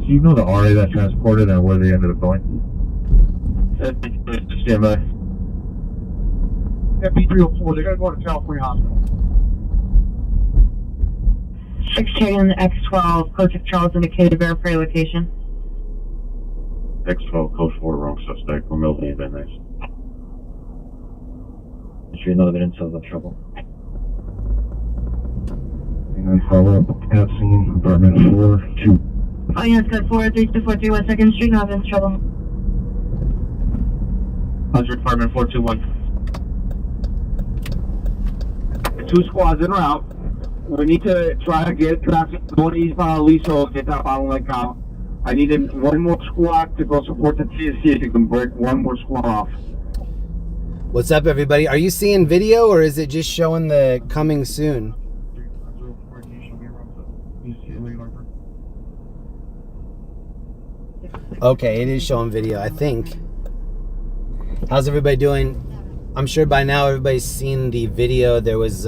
Do you know the RA that transported and where they ended up going? Stand by. FB304, they gotta go to California Hospital. 610 X12, Code 6 Charles indicated, verify location. X12, code 4, wrong suspect. Remotely event nice. Sure no evidence of trouble. And follow up at scene, apartment 4-2. Oh yes, code 43243, 2nd Street, no evidence trouble. 100, apartment 421. 2 squads en route. We need to try to get traffic going eastbound Aliso, get that bottleneck out. I needed one more squad to go support the TSC if you can break one more squad off. What's up, everybody? Are you seeing video or is it just showing the coming soon? Okay, it is showing video, I think. How's everybody doing? I'm sure by now everybody's seen the video. There was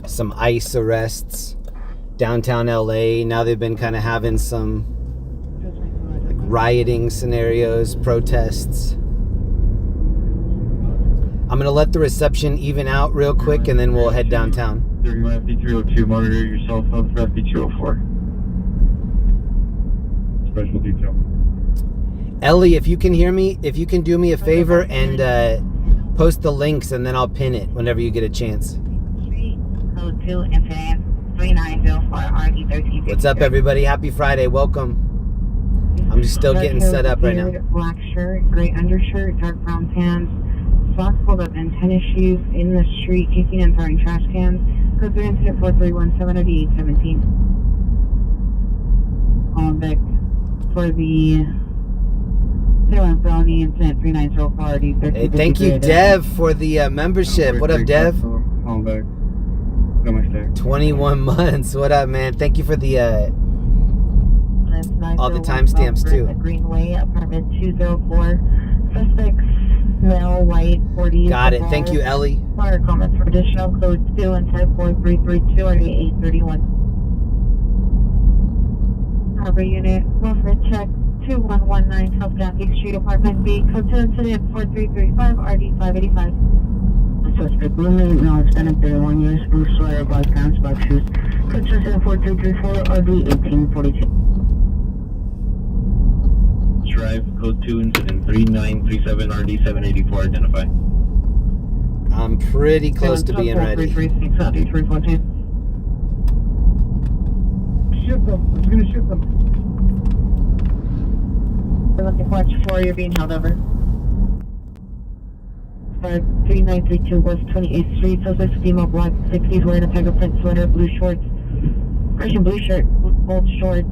some ICE arrests downtown LA. Now they've been kind of having some like rioting scenarios, protests. I'm gonna let the reception even out real quick and then we'll head downtown. 31 FB302, monitor your cell phone for FB204. Special detail. Ellie, if you can hear me, if you can do me a favor and post the links and then I'll pin it whenever you get a chance. Code 2 incident 3904 RD13. What's up, everybody? Happy Friday. Welcome. I'm just still getting set up right now. Black shirt, gray undershirt, dark brown pants, socks pulled up and tennis shoes in the street, kicking and throwing trash cans. Code 3 incident 4317 at 817. Back for the felony incident 3904 RD13. Hey, thank you, Dev, for the membership. What up, Dev? 21 months. What up, man? Thank you for the all the timestamps too. Greenway, apartment 204. Suspects, male, white, 40. Got it. Thank you, Ellie. Water comments for additional codes 2 and type 4332 or 831. Harbor unit, welfare check 2119 South Gaffney Street, apartment B, code 2 incident 4335 RD585. Suspect roommate, now Hispanic, 31 years, blue sweater, black pants, black shoes. Code 2 incident 4334 RD1842. Drive, code 2, incident 3937 RD784, identify. I'm pretty close to being ready. 336 RD314. Shoot them. It's gonna shoot them. We're looking for 4, you're being held over. 3932 West 28th Street, suspect female, black, 60s, wearing a tiger print sweater, blue shorts, Russian blue shirt, gold shorts.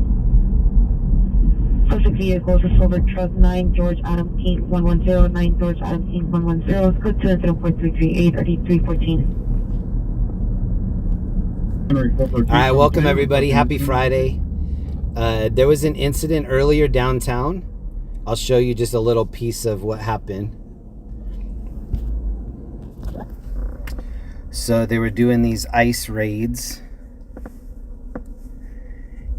Subject vehicle is a silver truck, 9 George Adam King 110, 9 George Adam King 110, code 2 incident 4338 RD314. All right, welcome everybody. Happy Friday. There was an incident earlier downtown. I'll show you just a little piece of what happened. So they were doing these ICE raids.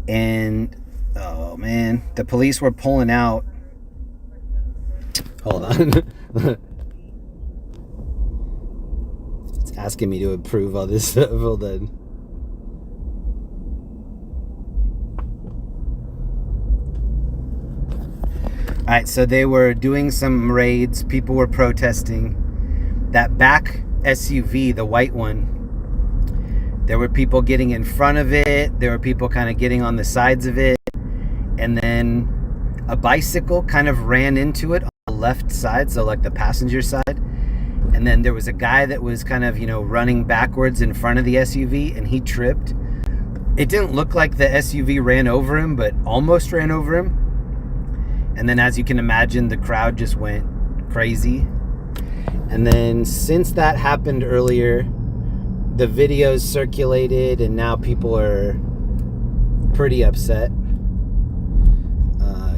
And, oh man, the police were pulling out. Hold on. It's asking me to approve all this stuff. Hold on. Alright, so they were doing some raids. People were protesting. That back SUV, the white one, there were people getting in front of it. There were people kind of getting on the sides of it. And then a bicycle kind of ran into it on the left side, so like the passenger side. And then there was a guy that was kind of, you know, running backwards in front of the SUV, and he tripped. It didn't look like the SUV ran over him, but almost ran over him. And then, as you can imagine, the crowd just went crazy. And then since that happened earlier, the videos circulated and now people are pretty upset.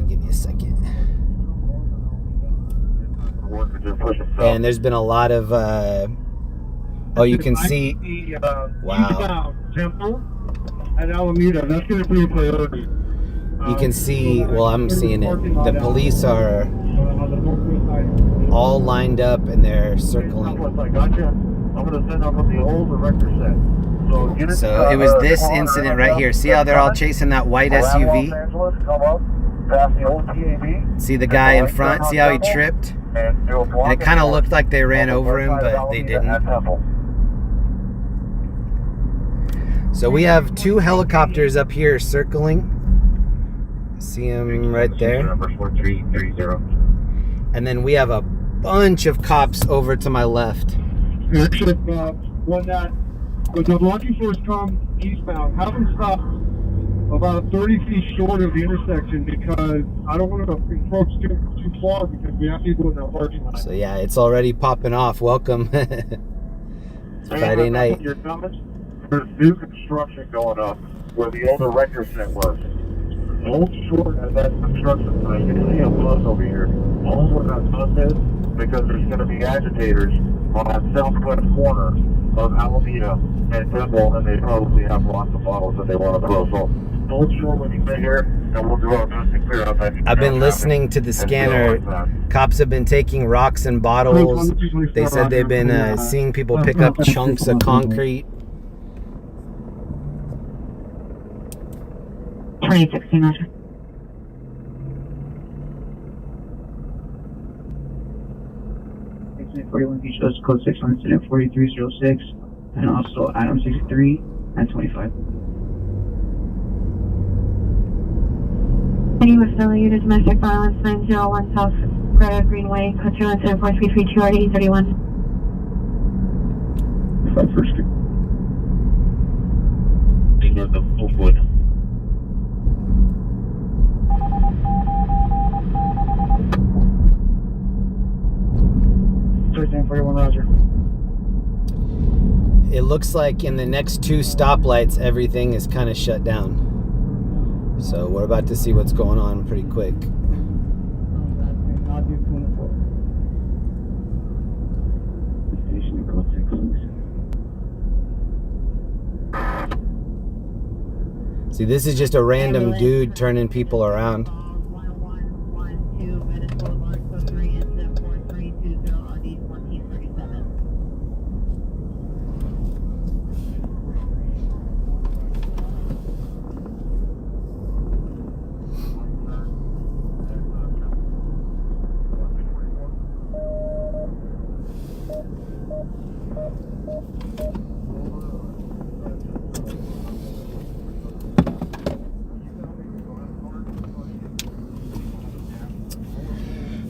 Give me a second. And there's been a lot of oh, you can see, wow. Temple at Alameda, that's going to be a priority. You can see, well, I'm seeing it. The police are all lined up and they're circling. I got you. I'm going to send up with the old director set. So it was this incident right here. See how they're all chasing that white SUV? See the guy in front? See how he tripped? And it kind of looked like they ran over him, but they didn't. So we have 2 helicopters up here circling. See them right there. Number 4330. And then we have a bunch of cops over to my left. Actually, when the law enforcement come eastbound, have them stop about 30 feet short of the intersection because I don't want to approach too far because we have people in that parking lot. So yeah, it's already popping off. Welcome. It's Friday night. Your comments? There's new construction going up where the old director set was. Hold short at that construction site. You can see a bus over here. Hold where that bus is because there's going to be agitators on that southwest corner of Alameda and Fumble, and they probably have lots of bottles that they want to throw. So hold short when you get here, and we'll do our best to clear out that. I've been listening to the scanner. Cops have been taking rocks and bottles. They said they've been seeing people pick up chunks of concrete. 2016, Roger. Incident 41 Beach Coast Code 6 on incident 4306, and also item 63 and 25. Any with fellow unit domestic violence 901 South Greta Greenway, code 2 incident 4332 RD31. First Street. North of Oakwood. Roger. It looks like in the next 2 stoplights, everything is kind of shut down. So we're about to see what's going on pretty quick. See, this is just a random dude turning people around.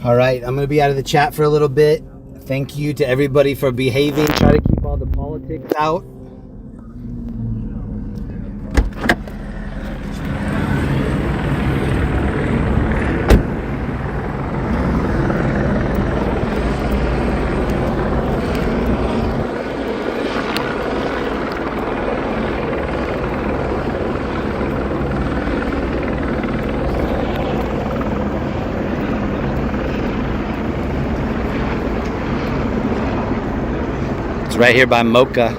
All right, I'm going to be out of the chat for a little bit. Thank you to everybody for behaving. Try to keep all the politics out. Right here by Mocha.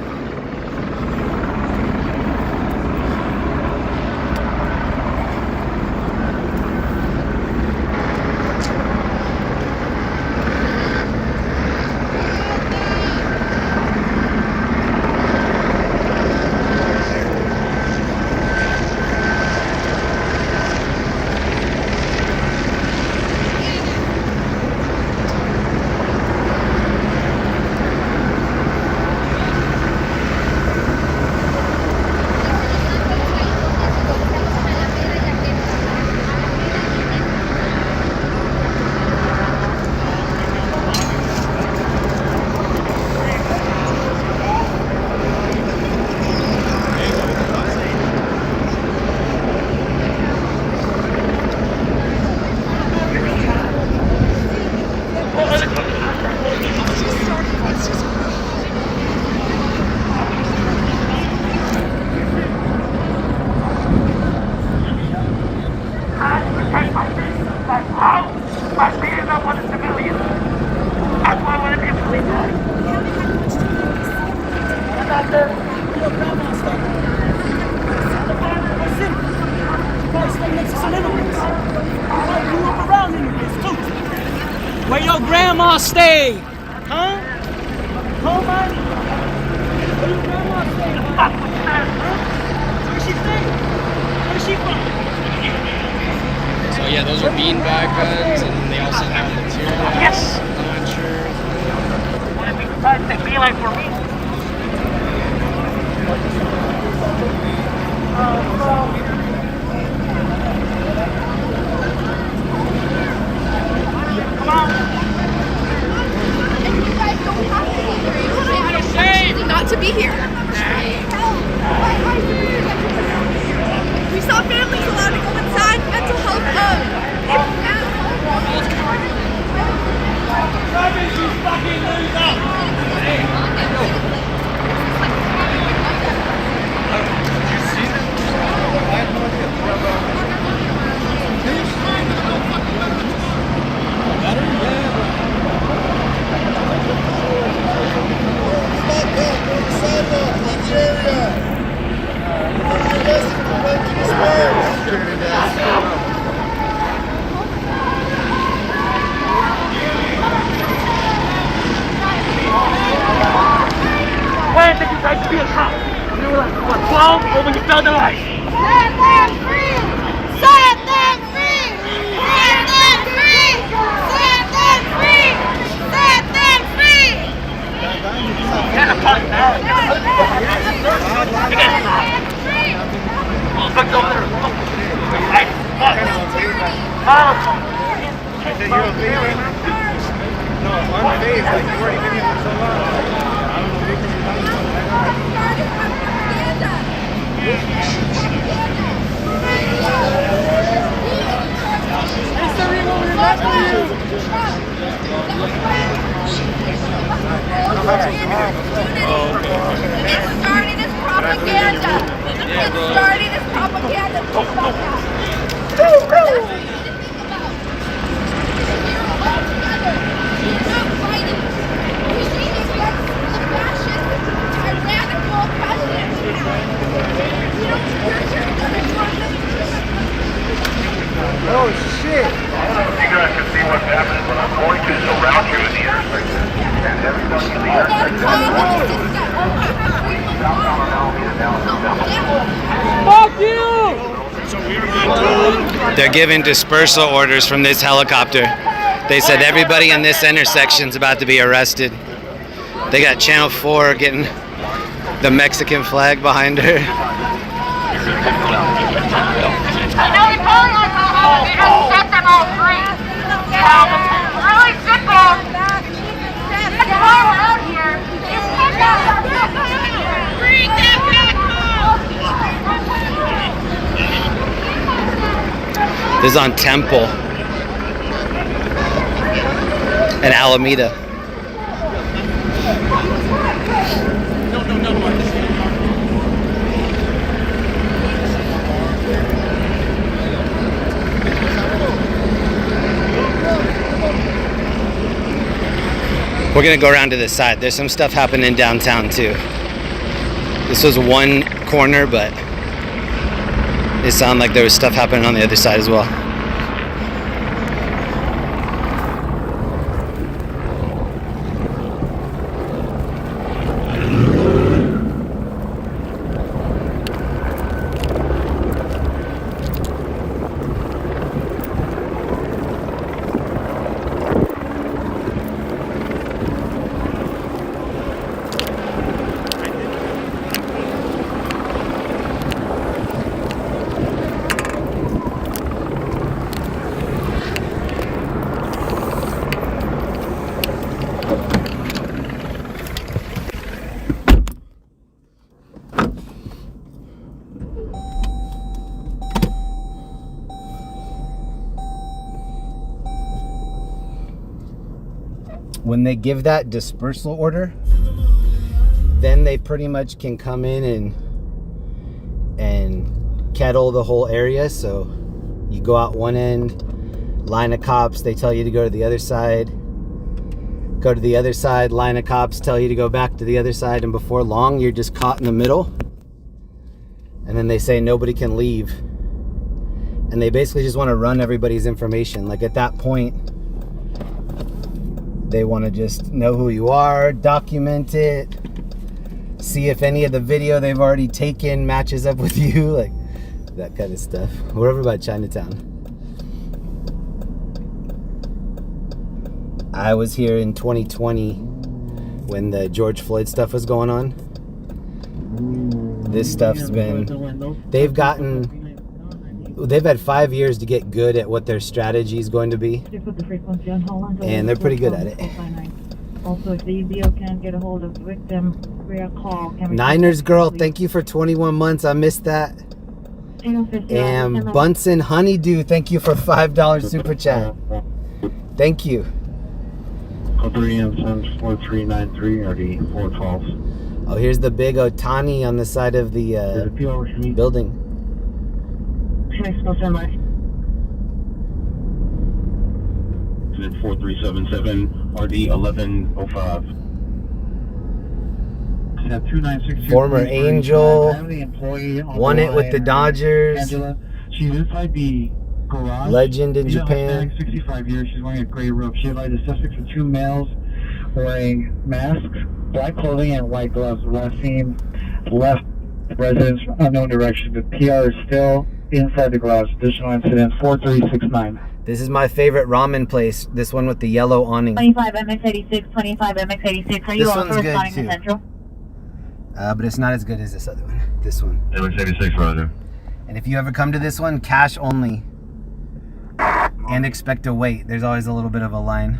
Você, vai, grandma stay? Huh? Coal mining? Where your grandma stay? Huh? Where she stay? Where's she from? So yeah, those are beanbag guns, and they also have material. Yes! Launchers. What if you decide to be like for me? Come on! You guys don't have to be here. It's shame not to be here. We saw families allowed to go inside. Mental health. Rubbish, you fucking Why did you decide to be a cop? When you were like, what, 12? Or when you felt the light? Set them free! Set them free! Set them free! Set them free! Set them free! Get a fuck now! Get a fuck! Oh, fuck over there! Hey, fuck! I said you're okay right now? No, unfazed, like you've already been here for so long. I don't know, victim is not It's starting as propaganda. It's starting as propaganda. Oh shit! You guys can see what's happening, but I'm going to surround you in the intersection. And everybody in the intersection. Fuck you! They're giving dispersal orders from this helicopter. They said everybody in this intersection's about to be arrested. They got Channel 4 getting the Mexican flag behind her. Set them all free. Really simple. That's all out here. Bring them back home. This is on Temple and Alameda. We're gonna go around to this side. There's some stuff happening downtown too. This was one corner, but it sounded like there was stuff happening on the other side as well. When they give that dispersal order, then they pretty much can come in and kettle the whole area. So you go out one end, line of cops, they tell you to go to the other side. Go to the other side, line of cops tell you to go back to the other side, and before long you're just caught in the middle. And then they say nobody can leave. And they basically just want to run everybody's information. Like at that point, They want to just know who you are, document it, see if any of the video they've already taken matches up with you, like that kind of stuff. We're over by Chinatown. I was here in 2020 when the George Floyd stuff was going on. This stuff's been, they've had 5 years to get good at what their strategy is going to be, and they're pretty good at it. Also, if the EBO can get a hold of the victim, we are call. Niners girl, thank you for 21 months. I missed that. And Bunsen Honeydew, thank you for $5 super chat. Thank you. Call 3 Endzone 4393 RD 412. Oh, here's the big Otani on the side of the building. It's in 4377 RD 1105. Former Angel, won it with the Dodgers. Angela, she's inside the garage. Legend in Japan. 65 years. She's wearing a gray robe. She advised the suspects of 2 males wearing masks, black clothing, and white gloves. Last seen left residence unknown direction. The PR is still inside the garage. Additional incident 4369. This is my favorite ramen place. This one with the yellow awning. 25 MX86, 25 MX86. Are you This also one's good, responding too. to Central? But it's not as good as this other one. This one. MX86, Roger. And if you ever come to this one, cash only. And expect to wait. There's always a little bit of a line.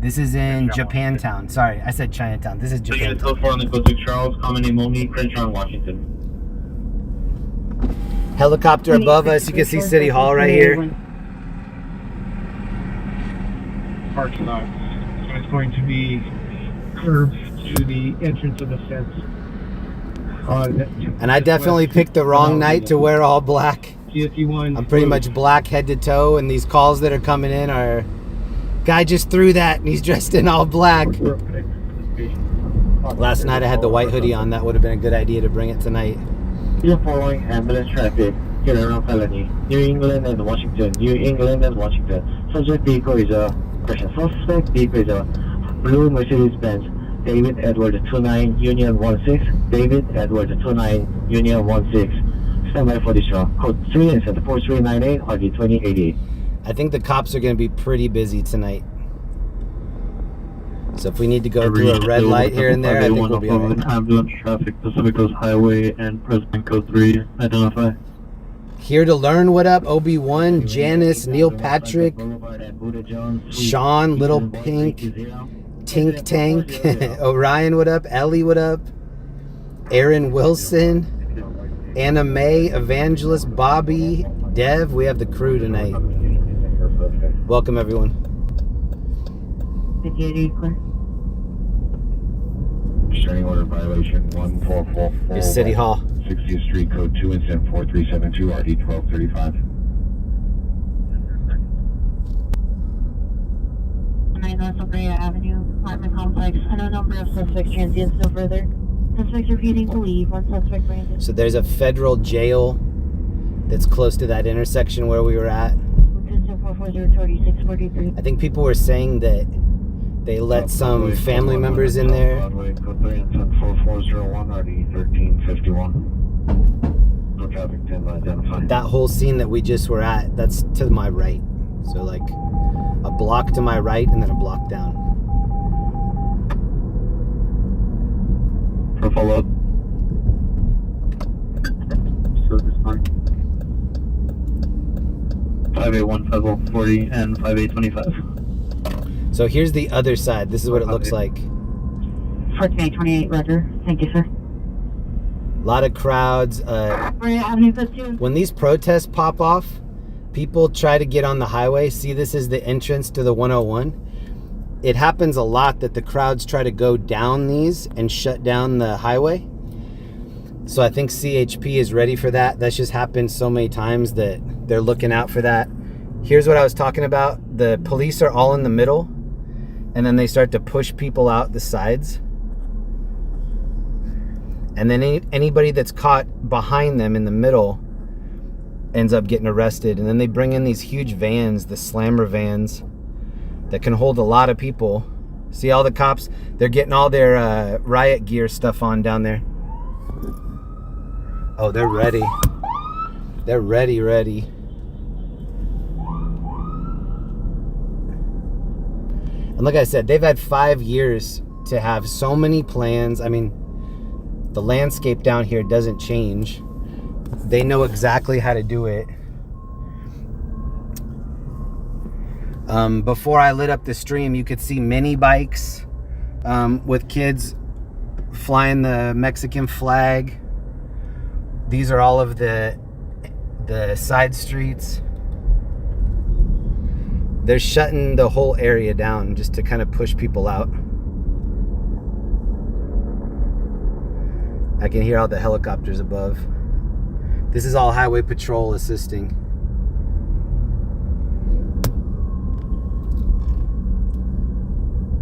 This is in Japantown. Sorry, I said Chinatown. This is Japantown. So far on the coast of Charles, Common Moni, Crenshaw, Washington. Helicopter above us. You can see City Hall right here. Parking lot. So it's going to be curved to the entrance of the fence. And I definitely picked the wrong night to wear all black. I'm pretty much black head to toe, and these calls that are coming in are, guy just threw that and he's dressed in all black. Last night I had the white hoodie on. That would have been a good idea to bring it tonight. You're following ambulance traffic. Get around felony. New England and Washington. New England and Washington. Subject vehicle is a suspect vehicle is a blue Mercedes-Benz. David Edward 29 Union 16. David Edward 29 Union 16. Stand by for this route. Code 3 and center 4398 RD 2088. I think the cops are going to be pretty busy tonight. So if we need to go through a red light here and there, I think we'll be all right. Ambulance traffic, Pacific Coast Highway and President Code 3. Identify. Here to learn what up, Obi-Wan, Janice, Neil Patrick, Sean, Little Pink, Tink Tank, Orion, what up, Ellie, what up, Aaron Wilson, Anna May, Evangelist, Bobby, Dev. We have the crew tonight. Welcome, everyone. Restraining order violation 1444. Here's City Hall. 60th Street, Code 2, incident 4372, RD 1235. 9 North Brea Avenue, apartment complex. Unknown number of suspects transients no further. Suspects refusing to leave. One suspect granted. So there's a federal jail that's close to that intersection where we were at. I think people were saying that they let some family members in there. Broadway, Code 3, incident 4401, RD 1351. No traffic 10 identified. That whole scene that we just were at, that's to my right. So like a block to my right and then a block down. For follow-up. Service time. 581 40 and 5825. So here's the other side. This is what it looks like. 1428, Roger. Thank you, sir. A lot of crowds. When these protests pop off, people try to get on the highway. See, this is the entrance to the 101. It happens a lot that the crowds try to go down these and shut down the highway. So I think CHP is ready for that. That's just happened so many times that they're looking out for that. Here's what I was talking about. The police are all in the middle, and then they start to push people out the sides. And then anybody that's caught behind them in the middle ends up getting arrested. And then they bring in these huge vans, the slammer vans, that can hold a lot of people. See all the cops? They're getting all their riot gear stuff on down there. Oh, they're ready. They're ready. And like I said, they've had 5 years to have so many plans. I mean, the landscape down here doesn't change. They know exactly how to do it. Before I lit up the stream, you could see mini bikes with kids flying the Mexican flag. These are all of the side streets. They're shutting the whole area down just to kind of push people out. I can hear all the helicopters above. This is all highway patrol assisting.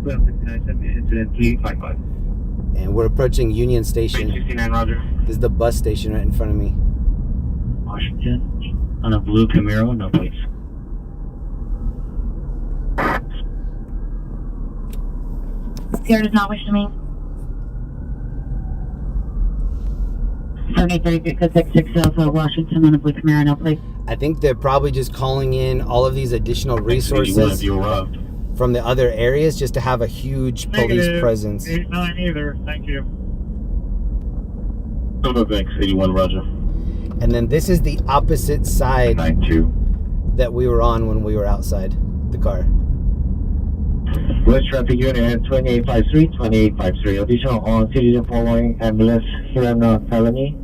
Incident 355. And we're approaching Union Station. 69, Roger. This is the bus station right in front of me. Washington on a blue Camaro, no plates. Sierra does not wish to meet. 7833 code 660 for Washington on a blue Camaro, no plate. I think they're probably just calling in all of these additional resources from the other areas just to have a huge police presence. 89 either, thank you. X 81, Roger. And then this is the opposite side 92. that we were on when we were outside the car. West traffic unit 2853, 2853. Additional on citizen following ambulance Figueroa felony.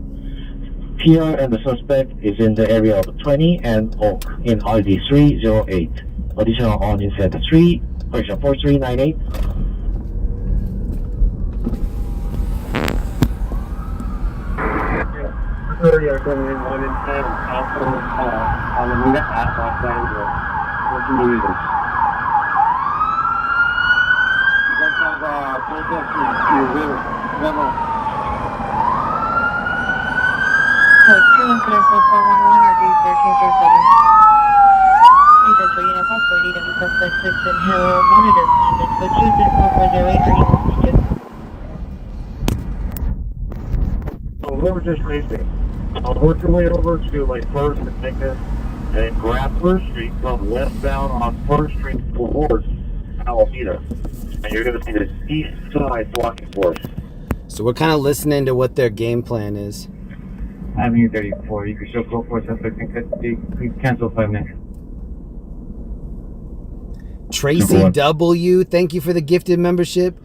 PR and the suspect is in the area of 20 and Oak in RD 308. Additional on incident 4398. Are coming in 1 and 10, also on the move at Los Angeles. What's the reasons? You guys have protesters to your Venmo. Code 2 incident 4411 RD 1337. Unit 3 unit possible DW suspect 6 in Hill monitor comments. Code 2 incident 4408 RD 162. So we were just racing. I'll work your way over to like First and Nicholas and grab First Street, come westbound on First Street towards Alameda. And you're going to see this east side blocking force. So we're kind of listening to what their game plan is. Avenue 34, you can show code 4 suspect and cancel 5 minutes. Tracy W, thank you for the gifted membership.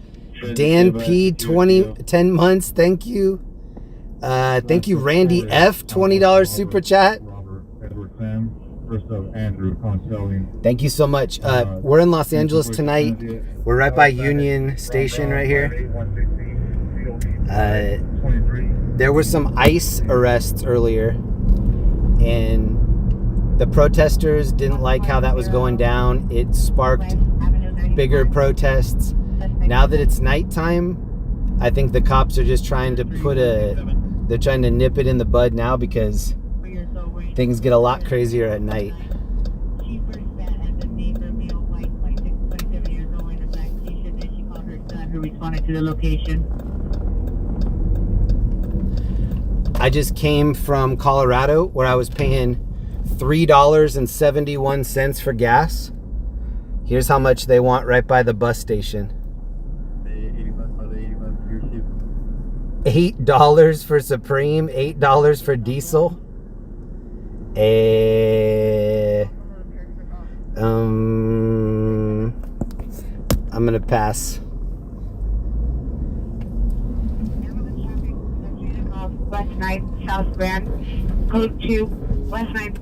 Dan P, 10 months, thank you. Thank you, Randy F, $20 super chat. Robert Edward Sam, first of Andrew Constelli. Thank you so much. We're in Los Angeles tonight. We're right by Union Station right here. There were some ICE arrests earlier, and the protesters didn't like how that was going down. It sparked bigger protests. Now that it's nighttime, I think the cops are just trying to they're trying to nip it in the bud now because things get a lot crazier at night. Who responded to the location. I just came from Colorado where I was paying $3.71 for gas. Here's how much they want right by the bus station. $8 for Supreme, $8 for diesel. I'm gonna pass. West 9 South Grand, code 2, West 9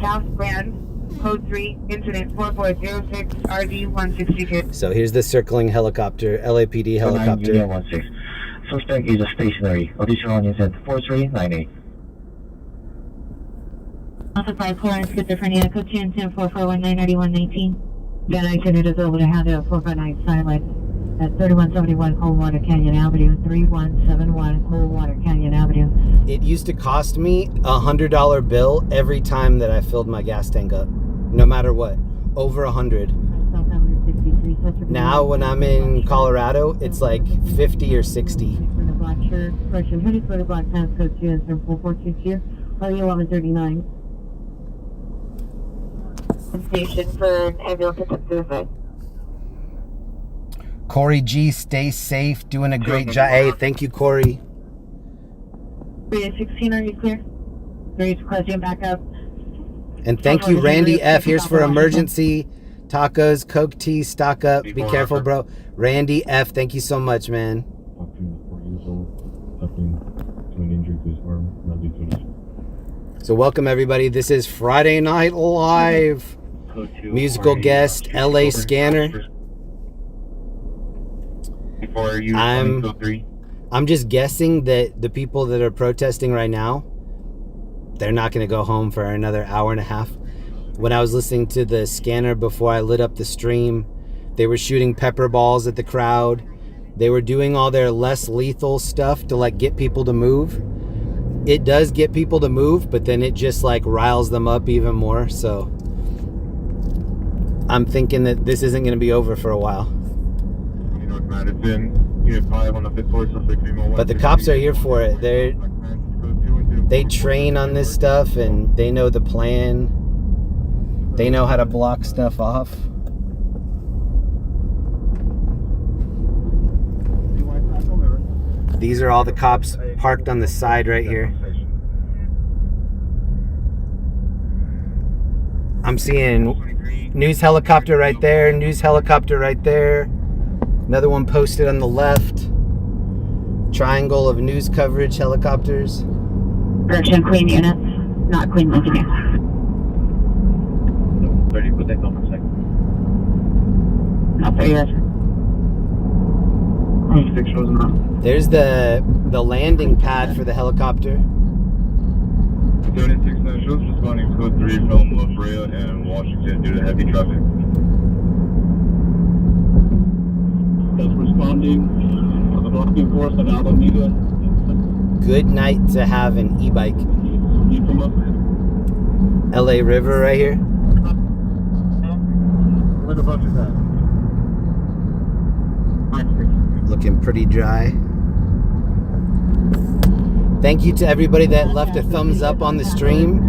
South Grand, code 3, incident 4406 RD 162. So here's the circling helicopter, LAPD helicopter. 16. Suspect is stationary. Additional on incident 4398. Also 5 Florence, schizophrenia, code 2, incident 4419 9119. Then I said it is over to have the 459 silent at 3171 Coldwater Canyon Avenue, 3171 Coldwater Canyon Avenue. It used to cost me $100 bill every time that I filled my gas tank up, no matter what, over 100. Now when I'm in Colorado, it's like 50 or 60. For the black shirt, correction, headed for the black pants, code 2 and 4422, RE 1139. Station for an ambulance attempt suicide. Corey G, stay safe, doing a great job. Hey, thank you, Corey. 316, are you clear? 3 requesting backup. And thank you, Randy F. Here's for emergency tacos, Coke tea, stock up. Be careful, bro. Randy F, thank you so much, man. So welcome, everybody. This is Friday Night Live. Musical guest, LA Scanner. I'm just guessing that the people that are protesting right now, they're not going to go home for another hour and a half. When I was listening to the scanner before I lit up the stream, they were shooting pepper balls at the crowd. They were doing all their less lethal stuff to like get people to move. It does get people to move, but then it just like riles them up even more. So I'm thinking that this isn't going to be over for a while. But the cops are here for it. They train on this stuff and they know the plan. They know how to block stuff off. These are all the cops parked on the side right here. I'm seeing news helicopter right there, news helicopter right there. Another one posted on the left. Triangle of news coverage helicopters. Correction, Queen units, not Queen Lincoln units. 30, put that on for a second. Not 30, yes. 6 shows enough. There's the landing pad for the helicopter. 36 shows responding code 3 from La Brea and Washington due to heavy traffic. That's responding to the blocking force of Alameda. Good night to have an e-bike. LA River right here. Where the bus is at? Looking pretty dry. Thank you to everybody that left a thumbs up on the stream.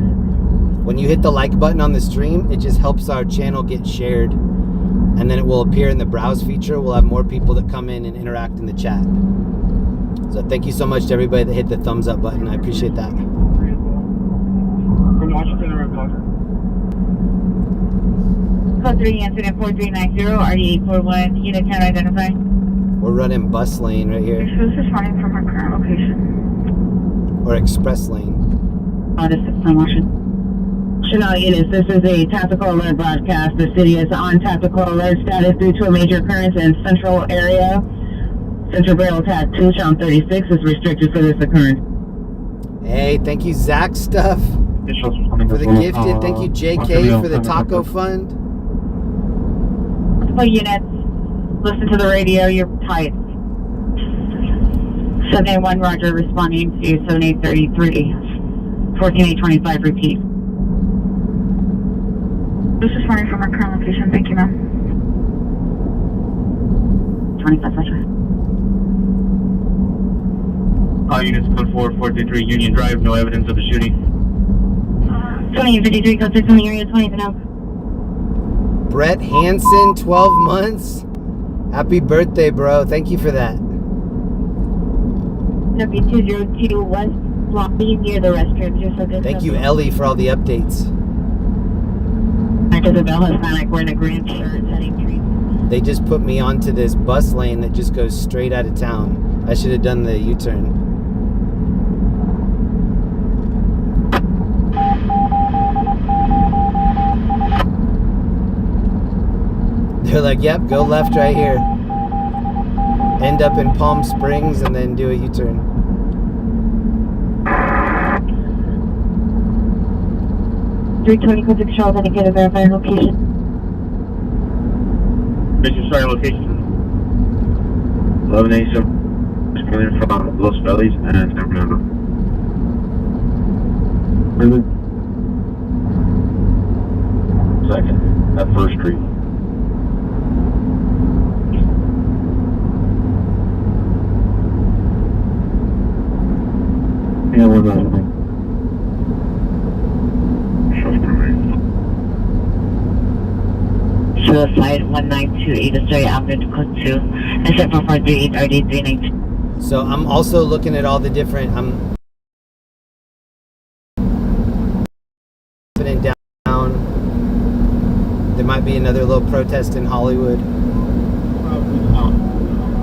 When you hit the like button on the stream, it just helps our channel get shared. And then it will appear in the browse feature. We'll have more people that come in and interact in the chat. So thank you so much to everybody that hit the thumbs up button. I appreciate that. From Washington or Code 3, incident 4390, RD841, unit 10 identify. We're running bus lane right here. This is running from our current location. Or express lane. This is from Washington. Chanel units, this is a tactical alert broadcast. The city is on tactical alert status due to a major occurrence in central area. Central barrel attack 2, Sean 36 is restricted for this occurrence. Hey, thank you, Zach Stuff, for the gifted. Thank you, JK, for the taco fund. Multiple units, listen to the radio, you're tight. 781 Roger, responding to 7833. 14825, repeat. This is running from our current location, thank you, ma'am. 25, Roger. All units, code 443 Union Drive, no evidence of the shooting. 2853, code 6 in the area, 20 to know. Brett Hansen, 12 months. Happy birthday, bro. Thank you for that. W202 West lobby near the restrooms. You're so good. Thank you, Ellie, for all the updates. After the Bell Hispanic, we're in a green shirt, heading tree. They just put me onto this bus lane that just goes straight out of town. I should have done the U-turn. They're like, yep, go left right here. End up in Palm Springs and then do a U-turn. .320 code 6 Charles, indicated verified location. Mission starting location. 1187 coming from Los Feliz and San Fernando. Second, at First Street. Suicide 1928 Australia Avenue code 2 and 7438 RD 392. So I'm also looking at all the different. I'm putting down. There might be another little protest in Hollywood.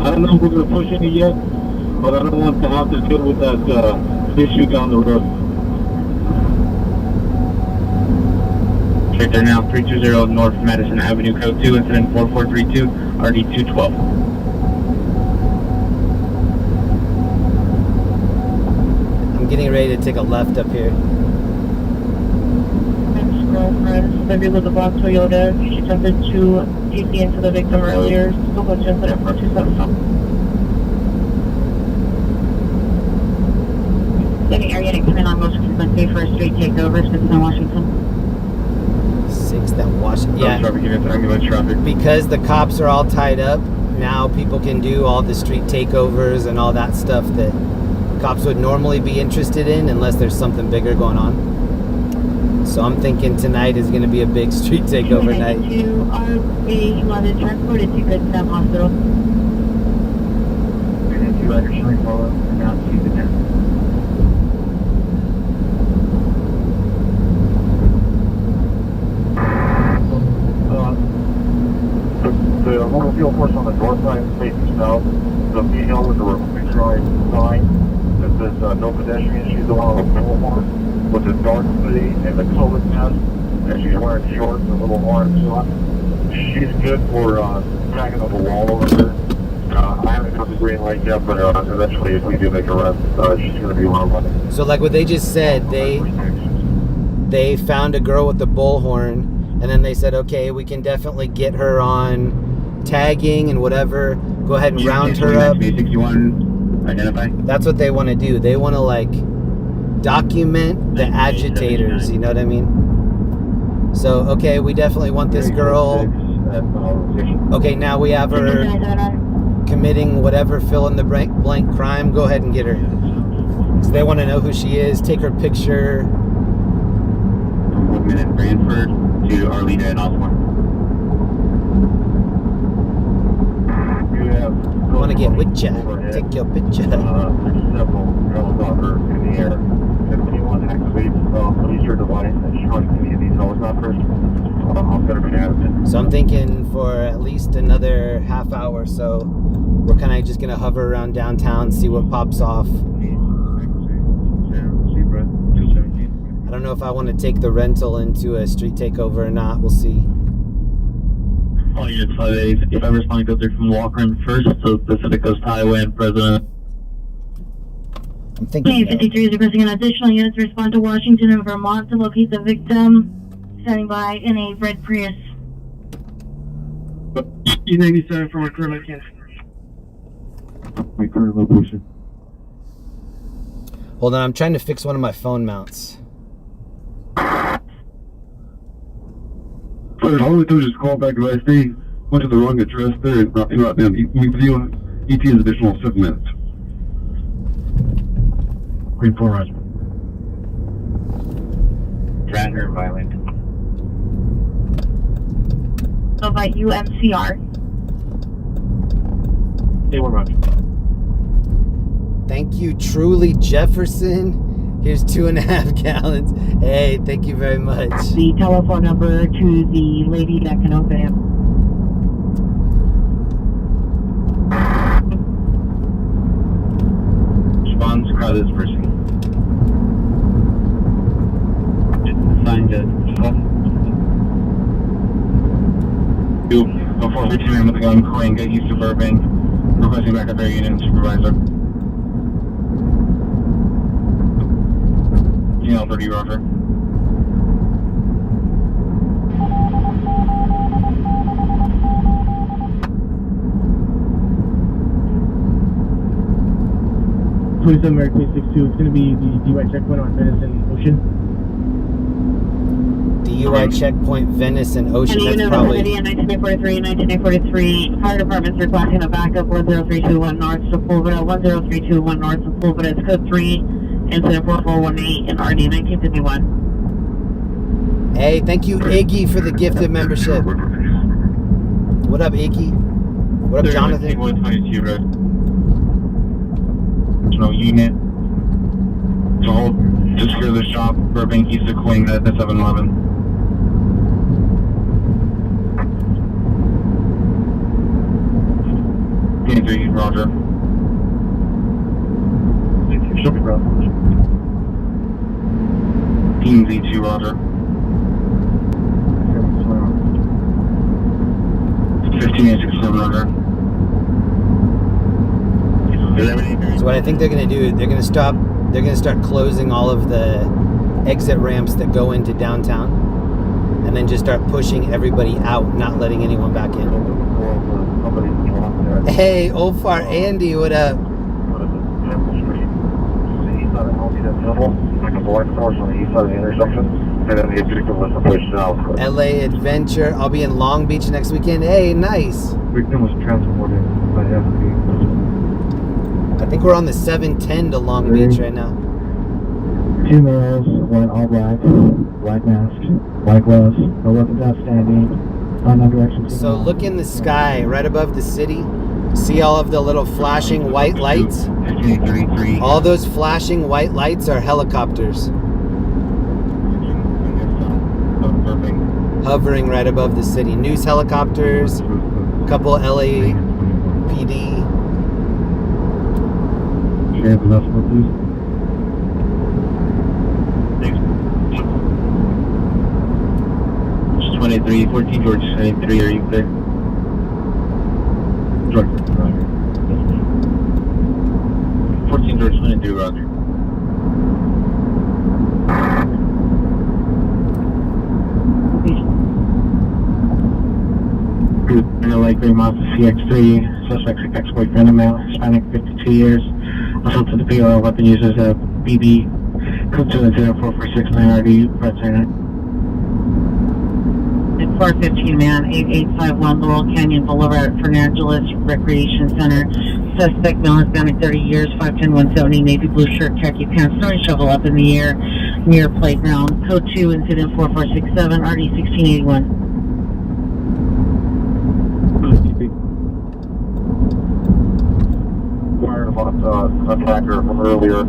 I don't know if we're going to push any yet, but I don't want to have to deal with that issue down the road. Right there now, 320 North Madison Avenue, code 2, incident 4432, RD 212. I'm getting ready to take a left up here. Maybe with the black Toyota, she attempted to TC into the victim earlier. Still go to incident 4275. Any area to come in on most frequency for a street takeover, 6th and Washington. 6th and Washington. Yeah. Traffic units, ambulance traffic. Because the cops are all tied up, now people can do all the street takeovers and all that stuff that cops would normally be interested in unless there's something bigger going on. So I'm thinking tonight is going to be a big street takeover night. To RA London transported to Good Sam Hospital. And you actually follow and now see the death. The motor fuel force on the north side facing south, the female with the reflectorized sign that says no pedestrian, she's the one on the boulevard with the dark hoodie and the COVID mask, and she's wearing shorts and a little orange sock. She's good for tagging up a wall over there. I haven't got the green light yet, but eventually if we do make a arrest, she's going to be one of them. So like what they just said, they found a girl with the bullhorn, and then they said, okay, we can definitely get her on tagging and whatever. Go ahead and round her up. Identify. That's what they want to do. They want to like document the agitators, you know what I mean? So, okay, we definitely want this girl. Okay, now we have her committing whatever fill in the blank crime. Go ahead and get her. So they want to know who she is, take her picture. 1 minute, Branford to Arleta and Osborne. I want to get with ya. Take your picture. Several helicopters in the air. If anyone activates laser device and strikes any of these helicopters, I'm going to be out of it. So I'm thinking for at least another half hour or so, we're kind of just going to hover around downtown, see what pops off. I don't know if I want to take the rental into a street takeover or not. We'll see. All units 5A, if I respond, go through from Walker and first, so Pacific Coast Highway and President. I'm thinking. 53 is requesting an additional unit to respond to Washington and Vermont to locate the victim. Standing by in a red Prius. E97 for my current location. My current location. Hold on, I'm trying to fix one of my phone mounts. All we do is just call back to ISD, went to the wrong address there, and brought down. We view ET is additional 7 minutes. Green 4 Roger. Dranger violent. So by UMCR. Hey, we're Roger. Thank you, Truly Jefferson. Here's 2.5 gallons. Hey, thank you very much. The telephone number to the lady that can open him. Response, crowd is person. Assigned to before reaching him with the gun, calling Get East Suburban, requesting backup area unit and supervisor. GL 30 Roger. American 62. It's going to be the DUI checkpoint on Venice and Ocean. DUI checkpoint Venice and Ocean. That's probably. 1943, 1943. Fire department's requesting a backup 10321 north to Fulvita, 10321 north to Fulvita. It's code 3. Incident 4418 and RD 1951. Hey, thank you, Iggy, for the gifted membership. What up, Iggy? What up, Jonathan? 122 red. No unit. So hold, just secure the shop. Burbank East of Queen at the 7-Eleven. P3, Roger. Should be around. Team Z2, Roger. 15867, Roger. So what I think they're going to do, they're going to start closing all of the exit ramps that go into downtown, and then just start pushing everybody out, not letting anyone back in. Hey, Ofar Andy, what up? What is it? Temple Street. The east side of Healthy, that's Temple. Like a black horse on the east side of the intersection. And then the objective was to push south. LA Adventure. I'll be in Long Beach next weekend. Hey, nice. Victim was transported by FP. I think we're on the 710 to Long Beach right now. 2 males, one all black, black mask, white gloves, no weapons outstanding, unknown direction. So look in the sky right above the city. See all of the little flashing white lights? 5833. All those flashing white lights are helicopters hovering right above the city. News helicopters, a couple LAPD. Share the left one, please. It's 23, 14 George 23, are you clear? Roger. 14 George 22, Roger. In a light gray Mazda CX-3, suspect's ex-boyfriend, a male, Hispanic, 52 years. Assaulted the POL, weapon uses a BB, code 20446 RD, Red Center. 415 man, 8851 Laurel Canyon Boulevard, Fernandez Recreation Center. Suspect male, Hispanic, 30 years, 5'10", 170, navy blue shirt, khaki pants, throwing shovel up in the air near playground. Code 2, incident 4467, RD 1681. Wired about a tracker from earlier.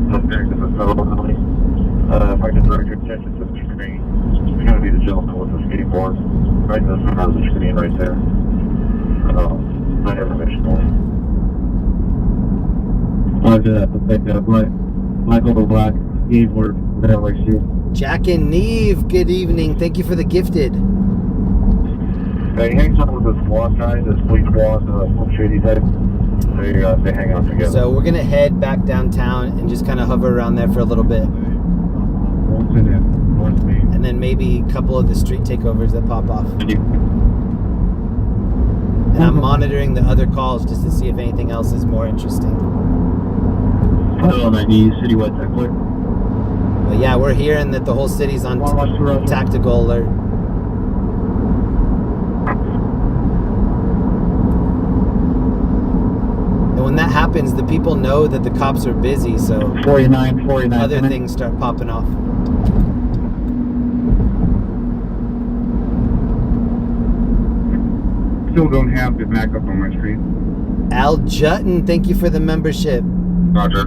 If I can direct your attention to the screen, it's going to be the gentleman with the skateboard. Right in the center of the screen right there. Not information on. Roger that, Michael the Black, skateboard, there like you. Jack and Neve, good evening. Thank you for the gifted. He hangs out with the squad guys, the police squad, Smoke Shady type. They hang out together. So we're gonna head back downtown and just kind of hover around there for a little bit, and then maybe a couple of the street takeovers that pop off. And I'm monitoring the other calls just to see if anything else is more interesting. Hello, 90 Citywide Tech Alert. But yeah, we're hearing that the whole city's on tactical alert. And when that happens, the people know that the cops are busy, so 49. other things start popping off. Still don't have the backup on my screen. Al Jutton, thank you for the membership. Roger.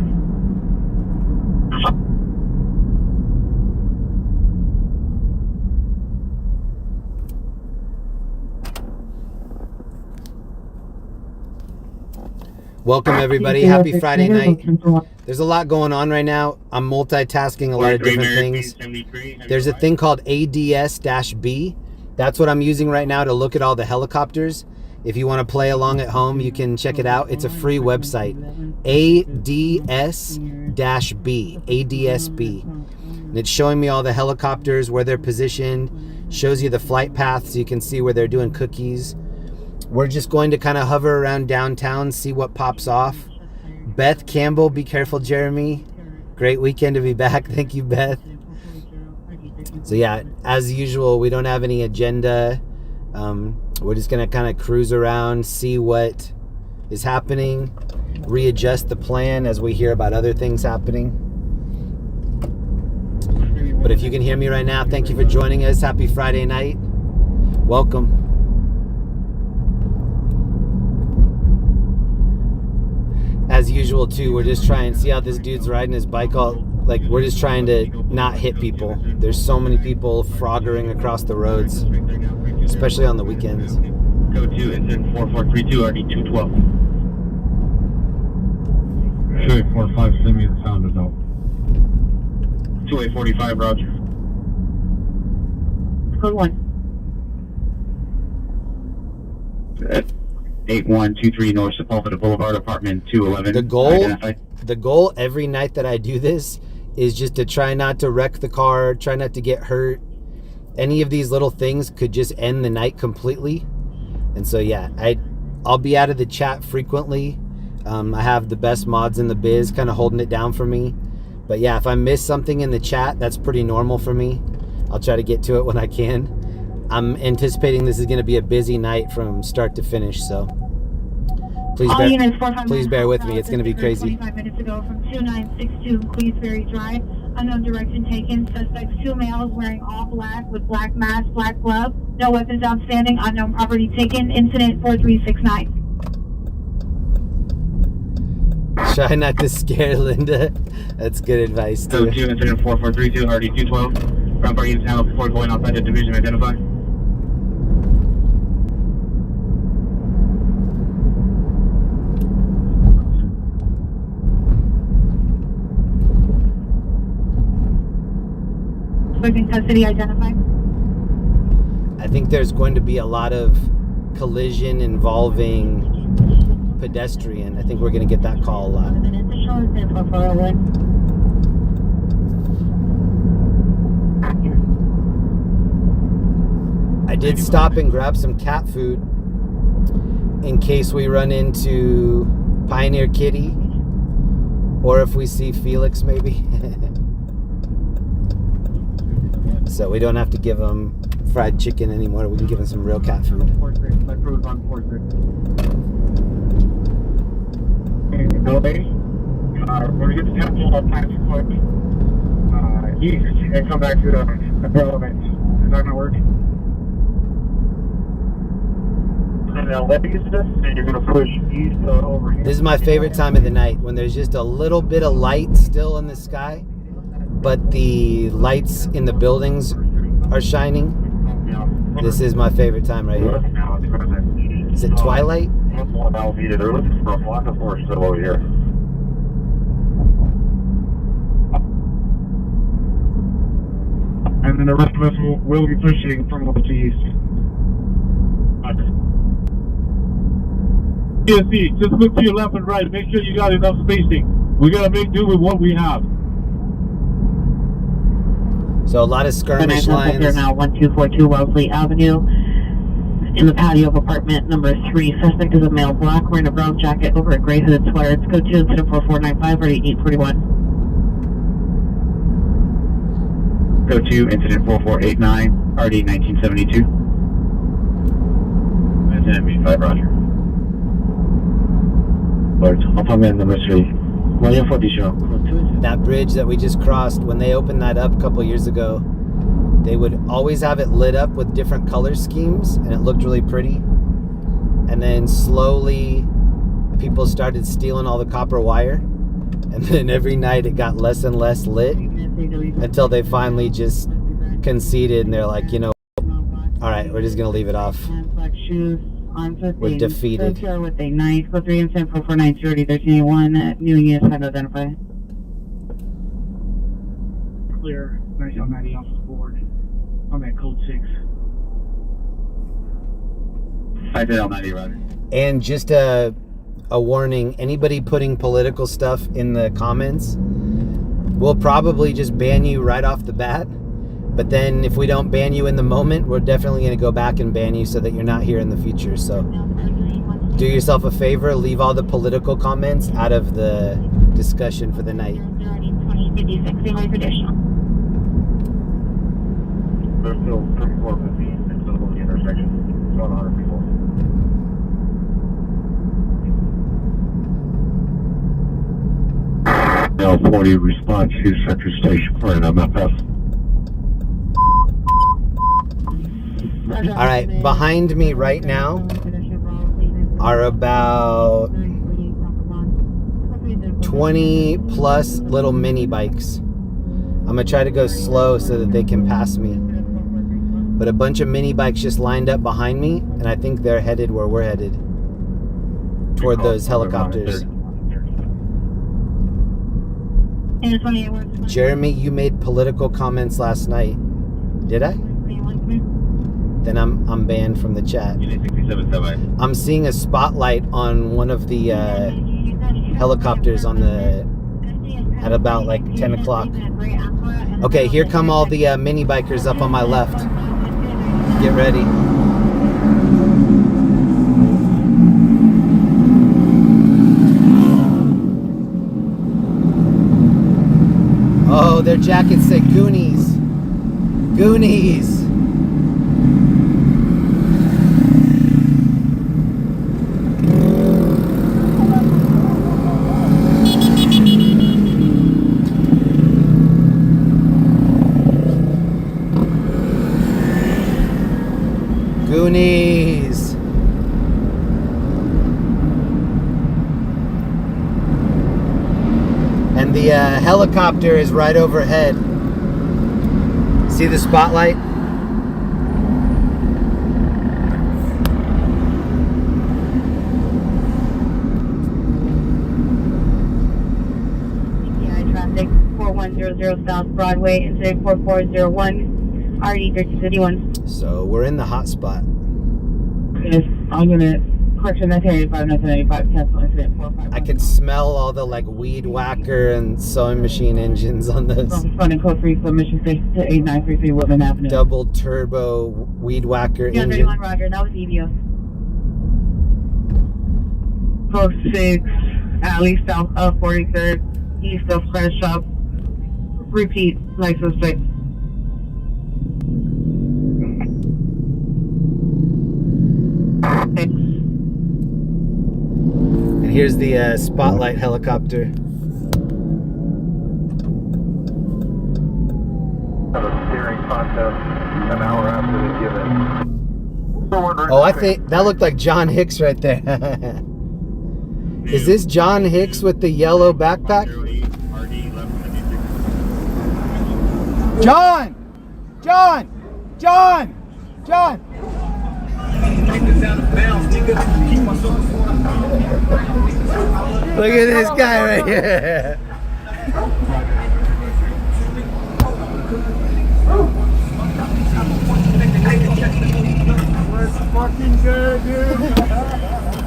Welcome everybody. Happy Friday night. There's a lot going on right now. I'm multitasking a lot of different things. There's a thing called ADS-B. That's what I'm using right now to look at all the helicopters. If you want to play along at home, you can check it out. It's a free website. ADS-B. ADS-B. And it's showing me all the helicopters, where they're positioned, shows you the flight path so you can see where they're doing cookies. We're just going to kind of hover around downtown, see what pops off. Beth Campbell, be careful, Jeremy. Great weekend to be back. Thank you, Beth. So yeah, as usual, we don't have any agenda. We're just going to kind of cruise around, see what is happening, readjust the plan as we hear about other things happening. But if you can hear me right now, thank you for joining us. Happy Friday night. Welcome. As usual, too, we're just trying to see how this dude's riding his bike. We're just trying to not hit people. There's so many people froggering across the roads, especially on the weekends. Go to incident 4432 RD212. Sure, 45, send me the sound as well. 2845, roger. Code 1. 8123 North Sepulveda Boulevard, apartment 211. The goal every night that I do this is just to try not to wreck the car, try not to get hurt. Any of these little things could just end the night completely. And so yeah, I'll be out of the chat frequently. I have the best mods in the biz kind of holding it down for me. But yeah, if I miss something in the chat, that's pretty normal for me. I'll try to get to it when I can. I'm anticipating this is going to be a busy night from start to finish, so please bear with me. It's going to be crazy. 25 minutes ago from 2962 Queensberry Drive. Unknown direction taken. Suspects 2 males wearing all black with black mask, black glove. No weapons outstanding. Unknown property taken. Incident 4369. Try not to scare Linda. That's good advice, too. Go to incident 4432 RD212. Ground bar units handled before going outside the division. Identify. In custody, identified. I think there's going to be a lot of collision involving pedestrian. I think we're going to get that call a lot. I did stop and grab some cat food in case we run into Pioneer Kitty or if we see Felix maybe. So we don't have to give them fried chicken anymore. We can give them some real cat food. Go, lady. We're going to get the temple of time to quick. East and come back to the relevant. Is that going to work? And now let me get this, and you're going to push east over here. This is my favorite time of the night when there's just a little bit of light still in the sky, but the lights in the buildings are shining. This is my favorite time right here. Is it twilight? They're looking for a block of horse still over here. And then the rest of us will be pushing from west to east. TSC, just look to your left and right. Make sure you got enough spacing. We gotta make do with what we have. So a lot of skirmish lines. Here now, 1242 Wellesley Avenue. In the patio of apartment number 3, suspect is a male, black, wearing a brown jacket over a gray hooded sweater. Let's go to incident 4495 or 841. Go to incident 4489, RD 1972. Incident B5, roger. Apartment number 3. That bridge that we just crossed, when they opened that up a couple years ago, they would always have it lit up with different color schemes, and it looked really pretty. And then slowly, people started stealing all the copper wire. And then every night it got less and less lit until they finally just conceded, and they're like, you know, all right, we're just going to leave it off. We're defeated. With a knife, code 3 incident 4492 1381, new units had identified. Clear. Nice on 90 off the board. I'm at code 6. I did L90, roger. And just a warning, anybody putting political stuff in the comments, we'll probably just ban you right off the bat. But then if we don't ban you in the moment, we're definitely going to go back and ban you so that you're not here in the future. So do yourself a favor, leave all the political comments out of the discussion for the night. There's still 3415 until the intersection. It's about 100 people. L40 response to Sector Station for an MFS. All right, behind me right now are about 20 plus little mini bikes. I'm gonna try to go slow so that they can pass me. But a bunch of mini bikes just lined up behind me, and I think they're headed where we're headed, toward those helicopters. Jeremy, you made political comments last night. Did I? Then I'm banned from the chat. I'm seeing a spotlight on one of the helicopters at about like 10 o'clock. Okay, here come all the mini bikers up on my left. Get ready. Oh, their jackets say Goonies. Goonies. Goonies. And the helicopter is right overhead. See the spotlight? Traffic 4100 South Broadway, incident 4401, RD 1351. So we're in the hot spot. Yes, I'm gonna correction 1985, 1995, cancel incident 45. I can smell all the like weed whacker and sewing machine engines on this. From code 3 submission station to 8933 Woodland Avenue. Double turbo weed whacker Yeah, engine. 31 Roger, that was EVO. Code 6, alley south of 43rd, east of Crash Shop. Repeat, license plate. And here's the spotlight helicopter. Have a steering contest an hour after they give it. Oh, I think that looked like John Hicks right there. Is this John Hicks with the yellow backpack? John! John! John! John! Look at this guy right here. Fucking good, dude.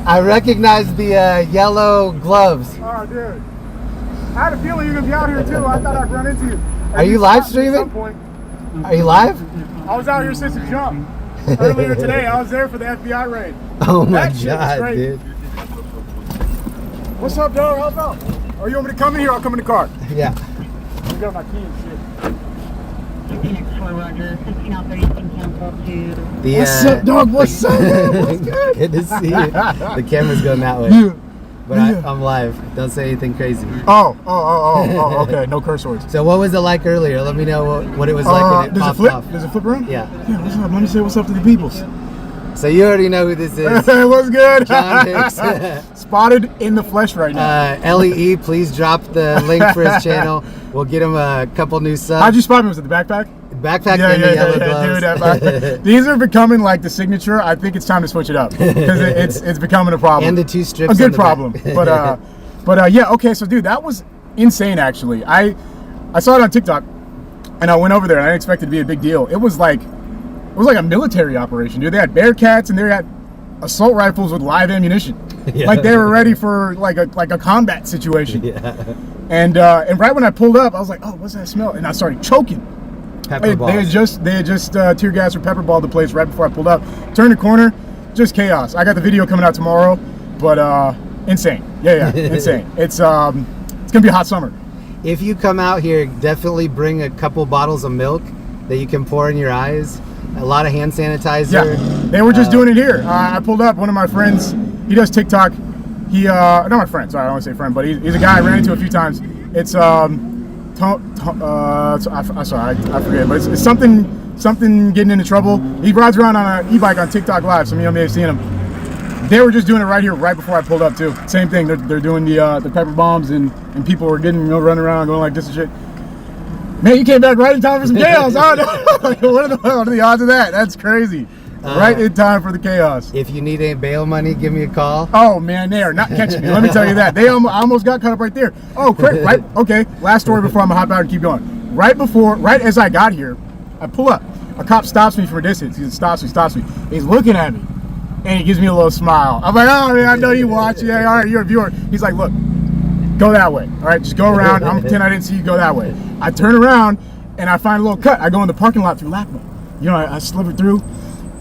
I recognize the yellow gloves. Oh, dude. I had a feeling you were going to be out here, too. I thought I'd run into you. Are you live streaming? Are you live? I was out here since the jump. Earlier today, I was there for the FBI raid. Oh my That shit was God, great. dude. What's up, dog? Help out. Oh, you want me to come in here? I'll come in the car. Yeah. Let me get my key and shit. Roger, 1630 cancel to... What's up, dog? What's up, man? What's good? Good to see you. The camera's going that way. Yeah. But I'm live. Don't say anything crazy. Oh, okay. No curse words. So what was it like earlier? Let me know what it was like when it Does popped it flip? off. Does it flip around? Yeah. Yeah, what's up? Let me say what's up to the peoples. So you already know who this is. What's good? John Hicks. Spotted in the flesh right now. LEE, please drop the link for his channel. We'll get him a couple new subs. How'd you spot me? Was it the backpack? Backpack and the yellow gloves. Dude, these are becoming like the signature. I think it's time to switch it up because it's becoming a problem. And the two strips. A good on the problem. back. But yeah, okay. So dude, that was insane. Actually, I saw it on TikTok, and I went over there, and I didn't expect it to be a big deal. It was like a military operation, dude. They had Bearcats and they had assault rifles with live ammunition. Yeah. Like they were ready for like a combat situation. Yeah. And right when I pulled up, I was like, oh, what's that smell? And I started choking. They had just tear gas or pepper balled the place right before I pulled up. Turned the corner, just chaos. I got the video coming out tomorrow, but insane. Yeah, insane. It's gonna be a hot summer. If you come out here, definitely bring a couple bottles of milk that you can pour in your eyes. A lot of hand sanitizer. Yeah, they were just doing it here. I pulled up. One of my friends, he does TikTok. He not my friend. Sorry, I don't want to say friend, but he's a guy I ran into a few times. It's sorry, I forget, but it's something something getting into trouble. He rides around on an e-bike on TikTok Live. Some of you may have seen him. They were just doing it right here, right before I pulled up too. Same thing. They're doing the pepper bombs, and people were getting running around going like this and shit. Man, you came back right in time for some chaos. I don't know. Like, what are the odds of that? That's crazy. Right in time for the chaos. If you need any bail money, give me a call. Oh man, they are not catching me. Let me tell you that. I almost got caught up right there. Oh, quick, right? Okay. Last story before I'm gonna hop out and keep going. Right as I got here, I pull up. A cop stops me from a distance. He stops me. He's looking at me, and he gives me a little smile. I'm like, oh man, I know you watch. Yeah, all right, you're a viewer. He's like, look, go that way. All right, just go around. I'm pretend I didn't see you. Go that way. I turn around and I find a little cut. I go in the parking lot through LACMA. You know, I sliver through.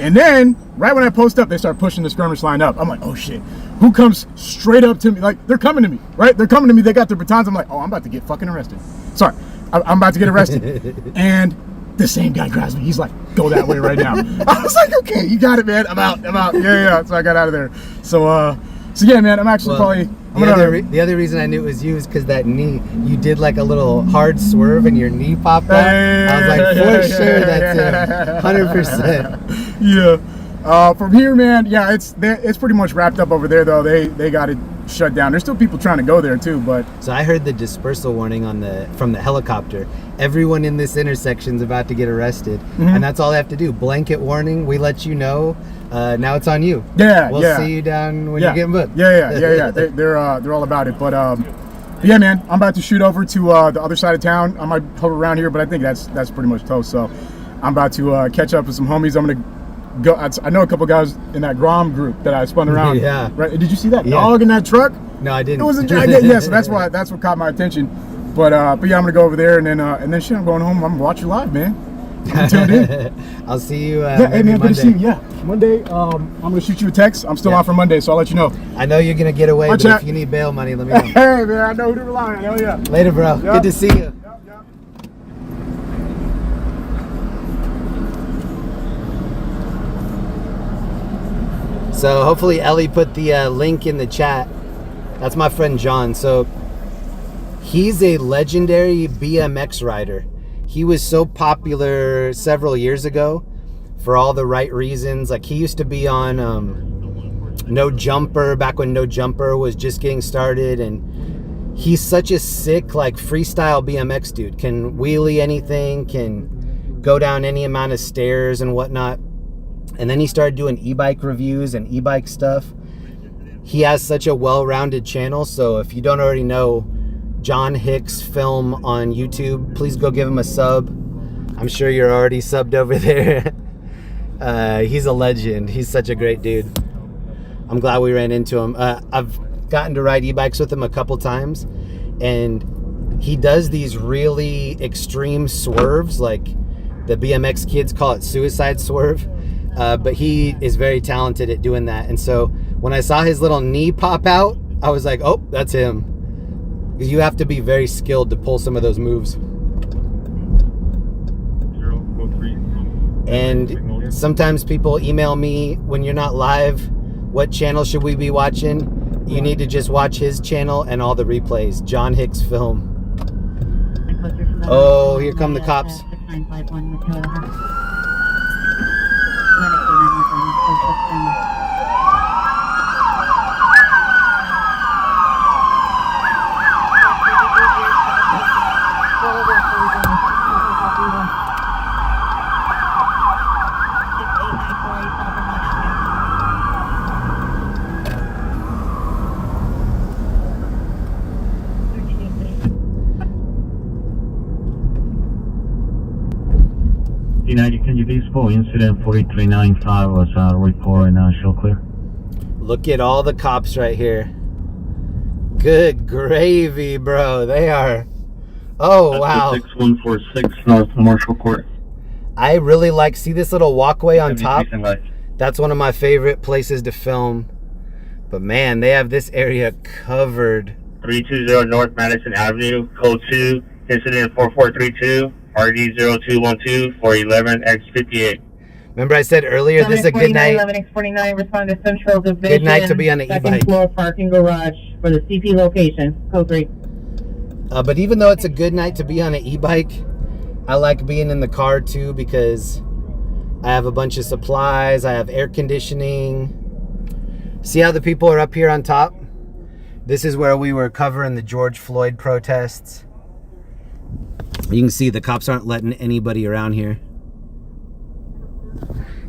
And then, right when I post up, they start pushing the skirmish line up. I'm like, oh shit. Who comes straight up to me? Like, they're coming to me, right? They're coming to me. They got their batons. I'm like, oh, I'm about to get fucking arrested. Sorry. I'm about to get arrested. And the same guy grabs me. He's like, go that way right now. I was like, okay, you got it, man. I'm out. Yeah. So I got out of there. So yeah, man, I'm actually probably... The other reason I knew it was you is because that knee, you did like a little hard swerve and your knee popped out. I was like, for sure, that's him. 100%. Yeah. From here, man, yeah, it's pretty much wrapped up over there, though. They got it shut down. There's still people trying to go there, too, but... So I heard the dispersal warning from the helicopter. Everyone in this intersection's about to get arrested, and that's all they have to do. Blanket warning, we let you know. Now it's on you. We'll see you down when you get booked. Yeah. They're all about it. But yeah, man, I'm about to shoot over to the other side of town. I might hover around here, but I think that's pretty much toast. So I'm about to catch up with some homies. I'm gonna go. I know a couple guys in that Grom group that I spun around. Yeah. Right? Did you see that dog in that truck? No, I didn't. It was yeah. So that's what caught my attention. But yeah, I'm gonna go over there and then shit. I'm going home. I'm gonna watch you live, man. I'm tuned in. I'll see you. Hey man, good to see you. Yeah, Monday. I'm gonna shoot you a text. I'm still on for Monday, so I'll let you know. I know you're gonna get away, but if you need bail money, let me know. Hey man, I know who to rely on. Hell yeah. Later, bro. Good to see you. So hopefully Ellie put the link in the chat. That's my friend John. So he's a legendary BMX rider. He was so popular several years ago for all the right reasons. Like, he used to be on No Jumper back when No Jumper was just getting started, and he's such a sick, like, freestyle BMX dude. Can wheelie anything, can go down any amount of stairs and whatnot. And then he started doing e-bike reviews and e-bike stuff. He has such a well-rounded channel, so if you don't already know John Hicks Film on YouTube, please go give him a sub. I'm sure you're already subbed over there. He's a legend. He's such a great dude. I'm glad we ran into him. I've gotten to ride e-bikes with him a couple times, and he does these really extreme swerves, like the BMX kids call it suicide swerve, but he is very talented at doing that. And so when I saw his little knee pop out, I was like, oh, that's him. Because you have to be very skilled to pull some of those moves. And sometimes people email me when you're not live, what channel should we be watching? You need to just watch his channel and all the replays. John Hicks Film. Oh, here come the cops. Can you please pull incident 4395 was report and show clear? Look at all the cops right here. Good gravy, bro. They are. Oh, wow. 6146 North Marshall Court. I really like, see this little walkway on top? That's one of my favorite places to film. But man, they have this area covered. 320 North Madison Avenue, code 2, incident 4432. RD0212 411X58. Remember I said earlier, this is a good night. 11X49, respond to Central Division. Good night to be on an e-bike. Second floor parking garage for the CP location, code 3. But even though it's a good night to be on an e-bike, I like being in the car too because I have a bunch of supplies. I have air conditioning. See how the people are up here on top? This is where we were covering the George Floyd protests. You can see the cops aren't letting anybody around here.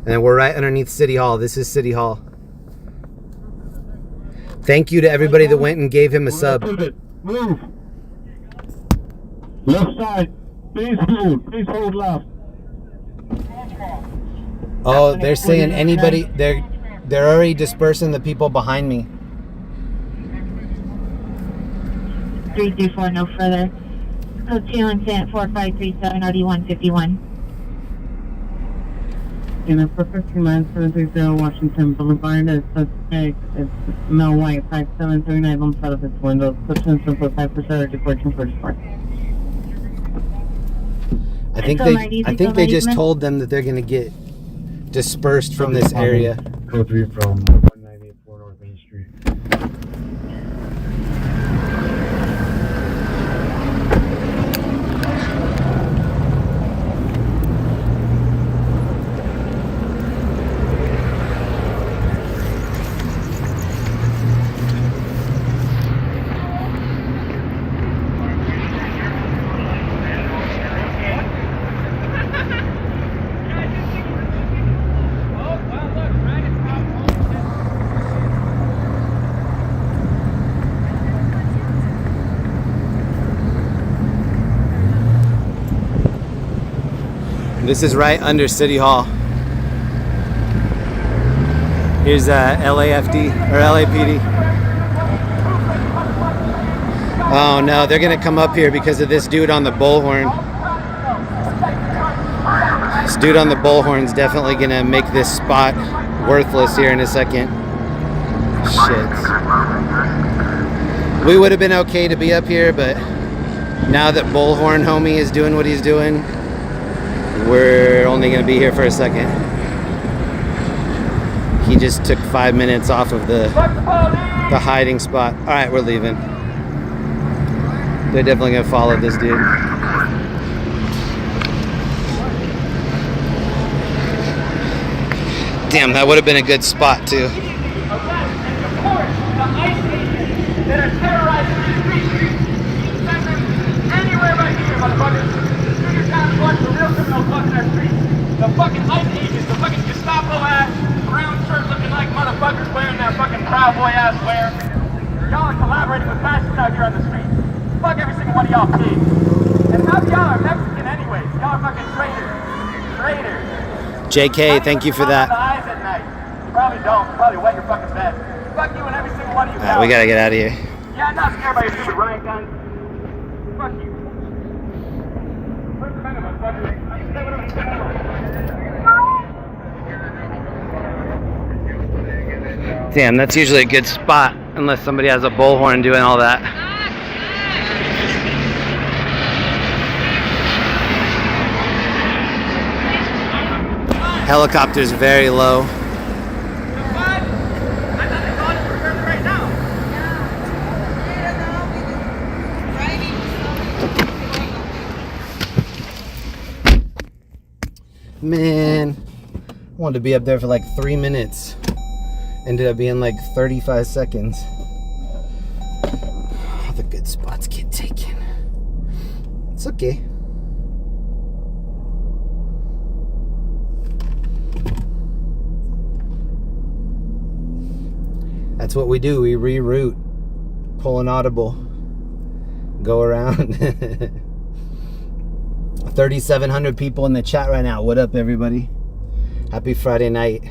And we're right underneath City Hall. This is City Hall. Thank you to everybody that went and gave him a sub. Move. Left side. Please hold. Please hold left. Oh, they're saying anybody. They're already dispersing the people behind me. 324, no further. Code 2 intent 4537 RD151. In a perfect command 730 Washington Boulevard, a suspect is male white 5739 on side of his window. Substance 1.5% deportation for sport. I think they just told them that they're gonna get dispersed from this area. Code 3 from 1984 North Main Street. This is right under City Hall. Here's LAFD or LAPD. Oh no, they're gonna come up here because of this dude on the bullhorn. This dude on the bullhorn's definitely gonna make this spot worthless here in a second. Shit. We would have been okay to be up here, but now that Bullhorn homie is doing what he's doing, we're only going to be here for a second. He just took 5 minutes off of the hiding spot. All right, we're leaving. They're definitely going to follow this dude. Damn, that would have been a good spot too. That are terrorizing these streets. Anywhere right here, motherfuckers. Do your time to watch the real criminals fucking our streets. The fucking ICE agents, the fucking Gestapo ass, brown shirt looking like motherfuckers wearing their fucking Proud Boy ass wear. Y'all are collaborating with fascists out here on the streets. Fuck every single one of y'all pigs. And half y'all are Mexican anyways. Y'all are fucking traitors. Traitors. JK, thank you for that. Eyes at night. You probably don't. You probably wet your fucking bed. Fuck you and every single one of you. Alright, we gotta get out of here. Yeah, I'm not scared by your stupid riot guns. Fuck you. Damn, that's usually a good spot unless somebody has a bullhorn doing all that. Helicopter's very low. Man, I wanted to be up there for like 3 minutes. Ended up being like 35 seconds. Oh, the good spots get taken. It's okay. That's what we do. We reroute, pull an audible, go around. 3,700 people in the chat right now. What up, everybody? Happy Friday night.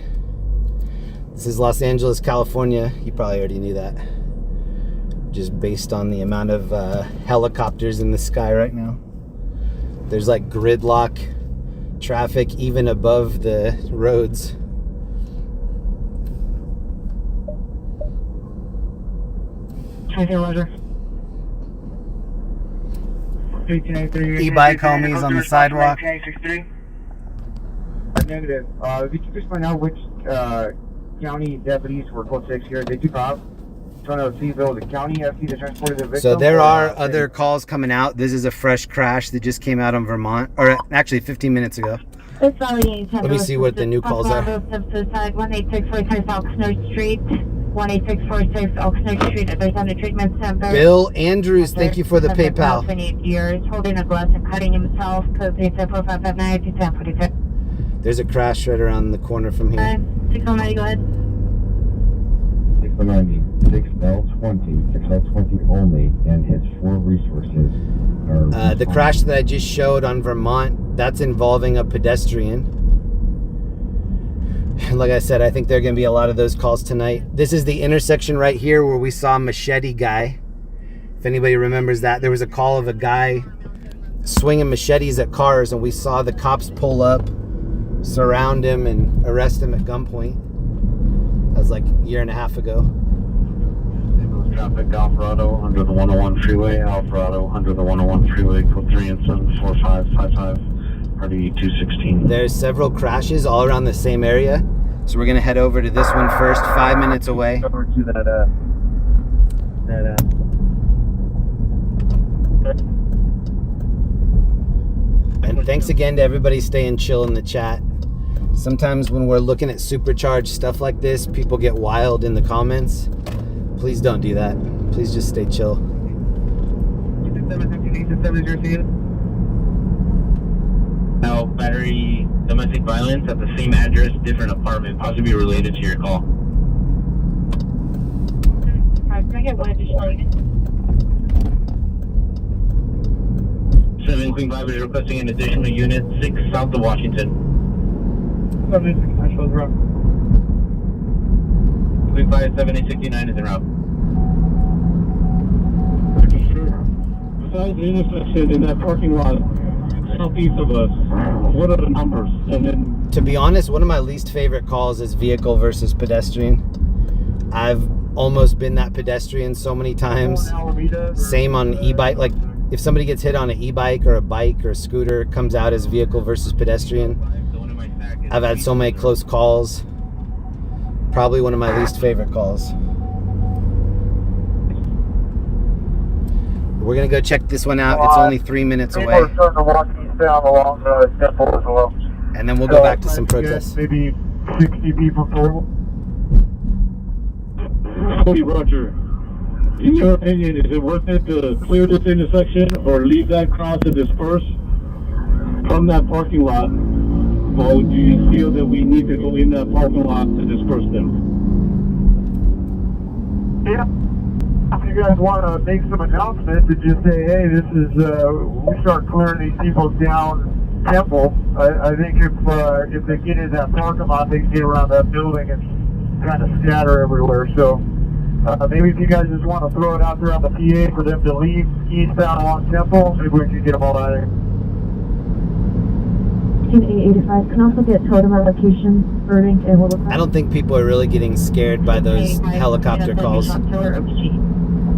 This is Los Angeles, California. You probably already knew that. Just based on the amount of helicopters in the sky right now. There's like gridlock traffic even above the roads. E-bike homies on the sidewalk. Negative. Did you just find out which county deputies were close to here? They took off. trying to see if it was the county FC that transported the victim. So there or, are other calls coming out. This is a fresh crash that just came out on Vermont, or actually 15 minutes ago. Let me see what the new calls are. 18646 Oxnard Street. 18646 Oxnard Street. If there's any treatment center. Bill Andrews, thank you for the PayPal. 28 years, holding a glass and cutting himself. Code 37559 There's a crash right around the corner from here. 609, go ahead. 690, 6L20, 6L20 only, and his 4 resources are... The crash that I just showed on Vermont, that's involving a pedestrian. Like I said, I think there are going to be a lot of those calls tonight. This is the intersection right here where we saw Machete Guy. If anybody remembers that, there was a call of a guy swinging machetes at cars, and we saw the cops pull up, surround him, and arrest him at gunpoint. That was like a year and a half ago. Traffic Alvarado under the 101 freeway, Alvarado under the 101 freeway, code 3 and 74555, party 216. There's several crashes all around the same area. So we're going to head over to this one first, 5 minutes away. Over to that And thanks again to everybody staying chill in the chat. Sometimes when we're looking at supercharged stuff like this, people get wild in the comments. Please don't do that. Please just stay chill. Now, battery domestic violence at the same address, different apartment, possibly related to your call. Can I get one additional unit? 7 Queen 5 is requesting an additional unit, 6 south of Washington. Queen 5, 7869 is en route. Besides the intersection in that parking lot southeast of us, what are the numbers? And then, To be honest, one of my least favorite calls is vehicle versus pedestrian. I've almost been that pedestrian so many times. Same on e-bike. Like if somebody gets hit on an e-bike or a bike or a scooter, it comes out as vehicle versus pedestrian. I've had so many close calls. Probably one of my least favorite calls. We're gonna go check this one out. It's only 3 minutes away, People are starting to walk eastbound along the temple as well. and then we'll go back to some protests. Maybe 60 people total. Cody Roger, in your opinion, is it worth it to clear this intersection or leave that cross and disperse from that parking lot? Or do you feel that we need to go in that parking lot to disperse them? Yeah. If you guys want to make some announcements and just say, hey, this is, we start clearing these people down Temple, I think if they get in that parking lot, they can get around that building and kind of scatter everywhere. So maybe if you guys just want to throw it out there on the PA for them to leave eastbound along Temple, maybe we can get them all out of here. 85 can also get totem allocation for link able to. I don't think people are really getting scared by those helicopter calls.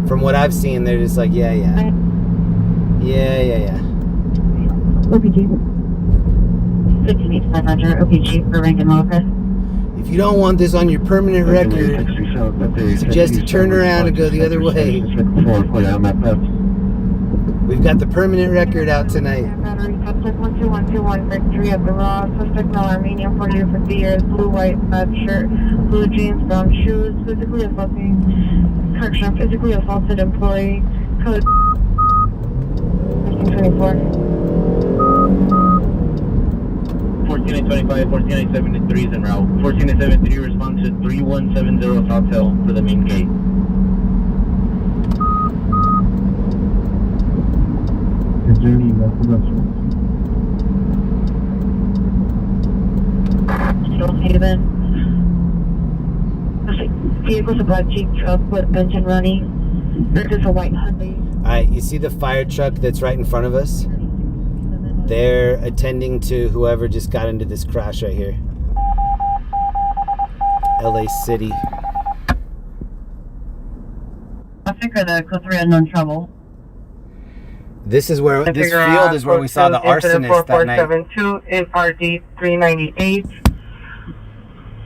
From what I've seen, they're just like, yeah. OPG. 15800 OPG for rank and Locust. If you don't want this on your permanent record, suggest you turn around and go the other way. We've got the permanent record out tonight. Battery suspect 12121 Victory at the Raw. Suspect male Armenian, 40 to 50 years, blue white red shirt, blue jeans, brown shoes, physically assaulted employee. Code 1524. 1425, 1473 is en route. 1473 responds to 3170 South Hill for the main gate. Is there any message? Haven. Vehicle's a black Jeep truck with engine running. This is a white Hyundai. Alright, you see the fire truck that's right in front of us? They're attending to whoever just got into this crash right here. LA City. Traffic or the code 3 unknown trouble. This is where this field is where we saw the arsonist that night. 4472 FRD 398.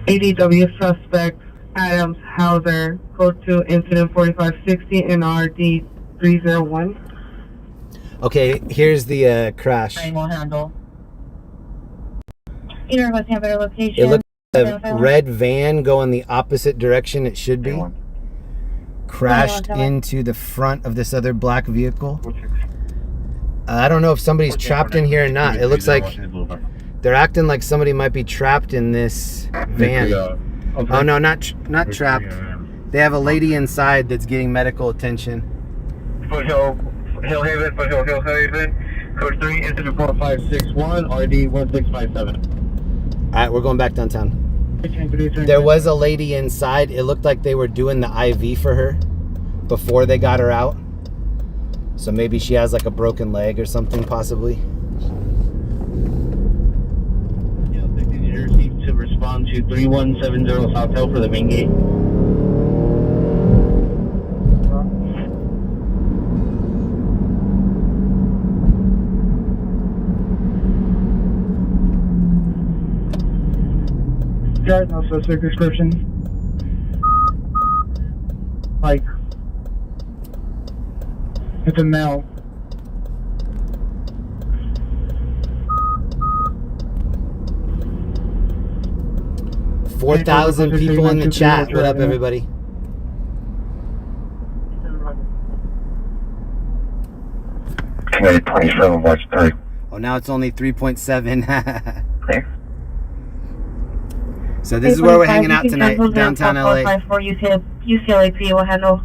ADW suspect Adams Hauser, code 2, incident 4560, NRD 301. Okay, here's the crash. I will handle. Either of us have better location. It looks like a red van going the opposite direction it should be. Crashed into the front of this other black vehicle. I don't know if somebody's trapped in here or not. It looks like they're acting like somebody might be trapped in this van. Oh no, not trapped. They have a lady inside that's getting medical attention. Foothill, Hillhaven, Foothill, Hillhaven, code 3, incident 4561, RD 1657. Alright, we're going back downtown. There was a lady inside. It looked like they were doing the IV for her before they got her out. So maybe she has like a broken leg or something, possibly. To respond to 3170 South Hill for the main gate. Guys, no suspect description. Like, it's a male. Four 4,000 people in the chat. What up, everybody? Okay, 27 March 3. Oh, now it's only 3.7. So this is where we're hanging out tonight, downtown LA. UCLAP will handle.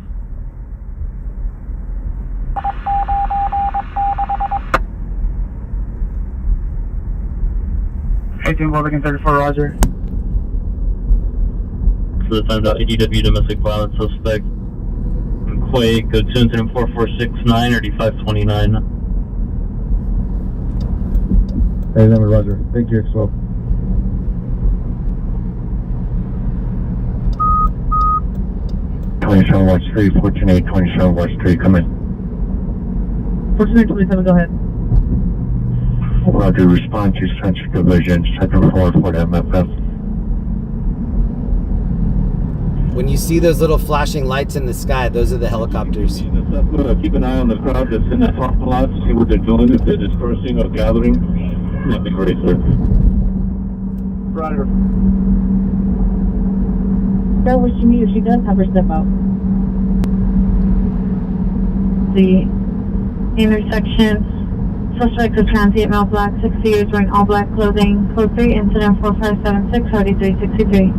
Looking 34, Roger. So the timed out ADW domestic violence suspect. Quay, code 2, incident 4469, RD 529. Hey, number Roger. Thank you, X12. Watch 3, 14-8, 27 Watch 3, come in. 14-27, go ahead. Roger, respond to Central Division, second floor, Fort MFF. When you see those little flashing lights in the sky, those are the helicopters. Keep an eye on the crowd that's in that parking lot to see what they're doing, if they're dispersing or gathering. That'd be great, sir. Roger. That what she needs. She does have her step out. The intersection. Suspect is transient male, black, 60 years, wearing all black clothing. Code 3, incident 4576, RD 363.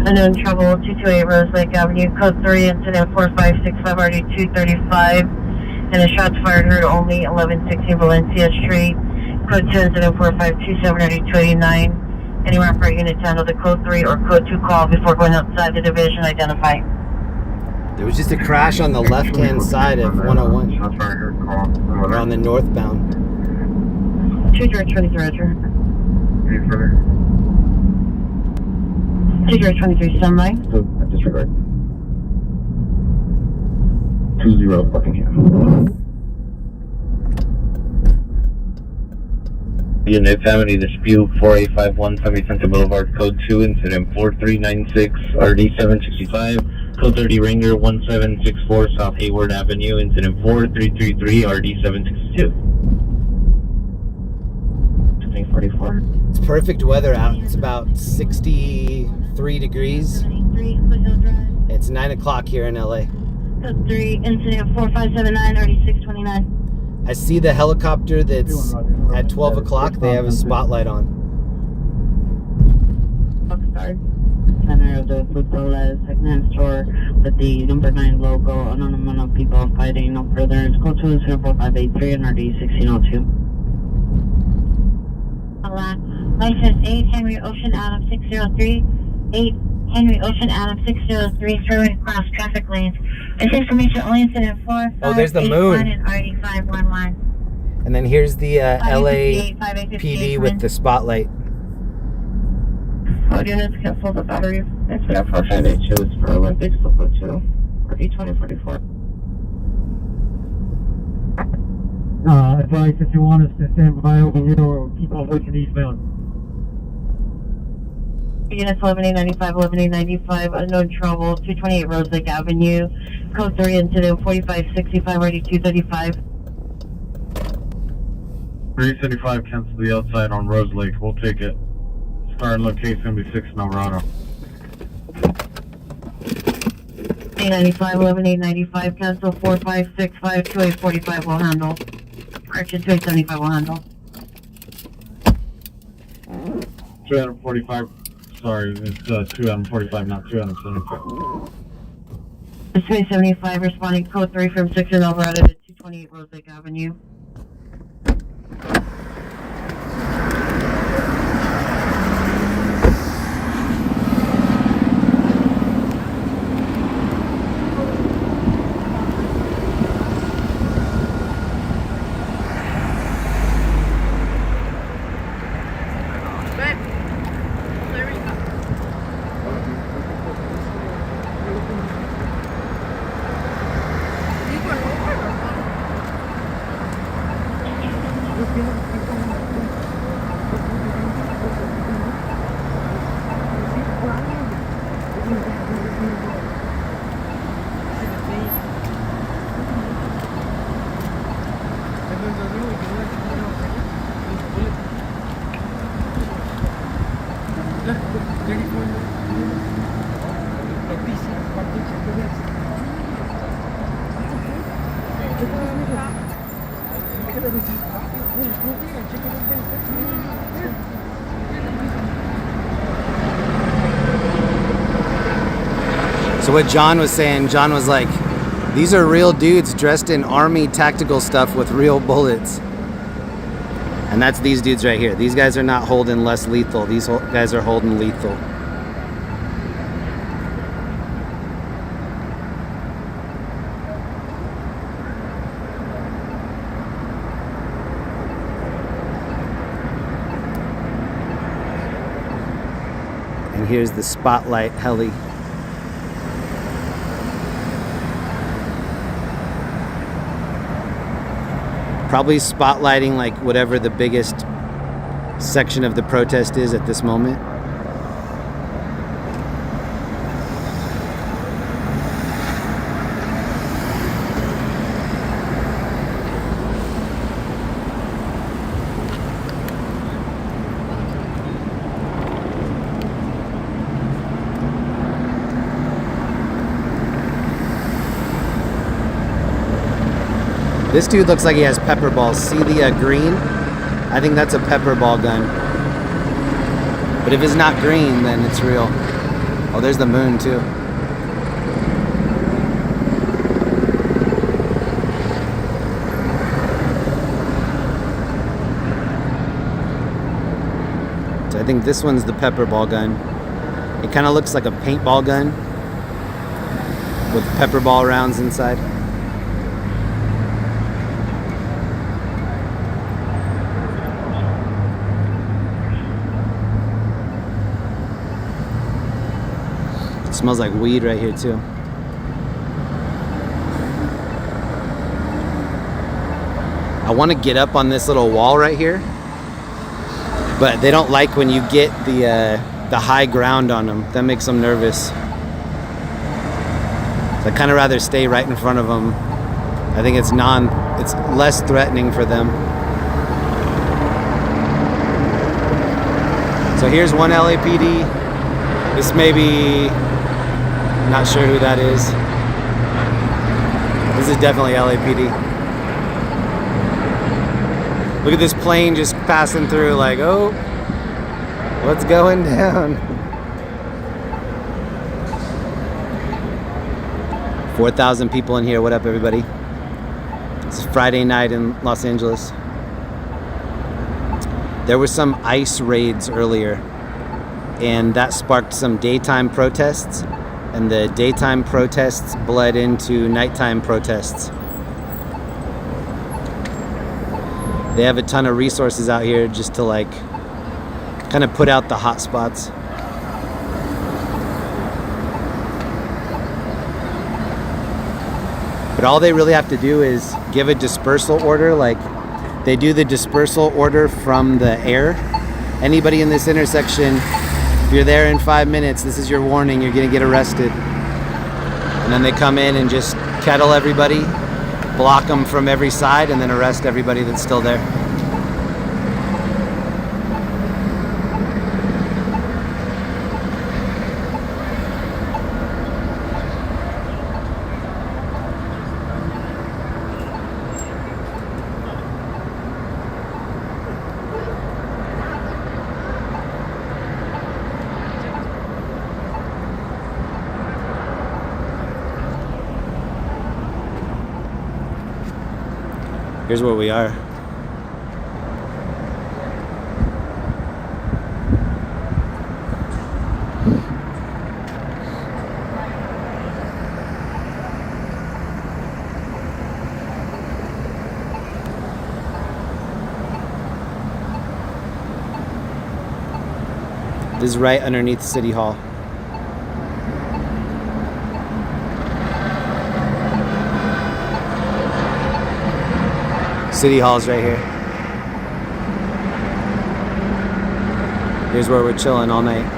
Unknown trouble, 228 Rose Lake Avenue. Code 3, incident 4565, RD 235. And the shots fired heard only 1116 Valencia Street. Code 2, incident 4527, RD 289. Anywhere for a unit to handle the code 3 or code 2 call before going outside the division, identify. There was just a crash on the left-hand side of 101. Or on the northbound. 2-23, Roger. 2-23, standby. Disregard. 20 Buckingham. Unit family dispute 4851 Sunny Center Boulevard, code 2, incident 4396, RD 765, code 30 Ranger 1764 South Hayward Avenue, incident 4333, RD 762. 2044. It's perfect weather out. It's about 63 degrees. It's 9 o'clock here in LA. Code 3, incident 4579, RD 629. I see the helicopter that's at 12 o'clock. They have a spotlight on. Center of the Figueroa second-hand store with the number 9 logo. Unknown amount of people fighting. No further. It's code 2, incident 4583 and RD 1602. License 8 Henry Ocean Adam 603. 8 Henry Ocean Adam 603. Serving across traffic lanes. This information only incident 4. Oh, there's the moon. And RD 511. And then here's the LA PD with the spotlight. All units can fill the battery. It's for 582. It's for Olympics. Local 2. RD 2044. Advice if you want us to stand by over here or keep on looking eastbound. Units 11895, 11895, unknown trouble, 228 Rose Lake Avenue, code 3 incident 4565, ready 235. 375 cancel the outside on Rose Lake. We'll take it. Starting location be 6 in Alvarado. 895, 11895, cancel 4565, 2845 will handle. Correction, 2875 will handle. 245. Sorry, it's 245, not 275. 2875 responding code 3 from 6 in Alvarado to 228 Rose Lake Avenue. So what John was saying, John was like, these are real dudes dressed in army tactical stuff with real bullets. And that's these dudes right here. These guys are not holding less lethal. These guys are holding lethal. And here's the Spotlight heli. Probably spotlighting like whatever the biggest section of the protest is at this moment. This dude looks like he has pepper balls. See the green? I think that's a pepper ball gun. But if it's not green, then it's real. Oh, there's the moon too. So I think this one's the pepper ball gun. It kind of looks like a paintball gun with pepper ball rounds inside. Smells like weed right here too. I want to get up on this little wall right here, but they don't like when you get the high ground on them. That makes them nervous. So I kind of rather stay right in front of them. I think it's less threatening for them. So here's one LAPD. This may be, not sure who that is. This is definitely LAPD. Look at this plane just passing through like, oh, what's going down? 4,000 people in here. What up, everybody? It's Friday night in Los Angeles. There were some ICE raids earlier, and that sparked some daytime protests. And the daytime protests bled into nighttime protests. They have a ton of resources out here just to like kind of put out the hot spots. But all they really have to do is give a dispersal order. Like they do the dispersal order from the air. Anybody in this intersection If you're there in 5 minutes, this is your warning. You're gonna get arrested. And then they come in and just kettle everybody, block them from every side, and then arrest everybody that's still there. Here's where we are. This is right underneath City Hall. City Hall's right here. Here's where we're chilling all night.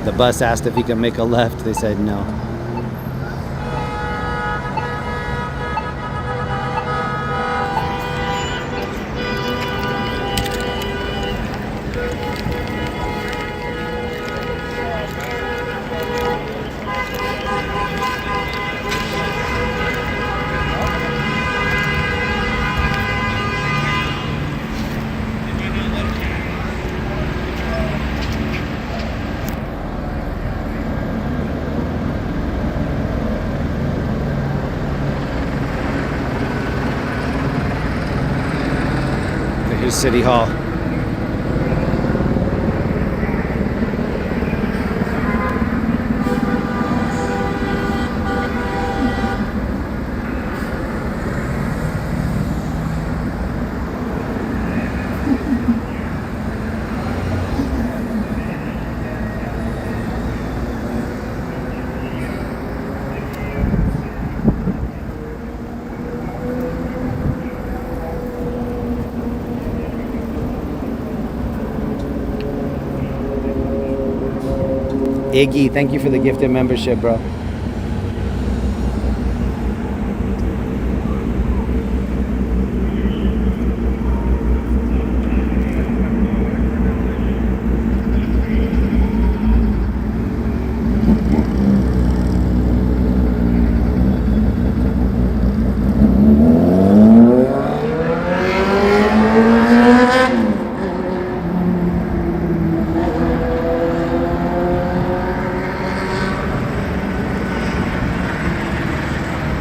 The bus asked if he could make a left. They said no. Here's City Hall. Iggy, thank you for the gifted membership, bro.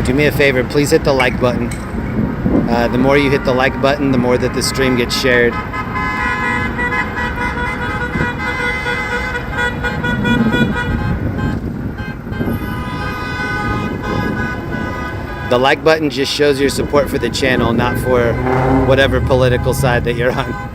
Do me a favor, please hit the like button. The more you hit the like button, the more that the stream gets shared. The like button just shows your support for the channel, not for whatever political side that you're on.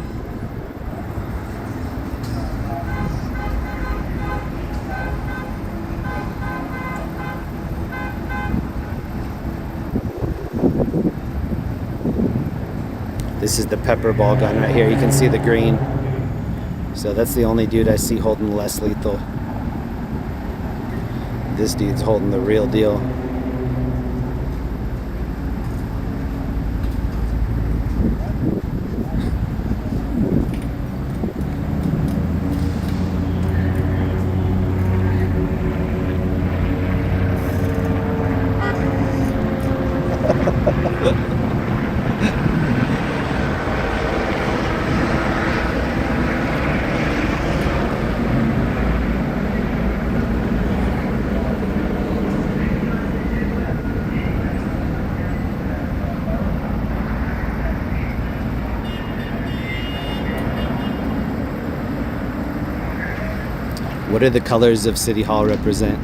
This is the pepper ball gun right here. You can see the green. So that's the only dude I see holding less lethal. This dude's holding the real deal. What do the colors of City Hall represent?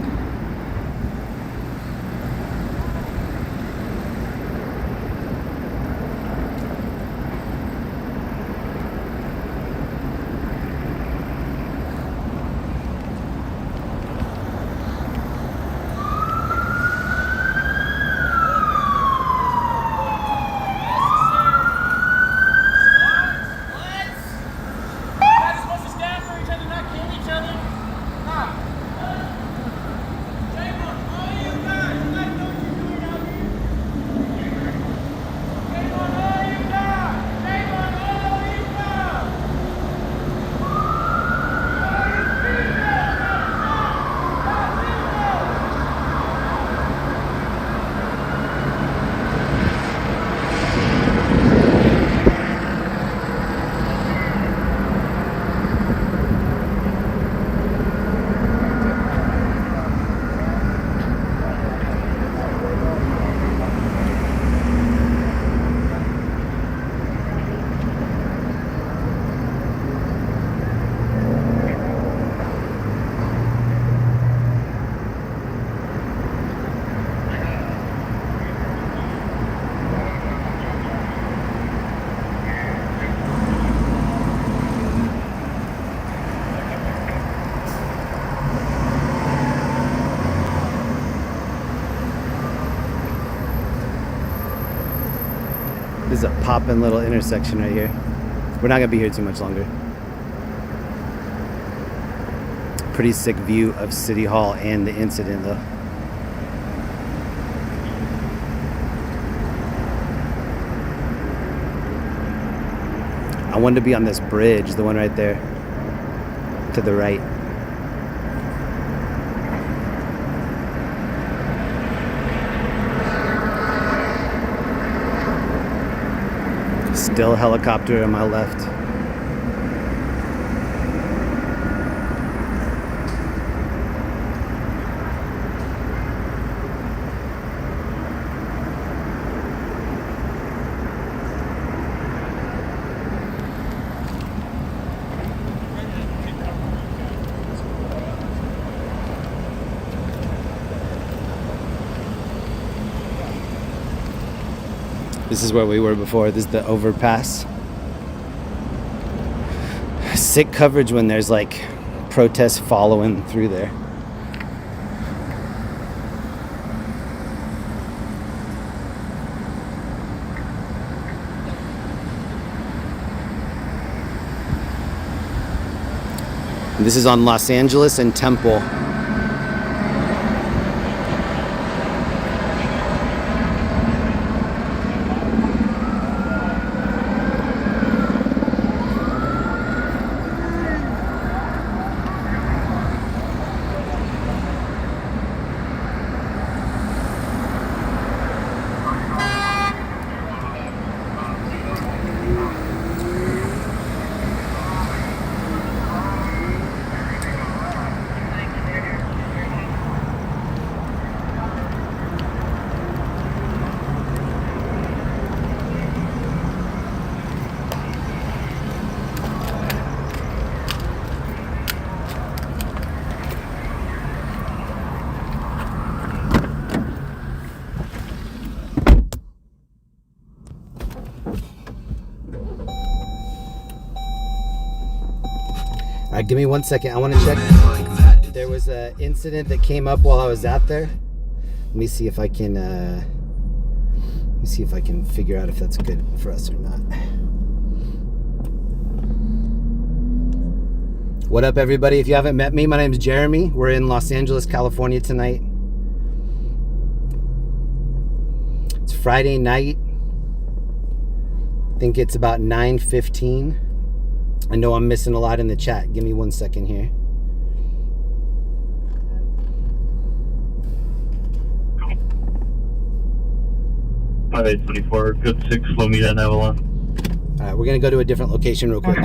This is a poppin' little intersection right here. We're not gonna be here too much longer. Pretty sick view of City Hall and the incident though. I wanted to be on this bridge, the one right there, to the right. Still a helicopter on my left. This is where we were before. This is the overpass. Sick coverage when there's like protests following through there. This is on Los Angeles and Temple. Give me 1 second. I want to check. There was an incident that came up while I was out there. Let me see if I can. Figure out if that's good for us or not. What up, everybody? If you haven't met me, my name is Jeremy. We're in Los Angeles, California tonight. It's Friday night. I think it's about 9:15. I know I'm missing a lot in the chat. Give me 1 second here. Five 824, good 6, slow me down Avalon. All right, we're gonna go to a different location real quick.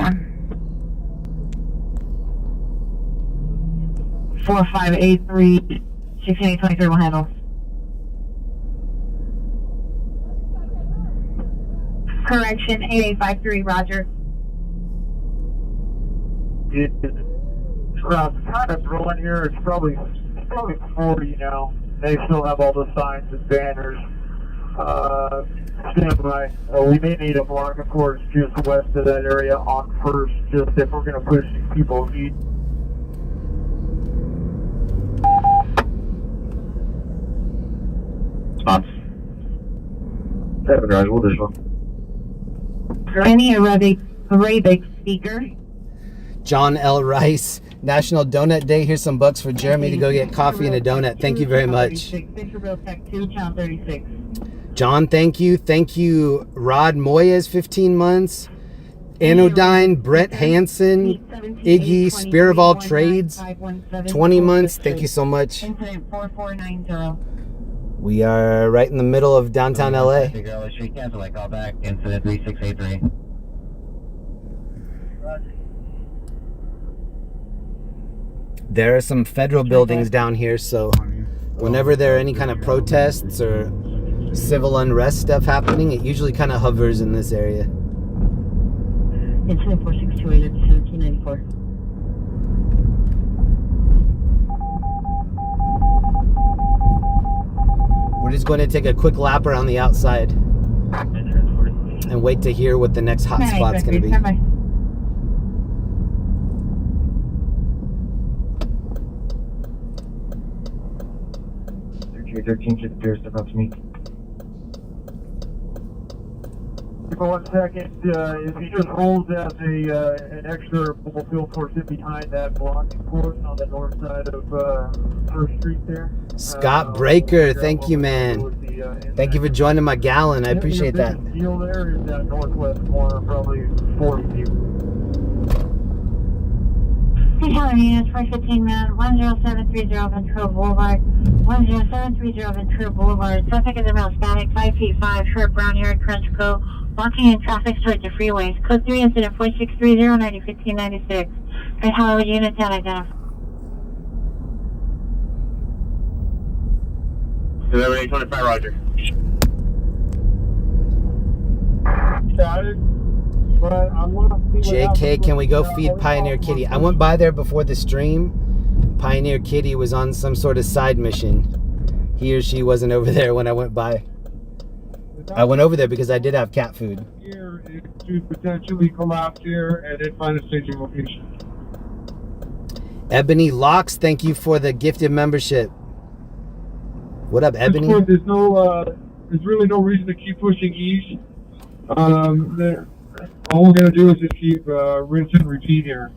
4583 6823 will handle. Correction 8853, Roger. It's kind of growing here. It's probably 40 now. They still have all the signs and banners. Stand by. We may need a block, of course, just west of that area on First, just if we're going to push these people east. Spots. 7 guys, we'll just Any Arabic speaker? John L. Rice, National Donut Day. Here's some bucks for Jeremy to go get coffee and a donut. Thank you very much. John, thank you. Thank you, Rod Moyes, 15 months. Anodyne, Brett Hansen, Iggy, Spear of All Trades, 20 months. Thank you so much. Incident 4490. We are right in the middle of downtown LA. Figueroa Street, cancel, I call back, incident 3683. There are some federal buildings down here, so whenever there are any kind of protests or civil unrest stuff happening, it usually kind of hovers in this area. Incident 4628 at 1794. We're just going to take a quick lap around the outside and wait to hear what the next hot spot's going to be. 13 should appear, step up to me. For 1 second, if he just holds as an extra mobile field force in behind that blocking course on the north side of 1st Street there. Scott Breaker, thank you, man. Thank you for joining my gallon. I appreciate that. The deal there is that northwest corner, probably 40 feet. Hey, Helen, it's 415, man. 10730 Ventura Boulevard. 10730 Ventura Boulevard. Traffic is around static, 5 feet 5, short brown hair, trench coat. Blocking in traffic towards the freeways. Code 3 incident 4630 901596. Hey, hello, unit 10 identified. 11-825, Roger. Static. But I want to see what JK, can we go feed Pioneer Kitty? I went by there before the stream. Pioneer Kitty was on some sort of side mission. He or she wasn't over there when I went by. I went over there because I did have cat food. Here is to potentially collapse here and then find a staging location. Ebony Locks, thank you for the gifted membership. What up, Ebony? There's really no reason to keep pushing east. All we're gonna do is just keep rinse and repeat here.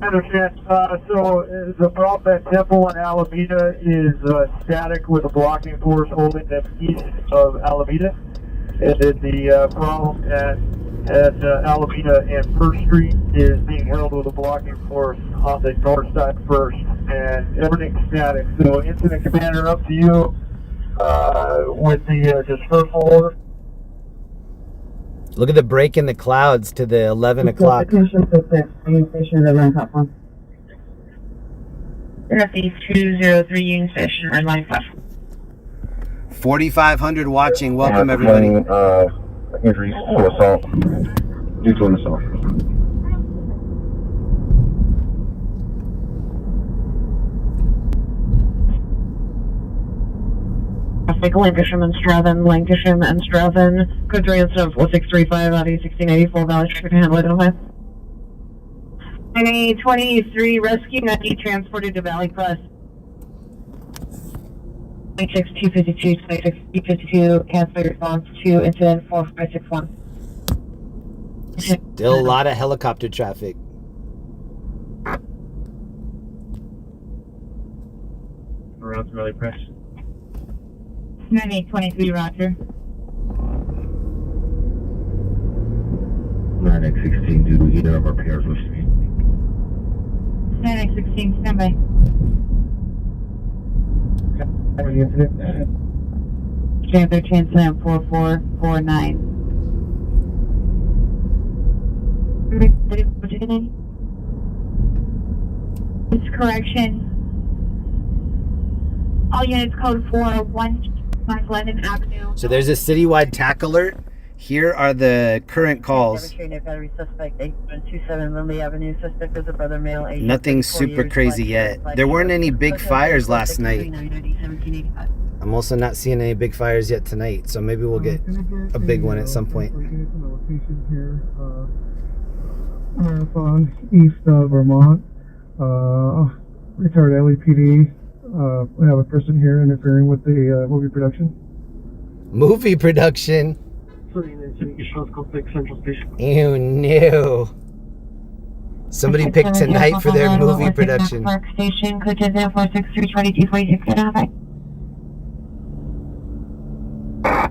I understand. So the problem at Temple and Alameda is static with a blocking force holding them east of Alameda. And then the problem at Alameda and 1st Street is being held with a blocking force on the north side first. And everything's static. So incident commander, up to you with the dispersal order. Look at the break in the clouds to the 11 o'clock. Northeast 203 Union Station, red line platform. 4,500 watching. Welcome, everybody. Injuries to assault. Due to an assault. Traffic, Lancashire and Strathern, Lancashire and Strathern. Code 3 incident 4635 out of 1684 Valley Street, handle identified. 23 rescue, not be transported to Valley Crest. 262, 252, cancel response to incident 4561. Still a lot of helicopter traffic. Around to Valley Crest. 9823, roger. 9X16 due to either of our pairs with speed. 9X16, standby. Panther Translam 4449. What's your name? It's correction. All units code 4-1 Glendon Avenue. So there's a citywide tack alert. Here are the current calls. Suspect 827 Lindley Avenue. Suspect is a brother male. Nothing super crazy yet. There weren't any big fires last night. I'm also not seeing any big fires yet tonight, so maybe we'll get a big one at some point. Marathon, east of Vermont. Retired LAPD. We have a person here interfering with the movie production. Movie production? Ew, no. Somebody picked tonight for their movie production. Park Station, code 463-2246.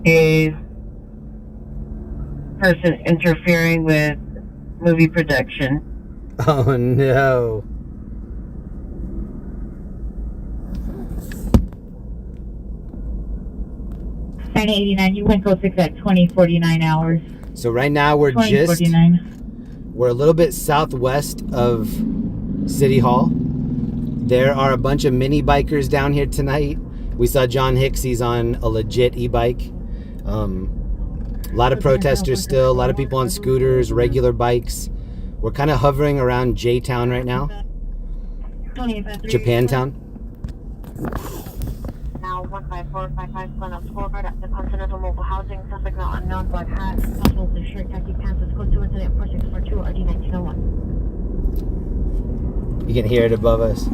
A person interfering with movie production. Oh no. You went go 6 at 2049 hours. So right now we're a little bit southwest of City Hall. There are a bunch of mini bikers down here tonight. We saw John Hicks, he's on a legit e-bike. A lot of protesters still, a lot of people on scooters, regular bikes. We're kind of hovering around J-Town right now. Japantown. Now 15455 Glenelg Boulevard at the Continental Mobile Housing, suspect not unknown, black hat, muscles, shirt, khaki pants, code 2 incident 4642 RD 1901. You can hear it above us.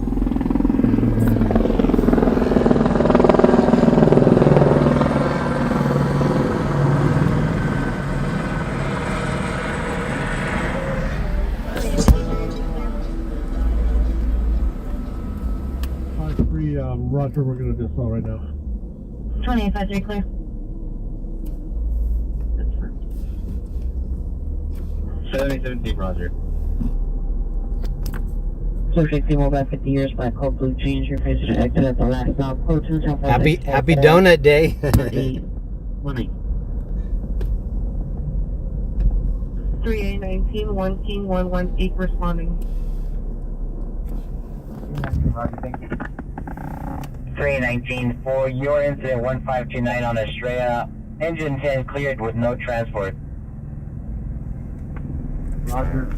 Roger, we're gonna dismount right now. 2853 clear. 7017, Roger. Clear 16, mobile 50 years, black code blue jeans, your face to exit at the last stop. Code 2, Happy donut day. 3819, 111 responding. 319 for your incident 1529 on Estrella. Engine 10 cleared with no transport. Roger.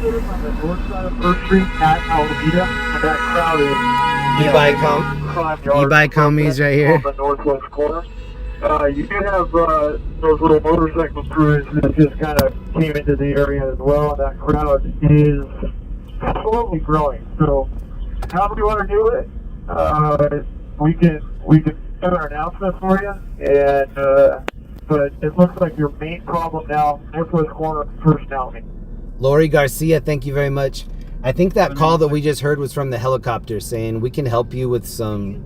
On the north side of First Street at Alameda, and that crowd is E-bike homies right here. on the northwest corner. You do have those little motorcycle crews that just kind of came into the area as well, and that crowd is slowly growing. So, however you want to do it, we can put our announcement for you, and but it looks like your main problem now, northwest corner, First Alameda. Lori Garcia, thank you very much. I think that call that we just heard was from the helicopter saying we can help you with some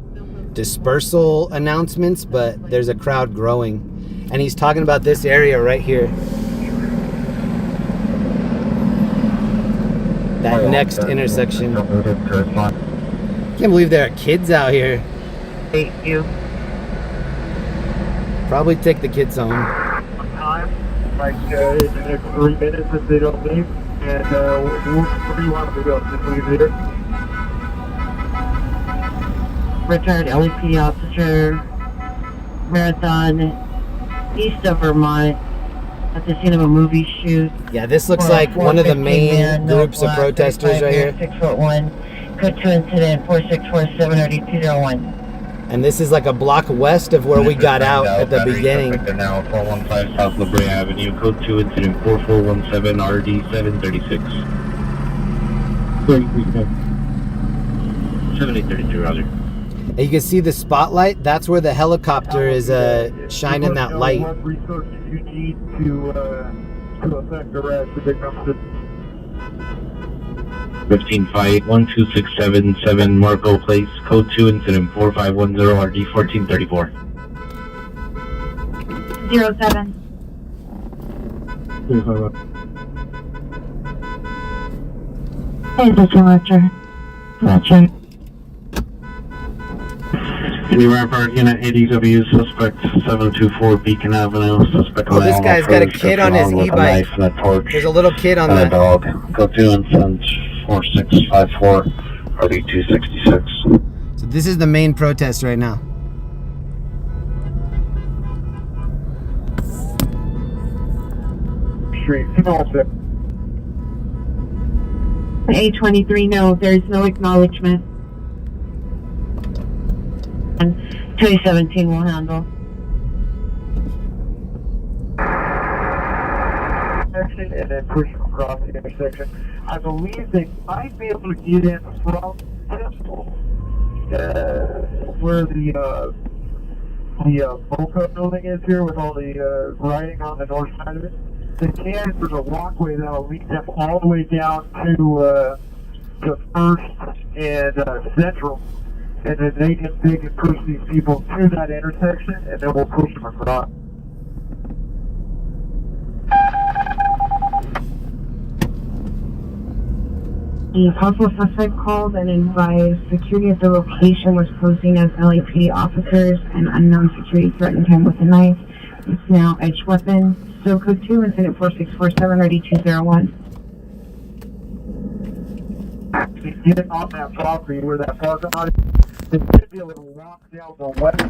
dispersal announcements, but there's a crowd growing. And he's talking about this area right here. That next intersection. Can't believe there are kids out here. Thank you. Probably take the kids home. Time, like in the next 3 minutes if they don't leave, and where do you want them to go? Just leave here. Retired LEP officer, Marathon, east of Vermont, at the scene of a movie shoot. Yeah, this looks like one of the main groups of protesters right here. 6'1", code 2 incident 4647-201. And this is like a block west of where we got out at the beginning. Now 415 South La Brea Avenue, code 2 incident 4417 RD 736. 7032, Roger. And you can see the spotlight. That's where the helicopter is shining that light. What resources you need to affect arrest if it comes to 1558 Marco Place, code 2 incident 4510 RD 1434. 07. Hey, this is Roger. Roger. Anywhere parking at ADW, suspect 724 Beacon Avenue, suspect Oh, this guy's got a kid on his e-bike. There's a little kid on and a that. dog. Code 2 incident 4654 RD 266. So this is the main protest right now. Street. Small tip. A23, no, there's no acknowledgement. And 2017 will handle. And then push them across the intersection. I believe they might be able to get in from Fumble, where the Boca building is here with all the writing on the north side of it. They can. There's a walkway that'll lead them all the way down to First and Central, and then they can push these people to that intersection, and then we'll push them across. The possible suspect called and advised security at the location was posing as LAPD officers, and unknown security threatened him with a knife. It's now edge weapon. So code 2 incident 4647 ready 201. To get on that property where that parking lot is, they should be able to walk down the west.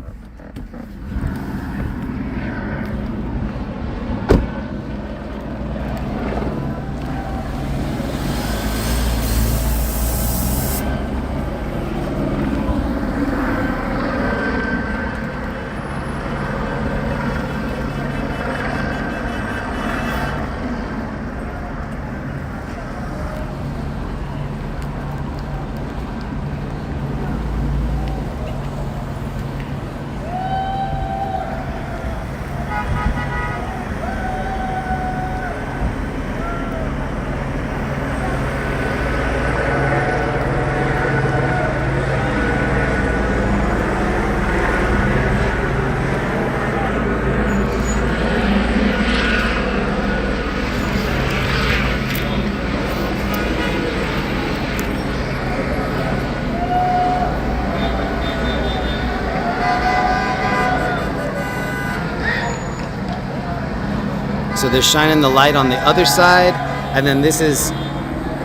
they're shining the light on the other side, and then this is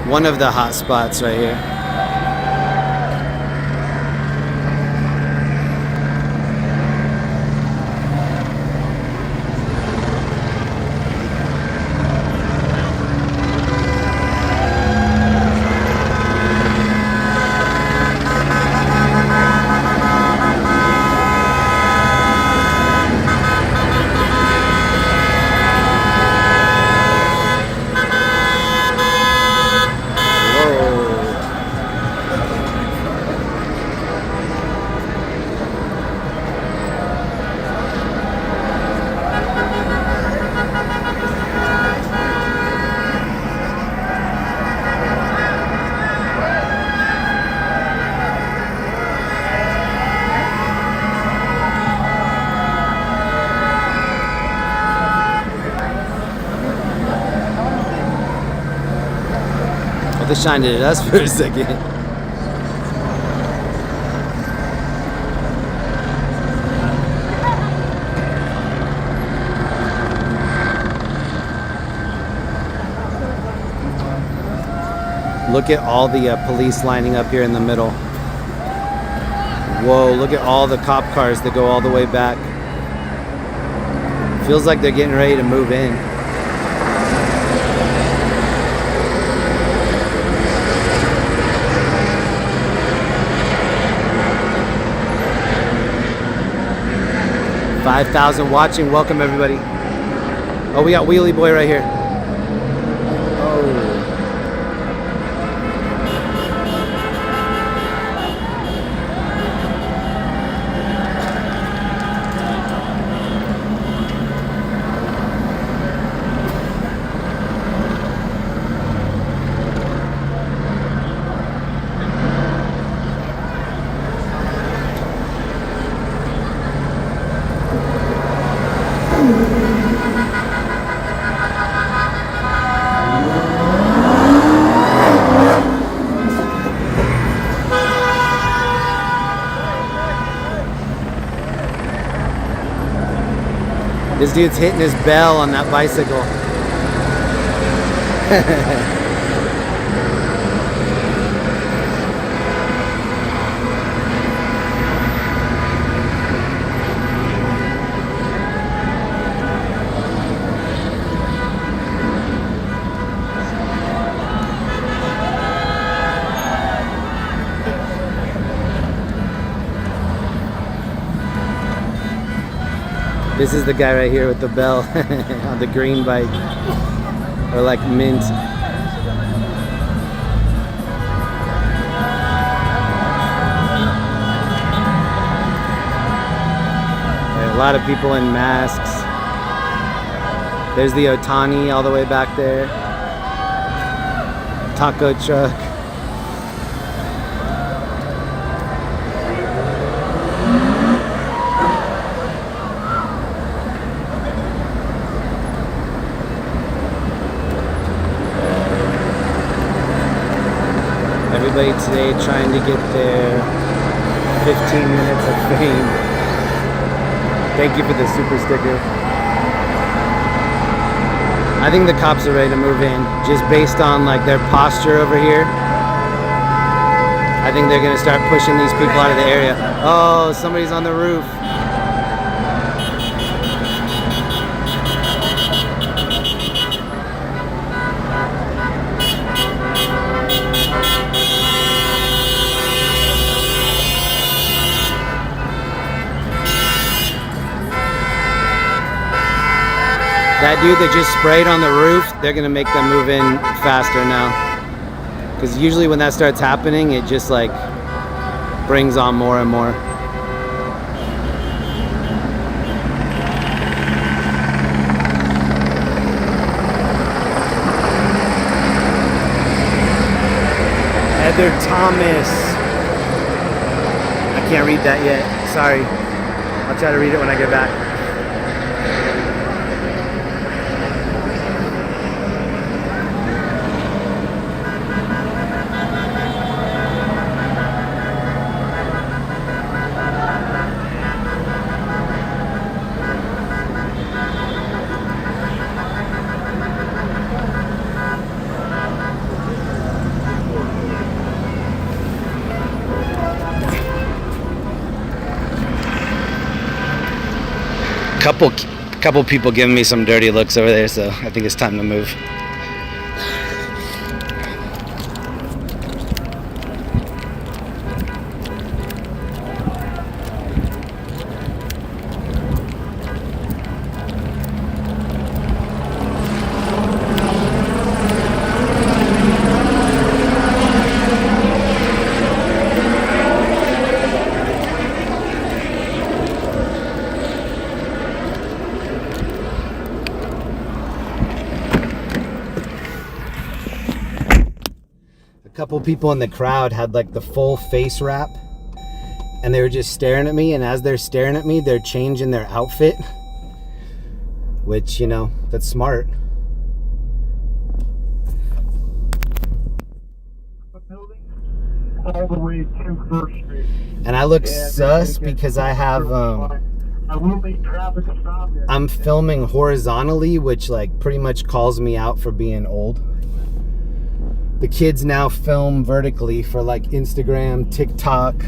one of the hot spots right here. They shined it at us for a second. Look at all the police lining up here in the middle. Whoa, look at all the cop cars that go all the way back. Feels like they're getting ready to move in. $5,000 watching. Welcome everybody. Oh, we got Wheelie Boy right here. This dude's hitting his bell on that bicycle. This is the guy right here with the bell on the green bike, or like mint. There are a lot of people in masks. There's the Otani all the way back there. Taco truck. Everybody today trying to get their 15 minutes of fame. Thank you for the super sticker. I think the cops are ready to move in, just based on like their posture over here. I think they're gonna start pushing these people out of the area. Oh, somebody's on the roof. That dude that just sprayed on the roof, they're gonna make them move in faster now. Because usually when that starts happening, it just like brings on more and more. Heather Thomas. I can't read that yet, sorry. I'll try to read it when I get back. Couple people giving me some dirty looks over there, so I think it's time to move. Couple people in the crowd had like the full face wrap, and they were just staring at me, and as they're staring at me, they're changing their outfit, which, you know, that's smart. All the way to First Street. And I look sus because I have I will need traffic to stop it. I'm filming horizontally, which like pretty much calls me out for being old. The kids now film vertically for like Instagram, TikTok,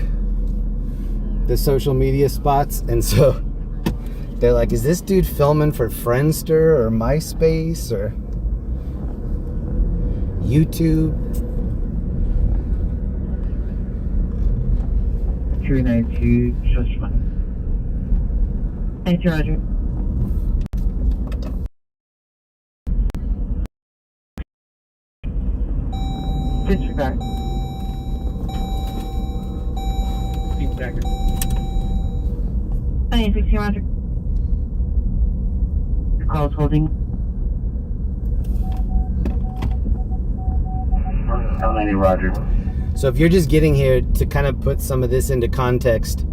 the social media spots. And so they're like, is this dude filming for Friendster or MySpace or YouTube? 392, just fine. Thank you, Roger. Disregard. Feedback. 960, Roger. Your call is holding. 90, Roger. So if you're just getting here, to kind of put some of this into context,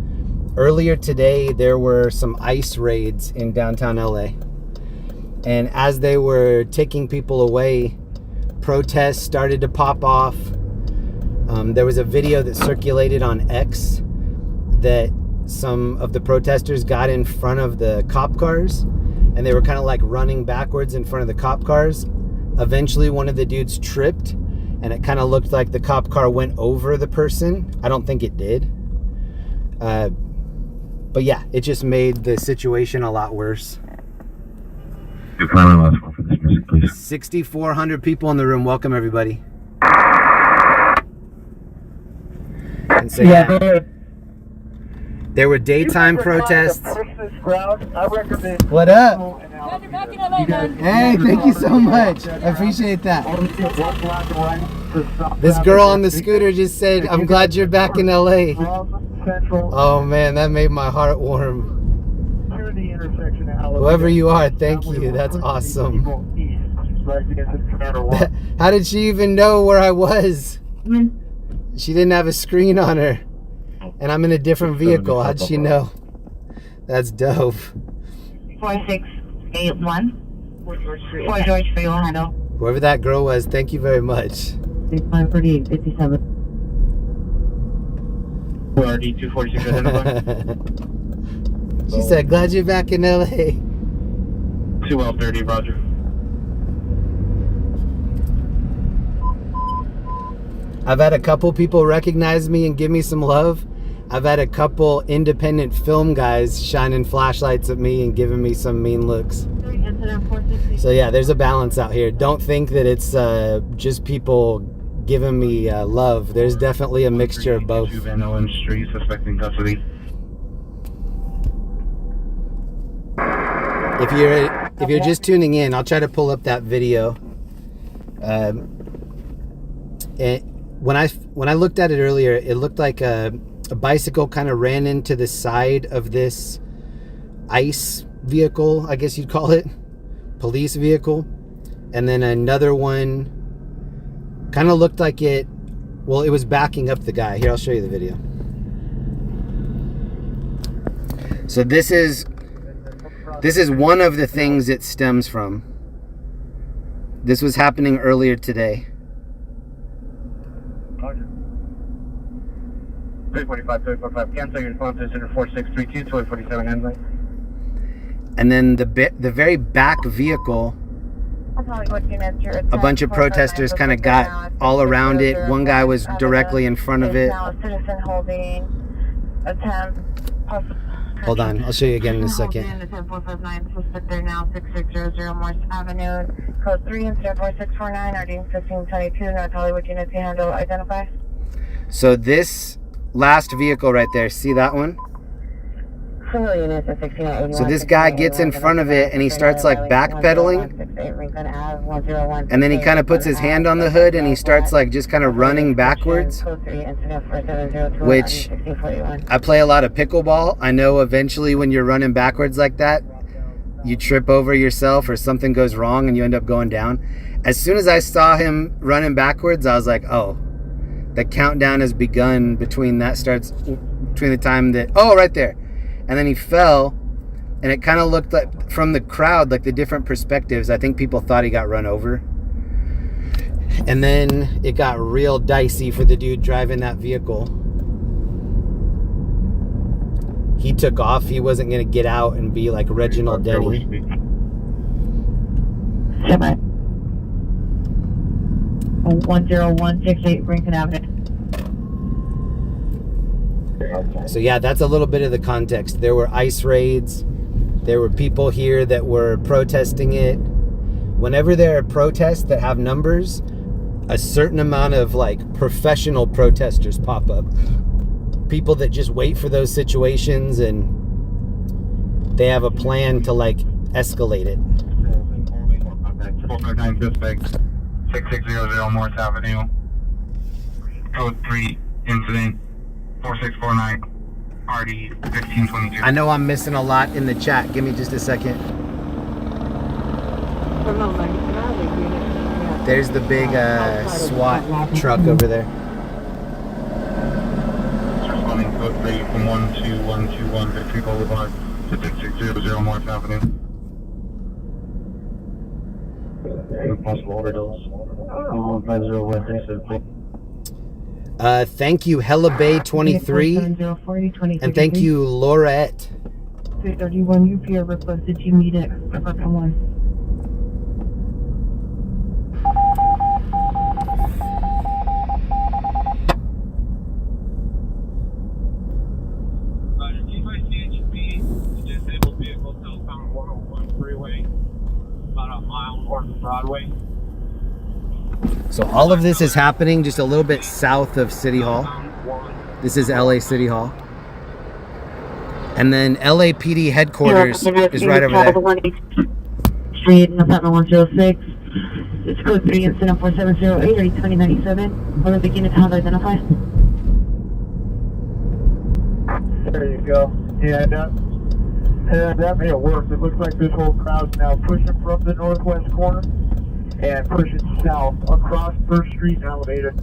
earlier today there were some ICE raids in downtown LA. And as they were taking people away, protests started to pop off. There was a video that circulated on X that some of the protesters got in front of the cop cars, and they were kind of like running backwards in front of the cop cars. Eventually one of the dudes tripped, and it kind of looked like the cop car went over the person. I don't think it did. But yeah, it just made the situation a lot worse. Can I run last one for this music, please? 6,400 people in the room. Welcome, everybody. And so, yeah, there were daytime protests. What up? Hey, thank you so much. I appreciate that. This girl on the scooter just said, I'm glad you're back in LA. Oh man, that made my heart warm. Whoever you are, thank you. That's awesome. How did she even know where I was? She didn't have a screen on her. And I'm in a different vehicle. How'd she know? That's dope. 4681. Fort George, Figueroa, handle. Whoever that girl was, thank you very much. 54857. 246 She said, glad you're back in LA. 2L30, Roger. I've had a couple people recognize me and give me some love. I've had a couple independent film guys shining flashlights at me and giving me some mean looks. So yeah, there's a balance out here. Don't think that it's just people giving me love. There's definitely a mixture of both. Van Street, suspecting custody. If you're just tuning in, I'll try to pull up that video. And when I looked at it earlier, it looked like a bicycle kind of ran into the side of this ICE vehicle, I guess you'd call it, police vehicle, and then another one kind of looked like it was backing up the guy. Here, I'll show you the video. So this is one of the things it stems from. This was happening earlier today. 345, cancel your response to 4632, 247 Endzone. And then the very back vehicle, a bunch of protesters kind of got all around it. One guy was directly in front of it. Now a citizen holding attempt Hold on, I'll show you again in a second. Suspect there now, 6600 Morse Avenue, code 3 incident 4649, RD 1522, North Hollywood, unit to handle, identify. So this last vehicle right there, see that one? So this guy gets in front of it and he starts like backpedaling, and then he kind of puts his hand on the hood and he starts like just kind of running backwards, which I play a lot of pickleball. I know eventually when you're running backwards like that, you trip over yourself or something goes wrong and you end up going down. As soon as I saw him running backwards, I was like, oh, the countdown has begun between the time that, oh, right there. And then he fell, and it kind of looked like, from the crowd, like the different perspectives, I think people thought he got run over. And then it got real dicey for the dude driving that vehicle. He took off. He wasn't going to get out and be like Reginald Denny. 10168 Brinkley Avenue. So yeah, that's a little bit of the context. There were ICE raids. There were people here that were protesting it. Whenever there are protests that have numbers, a certain amount of like professional protesters pop up. People that just wait for those situations and they have a plan to like escalate it. 459 suspect, 6600 Morse Avenue, code 3 incident. 4649 RD 1522. I know I'm missing a lot in the chat. Give me just a second. There's the big SWAT truck over there. Responding code 3 from 12121 Victory Boulevard to 6600 Morse Avenue. Possible overdose. 150 thank you, HellaBay23, and thank you, Laurette. 331 UPR requested to meet at apartment 1. Disabled vehicle still found 101 freeway, about a mile north of Broadway. So all of this is happening just a little bit south of City Hall. This is LA City Hall. And then LAPD headquarters is right over there. Street, apartment 106. It's code 3 incident 4708 2097. Will it begin to have identify? There you go. Yeah, that may have worked. It looks like this whole crowd's now pushing from the northwest corner and pushing south across 1st Street and Alameda.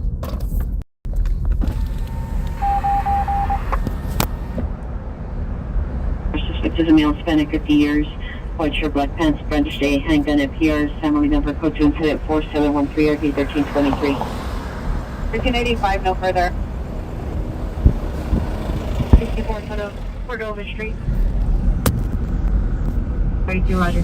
Suspect is a male, Hispanic, 50 years, white shirt, black pants, French day, handgun at PR's, family number, code 2 incident 4713 RD 1323. 1385, no further. 64 Cordova Street. 32 Roger.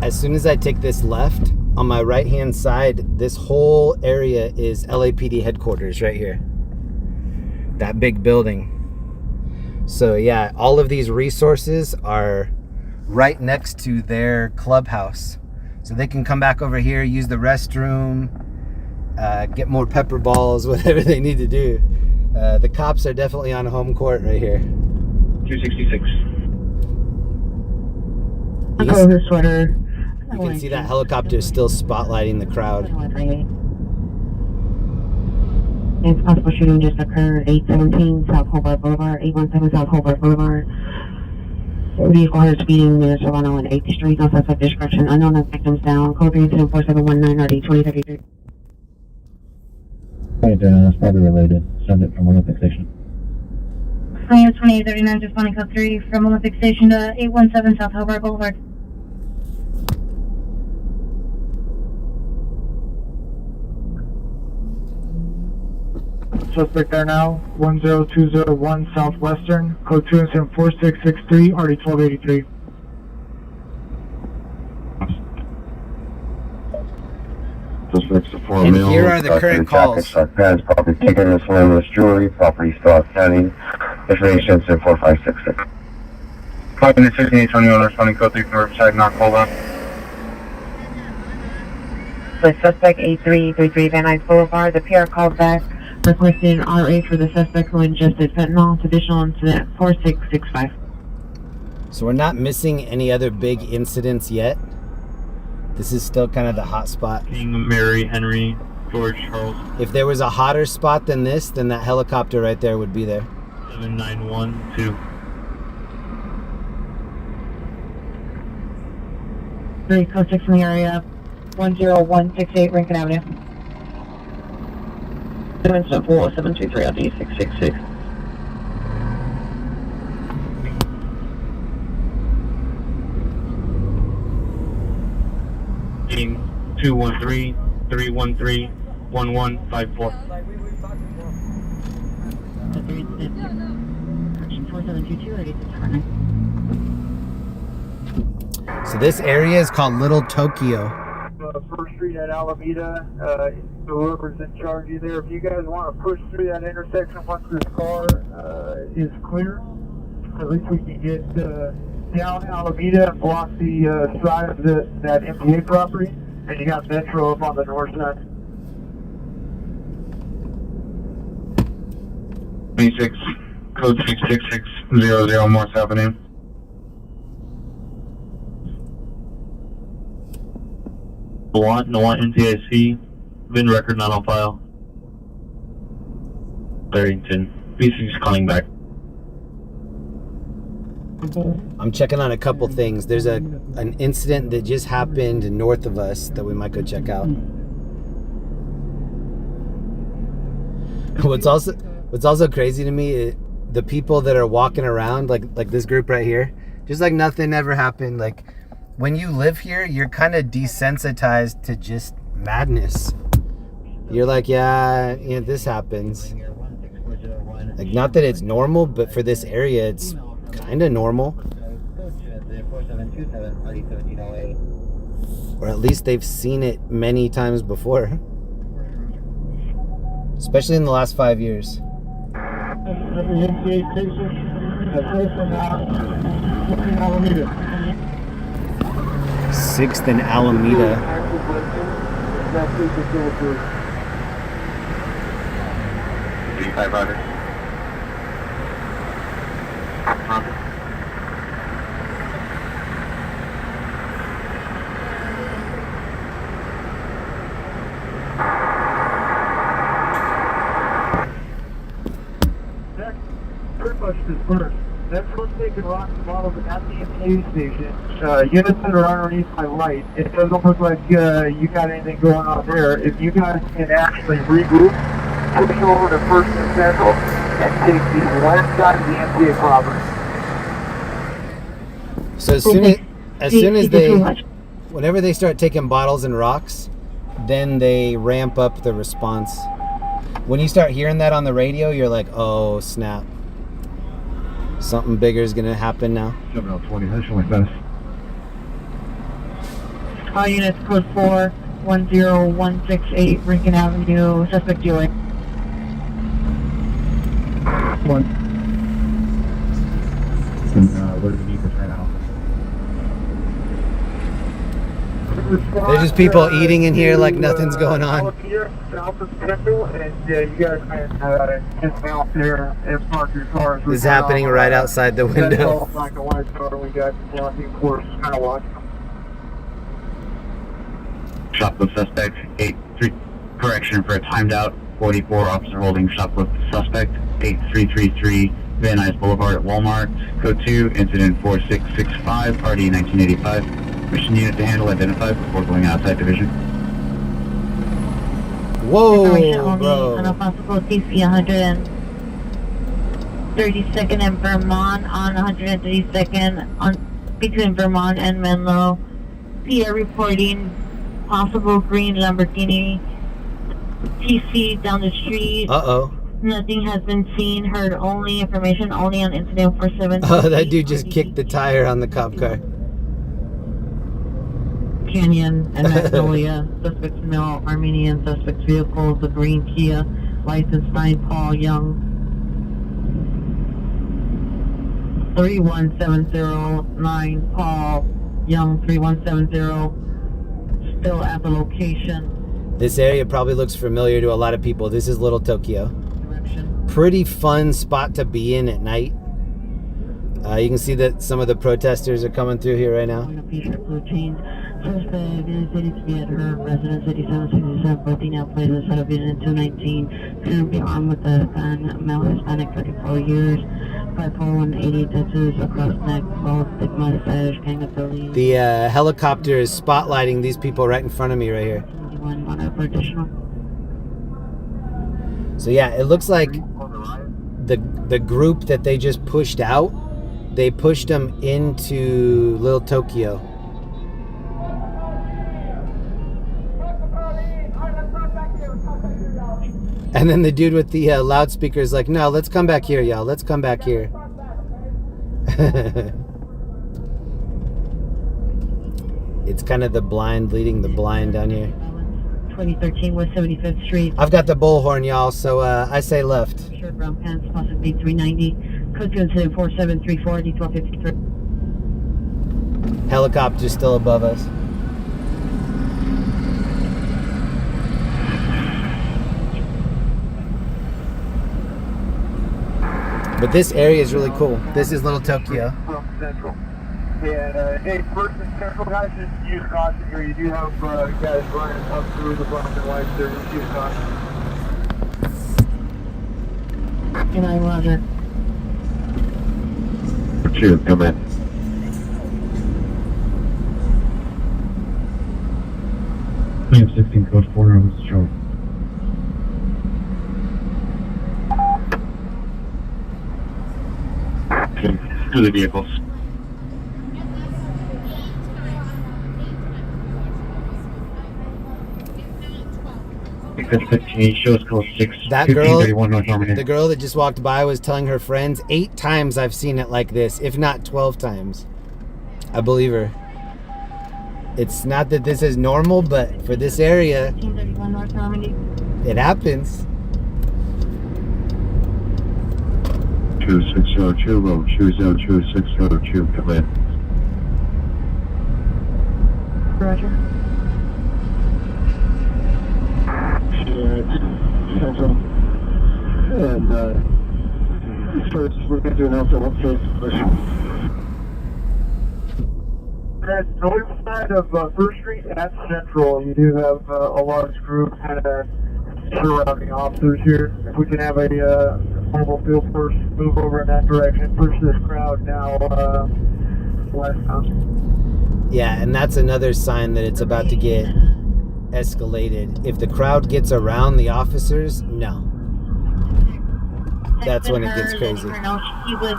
As soon as I take this left, on my right hand side, this whole area is LAPD headquarters right here. That big building. So yeah, all of these resources are right next to their clubhouse. So they can come back over here, use the restroom, get more pepper balls, whatever they need to do. The cops are definitely on home court right here. 266. You can see that helicopter is still spotlighting the crowd. It's possible shooting just occurred 817 South Hobart Boulevard, 817 South Hobart Boulevard. Vehicle heard speeding near Serrano and 8th Street. No suspect description. Unknown victims down. Code 3 incident 4719 RD 2033. That's probably related. Send it from Olympic Station. 2839, just finding code 3 from Olympic Station to 817 South Hobart Boulevard. Suspect there now, 10201 Southwestern, code 2 incident 4663, RD 1283. suspects to 4 And male. here are the current calls. Dark pants, property ticket, miscellaneous jewelry, property stock, county, information 4566. Copy the 6821, responding code 3 from Riverside, not called up. The suspect 8333 Van Nuys Boulevard. The PR called back requesting an RA for the suspect who ingested fentanyl. Additional incident 4665. So we're not missing any other big incidents yet. This is still kind of the hot spot. King, Mary, Henry, George, Charles. If there was a hotter spot than this, then that helicopter right there would be there. 7912. 3 code 6 in the area. 10168 Lincoln Avenue. 723 LD 666. King, 213-313-1154. 4722 So this area is called Little Tokyo. First Street at Alameda, whoever's in charge of there, if you guys want to push through that intersection once this car is clear, at least we can get down Alameda and block the side of that MTA property, and you got Metro up on the north side. 26, code 66600 Morse Avenue. No want NTIC. VIN record not on file. Barrington. B6 calling back. I'm checking on a couple things. There's an incident that just happened north of us that we might go check out. What's also crazy to me, the people that are walking around like this group right here, just like nothing ever happened. Like when you live here, you're kind of desensitized to just madness. You're like, yeah, this happens. Like, not that it's normal, but for this area, it's kind of normal. Or at least they've seen it many times before. Especially in the last 5 years. 6th and Alameda. D500. Pretty much dispersed. That's what's taking rocks and bottles at the MTA station. Units that are underneath my light, it doesn't look like you got anything going on there. If you guys can actually regroup, push over to First and Central, and take the left side of the MTA property. So as soon as whenever they start taking bottles and rocks, then they ramp up the response. When you start hearing that on the radio, you're like, oh snap. Something bigger is going to happen now. 7020, that's only best. All units code 4 10168 Lincoln Avenue, suspect dealer. One. And what do we need this right now? There's just people eating in here like nothing's going on. South of Central, and you guys can dismount there and park your cars. This is happening right outside the window. That's all black and white car we got blocking course, kind of watching. Shoplift suspect, 83, correction for a timed out, 44 officer holding shoplift suspect, 8333 Van Nuys Boulevard at Walmart, code 2, incident 4665, RD 1985. Mission unit to handle identified before going outside division. Whoa, Information only bro. on a possible DC 132nd and Vermont on 132nd on between Vermont and Menlo. PR reporting possible green Lamborghini TC down the street. Uh-oh. Nothing has been seen, heard only information only on incident 47. Oh, that dude just kicked the tire on the cop car. Canyon and Magnolia. Suspects male, Armenian. Suspects vehicles, a green Kia. License 9 Paul Young. 31709 Paul Young 3170. Still at the location. This area probably looks familiar to a lot of people. This is Little Tokyo. Pretty fun spot to be in at night. You can see that some of the protesters are coming through here right now. Suspect is stated to be at her residence, 8767, boating out places, set up unit 219. Couldn't be armed with a gun, male Hispanic, 34 years. 54180 tattoos across neck, both stigma, mustache, gang affiliate. The helicopter is spotlighting these people right in front of me right here. So yeah, it looks like the group that they just pushed out, they pushed them into Little Tokyo. And then the dude with the loudspeaker is like, no, let's come back here, y'all. Let's come back here. It's kind of the blind leading the blind down here. 2013 West 75th Street. I've got the bullhorn, y'all, so I say left. Shirt, brown pants, possible B390. Code to incident 4734, D1253. Helicopter's still above us. But this area is really cool. This is Little Tokyo. From Central. And, hey, first and Central guys, just use caution here. You do have guys running up through the black and white there. Just use caution. And I Roger. 2, come in. Claim 16 code 4 on the stroke. To the vehicles. That girl, the girl that just walked by was telling her friends 8 times I've seen it like this, if not 12 times. I believe her. It's not that this is normal, but for this area, it happens. 2602, road 202, come in. Roger. Central. And first, we're going to do an alpha push. At the north side of 1st Street at Central, you do have a large group kind of surrounding officers here. If we can have a mobile field force move over in that direction, push this crowd now west. Yeah, and that's another sign that it's about to get escalated. If the crowd gets around the officers, no. That's when it gets crazy. She was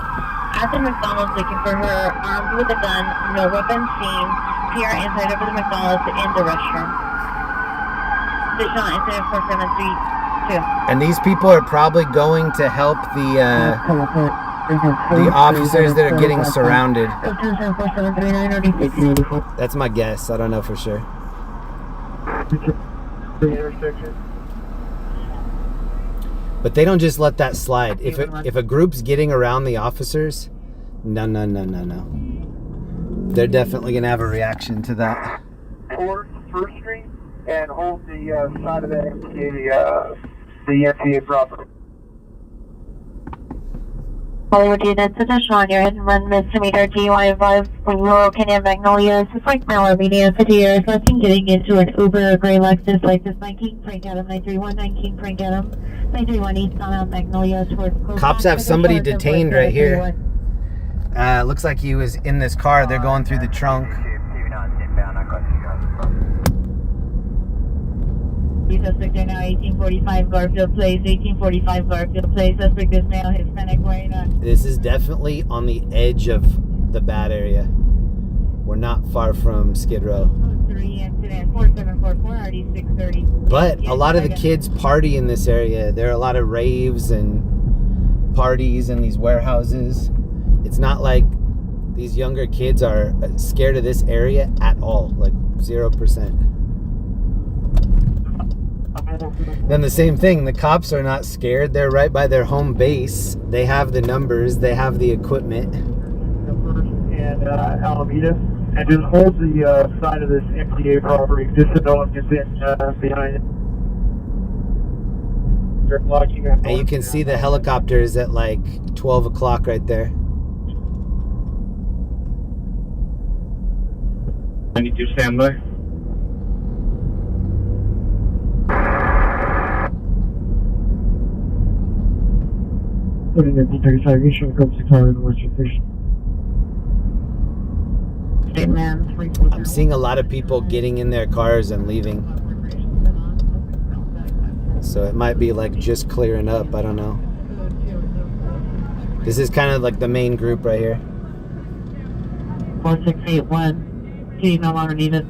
at the McDonald's looking for her, armed with a gun, no weapon seen. PR inside over the McDonald's in the restroom. Additional incident 4732. And these people are probably going to help the officers that are getting surrounded. That's my guess. I don't know for sure. But they don't just let that slide. If a group's getting around the officers, no. They're definitely gonna have a reaction to that. Towards 1st Street and hold the side of the MTA property. Hollywood units, additional on your hit and run misdemeanor DUI involved from Rural Kenya Magnolia. Suspect male Armenian 50 years, last seen getting into an Uber or gray Lexus, King Frank Adam 931 King Frank Adam 931 eastbound on Magnolia towards. Cops have somebody detained right here. Looks like he was in this car. They're going through the trunk. Suspect there now 1845 Garfield Place, 1845 Garfield Place. Suspect is male, Hispanic, wearing a... This is definitely on the edge of the bad area. We're not far from Skid Row. 3 incident 4744 RD 630. But a lot of the kids party in this area. There are a lot of raves and parties in these warehouses. It's not like these younger kids are scared of this area at all. Like, 0%. Then the same thing, the cops are not scared. They're right by their home base. They have the numbers, they have the equipment. And Alameda, and just hold the side of this MTA property just so no one gets in behind it. They're blocking that. And you can see the helicopters at like 12 o'clock right there. 92 standby. Putting in 35, you should come to the car in Western Station. I'm seeing a lot of people getting in their cars and leaving. So it might be like just clearing up, I don't know. This is kind of like the main group right here. 4681. Key no longer needed.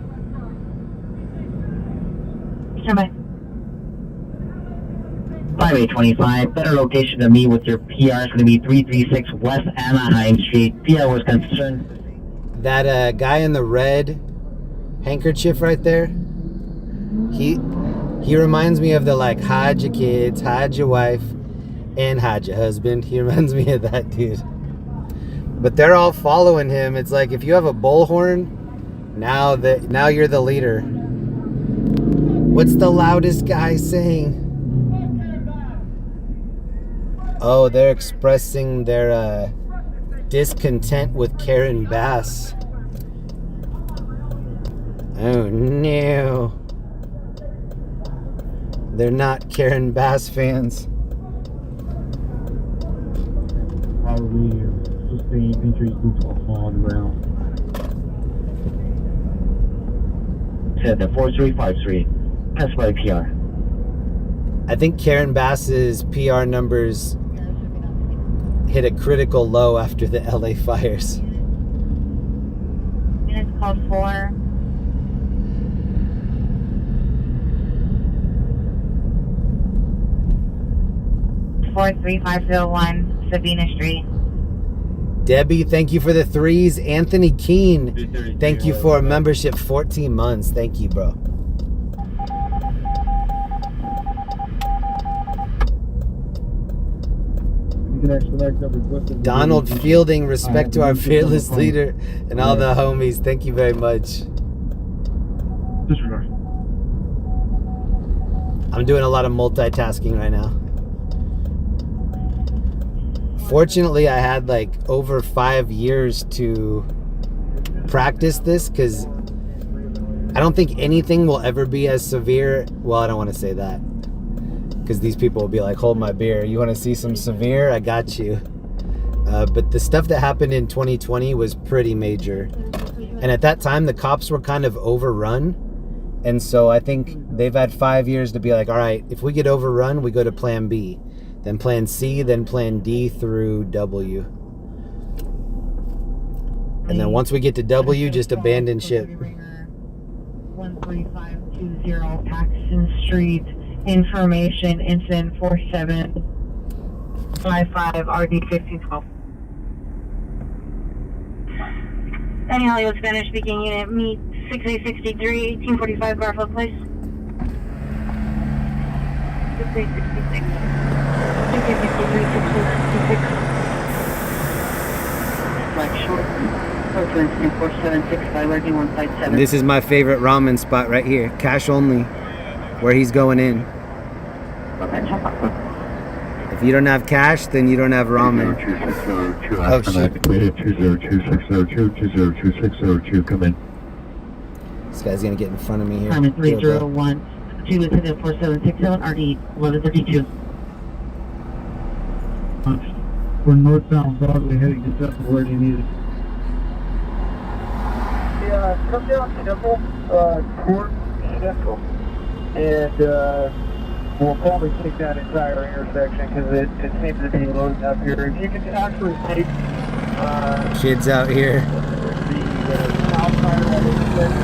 Stand by. 5825, better location to me with your PR is going to be 336 West Anaheim Street. PR was concerned. That guy in the red handkerchief right there, he reminds me of the like hide your kids, hide your wife, and hide your husband. He reminds me of that dude. But they're all following him. It's like if you have a bullhorn, now you're the leader. What's the loudest guy saying? Oh, they're expressing their discontent with Karen Bass. Oh no. They're not Karen Bass fans. Probably sustained injuries due to a fall on the ground. Said the 4353. Pass by PR. I think Karen Bass's PR numbers hit a critical low after the LA fires. Minutes called 4. Four 3501 Sabina Street. Debbie, thank you for the 3s. Anthony Keene, thank you for a membership 14 months. Thank you, bro. Donald Fielding, respect to our fearless leader and all the homies. Thank you very much. Disregard. I'm doing a lot of multitasking right now. Fortunately, I had like over 5 years to practice this because I don't think anything will ever be as severe. Well, I don't want to say that because these people will be like, hold my beer. You want to see some severe? I got you. But the stuff that happened in 2020 was pretty major. And at that time, the cops were kind of overrun. And so I think they've had 5 years to be like, all right, if we get overrun, we go to plan B. Then plan C, then plan D through W. And then once we get to W, just abandon ship. 13520 Paxton Street. Information incident 4755 RD 1512. Any Hollywood Spanish speaking unit, meet 6863 1845 Garfield Place. 6866. 6863 1666. Flight short. Hotel incident 4765 RD 157. This is my favorite ramen spot right here. Cash only. Where he's going in. If you don't have cash, then you don't have ramen. Oh shit. 202-602, come in. This guy's gonna get in front of me here. Time is 301. 2 incident 4767 RD 1132. We're northbound Broadway heading to Temple where you need it. Yeah, come down to Temple, towards Central. And we'll probably take that entire intersection because it seems to be loaded up here. If you can actually take Kids out here. the south side of that intersection,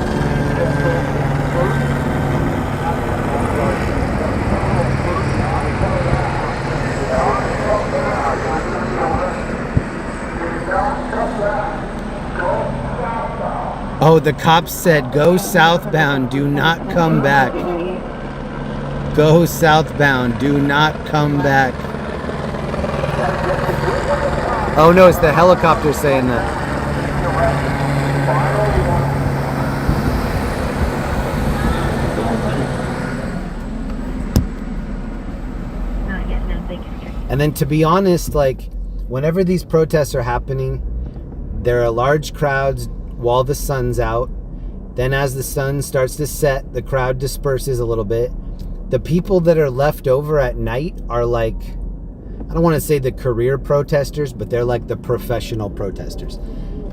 Oh, the cops said, go southbound, do not come back. Go southbound, do not come back. Oh no, it's the helicopter saying that. And then to be honest, like, whenever these protests are happening, there are large crowds while the sun's out. Then as the sun starts to set, the crowd disperses a little bit. The people that are left over at night are like, I don't want to say the career protesters, but they're like the professional protesters.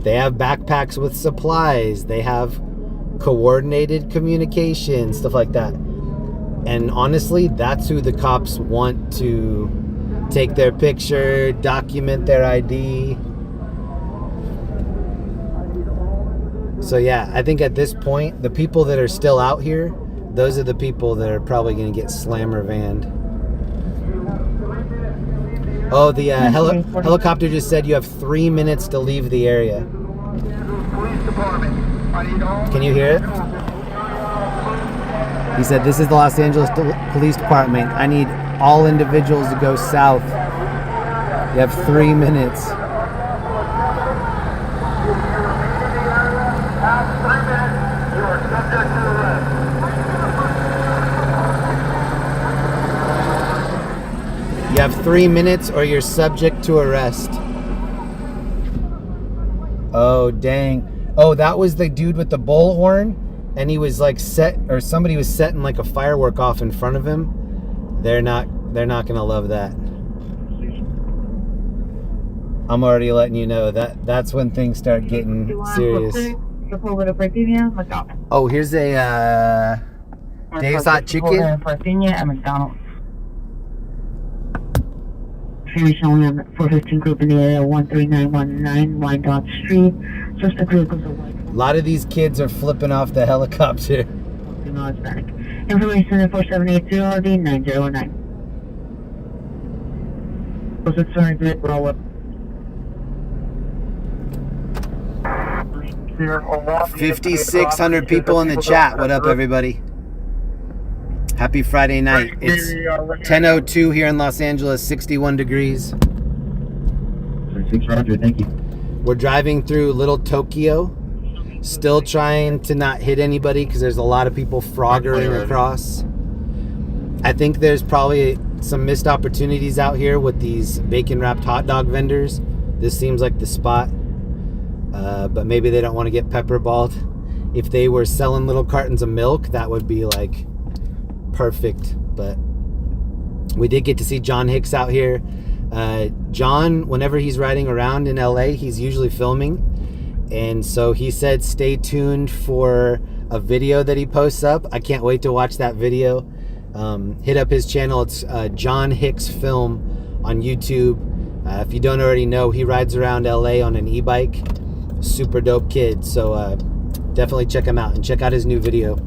They have backpacks with supplies. They have coordinated communication, stuff like that. And honestly, that's who the cops want to take their picture, document their ID. So yeah, I think at this point, the people that are still out here, those are the people that are probably going to get slammer vanned. Oh, the helicopter just said you have 3 minutes to leave the area. Can you hear it? He said, this is the Los Angeles Police Department. I need all individuals to go south. You have 3 minutes. You have 3 minutes or you're subject to arrest. Oh, dang. Oh, that was the dude with the bullhorn, and he was like or somebody was setting like a firework off in front of him. They're not gonna love that. I'm already letting you know that's when things start getting serious. Oh, here's a Dave's Hot Chicken. at McDonald's. Finish only on 415 group in the area 13919 Wyandotte Street. Just a vehicles are white. A lot of these kids are flipping off the helicopter. Information at 4780 909. Was it sorry, good, roll up. 5,600 people in the chat. What up, everybody? Happy Friday night. It's 10:02 here in Los Angeles, 61 degrees. 6 Roger, thank you. We're driving through Little Tokyo, still trying to not hit anybody because there's a lot of people froggering across. I think there's probably some missed opportunities out here with these bacon wrapped hot dog vendors. This seems like the spot, but maybe they don't want to get pepperballed. If they were selling little cartons of milk, that would be like perfect. But we did get to see John Hicks out here. John, whenever he's riding around in LA, he's usually filming, and so he said stay tuned for a video that he posts up. I can't wait to watch that video. Hit up his channel. It's John Hicks Film on YouTube. If you don't already know, he rides around LA on an e-bike. Super dope kid. So definitely check him out and check out his new video.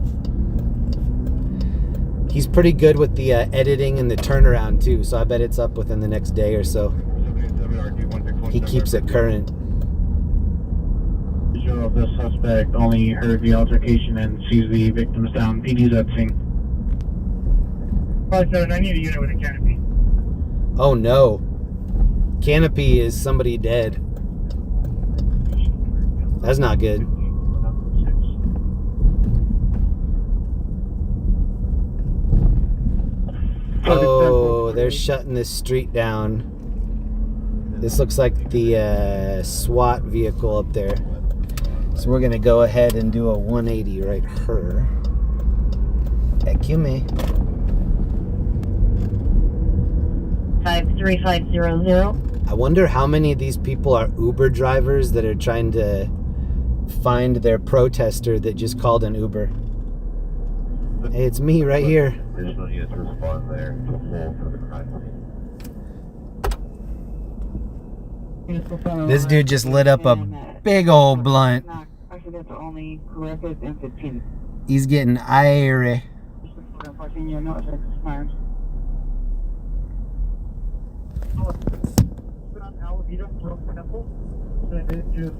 He's pretty good with the editing and the turnaround too, so I bet it's up within the next day or so. He keeps it current. Visual of the suspect only heard the altercation and sees the victims down. PD's at scene. 5-7, I need a unit with a canopy. Oh no. Canopy is somebody dead. That's not good. Oh, they're shutting this street down. This looks like the SWAT vehicle up there. So we're gonna go ahead and do a 180 right here. Excuse 53500. I wonder how many of these people are Uber drivers that are trying to find their protester that just called an Uber. Hey, it's me right here. Additional units respond there to full for the crime scene. This dude just lit up a big old blunt. He's getting irie. and it just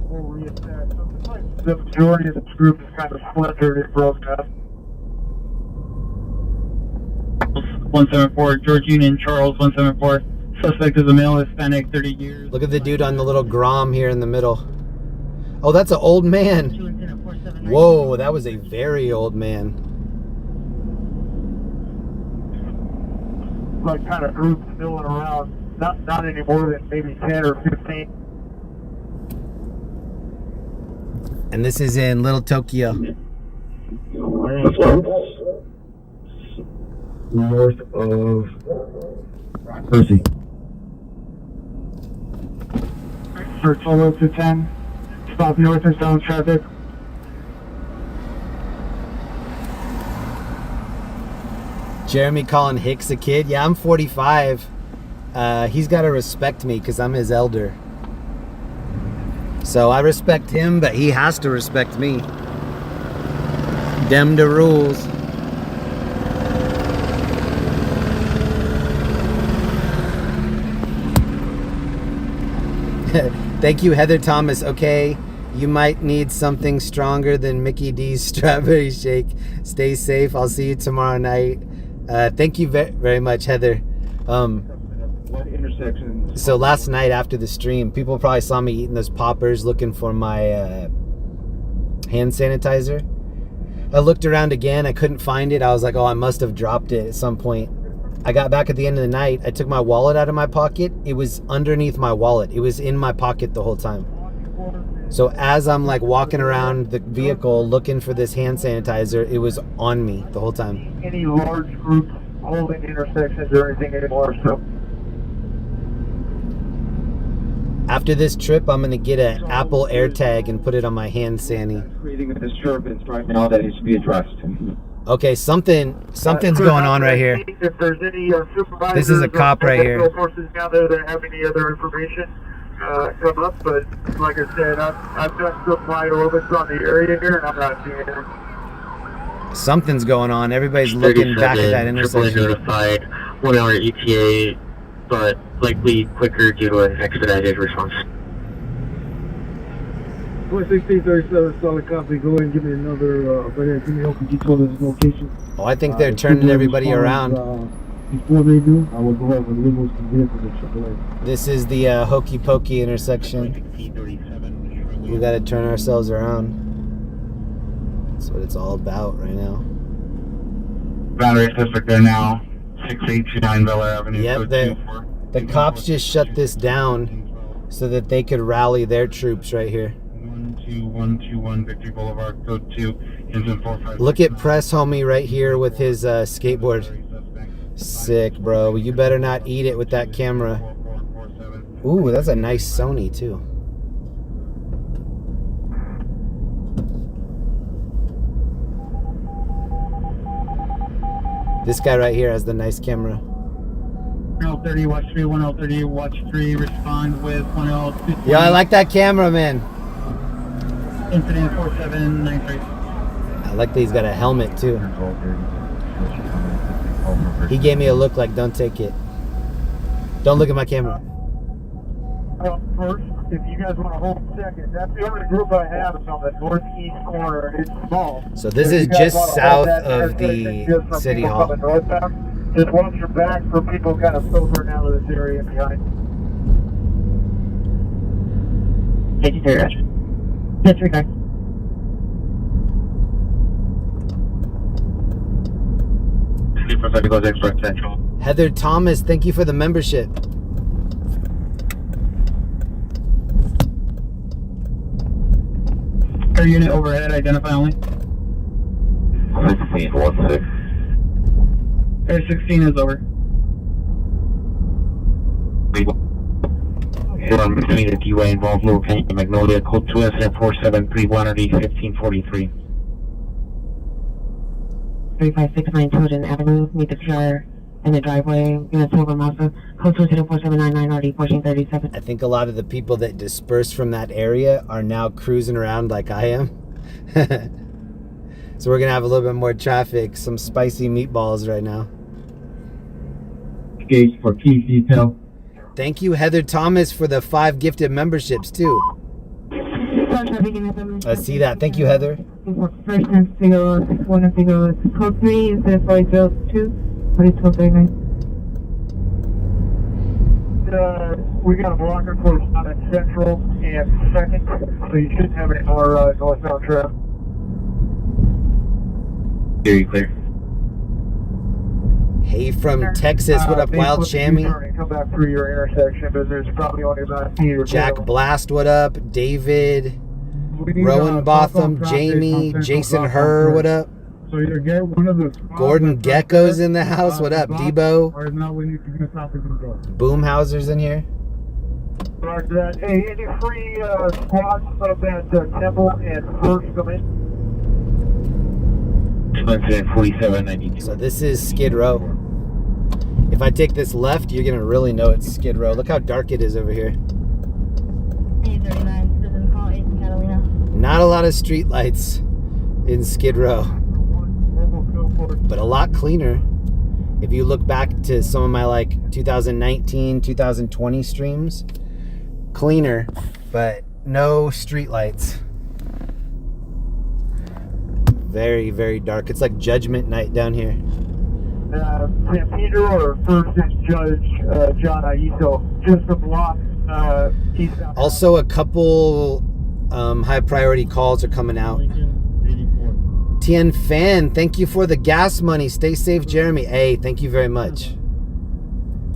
will reattach. So the majority of the group is kind of splintered and broken up. 174, George Union, Charles 174. Suspect is a male, Hispanic, 30 years. Look at the dude on the little Grom here in the middle. Oh, that's an old man. Whoa, that was a very old man. Like kind of groups milling around, not any more than maybe 10 or 15. And this is in Little Tokyo. North of Percy. Search all to 10. Stop north and south traffic. Jeremy calling Hicks a kid. Yeah, I'm 45. He's got to respect me because I'm his elder. So I respect him, but he has to respect me. Dem the rules. Thank you, Heather Thomas. Okay, you might need something stronger than Mickey D's strawberry shake. Stay safe. I'll see you tomorrow night. Thank you very much, Heather. What intersection? So last night after the stream, people probably saw me eating those poppers looking for my hand sanitizer. I looked around again. I couldn't find it. I was like, oh, I must have dropped it at some point. I got back at the end of the night. I took my wallet out of my pocket. It was underneath my wallet. It was in my pocket the whole time. So as I'm like walking around the vehicle looking for this hand sanitizer, it was on me the whole time. Any large groups holding intersections or anything anymore, so. After this trip, I'm gonna get an Apple AirTag and put it on my hand sanny. Creating a disturbance right now that needs to be addressed. Okay, something's going on right here. If there's any supervisors, This is a cop right here. forces down there that have any other information, come up. But like I said, I've done some wide orbits on the area here, and I'm not seeing it. Something's going on. Everybody's looking back at that intersection. Notified 1 hour ETA, but likely quicker due to an expedited response. 1637 solid copy. Go ahead and give me another give me open detail of this location. Oh, I think they're turning everybody around. Before they do, I will go ahead with limos to vehicles at AAA. This is the Hokey Pokey intersection. We got to turn ourselves around. That's what it's all about right now. Battery suspect there now. 6829 Bel Air Avenue. Yep, the cops just shut this down so that they could rally their troops right here. 12121 Victory Boulevard, code 2, engine 45. Look at Press Homie right here with his skateboard. Sick, bro. You better not eat it with that camera. Ooh, that's a nice Sony too. This guy right here has the nice camera. 1030, watch 3, 1030, watch 3, respond with 1050. Yeah, I like that camera, man. Incident 4793. I like that he's got a helmet too. He gave me a look like, don't take it. Don't look at my camera. First, if you guys want to hold a second, that's the only group I have is on the northeast corner. It's small. So this is just south of the City Hall. Just watch your back for people kind of filtering out of this area behind. Thank you, sir. Disregard. Heather Thomas, thank you for the membership. Air unit overhead, identify only. 1616. Air 16 is over. Here on between the DUI involved locating Magnolia, code 2 SF 4731 1543. 3569 Tilden Avenue, meet the PR in the driveway, unit Silver Mazda, code 24799 RD 1437. I think a lot of the people that dispersed from that area are now cruising around like I am. So we're going to have a little bit more traffic, some spicy meatballs right now. Gauge for key detail. Thank you, Heather Thomas, for the 5 gifted memberships, too. I see that. Thank you, Heather. First and Figueroa, 1 and Figueroa, code 3 instead of 402, 4239. We got a blocker close on at Central and 2nd, so you shouldn't have any more northbound traffic. Very clear. Hey from Texas, what up, Wild Shammy? Come back through your intersection, but there's probably only about 8 or Jack 10. Blast, what up? David, Rowan Botham, Jamie, Jason Herr, what up? So either get one of the Gordon Gecko's in the house, what up? Debo, or not when you can stop the control. Boomhauser's in here. Roger that. Hey, any free squads up at Temple and First come in? 247.92. So this is Skid Row. If I take this left, you're gonna really know it's Skid Row. Look how dark it is over here. 839, citizen call 8 Catalina. Not a lot of street lights in Skid Row, but a lot cleaner. If you look back to some of my like 2019, 2020 streams, cleaner, but no street lights. Very, very dark. It's like Judgment Night down here. St. Peter or First and Judge John Aiso, just a block eastbound. Also, a couple high priority calls are coming out. Tien Fan, thank you for the gas money. Stay safe, Jeremy. Hey, thank you very much.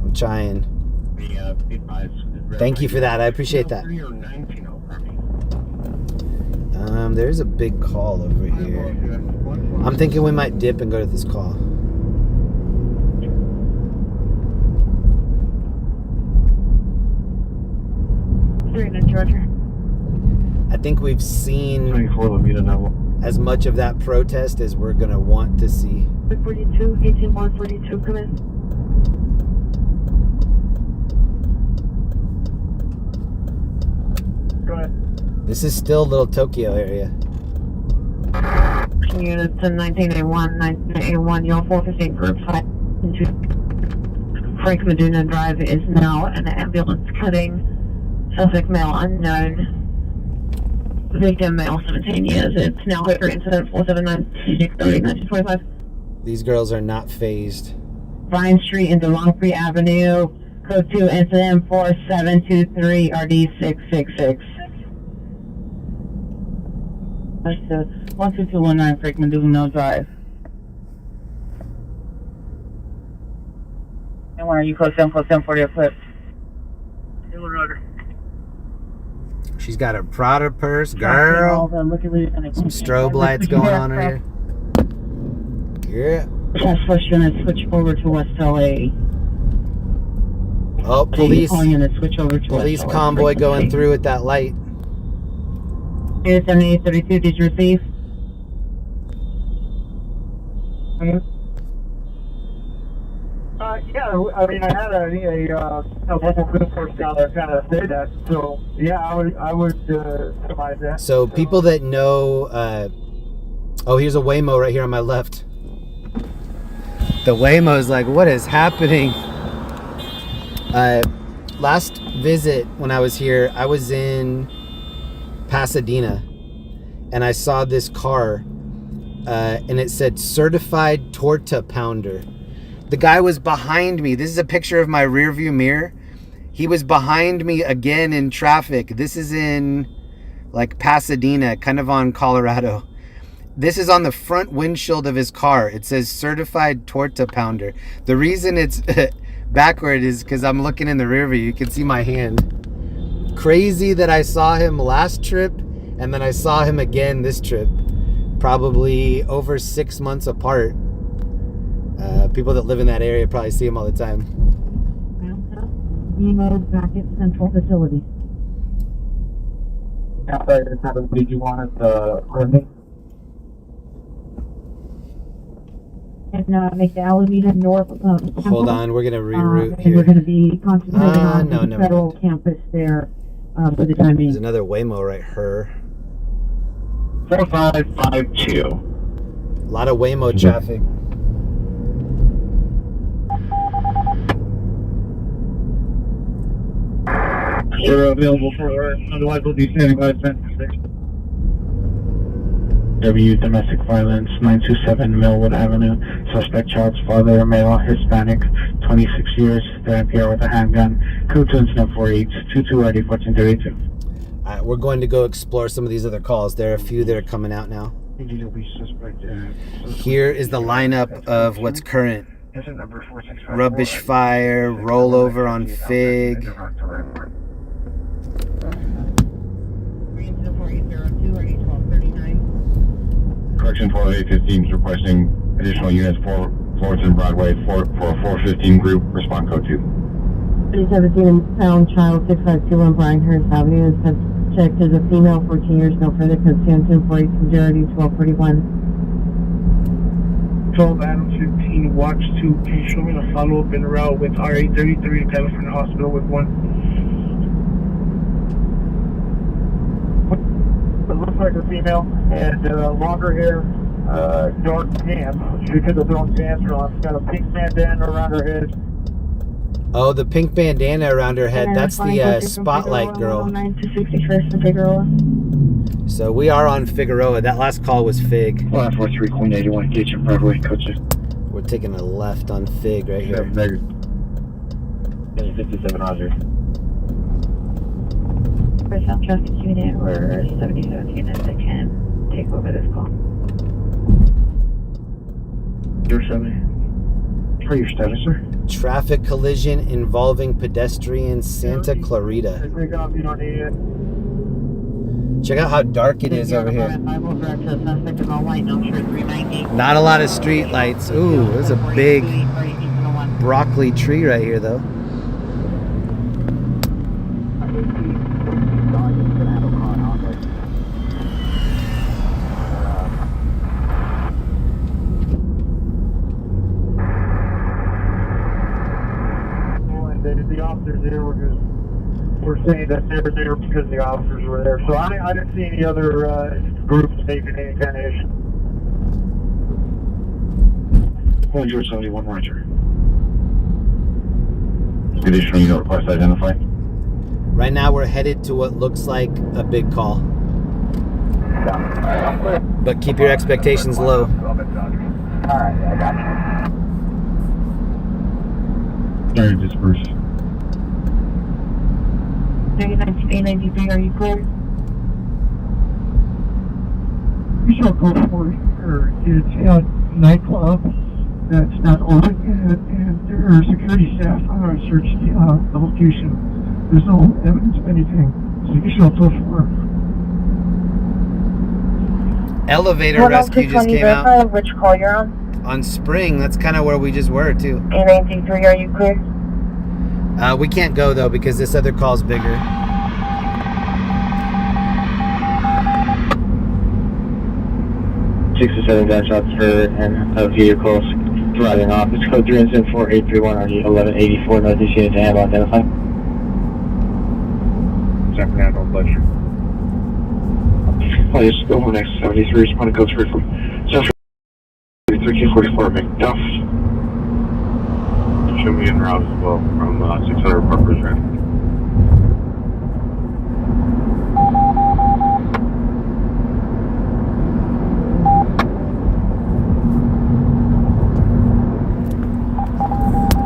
I'm trying. Thank you for that. I appreciate that. There's a big call over here. I'm thinking we might dip and go to this call. Georgia. I think we've seen as much of that protest as we're going to want to see. 42, 18142, come in. Go ahead. This is still Little Tokyo area. Units to 1981, 1981, Yo 415 Group 5 into Frank Meduna Drive is now an ambulance cutting. Suspect male unknown. Victim male 17 years. It's now Hooker incident 479 1925. These girls are not phased. Vine Street into Longfree Avenue. Code 2 incident 4723 RD 666. That's 12219 Frank Meduna Drive. And when are you code 747 eclipse? She's got a Prada purse, girl. Some strobe lights going on right here. Yeah. Task force unit switch over to West LA. Oh, police Switch over to police convoy going through at that light. 7832, did you receive? Yeah, I mean, I had a local field force down there kind of say that, so yeah, I would surmise that. So people that know, oh, here's a Waymo right here on my left. The Waymo is like, what is happening? Last visit when I was here, I was in Pasadena, and I saw this car, and it said certified torta pounder. The guy was behind me. This is a picture of my rear view mirror. He was behind me again in traffic. This is in like Pasadena, kind of on Colorado. This is on the front windshield of his car. It says certified torta pounder. The reason it's backward is because I'm looking in the rear view. You can see my hand. Crazy that I saw him last trip and then I saw him again this trip. Probably over 6 months apart. People that live in that area probably see him all the time. Emo back at Central Facility. Did you want it running? And make the Alameda North. Hold on, we're gonna reroute and we're here. going to be concentrating on the federal campus there for the time being. There's another Waymo right here. 4552. A lot of Waymo traffic. We're available for her. Otherwise, we'll be standing by at 10-6. W domestic violence 927 Millwood Avenue. Suspect child's father, male, Hispanic, 26 years. They're NPR with a handgun. Code to incident 4822 ID 1432. All right, we're going to go explore some of these other calls. There are a few that are coming out now. Here is the lineup of what's current. Rubbish fire, rollover on Fig. Correction 12815 is requesting additional units for Florence and Broadway for a 415 group. Respond code 2. 317 found child 6521 Bryanhurst Avenue is checked as a female, 14 years, no further consent, 1040 1241. 12 Adams 15, watch 2. Can you show me the follow-up in route with RA33 to California Hospital with 1? It looks like a female, and longer hair, dark tan. She could have thrown pants on. She's got a pink bandana around her head. Oh, the pink bandana around her head. That's the Spotlight girl. 109 to 61st and Figueroa. So we are on Figueroa. That last call was Fig. 43 Queen 81 Gage and Broadway, code 2. We're taking a left on Fig right here. 57 Roger. For South Traffic Unit or 7017 units that can take over this call. Your 70. For your status, sir? Traffic collision involving pedestrian Santa Clarita. Check out how dark it is over here. Not a lot of street lights. Ooh, there's a big broccoli tree right here though. The officers there were saying that they were there because the officers were there. So I didn't see any other groups taking any kind of issue. 171 Roger. Additional unit request identified. Right now we're headed to what looks like a big call. But keep your expectations low. Alright, I got you. Sorry, disperse. 319 are you clear? We shall go for it. It's a nightclub that's not on yet, and there are security staff searched the location. There's no evidence of anything, so you shall go for it. Elevator rescue just came out. Which call you're On Spring, that's kind of where we just were too. 893, are you clear? We can't go though because this other call's bigger. Six to 7 gunshots heard and a vehicle driving off. It's code 3 incident 4831 RD 1184 Northeast unit to handle identified. Sacramento, pleasure. Oh, yes, go home next 73. Respond to code 3 from Central 1344 McDuff. Show me en route as well from 600 Parker's Ranch.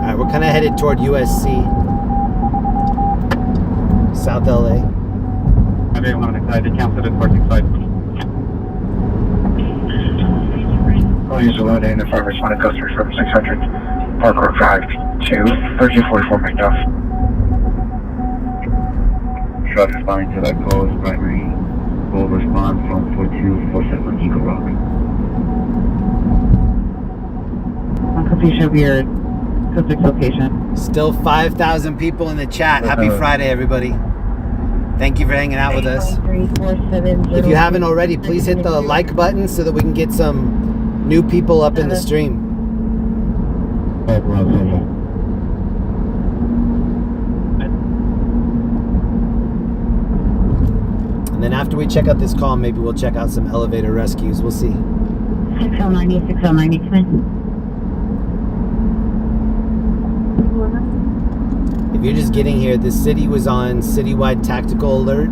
Alright, we're kind of headed toward USC. South LA. Everyone excited, cancel the parking site. I'll use the load in if I respond to code 3 from 600 Parker Drive to 1344 McDuff. Shot responding to that call is primary. Full response from 4247 Eagle Rock. On completion of your code 6 location. Still 5,000 people in the chat. Happy Friday, everybody. Thank you for hanging out with us. If you haven't already, please hit the like button so that we can get some new people up in the stream. And then after we check out this call, maybe we'll check out some elevator rescues. We'll see. 6090, 6090, come in. If you're just getting here, the city was on citywide tactical alert.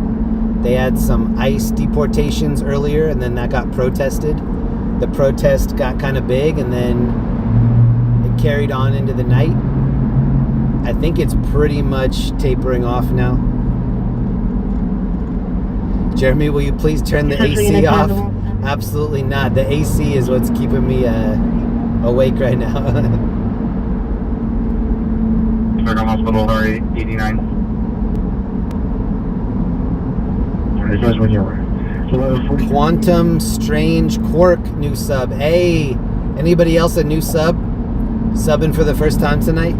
They had some ICE deportations earlier, and then that got protested. The protest got kind of big, and then it carried on into the night. I think it's pretty much tapering off now. Jeremy, will you please turn the AC off? Absolutely not. The AC is what's keeping me awake right now. Figueroa Hospital, R89. Alright, guys, when you're ready. Quantum Strange Quark, new sub. Hey, anybody else a new sub? Subbing for the first time tonight?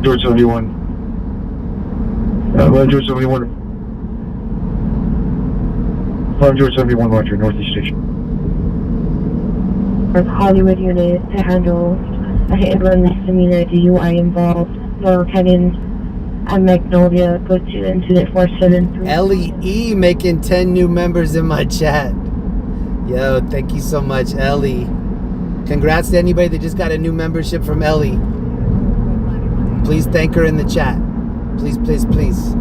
George 71. George 71. 5 George 71, Roger, Northeast Station. Hollywood unit to handle a hit and run misdemeanor DUI involved. Laurel Canyon and Magnolia. Go to incident 473. Ellie making 10 new members in my chat. Yo, thank you so much, Ellie. Congrats to anybody that just got a new membership from Ellie. Please thank her in the chat. Please, please, please.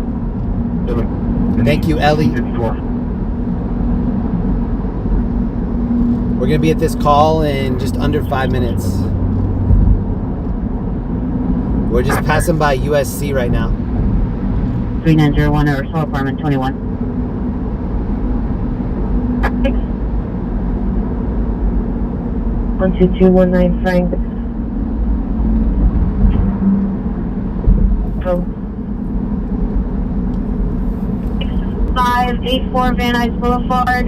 Thank you, Ellie. We're going to be at this call in just under 5 minutes. We're just passing by USC right now. 3901 Ursula Apartment 21. 12219 Frank. 6584 Van Nuys Boulevard.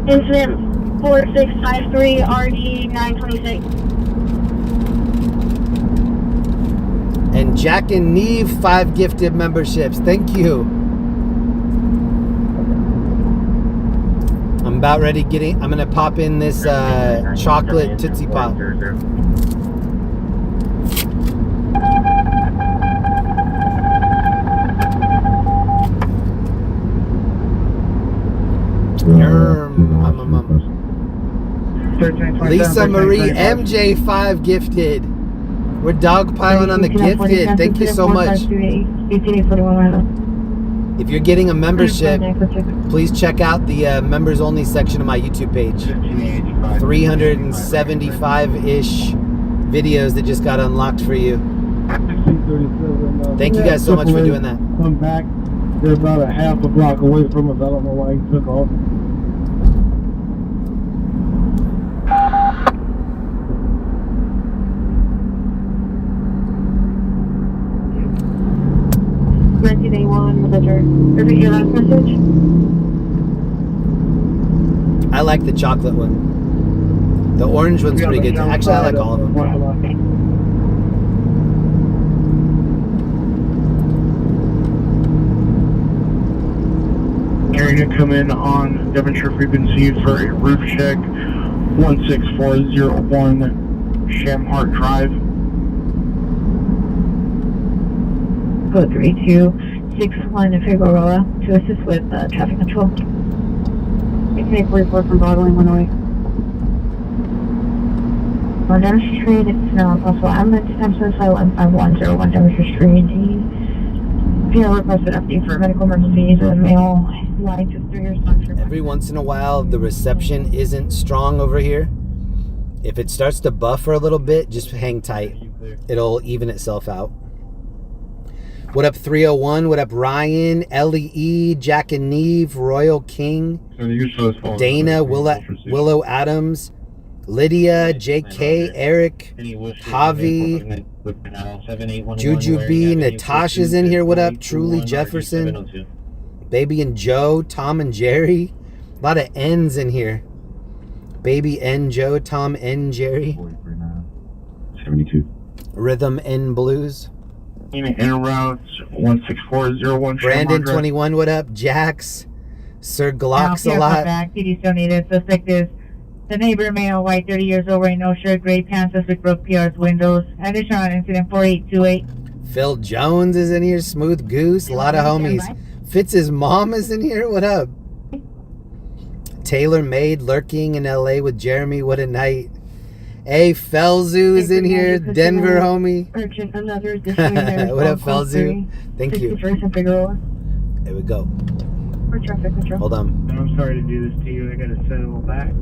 Incident 4653 RD 926. And Jack and Neve, 5 gifted memberships. Thank you. I'm about ready getting. I'm gonna pop in this chocolate Tootsie Pop. Lisa Marie MJ5 gifted. We're dogpiling on the gifted. Thank you so much. If you're getting a membership, please check out the members only section of my YouTube page. 375-ish videos that just got unlocked for you. Thank you guys so much for doing that. Come back. They're about a half a block away from us. I don't know why he took off. Day one, is it your last message? I like the chocolate one. The orange one's pretty good. Actually, I like all of them. Area come in on Devonshire frequency for a roof check. 16401 Shamhart Drive. Code 3261 Figueroa to assist with traffic control. It's 844 from Broadway, Illinois. On Devonshire Street, it's now possible ambulance attention, so 15101 Devonshire Street. PO requested update for medical emergencies and male line to 3 years. Every once in a while, the reception isn't strong over here. If it starts to buffer a little bit, just hang tight. It'll even itself out. What up, 301? What up, Ryan, Lee, Jack and Neve, Royal King, Dana, Willow Adams, Lydia, JK, Eric, Javi, Juju B, Natasha's in here. What up, Truly Jefferson, Baby and Joe, Tom and Jerry. A lot of N's in here. Baby N Joe, Tom N Jerry. 72. Rhythm N Blues. Inter routes 16401. Brandon 21, what up? Jax, Sir Glocks a lot. PD still needed. Suspect is the neighbor, male, white, 30 years old, wearing no shirt, gray pants, suspect broke PR's windows. Additional on incident 4828. Phil Jones is in here. Smooth Goose, a lot of homies. Fitz's mom is in here. What up? Taylor Made lurking in LA with Jeremy. What a night. Hey, Felzu is in here. Denver, homie. Urgent, another additional What up, Felzu? Thank you. Figueroa. Here we go. For traffic control. Hold on. I'm sorry to do this to you. I gotta settle back.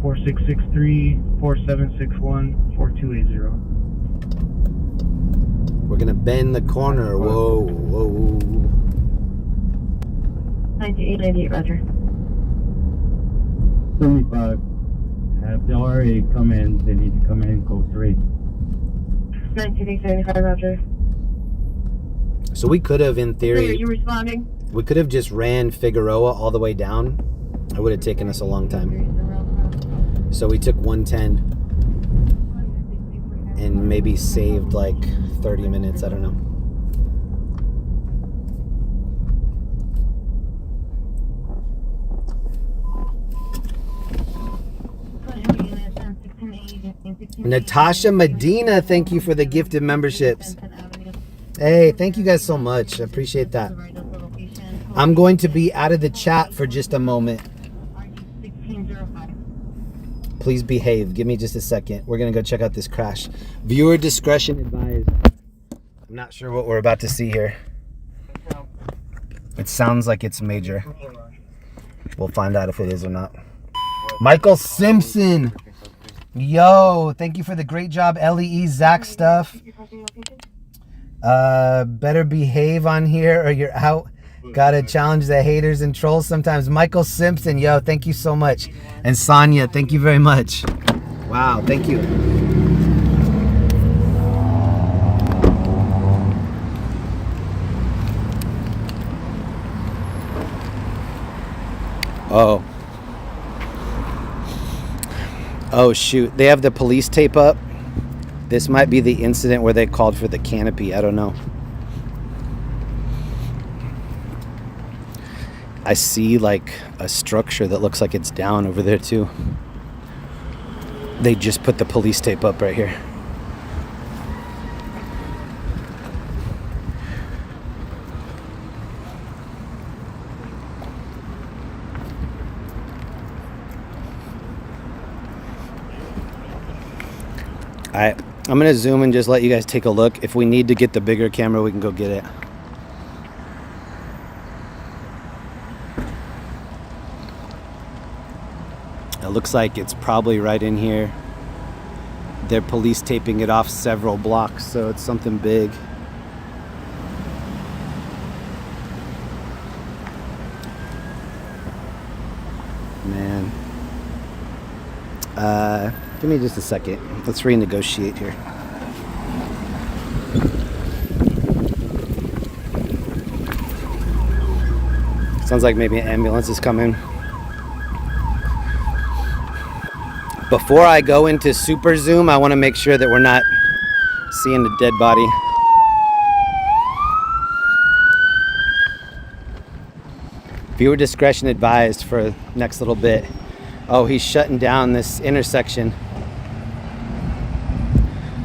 4663 4761 4280. We're gonna bend the corner. Whoa, whoa. 9898, Roger. 75. Have the RA come in. They need to come in code 3. 9875, Roger. So we could have, in Are theory, you responding? we could have just ran Figueroa all the way down. It would have taken us a long time. So we took 110 and maybe saved like 30 minutes. I don't know. Natasha Medina, thank you for the gifted memberships. Hey, thank you guys so much. I appreciate that. I'm going to be out of the chat for just a moment. Please behave. Give me just a second. We're going to go check out this crash. Viewer discretion advised. I'm not sure what we're about to see here. It sounds like it's major. We'll find out if it is or not. Michael Simpson. Yo, thank you for the great job, LEE Zach stuff. Better behave on here or you're out. Gotta challenge the haters and trolls sometimes. Michael Simpson, yo, thank you so much. And Sonia, thank you very much. Wow, thank you. Oh. Oh, shoot. They have the police tape up. This might be the incident where they called for the canopy. I don't know. I see like a structure that looks like it's down over there too. They just put the police tape up right here. Alright, I'm gonna zoom and just let you guys take a look. If we need to get the bigger camera, we can go get it. It looks like it's probably right in here. They're police taping it off several blocks, so it's something big. Man. Give me just a second. Let's renegotiate here. Sounds like maybe an ambulance is coming. Before I go into super zoom, I want to make sure that we're not seeing the dead body. Viewer discretion advised for next little bit. Oh, he's shutting down this intersection.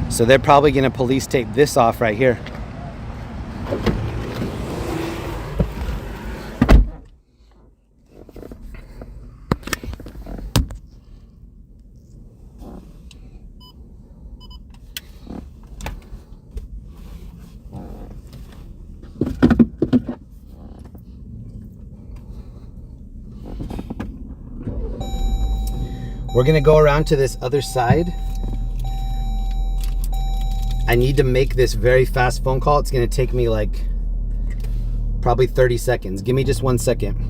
So they're probably going to police tape this off right here. We're gonna go around to this other side. I need to make this very fast phone call. It's gonna take me like probably 30 seconds. Give me just 1 second.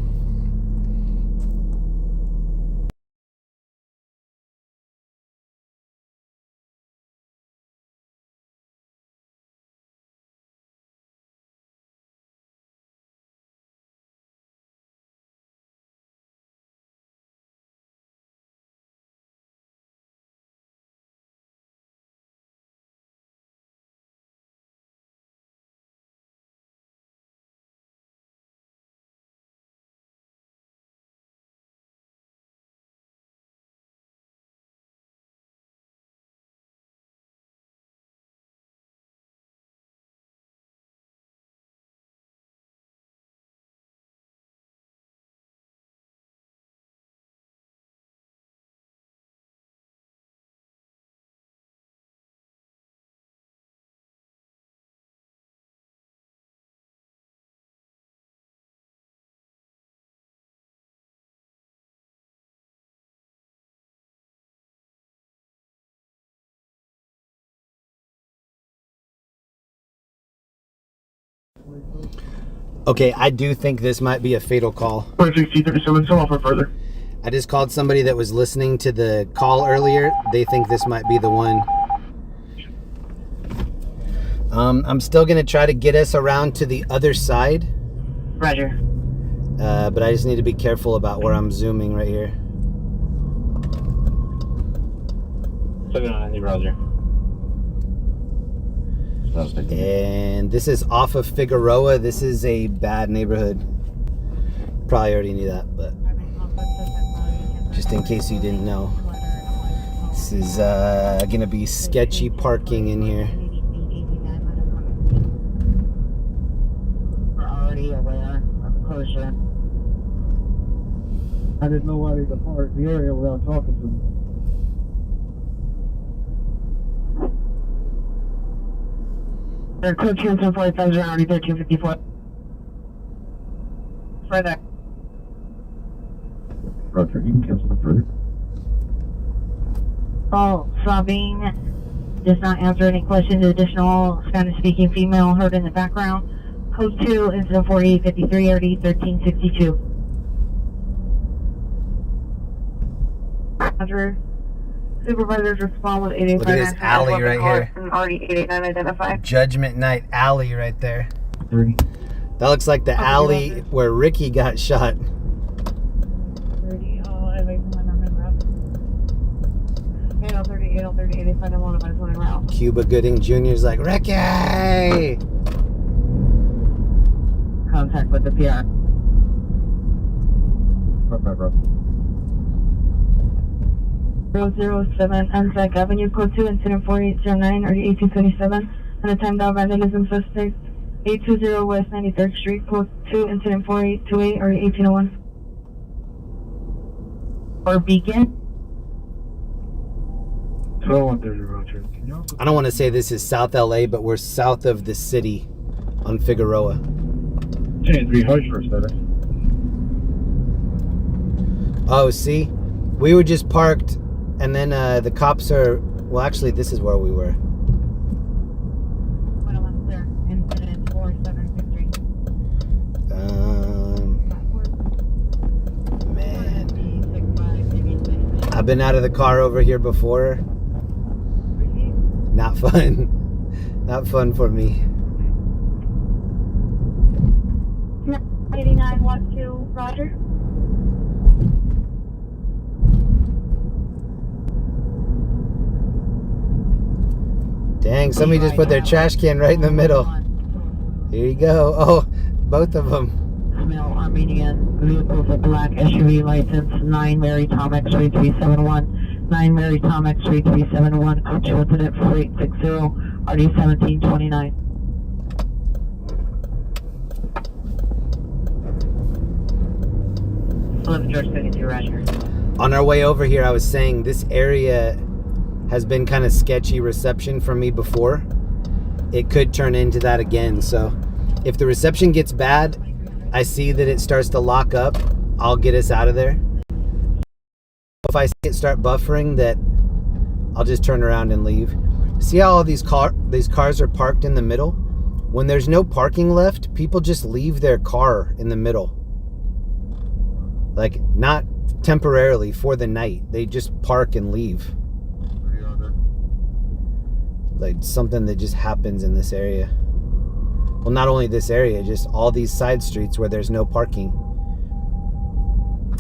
Okay, I do think this might be a fatal call. Project C37, so offer further. I just called somebody that was listening to the call earlier. They think this might be the one. I'm still gonna try to get us around to the other side. Roger. But I just need to be careful about where I'm zooming right here. 790, Roger. And this is off of Figueroa. This is a bad neighborhood. Probably already knew that, but just in case you didn't know. This is gonna be sketchy parking in here. We're already aware of the closure. I didn't know why they could park the area without talking to me. They're code 245 already 1354. Further. Roger, you can cancel the further. Oh, Sabine does not answer any questions. Additional Spanish-speaking female heard in the background. Code 2, incident 4853, RD 1362. Roger. Supervisors respond with 885. Look at this alley right here. RD 889 identified. Judgment Night Alley right there. 30. That looks like the alley where Ricky got shot. 30, away from my Norman route. 830, 830, 885, and 1 of us running around. Cuba Gooding Jr.'s like, Ricky! Contact with the PR. Right, bro. 007 Anzac Avenue, code 2, incident 4809, RD 1827, and a time down vandalism suspect, 820 West 93rd Street, code 2, incident 4828, RD 1801. Or Beacon. 1230, Roger. I don't want to say this is South LA, but we're south of the city on Figueroa. Change 3 hush for a second. Oh, see? We were just parked, and then the cops are... Well, actually, this is where we were. Clear. Incident 4753. Man. I've been out of the car over here before. Not fun. Not fun for me. 89 Watt 2, Roger. Dang, somebody just put their trash can right in the middle. Here you go. Oh, both of them. Male Armenian, vehicle for black SUV license, 9 Mary Tom X-ray 371, 9 Mary Tom X-ray 371, code 2 incident 4860, RD 1729. George 52, Roger. On our way over here, I was saying this area has been kind of sketchy reception for me before. It could turn into that again. So if the reception gets bad, I see that it starts to lock up, I'll get us out of there. If I see it start buffering, that I'll just turn around and leave. See how all these cars are parked in the middle? When there's no parking left, people just leave their car in the middle. Like, not temporarily, for the night. They just park and leave. Like something that just happens in this area. Well, not only this area, just all these side streets where there's no parking.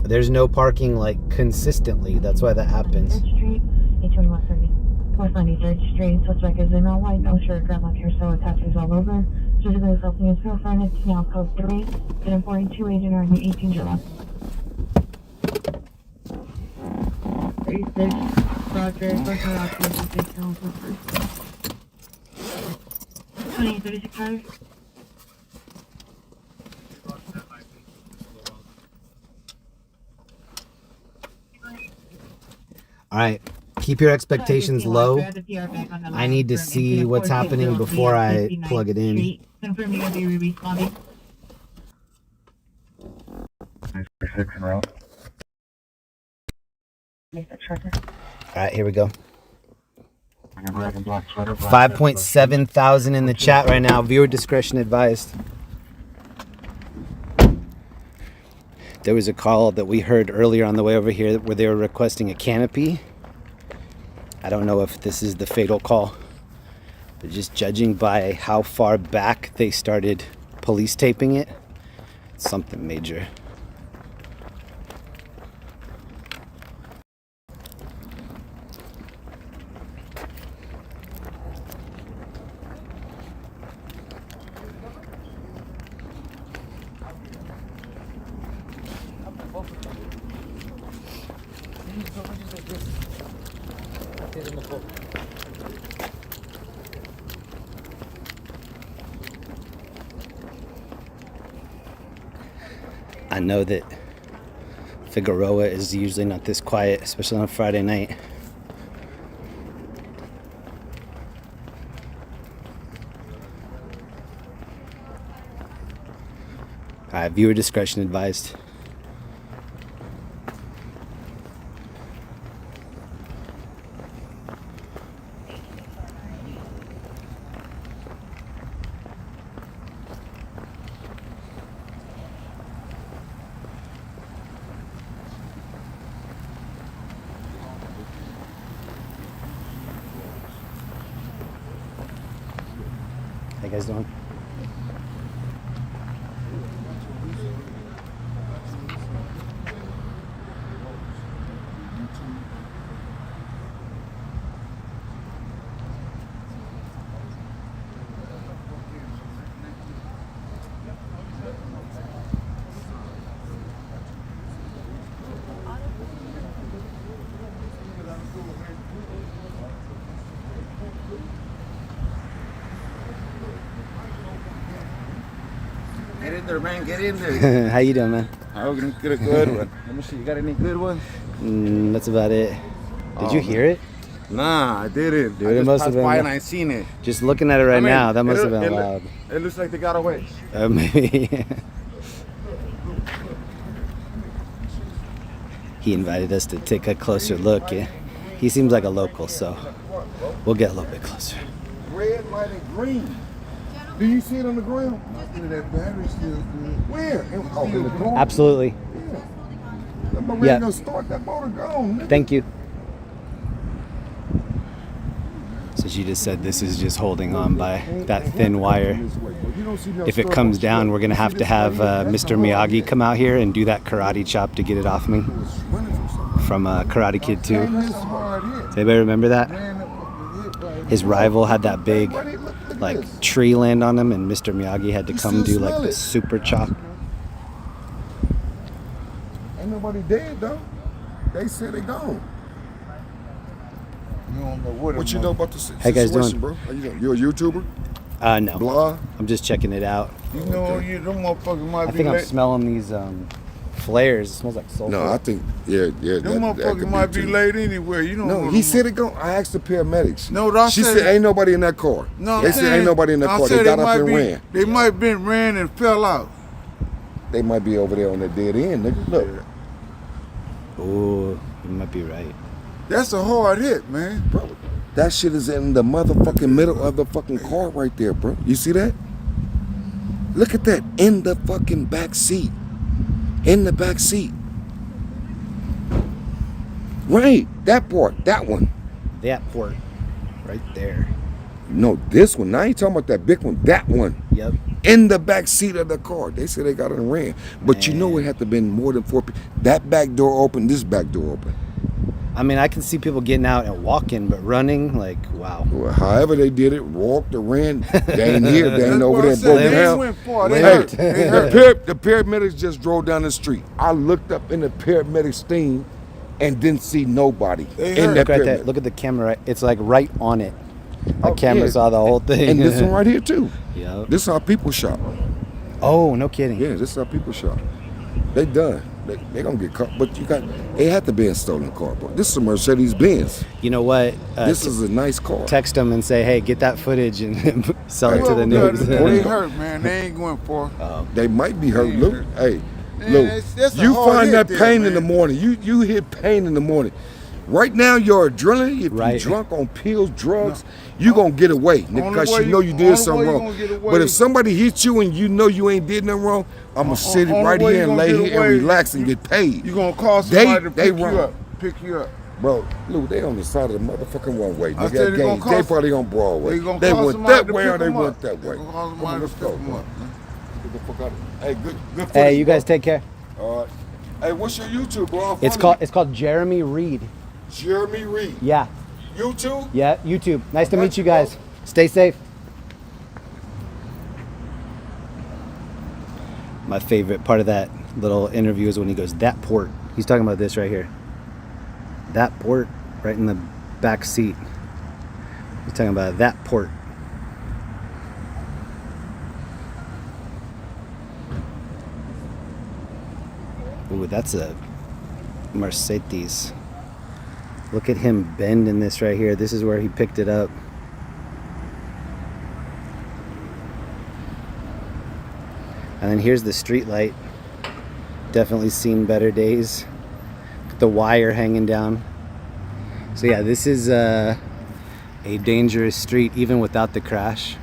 There's no parking like consistently. That's why that happens. Street, 82130. North 93rd Street, suspect is in all white, no shirt, dreadlock hairstyle, tattoos all over. Physically assaulting his girlfriend, it's now code 3, and 42, agent or 18 July. 36, Roger, personal occupancy, 2036 All right, keep your expectations low. I need to see what's happening before I plug it in. Confirm you will be responding. 936 en route. All right, here we go. Red and black sweater. 5.7 thousand in the chat right now. Viewer discretion advised. There was a call that we heard earlier on the way over here where they were requesting a canopy. I don't know if this is the fatal call, but just judging by how far back they started police taping it, it's something major. I know that Figueroa is usually not this quiet, especially on Friday night. Viewer discretion advised. How you guys doing? Get in there, man. Get in there. How you doing, man? I'm gonna get a good one. Let me see. You got any good ones? That's about it. Did you hear it? Nah, I didn't. Dude, I it just must have passed been. by and I seen it. Just looking at it right now, that must have been loud. It looks like they got away. Maybe. He invited us to take a closer look. Yeah. He seems like a local, so we'll get a little bit closer. Red, white, and green. Do you see it on the ground? That battery's still good. Where? Oh, in the car? Absolutely. Yeah. That motor ain't gonna start. That motor gone. Nigga. Thank you. So she just said this is just holding on by that thin wire. If it comes down, we're going to have Mr. Miyagi come out here and do that karate chop to get it off me. From Karate Kid 2. Does anybody remember that? His rival had that big tree land on him, and Mr. Miyagi had to come do the super chop. Ain't nobody dead though. They said they gone. You don't know what you know about the situation, How you guys doing? bro? How you doing? You a YouTuber? No. Blog? I'm just checking it out. You know, them motherfuckers might I be think I'm late. smelling these flares. It smells like sulfur. No, I think, yeah. Them motherfuckers might be late anywhere. You don't know. No, he said it gone. I asked the paramedics. No, I she said- said ain't nobody in that car. No, they said ain't nobody in that car. They got up and ran. They might have been ran and fell out. They might be over there on the dead end, nigga. Look. Ooh, you might be right. That's a hard hit, man. Bro, that shit is in the motherfucking middle of the fucking car right there, bro. You see that? Look at that. In the fucking back seat. In the back seat. Right. That part. That one. That port. Right there. No, this one. Now I ain't talking about that big one. That one. Yep. In the back seat of the car. They said they got it and ran. But you know it had to have been more than 4 people. That back door open, this back door open. I mean, I can see people getting out and walking, but running, wow. Well, however they did it, walked or ran, they ain't here. They ain't over there They broke down. went far. They Hey, hurt. They hurt. the paramedics just drove down the street. I looked up in the paramedics thing and didn't see nobody They in hurt. that Look right paramedic. there. Look at the camera. It's right on it. The Oh, camera yeah. saw the whole thing. And this one right here too. Yep. This is how people shot. Oh, no kidding. Yeah, this is how people shot. They done. They gonna get caught. But it had to be a stolen car, bro. This is a Mercedes Benz. You know what? This is a nice car. Text them and say, hey, get that footage and sell it to the Whoever news. got it, They hurt, man. They ain't going far. They might be hurt. They Look, hurt. hey, Man, look. that's a You hard find hit that there, pain in man. the morning. You hit pain in the morning. Right now, your adrenaline, if Right. you're drunk on pills, drugs, you're going to get away, nigga, because you know you did something wrong. But if somebody hits you and you know you ain't did nothing wrong, I'm going to sit right here and lay here and relax and get paid. You're going to call somebody to pick wrong. you up. Pick you up. Bro, look, they on the side of the motherfucking one way. I Nigga, said they probably on Broadway. They went that way or they went that way. Come on, let's go. Get the fuck out of here. Hey, good Hey, you guys take care. All right. Hey, what's your YouTube, bro? It's called Jeremy Reed. Jeremy Reed. Yeah. YouTube? Yeah, YouTube. Nice to meet you guys. Stay safe. My favorite part of that little interview is when he goes, that port. He's talking about this right here. That port right in the back seat. He's talking about that port. Ooh, that's a Mercedes. Look at him bending this right here. This is where he picked it up. And then here's the street light. Definitely seen better days. The wire hanging down. So yeah, this is a dangerous street even without the crash.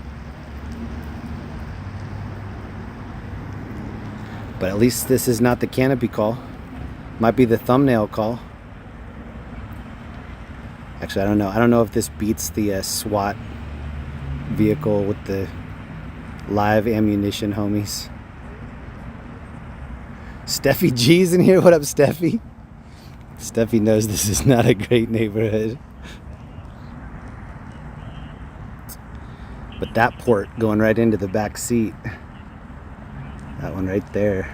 But at least this is not the canopy call. Might be the thumbnail call. Actually, I don't know. I don't know if this beats the SWAT vehicle with the live ammunition homies. Steffi G's in here. What up, Steffi? Steffi knows this is not a great neighborhood. But that port going right into the back seat. That one right there.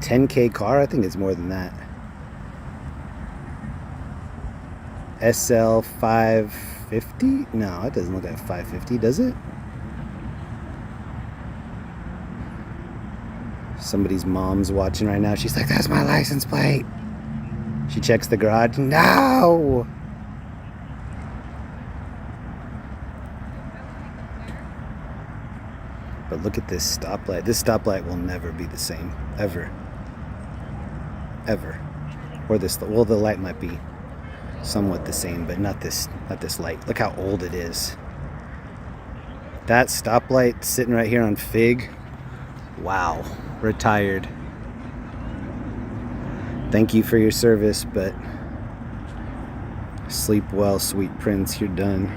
$10K car? I think it's more than that. SL 550? No, it doesn't look like 550, does it? Somebody's mom's watching right now. She's like, that's my license plate. She checks the garage. No! But look at this stoplight. This stoplight will never be the same. Ever. Ever. Or this, well, the light might be somewhat the same, but not this light. Look how old it is. That stoplight sitting right here on Fig. Wow. Retired. Thank you for your service, but sleep well, sweet prince. You're done.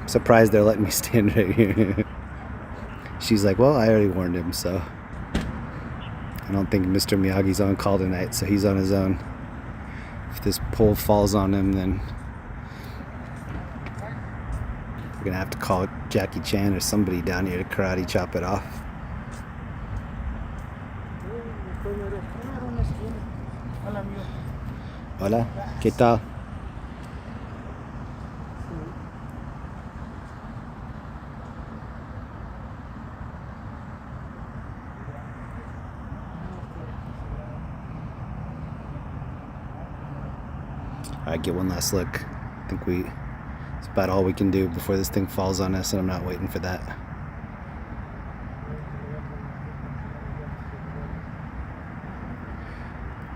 Surprised they're letting me stand right here. She's like, well, I already warned him, so I don't think Mr. Miyagi's on call tonight, so he's on his own. If this pole falls on him, then we're gonna have to call Jackie Chan or somebody down here to karate chop it off. Hola, ¿qué tal? Alright, get one last look. I think it's about all we can do before this thing falls on us, and I'm not waiting for that.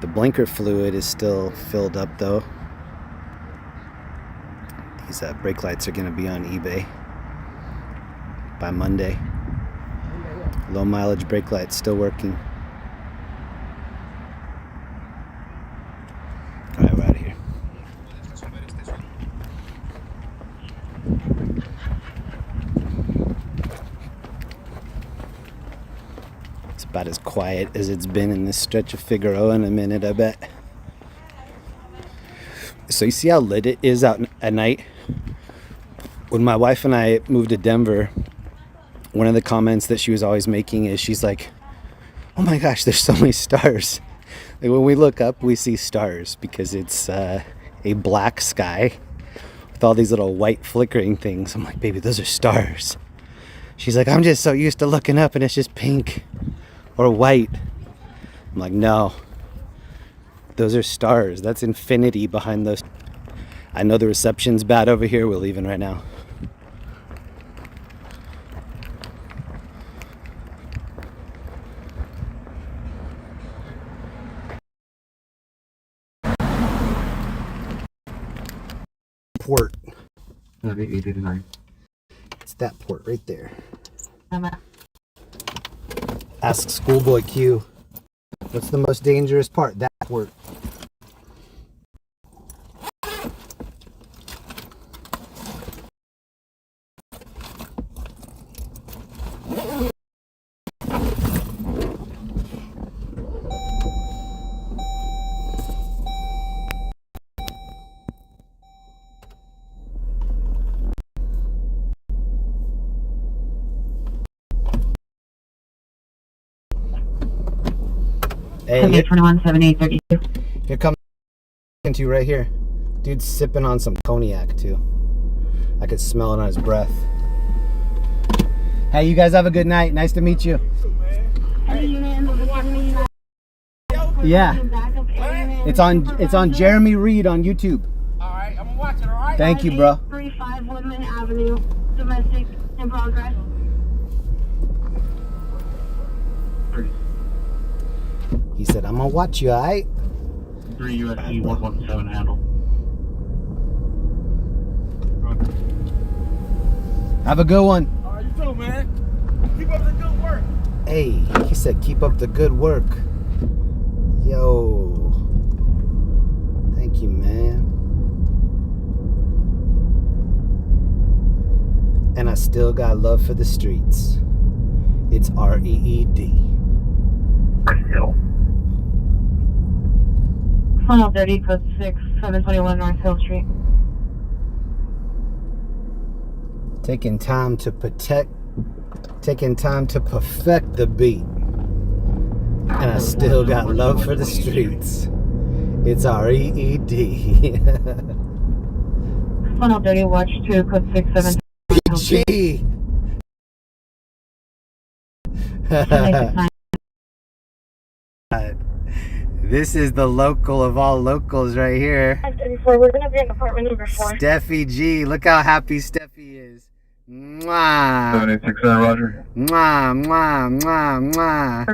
The blinker fluid is still filled up though. These brake lights are going to be on eBay by Monday. Low mileage brake lights still working. Alright, we're out of here. It's about as quiet as it's been in this stretch of Figueroa in a minute, I bet. So you see how lit it is out at night? When my wife and I moved to Denver, one of the comments that she was always making is she's like, oh my gosh, there's so many stars. Like when we look up, we see stars because it's a black sky with all these little white flickering things. I'm like, baby, those are stars. She's like, I'm just so used to looking up and it's just pink or white. I'm like, no, those are stars. That's infinity behind those. I know the reception's bad over here. We're leaving right now. Port. It's that port right there. Ask Schoolboy Q. What's the most dangerous part? That port. Hey, 217832. Here comes to you right here. Dude's sipping on some cognac too. I could smell it on his breath. Hey, you guys have a good night. Nice to meet you. Yeah. It's on Jeremy Reed on YouTube. Alright, I'm gonna watch it, alright? Thank you, bro. 35 Woodman Avenue, domestic in progress. He said, I'm gonna watch you, alright? 3 USC 117 handle. Have a good one. Alright, you too, man. Keep up the good work. Hey, he said, keep up the good work. Yo. Thank you, man. And I still got love for the streets. It's REED. Funnel 30, code 6, 721 North Hill Street. Taking time to perfect the beat. And I still got love for the streets. It's REED. Funnel 30, watch 2, code 6, 721 G. This is the local of all locals right here. 534, we're gonna be in apartment number 4. Steffi G. Look how happy Steffi is. Mwah. 786 Roger. Mwah, mwah, mwah, mwah.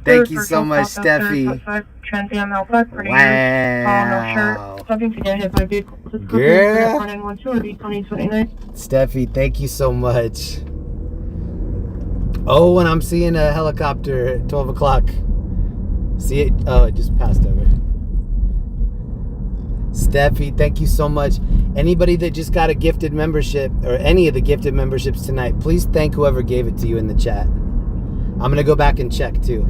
Thank you so much, Steffi. Wow. Something to get hit by vehicle. Girl. Steffi. Steffi, thank you so much. Oh, and I'm seeing a helicopter at 12 o'clock. See it? Oh, it just passed over. Steffi, thank you so much. Anybody that just got a gifted membership, or any of the gifted memberships tonight, please thank whoever gave it to you in the chat. I'm going to go back and check too.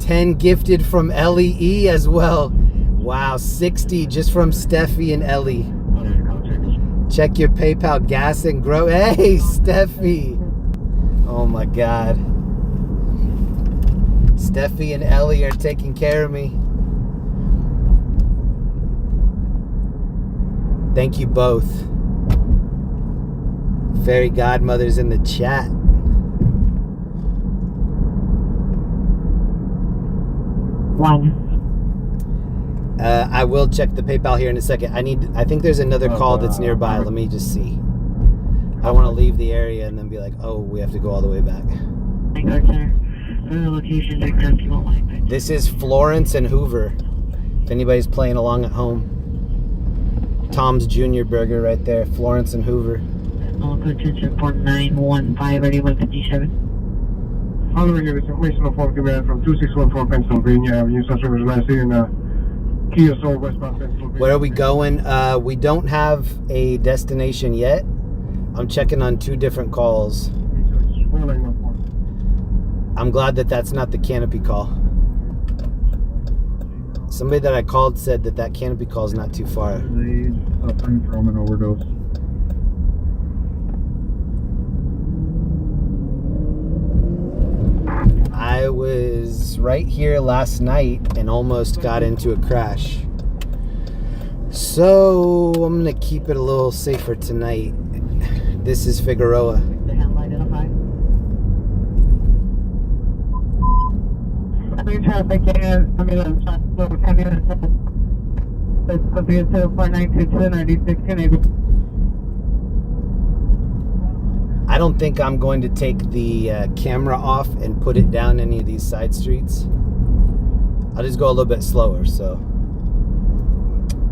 10 gifted from LEE as well. Wow, 60 just from Steffi and Ellie. Check your PayPal, gas and grow. Hey, Steffi. Oh my God. Steffi and Ellie are taking care of me. Thank you both. Fairy godmothers in the chat. I will check the PayPal here in a second. I think there's another call that's nearby. Let me just see. I don't want to leave the area and then be like, oh, we have to go all the way back. This is Florence and Hoover. If anybody's playing along at home. Tom's Junior Burger right there. Florence and Hoover. All good to report 915 ready 157. Following this informational phone command from 2614 Pennsylvania Avenue, such was last seen in Kia Soul, westbound Pennsylvania. Where are we going? We don't have a destination yet. I'm checking on 2 different calls. I'm glad that that's not the Canopy call. Somebody that I called said that that Canopy call is not too far. Suffering from an overdose. I was right here last night and almost got into a crash. So I'm gonna keep it a little safer tonight. This is Figueroa. Let's go to 4922 RD6 I don't think I'm going to take the camera off and put it down any of these side streets. I'll just go a little bit slower, so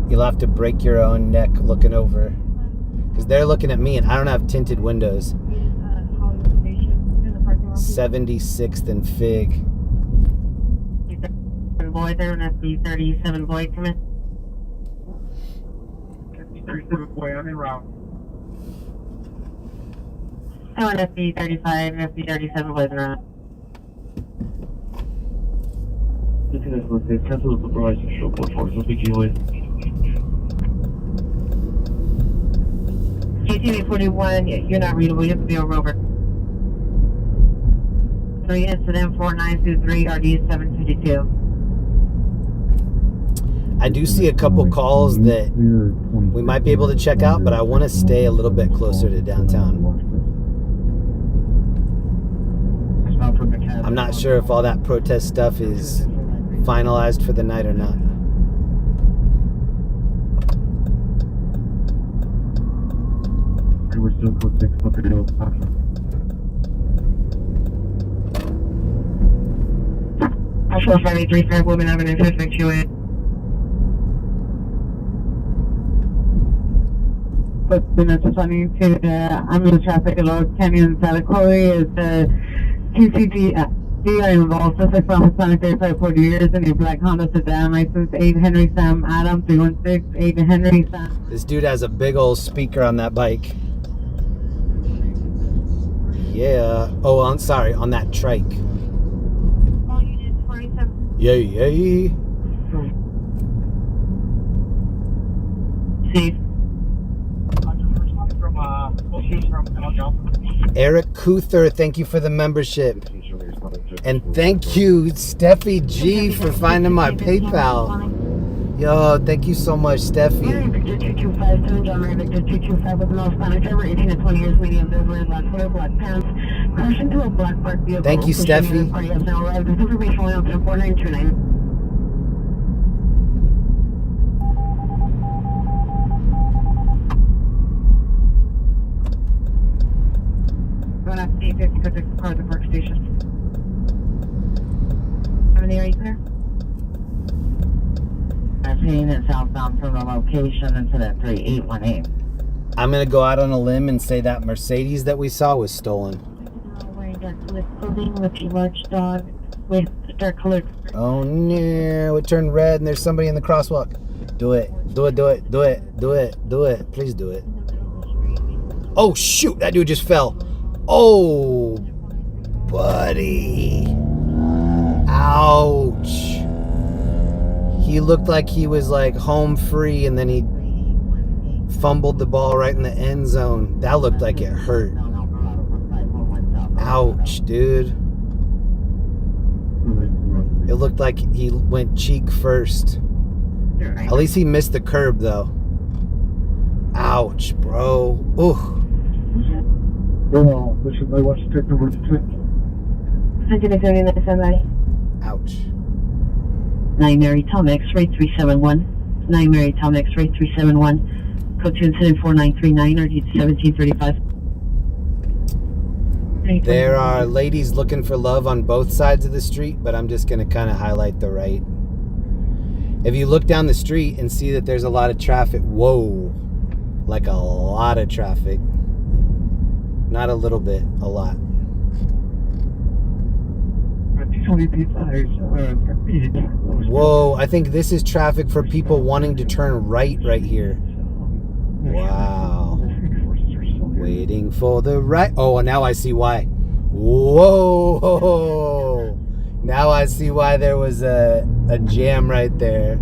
you'll have to break your own neck looking over, because they're looking at me and I don't have tinted windows. 76th and Fig. Boy, there, and that's the 37 boy, come in. 37 boy, I'm in route. Oh, and FB 35, FB 37 boys around. Cancel the supervisor, show code for so big you in. GTV 41, you're not readable, you have to be over. 3 incident 4923 RD 752. I do see a couple calls that we might be able to check out, but I want to stay a little bit closer to downtown. I'm not sure if all that protest stuff is finalized for the night or not. We're still code 6, look at it. Also, 535 women having an intersection QA. But the next running to ambulance traffic at Lower Canyon and Santa Corey is the TCG. DI involved suspect from Hispanic 35 40 years in a black Honda sedan, license 8 Henry Sam Adam 316 8 Henry Sam. This dude has a big old speaker on that bike. Yeah. Oh, I'm sorry, on that trike. All units 47. Yay, yay. Safe. Eric Kuther, thank you for the membership. And thank you, Steffi G, for finding my PayPal. Yo, thank you so much, Steffi. Victor 2257, John Ray Victor 225 with no Spanish driver, 18 to 20 years, medium build, black hair, black pants, crashed into a black parked vehicle. Thank you, Steffi. Party has now arrived. This information only on 4929. Going up to 850 because it's part of the park station. How many are you clear? I'm seeing it southbound from the location into that 3818. I'm going to go out on a limb and say that Mercedes that we saw was stolen. Wearing dark colored clothing with a large dog with dark colored. Oh no, it turned red and there's somebody in the crosswalk. Do it. Do it, do it, do it, do it, do it. Please do it. Oh shoot, that dude just fell. Oh, buddy. Ouch. He looked like he was like home free and then he fumbled the ball right in the end zone. That looked like it hurt. Ouch, dude. It looked like he went cheek first. At least he missed the curb though. Ouch, bro. Ooh. No, listen, I want to take the route to 179 somebody. Ouch. 9 Mary Tom X-ray 371. 9 Mary Tom X-ray 371. Code to incident 4939 or 1735. There are ladies looking for love on both sides of the street, but I'm just going to kind of highlight the right. If you look down the street and see that there's a lot of traffic, whoa, like a lot of traffic. Not a little bit, a lot. Whoa, I think this is traffic for people wanting to turn right here. Wow. Waiting for the right. Oh, now I see why. Whoa. Now I see why there was a jam right there.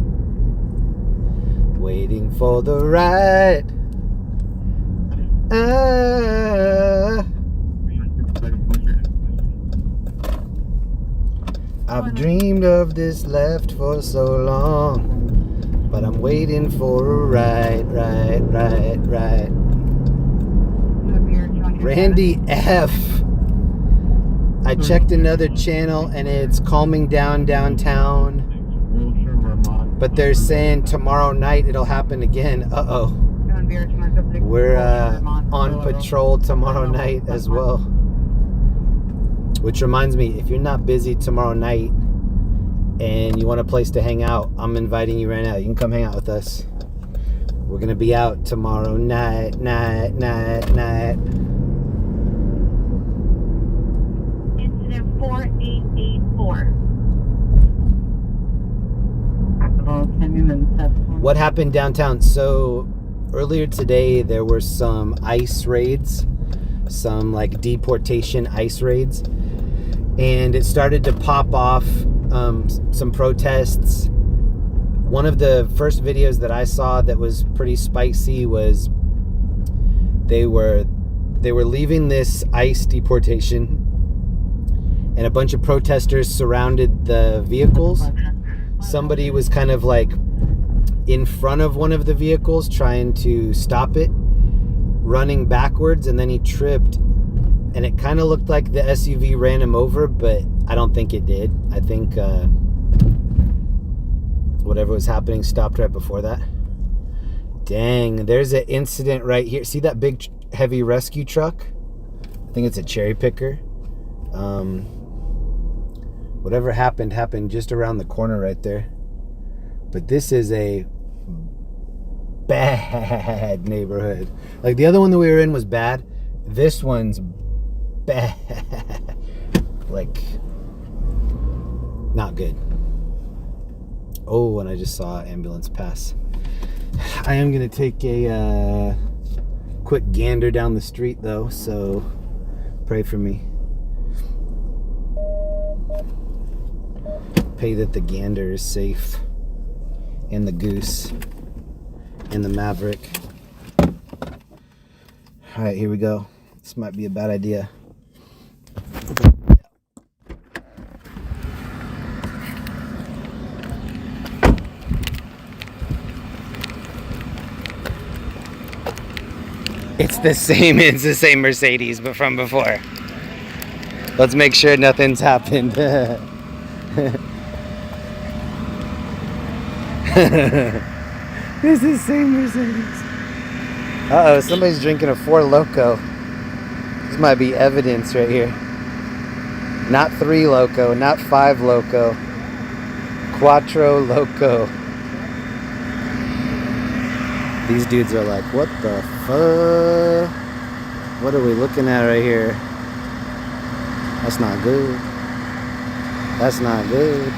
Waiting for the right. I've dreamed of this left for so long, but I'm waiting for a right. Randy F. I checked another channel and it's calming down downtown. but they're saying tomorrow night it'll happen again. Uh-oh. We're on patrol tomorrow night as well. Which reminds me, if you're not busy tomorrow night and you want a place to hang out, I'm inviting you right now. You can come hang out with us. We're going to be out tomorrow night. Incident 4884. What happened downtown? So earlier today there were some ICE raids, some like deportation ICE raids, and it started to pop off some protests. One of the first videos that I saw that was pretty spicy was they were leaving this ICE deportation, and a bunch of protesters surrounded the vehicles. Somebody was kind of like in front of one of the vehicles trying to stop it, running backwards, and then he tripped, and it kind of looked like the SUV ran him over, but I don't think it did. I think whatever was happening stopped right before that. Dang, there's an incident right here. See that big heavy rescue truck? I think it's a cherry picker. Whatever happened just around the corner right there. But this is a bad neighborhood. Like the other one that we were in was bad. This one's bad. Like, not good. Oh, and I just saw an ambulance pass. I am going to take a quick gander down the street though, so pray for me. Pray that the gander is safe, and the goose, and the Maverick. All right, here we go. This might be a bad idea. It's the same Mercedes, but from before. Let's make sure nothing's happened. This is the same Mercedes. Uh-oh, somebody's drinking a 4 Loco. This might be evidence right here. Not 3 Loco, not 5 Loco. Quattro Loco. These dudes are like, what the fuck? What are we looking at right here? That's not good. That's not good.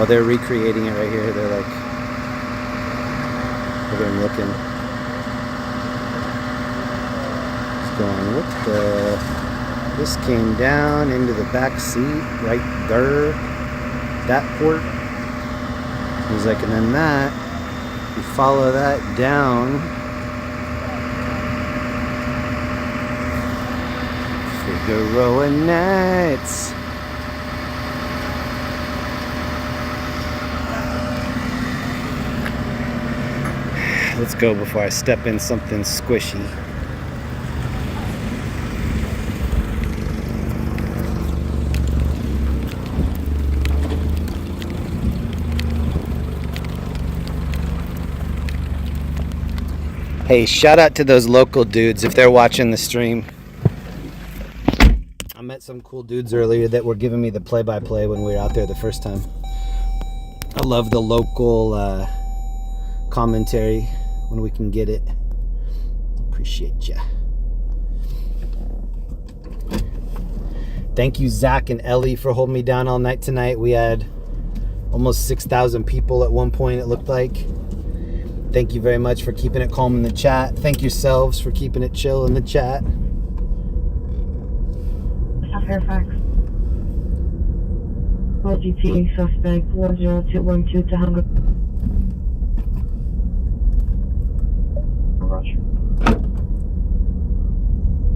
Oh, they're recreating it right here. They're like, look at them looking. It's going, what the? This came down into the back seat right there. That port. He's like, and then that, you follow that down. Figueroa Nights. Let's go before I step in something squishy. Hey, shout out to those local dudes if they're watching the stream. I met some cool dudes earlier that were giving me the play-by-play when we were out there the first time. I love the local commentary when we can get it. Appreciate ya. Thank you, Zach and Ellie, for holding me down all night tonight. We had almost 6,000 people at one point, it looked like. Thank you very much for keeping it calm in the chat. Thank yourselves for keeping it chill in the chat. Fairfax. GTA suspect 40212 to Hunger. Roger.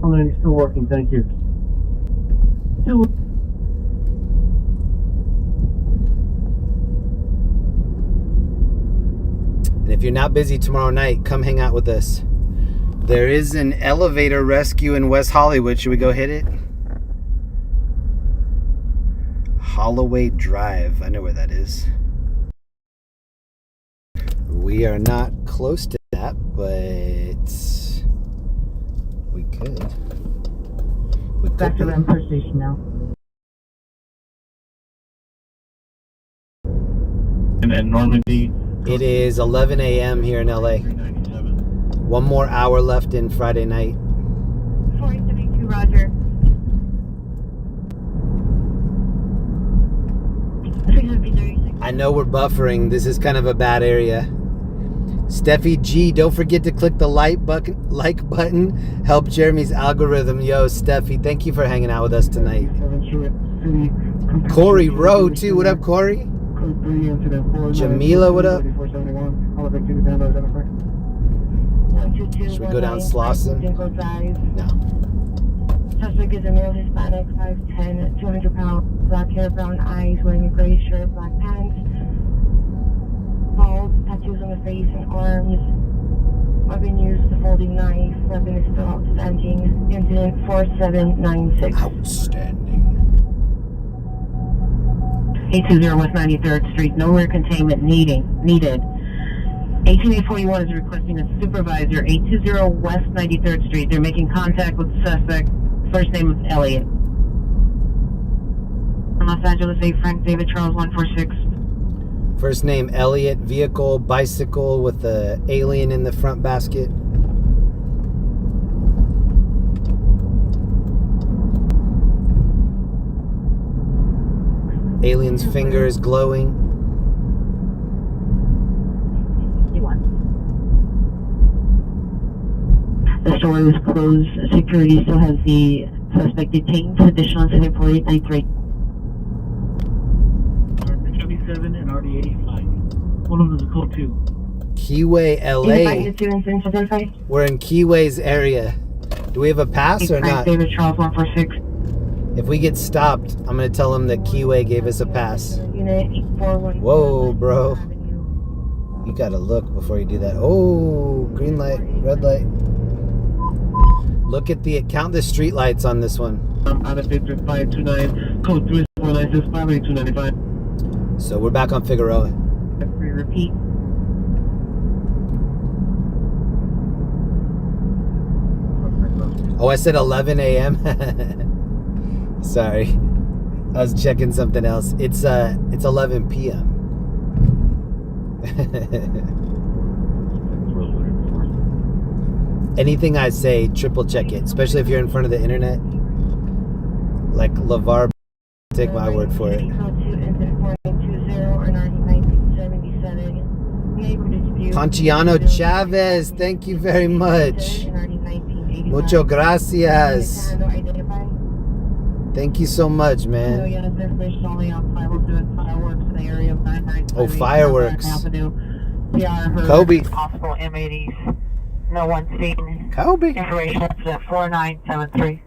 Oh, it's still working, thank you. Still. And if you're not busy tomorrow night, come hang out with us. There is an elevator rescue in West Hollywood. Should we go hit it? Holloway Drive. I know where that is. We are not close to that, but we could. Back to Rampart Station now. And then Normandy. It is 11 a.m. here in LA. 1 more hour left in Friday night. 472, Roger. I know we're buffering. This is kind of a bad area. Steffi G, don't forget to click the like button. Help Jeremy's algorithm. Yo, Steffi, thank you for hanging out with us tonight. Corey Rowe, too. What up, Corey? Jamila, what up? Should we go down Slauson? No. Suspect is a male Hispanic, 5'10", 200 pounds, black hair, brown eyes, wearing a gray shirt, black pants, bald, tattoos on the face and arms. Weapon used, the folding knife. Weapon is still outstanding. Incident 4796. Outstanding. 820 West 93rd Street. No rear containment needed. 18841 is requesting a supervisor. 820 West 93rd Street. They're making contact with the suspect. First name is Elliot. Los Angeles 8 Frank David Charles 146. First name Elliot. Vehicle, bicycle with the alien in the front basket. Alien's finger is glowing. The store is closed. Security still has the suspect detained. Additional incident 4893. RD77 and RD85. One of them is a code 2. Keyway, LA. We're in Keyway's area. Do we have a pass or not? David Charles 146. If we get stopped, I'm going to tell them that Keyway gave us a pass. Whoa, bro. You got to look before you do that. Oh, green light, red light. Look at count the street lights on this one. Out of 529, code 3 is 496 So we're back on Figueroa. Repeat. Oh, I said 11 a.m. Sorry, I was checking something else. It's 11 p.m. Anything I say, triple check it, especially if you're in front of the internet. Like LeVar, take my word for it. Ponciano Chavez, thank you very much. Mucho gracias. Thank you so much, man. Oh, fireworks. Kobe. Possible M80s. No one seen. Kobe. Information at 4973.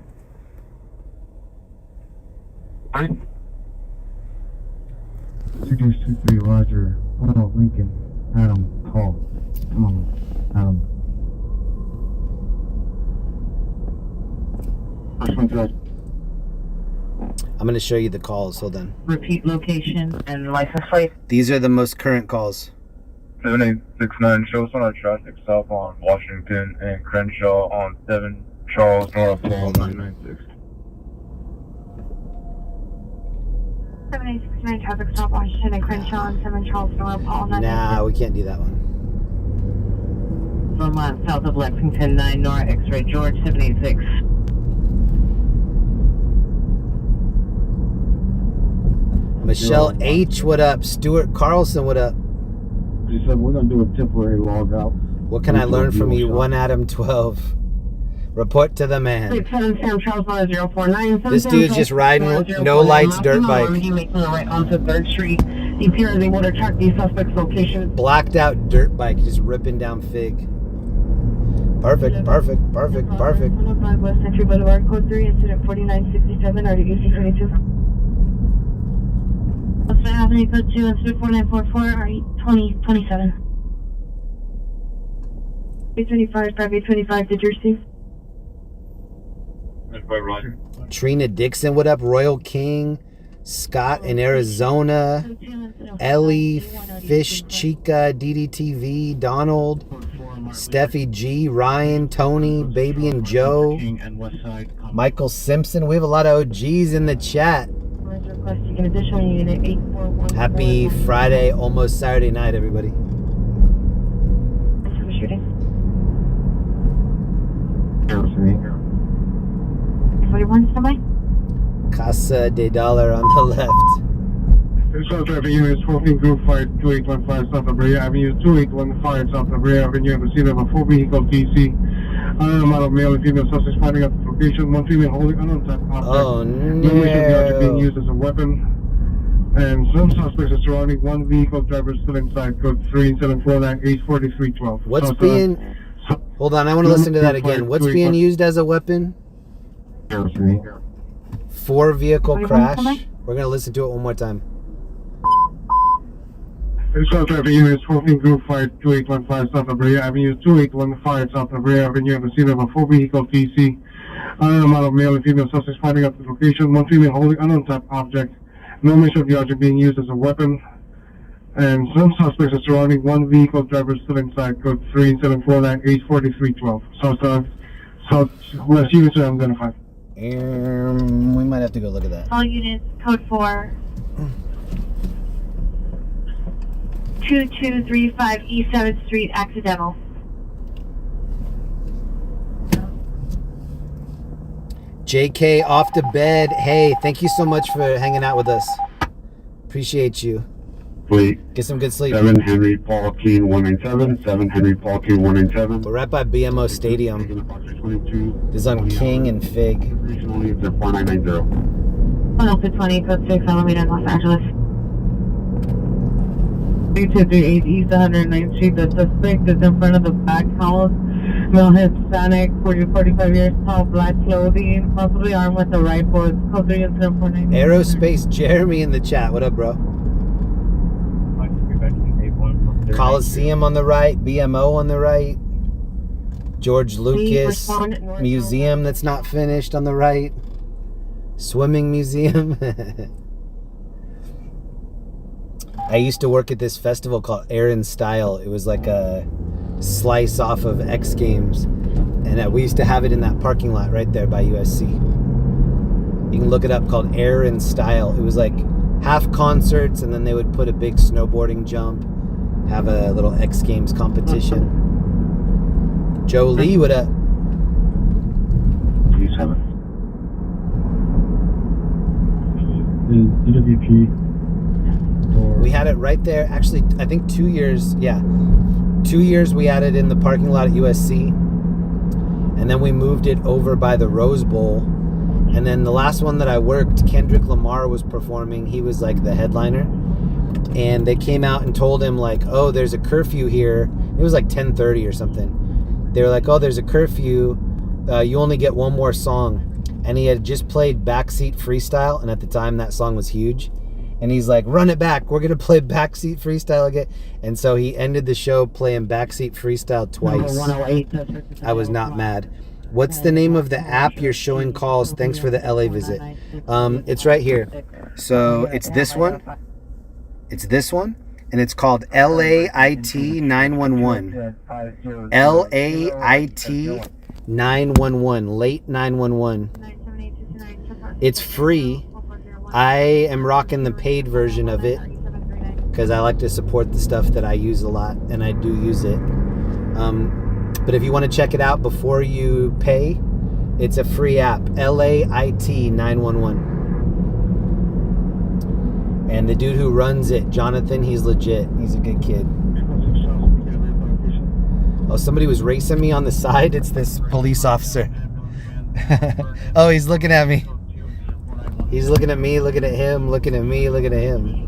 Reduce 23, Roger. Oh, Lincoln. Adam, call. Come on, Adam. I'm going to show you the calls. Hold on. Repeat location and license plate. These are the most current calls. 7869, show us on a traffic stop on Washington and Crenshaw on 7 Charles North Paul 996. 7869 traffic stop Washington and Crenshaw on 7 Charles North Paul 996. Nah, we can't do that one. 1 mile south of Lexington, 9 Nora X-ray George 786. Michelle H, what up? Stuart Carlson, what up? She said we're going to do a temporary log out. What can I learn from you? 1 Adam 12. Report to the man. This dude's just riding no lights dirt bike. Blacked out dirt bike, just ripping down Fig. Perfect, perfect, perfect, perfect. West Century Boulevard, code 3, incident 4967, RDUC 22. West Avenue, code 2, incident 4944, RE 2027. 825, 5825, did you receive? That's by Roger. Trina Dixon, what up? Royal King, Scott in Arizona, Ellie, Fish Chica, DDTV, Donald, Steffi G, Ryan, Tony, Baby and Joe, Michael Simpson. We have a lot of OGs in the chat. Happy Friday, almost Saturday night, everybody. Shooting. 41 standby. Casa de Dollar on the left. South Traffic Units 14 Group Flight 2815 South La Brea Avenue, 2815 South La Brea Avenue, at the scene of a 4-vehicle TC. Amount of male and female suspects finding at the location. One female holding an untyped object. Oh No mention of the object being no. used as a weapon. And some suspects are surrounding one vehicle. Driver still inside. Code 3749-84312. What's being... Hold on, I want to listen to that again. What's being used as a weapon? 4-vehicle crash. We're going to listen to it one more time. South Traffic Units 14 Group Flight 2815 South La Brea Avenue, 2815 South La Brea Avenue, at the scene of a 4-vehicle TC. Amount of male and female suspects finding at the location. One female holding an untyped object. No mention of the object being used as a weapon. And some suspects are surrounding one vehicle. Driver still inside. Code 3749-84312. Southwest units are identified. We might have to go look at that. All units, code 4. 2235 East 7th Street, accidental. JK off to bed. Hey, thank you so much for hanging out with us. Appreciate you. Fleet. Get some good sleep. 7 Henry Paul Keene 197. 7 Henry Paul Keene 197. We're right by BMO Stadium. This is on King and Fig. 4990. 10220, code 6, Alameda, Los Angeles. 3238 East 109th Street. The suspect is in front of the back house. Male Hispanic, 40-45 years tall, black clothing, possibly armed with a rifle. It's code 3749. Aerospace Jeremy in the chat. What up, bro? Coliseum on the right, BMO on the right, George Lucas Museum that's not finished on the right, Swimming Museum. I used to work at this festival called Air and Style. It was like a slice off of X Games, and we used to have it in that parking lot right there by USC. You can look it up, called Air and Style. It was like half concerts, and then they would put a big snowboarding jump, have a little X Games competition. Joe Lee, what up? DWP. We had it right there. Actually, I think 2 years. Yeah, 2 years we had it in the parking lot at USC, and then we moved it over by the Rose Bowl. And then the last one that I worked, Kendrick Lamar was performing. He was like the headliner, and they came out and told him like, "Oh, there's a curfew here." It was like 10:30 or something. They were like, "Oh, there's a curfew. You only get one more song." And he had just played Backseat Freestyle, and at the time that song was huge. And he's like, "Run it back. We're going to play Backseat Freestyle again." And so he ended the show playing Backseat Freestyle twice. I was not mad. What's the name of the app you're showing calls? Thanks for the LA visit. It's right here. So it's this one. It's this one. And it's called LAIT 911. LAIT 911. Late 911. It's free. I am rocking the paid version of it because I like to support the stuff that I use a lot, and I do use it. But if you want to check it out before you pay, it's a free app, LAIT 911. And the dude who runs it, Jonathan, he's legit. He's a good kid. Oh, somebody was racing me on the side. It's this police officer. Oh, he's looking at me. He's looking at me, looking at him, looking at me, looking at him.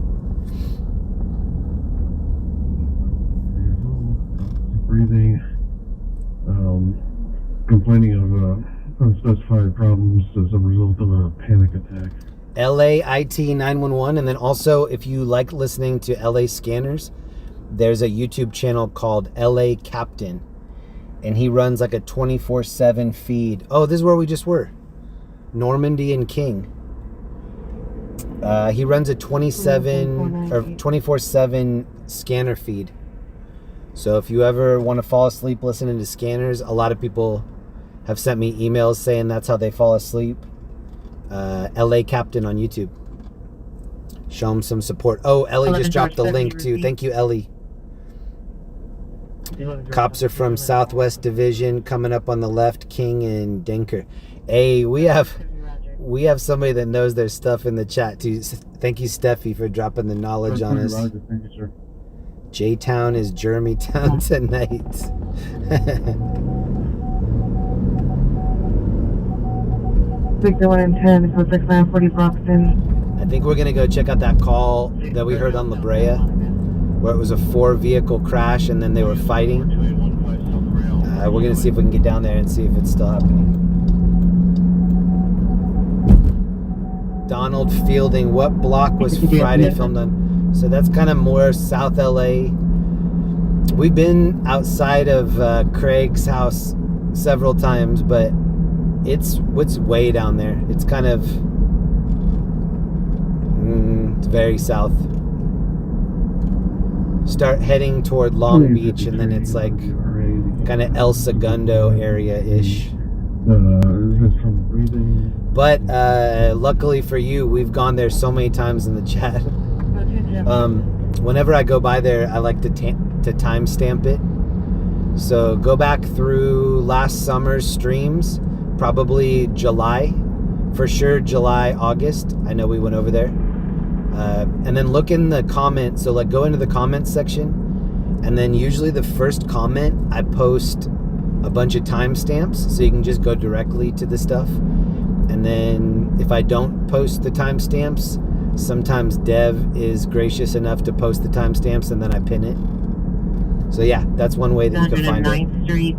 Breathing, complaining of unspecified problems as a result of a panic attack. LAIT 911. And then also, if you like listening to LA Scanners, there's a YouTube channel called LA Captain. And he runs like a 24/7 feed. Oh, this is where we just were. Normandy and King. He runs a 27 or 24/7 scanner feed. So if you ever want to fall asleep listening to scanners, a lot of people have sent me emails saying that's how they fall asleep. LA Captain on YouTube. Show him some support. Oh, Ellie just dropped the link too. Thank you, Ellie. Cops are from Southwest Division coming up on the left, King and Denker. Hey, we have somebody that knows their stuff in the chat too. Thank you, Steffi, for dropping the knowledge on us. Thank you, sir. J-Town is Jeremy Town tonight. Victor 1 and 10, so 6940 Broxton. I think we're gonna go check out that call that we heard on La Brea, where it was a 4-vehicle crash and then they were fighting. We're gonna see if we can get down there and see if it's still happening. Donald Fielding, what block was Friday filmed on? So that's kind of more South LA. We've been outside of Craig's house several times, but it's way down there. It's kind of it's very south. Start heading toward Long Beach, and then it's like kind of El Segundo area-ish. But luckily for you, we've gone there so many times in the chat. Whenever I go by there, I like to timestamp it. So go back through last summer's streams, probably July, for sure July, August. I know we went over there. And then look in the comments. So like go into the comments section, and then usually the first comment I post a bunch of timestamps, so you can just go directly to the stuff. And then if I don't post the timestamps, sometimes Dev is gracious enough to post the timestamps, and then I pin it. So yeah, that's one way that you can find it. 109th Street.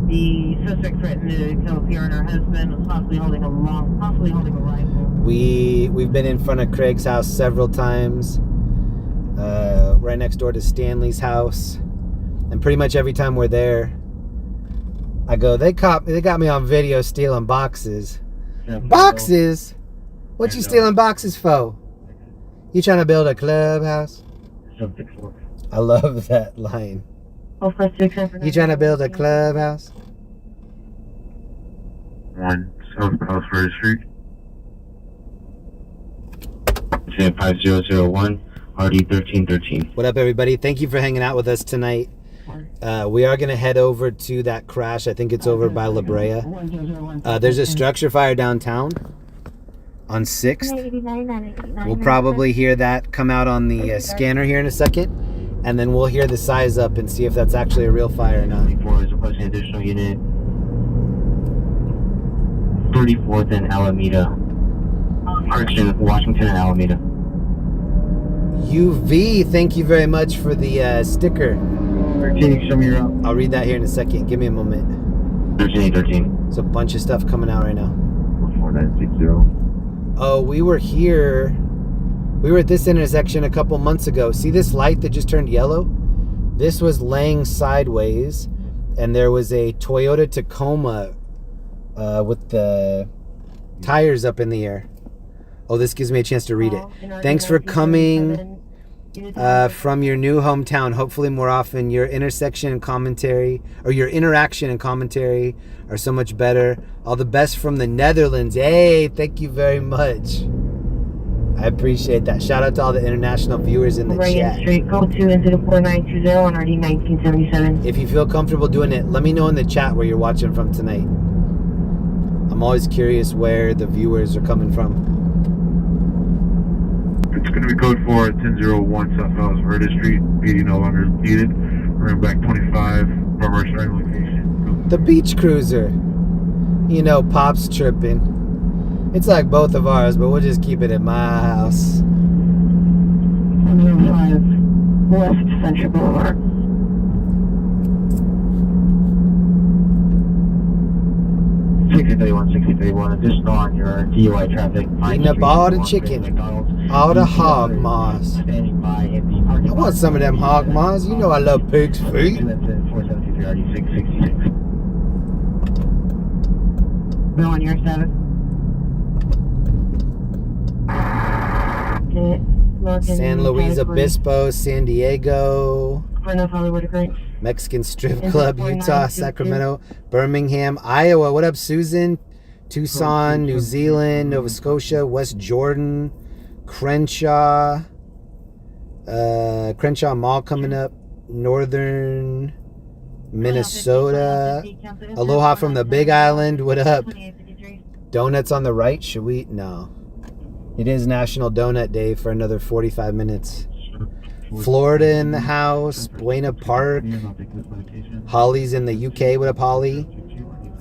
The suspect threatened to kill Pierre and her husband, was possibly holding a rifle. We've been in front of Craig's house several times, right next door to Stanley's house, and pretty much every time we're there, I go, they got me on video stealing boxes. Boxes? What you stealing boxes for? You trying to build a clubhouse? I love that line. You trying to build a clubhouse? 1 South Crossroads Street. 5001 RD 1313. What up, everybody? Thank you for hanging out with us tonight. We are going to head over to that crash. I think it's over by La Brea. There's a structure fire downtown on 6th. We'll probably hear that come out on the scanner here in a second, and then we'll hear the size up and see if that's actually a real fire or not. 34 is requesting additional unit. 34th and Alameda. Correction, Washington and Alameda. UV, thank you very much for the sticker. 13, show me your route. I'll read that here in a second. Give me a moment. 13. There's a bunch of stuff coming out right now. 4960. Oh, we were here. We were at this intersection a couple months ago. See this light that just turned yellow? This was laying sideways, and there was a Toyota Tacoma with the tires up in the air. Oh, this gives me a chance to read it. Thanks for coming from your new hometown. Hopefully more often. Your intersection and commentary, or your interaction and commentary, are so much better. All the best from the Netherlands. Hey, thank you very much. I appreciate that. Shout out to all the international viewers in the chat. Street, go to into the 4920 on RD 1977. If you feel comfortable doing it, let me know in the chat where you're watching from tonight. I'm always curious where the viewers are coming from. It's going to be code for 1001 South Dallas Verde Street. PD no longer needed. We're back 25 from our starting location. The beach cruiser. You know, Pop's tripping. It's like both of ours, but we'll just keep it at my house. 105 West Central Boulevard. $6031, additional on your DUI traffic. Eating up all the chicken, all the hog maws. I want some of them hog maws. You know I love pig's feet. Bill on your status. unit. San Luis Obispo, San Diego, North Hollywood, great. Mexican Strip Club, Utah, Sacramento, Birmingham, Iowa. What up, Susan? Tucson, New Zealand, Nova Scotia, West Jordan, Crenshaw, Crenshaw Mall coming up, Northern Minnesota. Aloha from the Big Island. What up? Donuts on the right. Should we? No. It is National Donut Day for another 45 minutes. Florida in the house. Buena Park. Holly's in the UK. What up, Holly?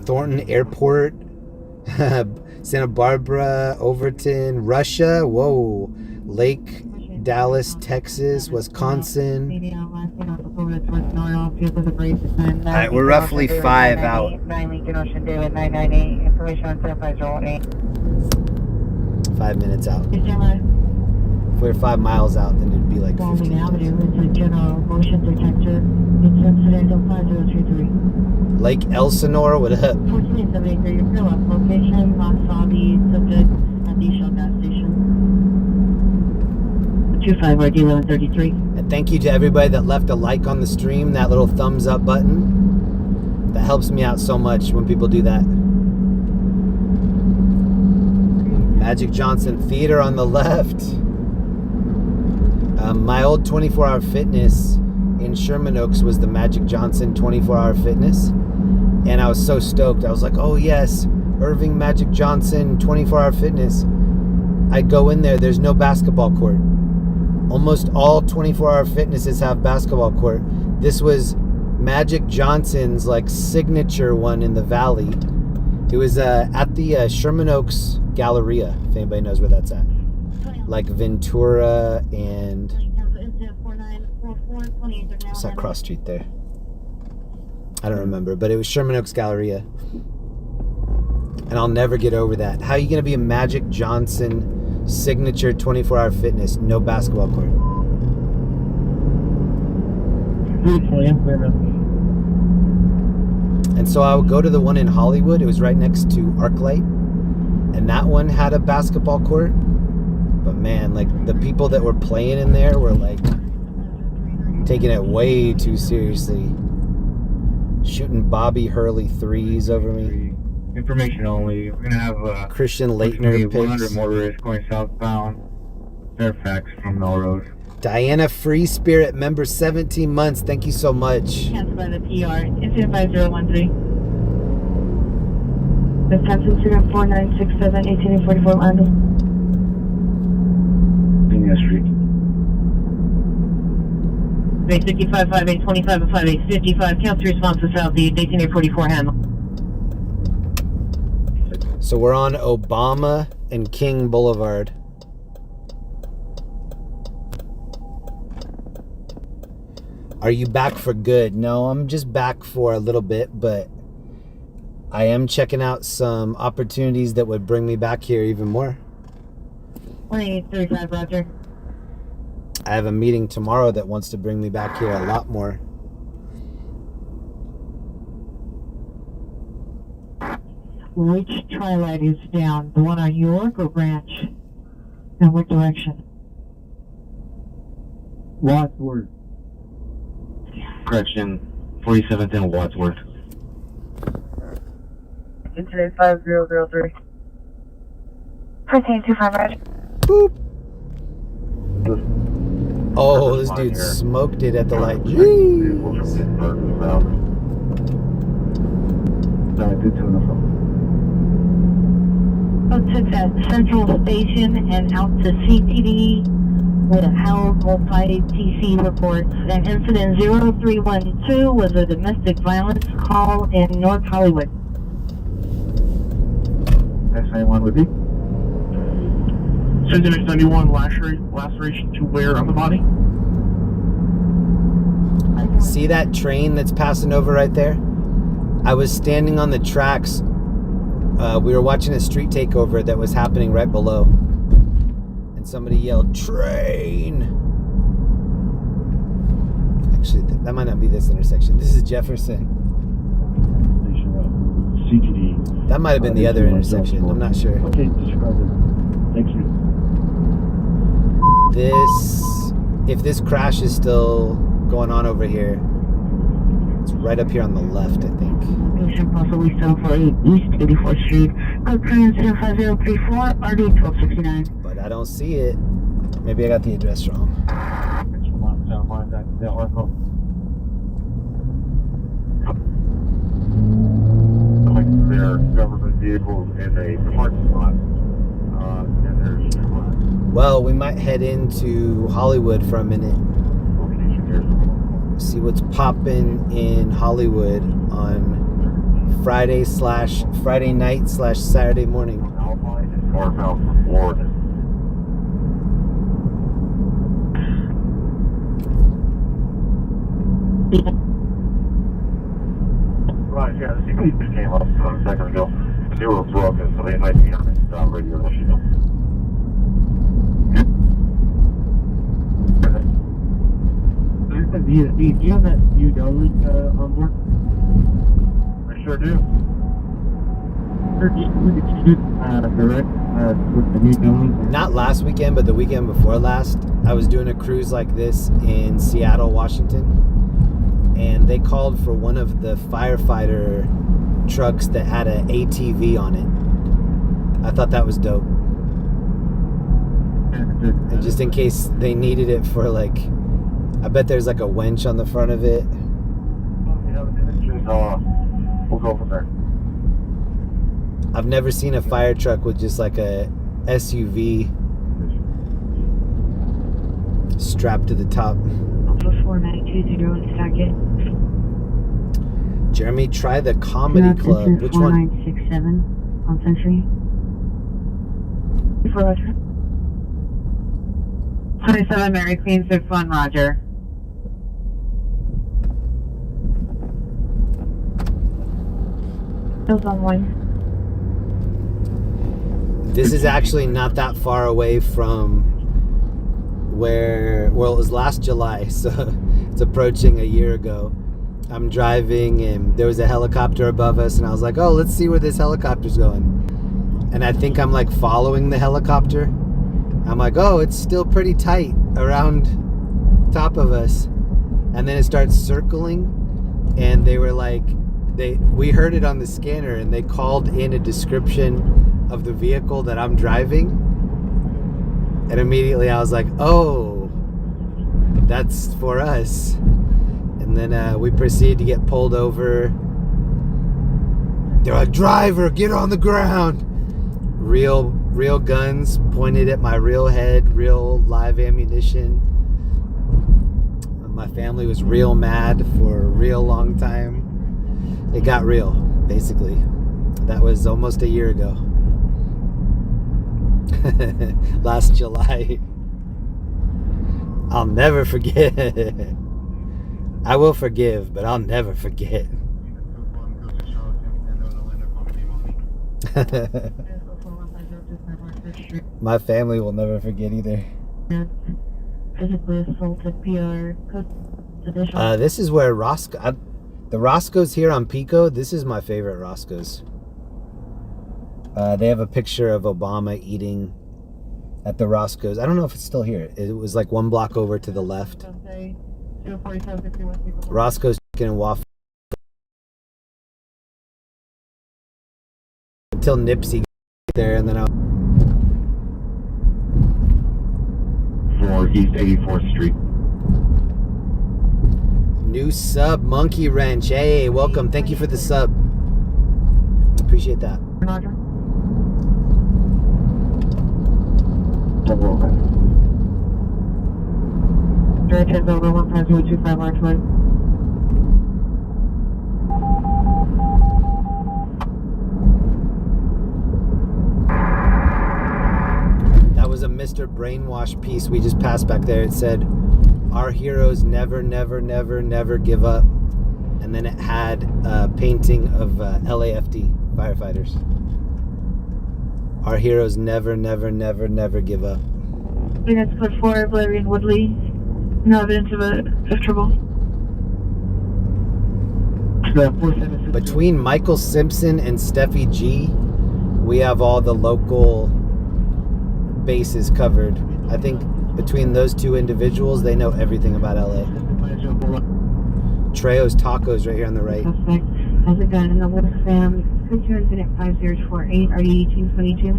Thornton Airport. Santa Barbara, Overton, Russia. Whoa. Lake Dallas, Texas, Wisconsin. All right, we're roughly 5 out. 5 minutes out. If we're 5 miles out, then it'd be like 15 minutes. Lake Elsinore, what up? 1473, your fill up location, Wasabi, subject at the Shell gas station. 25 RD 1133. And thank you to everybody that left a like on the stream, that little thumbs up button. That helps me out so much when people do that. Magic Johnson Theater on the left. My old 24-hour fitness in Sherman Oaks was the Magic Johnson 24-hour fitness. And I was so stoked. I was like, oh yes, Irving Magic Johnson 24-hour fitness. I go in there, there's no basketball court. Almost all 24-hour fitnesses have basketball court. This was Magic Johnson's like signature one in the Valley. It was at the Sherman Oaks Galleria, if anybody knows where that's at. Like Ventura and... what's that cross street there? I don't remember, but it was Sherman Oaks Galleria. And I'll never get over that. How are you going to be a Magic Johnson signature 24-hour fitness, no basketball court? And so I would go to the one in Hollywood. It was right next to ArcLight. And that one had a basketball court. But man, like the people that were playing in there were like taking it way too seriously. Shooting Bobby Hurley threes over me. Information only. We're gonna have Christian Leitner 100 motorists going southbound. Fairfax from Melrose. Diana Free Spirit, member 17 months. Thank you so much. Cancel by the PR. Incident 5013. Wisconsin 4967 1844 Orlando. Virginia Street. 855 5825 and 5855. Council response to Southeast 18844 handle. So we're on Obama and King Boulevard. Are you back for good? No, I'm just back for a little bit, but I am checking out some opportunities that would bring me back here even more. 1835, Roger. I have a meeting tomorrow that wants to bring me back here a lot more. Which tri-light is down? The one on York or Branch? And what direction? Wadsworth. Correction, 47th and Wadsworth. Incident 5003. 1425, Roger. Boop. Oh, this dude smoked it at the light. Took that Central Station and out to CTD with held multi-TC reports. An incident 0312 was a domestic violence call in North Hollywood. S91 would be? Send X91 laceration to where on the body? See that train that's passing over right there? I was standing on the tracks. We were watching a street takeover that was happening right below. And somebody yelled, "Train!" Actually, that might not be this intersection. This is Jefferson. CTD. That might have been the other intersection. I'm not sure. Okay, describe it. Thank you. if this crash is still going on over here, it's right up here on the left, I think. Location possibly 748 East 84th Street. Code Korean 75034 RD 1269. But I don't see it. Maybe I got the address wrong. Like their government vehicles in a parking lot. And there's Well, we might head into Hollywood for a minute. See what's popping in Hollywood on Friday night / Saturday morning. northbound from Florence. Right, yeah, the CP just came up a second ago. They were broken, so they might be on it radio issue. Do you have that new downlink on board? I sure do. Direct with the new downlink? Not last weekend, but the weekend before last, I was doing a cruise like this in Seattle, Washington, and they called for one of the firefighter trucks that had an ATV on it. I thought that was dope. And just in case they needed it for like, I bet there's like a winch on the front of it. We'll go from there. I've never seen a fire truck with just like a SUV strapped to the top. 4920 Target. Jeremy, try the comedy club. Which one? 4967 on Century. For Roger. 27 Mary Queen 61 Roger. Those on one. This is actually not that far away from where, well, it was last July, so it's approaching a year ago. I'm driving and there was a helicopter above us and I was like, oh, let's see where this helicopter's going. And I think I'm like following the helicopter. I'm like, oh, it's still pretty tight around top of us. And then it starts circling and they were like, we heard it on the scanner and they called in a description of the vehicle that I'm driving. And immediately I was like, oh, that's for us. And then we proceeded to get pulled over. They're like, driver, get on the ground. Real guns pointed at my real head, real live ammunition. My family was real mad for a real long time. It got real, basically. That was almost a year ago. Last July. I'll never forget. I will forgive, but I'll never forget. My family will never forget either. Physically assaulted PR. This is where Roscoe... the Roscoe's here on Pico. This is my favorite Roscoe's. They have a picture of Obama eating at the Roscoe's. I don't know if it's still here. It was like one block over to the left. Roscoe's Chicken and Waffle. Until Nipsey got there, and then I... For East 84th Street. New sub, Monkey Wrench. Hey, welcome. Thank you for the sub. Appreciate that. Roger. Directions over 15025 Archway. That was a Mr. Brainwash piece we just passed back there. It said, our heroes never, never, never, never give up. And then it had a painting of LAFD firefighters. Our heroes never, never, never, never give up. Units code 4, Valerian Woodley. No evidence of trouble. Between Michael Simpson and Steffi G, we have all the local bases covered. I think between those two individuals, they know everything about LA. Trejo's Tacos right here on the right. Suspect has a gun in the West Sam. Could you incident 5048 RD 1822?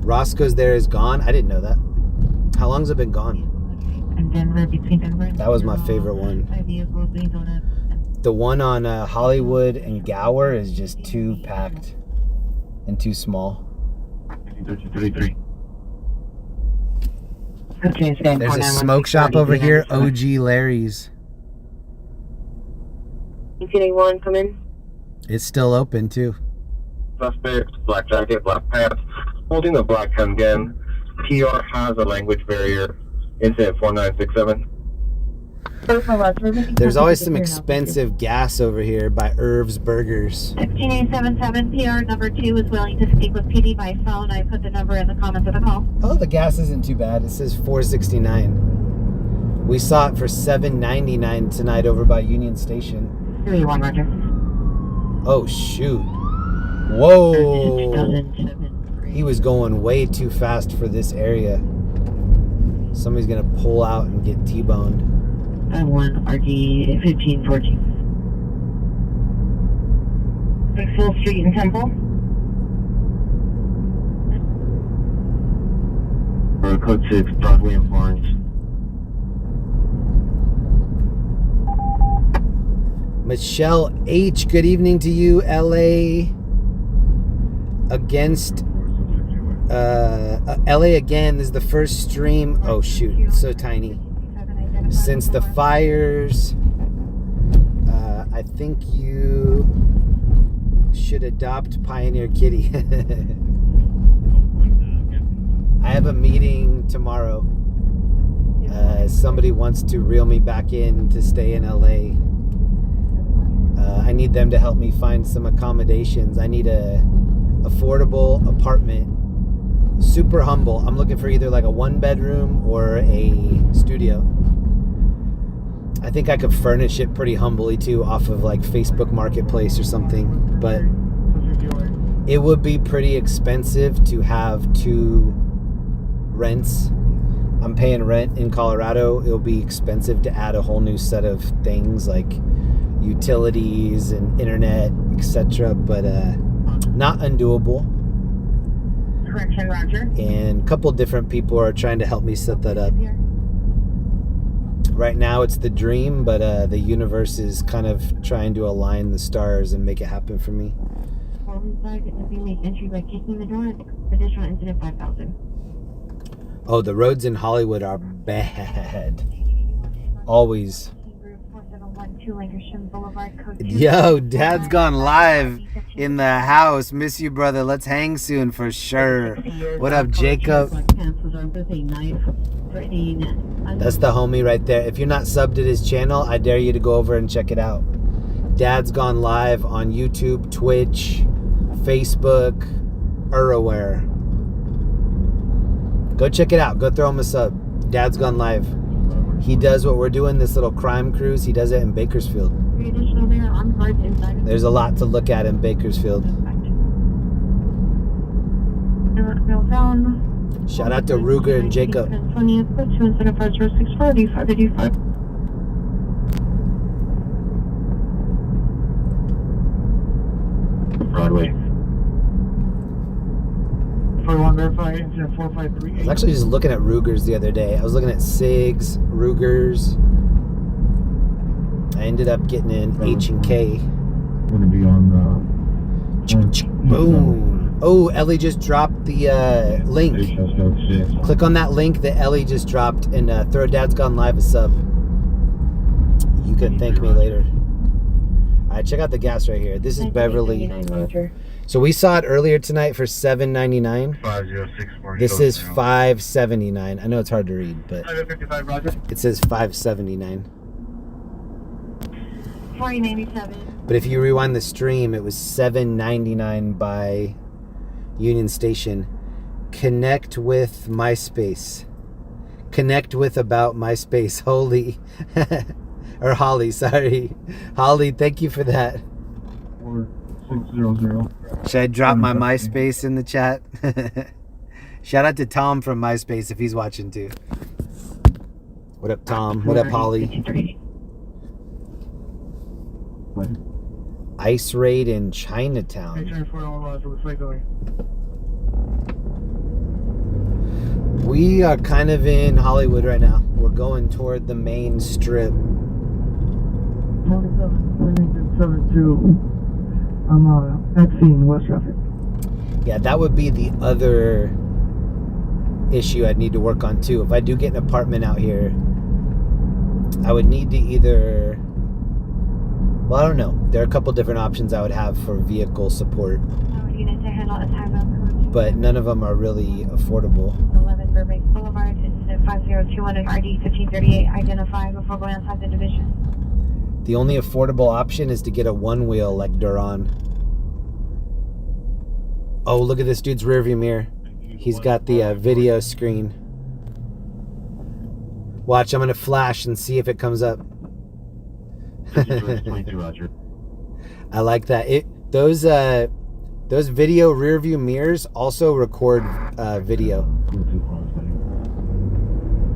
Roscoe's there is gone. I didn't know that. How long's it been gone? And Denver, between Denver and That was my favorite one. 5 vehicles being done at The one on Hollywood and Gower is just too packed and too small. 33. Okay, stand There's a smoke shop over here, OG Larry's. 1881, come in. It's still open too. Suspect, black jacket, black pants, holding a black handgun. PR has a language barrier. Incident 4967. There's always some expensive gas over here by Irv's Burgers. 16877 PR number 2 is willing to speak with PD by phone. I put the number in the comments of the call. Oh, the gas isn't too bad. It says $4.69. We saw it for $7.99 tonight over by Union Station. 31, Roger. Oh, shoot. Whoa. He was going way too fast for this area. Somebody's going to pull out and get T-boned. 1 RD 1514. Full Street in Temple. Code 6, Broadway and Florence. Michelle H., good evening to you, LA. Against LA again is the first stream. Oh shoot, it's so tiny. Since the fires, I think you should adopt Pioneer Kitty. I have a meeting tomorrow. Somebody wants to reel me back in to stay in LA. I need them to help me find some accommodations. I need a affordable apartment. Super humble. I'm looking for either like a 1-bedroom or a studio. I think I could furnish it pretty humbly too off of like Facebook Marketplace or something. But it would be pretty expensive to have 2 rents. I'm paying rent in Colorado. It'll be expensive to add a whole new set of things like utilities and internet, etc. But not undoable. Correction, Roger. And a couple different people are trying to help me set that up. Right now it's the dream, but the universe is kind of trying to align the stars and make it happen for me. Entry by kicking the door. Additional incident 5000. Oh, the roads in Hollywood are bad. Always. Yo, Dad's gone live in the house. Miss you, brother. Let's hang soon for sure. What up, Jacob? That's the homie right there. If you're not subbed to his channel, I dare you to go over and check it out. Dad's gone live on YouTube, Twitch, Facebook, everywhere. Go check it out. Go throw him a sub. Dad's gone live. He does what we're doing, this little crime cruise. He does it in Bakersfield. There's a lot to look at in Bakersfield. Shout out to Ruger and Jacob. Broadway. I was actually just looking at Rugers the other day. I was looking at SIGs, Rugers. I ended up getting an H&K. We're gonna be on Boom. Oh, Ellie just dropped the link. Click on that link that Ellie just dropped and throw Dad's Gone Live a sub. You can thank me later. Alright, check out the gas right here. This is Beverly. So we saw it earlier tonight for $7.99. 5064. This is $5.79. I know it's hard to read, but 55, Roger. it says $5.79. 4097. But if you rewind the stream, it was $7.99 by Union Station. Connect with MySpace. Connect with about MySpace. Holy. Or Holly, sorry. Holly, thank you for that. 4600. Should I drop my MySpace in the chat? Shout out to Tom from MySpace if he's watching too. What up, Tom? What up, Holly? Ice raid in Chinatown. We are kind of in Hollywood right now. We're going toward the main strip. 772. I'm at scene, West traffic. Yeah, that would be the other issue I'd need to work on too. If I do get an apartment out here, I would need to either, well, I don't know. There are a couple different options I would have for vehicle support, but none of them are really affordable. 11 Burbank Boulevard, incident 5021 and RD 1538, identify before going outside the division. The only affordable option is to get a one wheel like Duran. Oh, look at this dude's rearview mirror. He's got the video screen. Watch, I'm gonna flash and see if it comes up. I like that. Those video rearview mirrors also record video.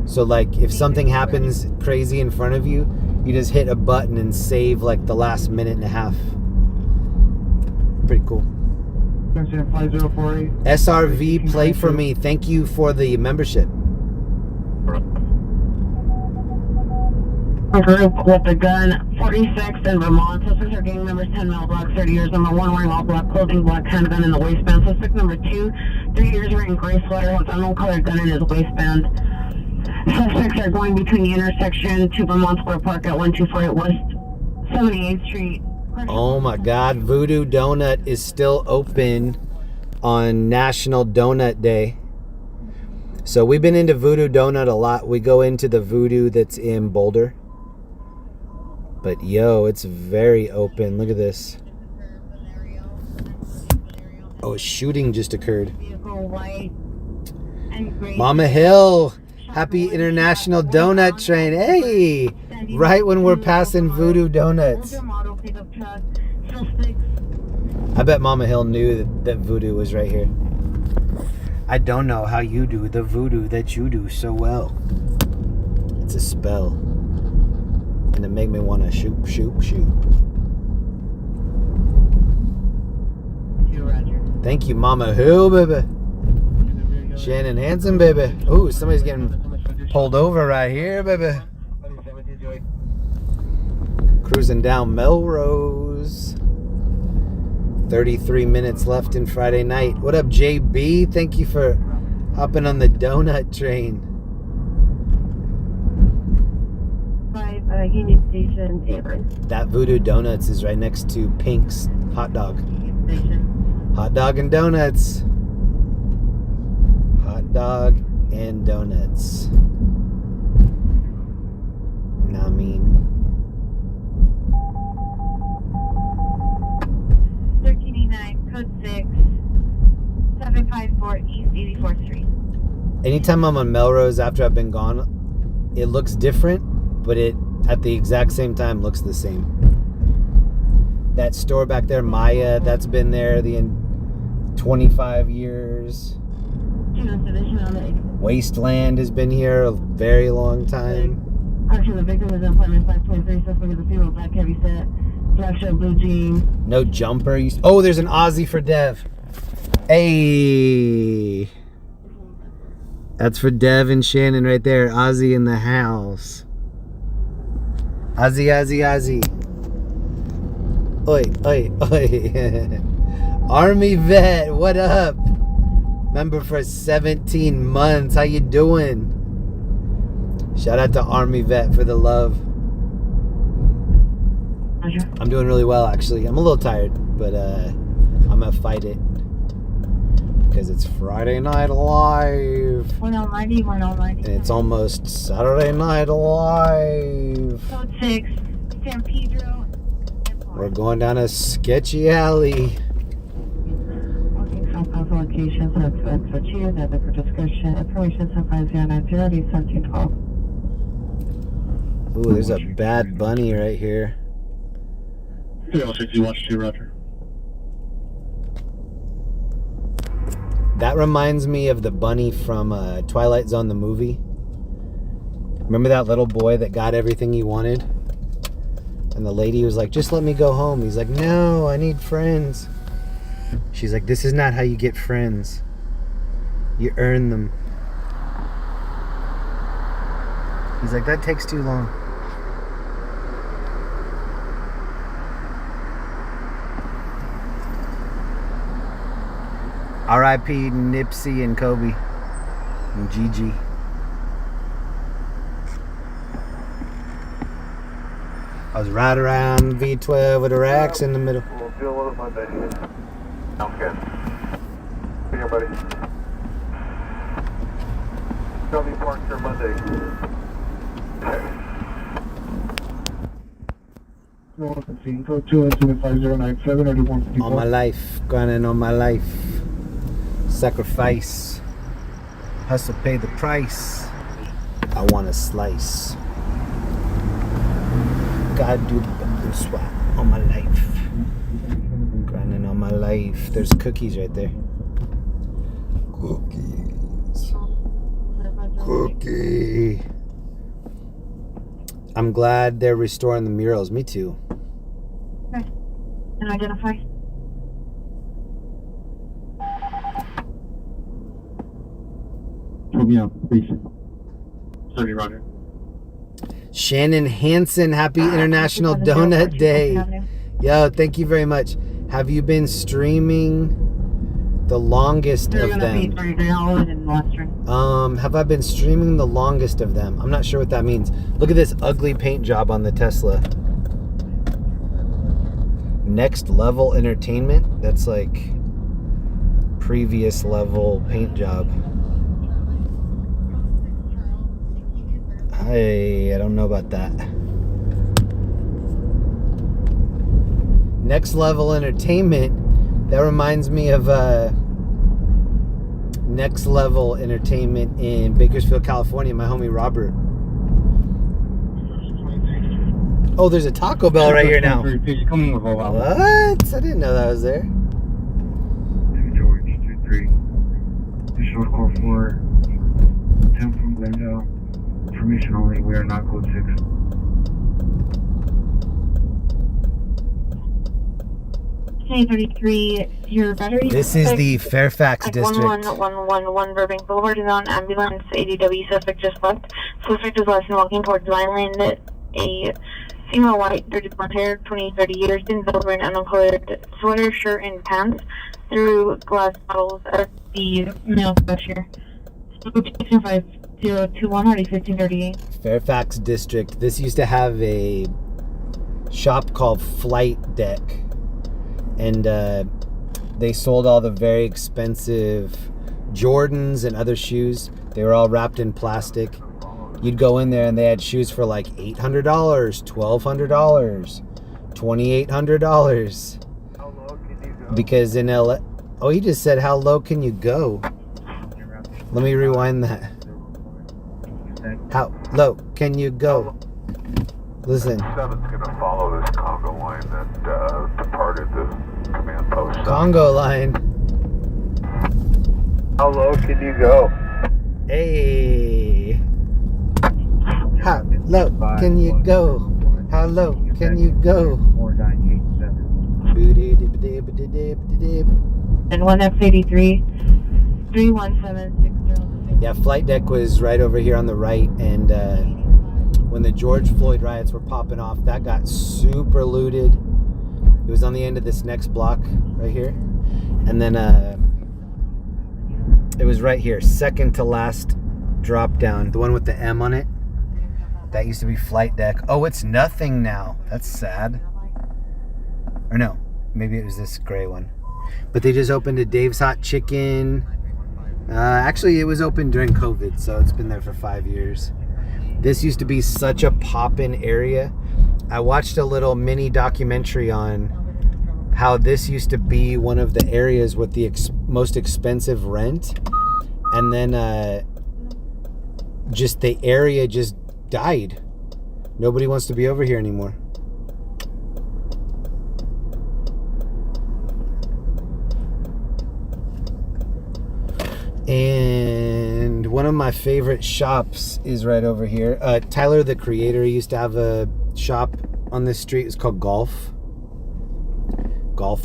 So like if something happens crazy in front of you, you just hit a button and save like the last minute and a half. Pretty cool. SRV, play for me. Thank you for the membership. A group with a gun, 46 in Vermont. Suspects are gang members, 10 male blacks, 30 years. Number 1 wearing all black clothing, black handgun in the waistband. Suspect number 2, 3 years wearing gray sweater with unknown colored gun in his waistband. Suspects are going between the intersection to Vermont Square Park at 1248 West 78th Street. Oh my God, Voodoo Donut is still open on National Donut Day. So we've been into Voodoo Donut a lot. We go into the Voodoo that's in Boulder. But yo, it's very open. Look at this. Oh, a shooting just occurred. Mama Hill, happy International Donut Train. Hey, right when we're passing Voodoo Donuts. I bet Mama Hill knew that Voodoo was right here. I don't know how you do the voodoo that you do so well. It's a spell. And it made me want to shoot. Thank you, Mama Hill, baby. Shannon Hansen, baby. Ooh, somebody's getting pulled over right here, baby. Cruising down Melrose. 33 minutes left in Friday night. What up, JB? Thank you for hopping on the donut train. Union Station, Avon. That Voodoo Donuts is right next to Pink's Hot Dog. Hot dog and donuts. Hot dog and donuts. Nah, mean. 1389, code 6, 754 East 84th Street. Anytime I'm on Melrose after I've been gone, it looks different, but it at the exact same time looks the same. That store back there, Maya, that's been there the 25 years. Wasteland has been here a very long time. Actually, the victim is employment 523. Suspect is a female, black heavy set, black shirt, blue jeans. No jumper. Oh, there's an Aussie for Dev. Hey. That's for Dev and Shannon right there. Aussie in the house. Ozzy. Oi. Army vet, what up? Member for 17 months. How you doing? Shout out to Army vet for the love. I'm doing really well, actually. I'm a little tired, but I'm gonna fight it because it's Friday Night Live. 190. And it's almost Saturday Night Live. Code 6, San Pedro. We're going down a sketchy alley. Working from puzzle locations and expense for cheers and for discussion. Information 75090 1712. Ooh, there's a bad bunny right here. Yeah, I'll take you watch too, Roger. That reminds me of the bunny from Twilight Zone, the movie. Remember that little boy that got everything he wanted? And the lady was like, just let me go home. He's like, no, I need friends. She's like, this is not how you get friends. You earn them. He's like, that takes too long. R.I.P. Nipsey and Kobe and Gigi. I was right around V12 with the racks in the middle. We'll deal with it Monday. Sounds good. See you, buddy. Tell me parked here Monday. On my life, grinding on my life. Sacrifice. Hustle, pay the price. I want a slice. God do the swap on my life. Grinding on my life. There's cookies right there. Cookies. Cookie. I'm glad they're restoring the murals. Me too. Okay. And identify. Sorry, Roger. Shannon Hansen, happy International Donut Day. Yo, thank you very much. Have you been streaming the longest of them? Have I been streaming the longest of them? I'm not sure what that means. Look at this ugly paint job on the Tesla. Next level entertainment? That's like previous level paint job. I don't know about that. Next level entertainment. That reminds me of Next Level Entertainment in Bakersfield, California. My homie Robert. Oh, there's a Taco Bell right here now. What? I didn't know that was there. George 23. Short call 4. 10 from Glendale. Information only. We are not code 6. K33, your battery. This is the Fairfax district. 11111 Burbank Boulevard is on ambulance. ADW suspect just left. Suspect is last seen walking towards Vineland. A female, white, 30 blonde hair, 28-30 years, in silver and uncolored sweater, shirt, and pants. Through glass bottles at the male cashier. 5021 already 1538. Fairfax district. This used to have a shop called Flight Deck. And they sold all the very expensive Jordans and other shoes. They were all wrapped in plastic. You'd go in there and they had shoes for like $800, $1,200, $2,800. Because in LA, oh, he just said, how low can you go? Let me rewind that. How low can you go? Listen. 7's going to follow this Congo line that departed the command post. Congo line. How low can you go? Hey. How low can you go? How low can you go? 4987. And 1F83 31760. Yeah, Flight Deck was right over here on the right, and when the George Floyd riots were popping off, that got super looted. It was on the end of this next block right here, and then it was right here, second to last drop down, the one with the M on it. That used to be Flight Deck. Oh, it's nothing now. That's sad. Or no, maybe it was this gray one. But they just opened a Dave's Hot Chicken. Actually, it was open during COVID, so it's been there for 5 years. This used to be such a poppin' area. I watched a little mini documentary on how this used to be one of the areas with the most expensive rent. And then just the area just died. Nobody wants to be over here anymore. And one of my favorite shops is right over here. Tyler, the creator, used to have a shop on this street. It's called Golf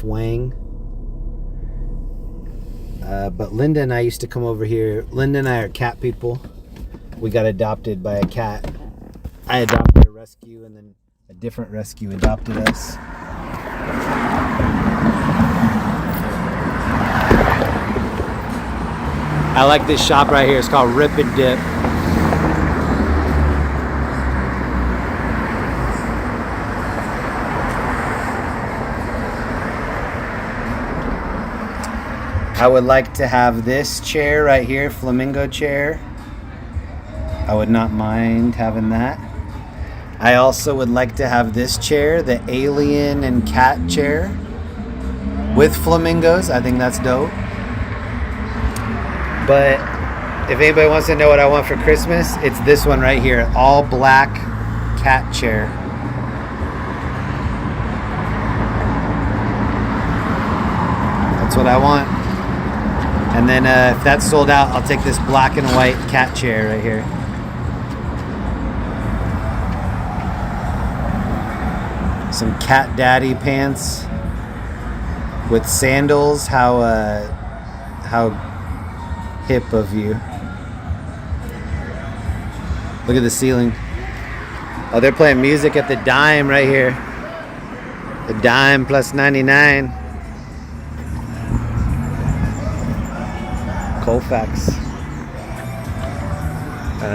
Wang. But Linda and I used to come over here. Linda and I are cat people. We got adopted by a cat. I adopted a rescue, and then a different rescue adopted us. I like this shop right here. It's called Rip and Dip. I would like to have this chair right here, flamingo chair. I would not mind having that. I also would like to have this chair, the alien and cat chair with flamingos. I think that's dope. But if anybody wants to know what I want for Christmas, it's this one right here, all black cat chair. That's what I want. And then if that's sold out, I'll take this black and white cat chair right here. Some cat daddy pants with sandals. How hip of you. Look at the ceiling. Oh, they're playing music at the Dime right here. The Dime plus 99. Colfax.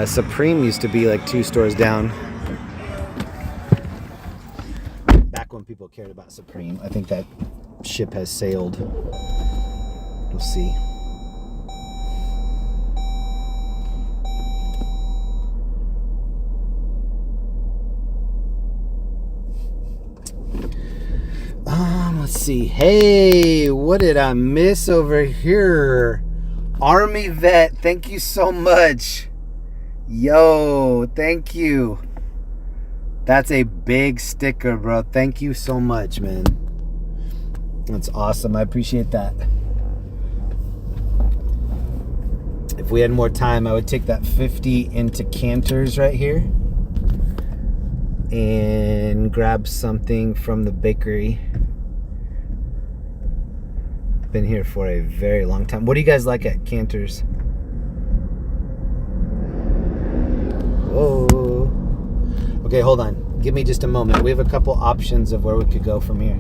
Supreme used to be like 2 stores down. Back when people cared about Supreme. I think that ship has sailed. We'll see. Let's see. Hey, what did I miss over here? Army vet, thank you so much. Yo, thank you. That's a big sticker, bro. Thank you so much, man. That's awesome. I appreciate that. If we had more time, I would take that 50 into Cantor's right here and grab something from the bakery. Been here for a very long time. What do you guys like at Cantor's? Whoa. Okay, hold on. Give me just a moment. We have a couple options of where we could go from here.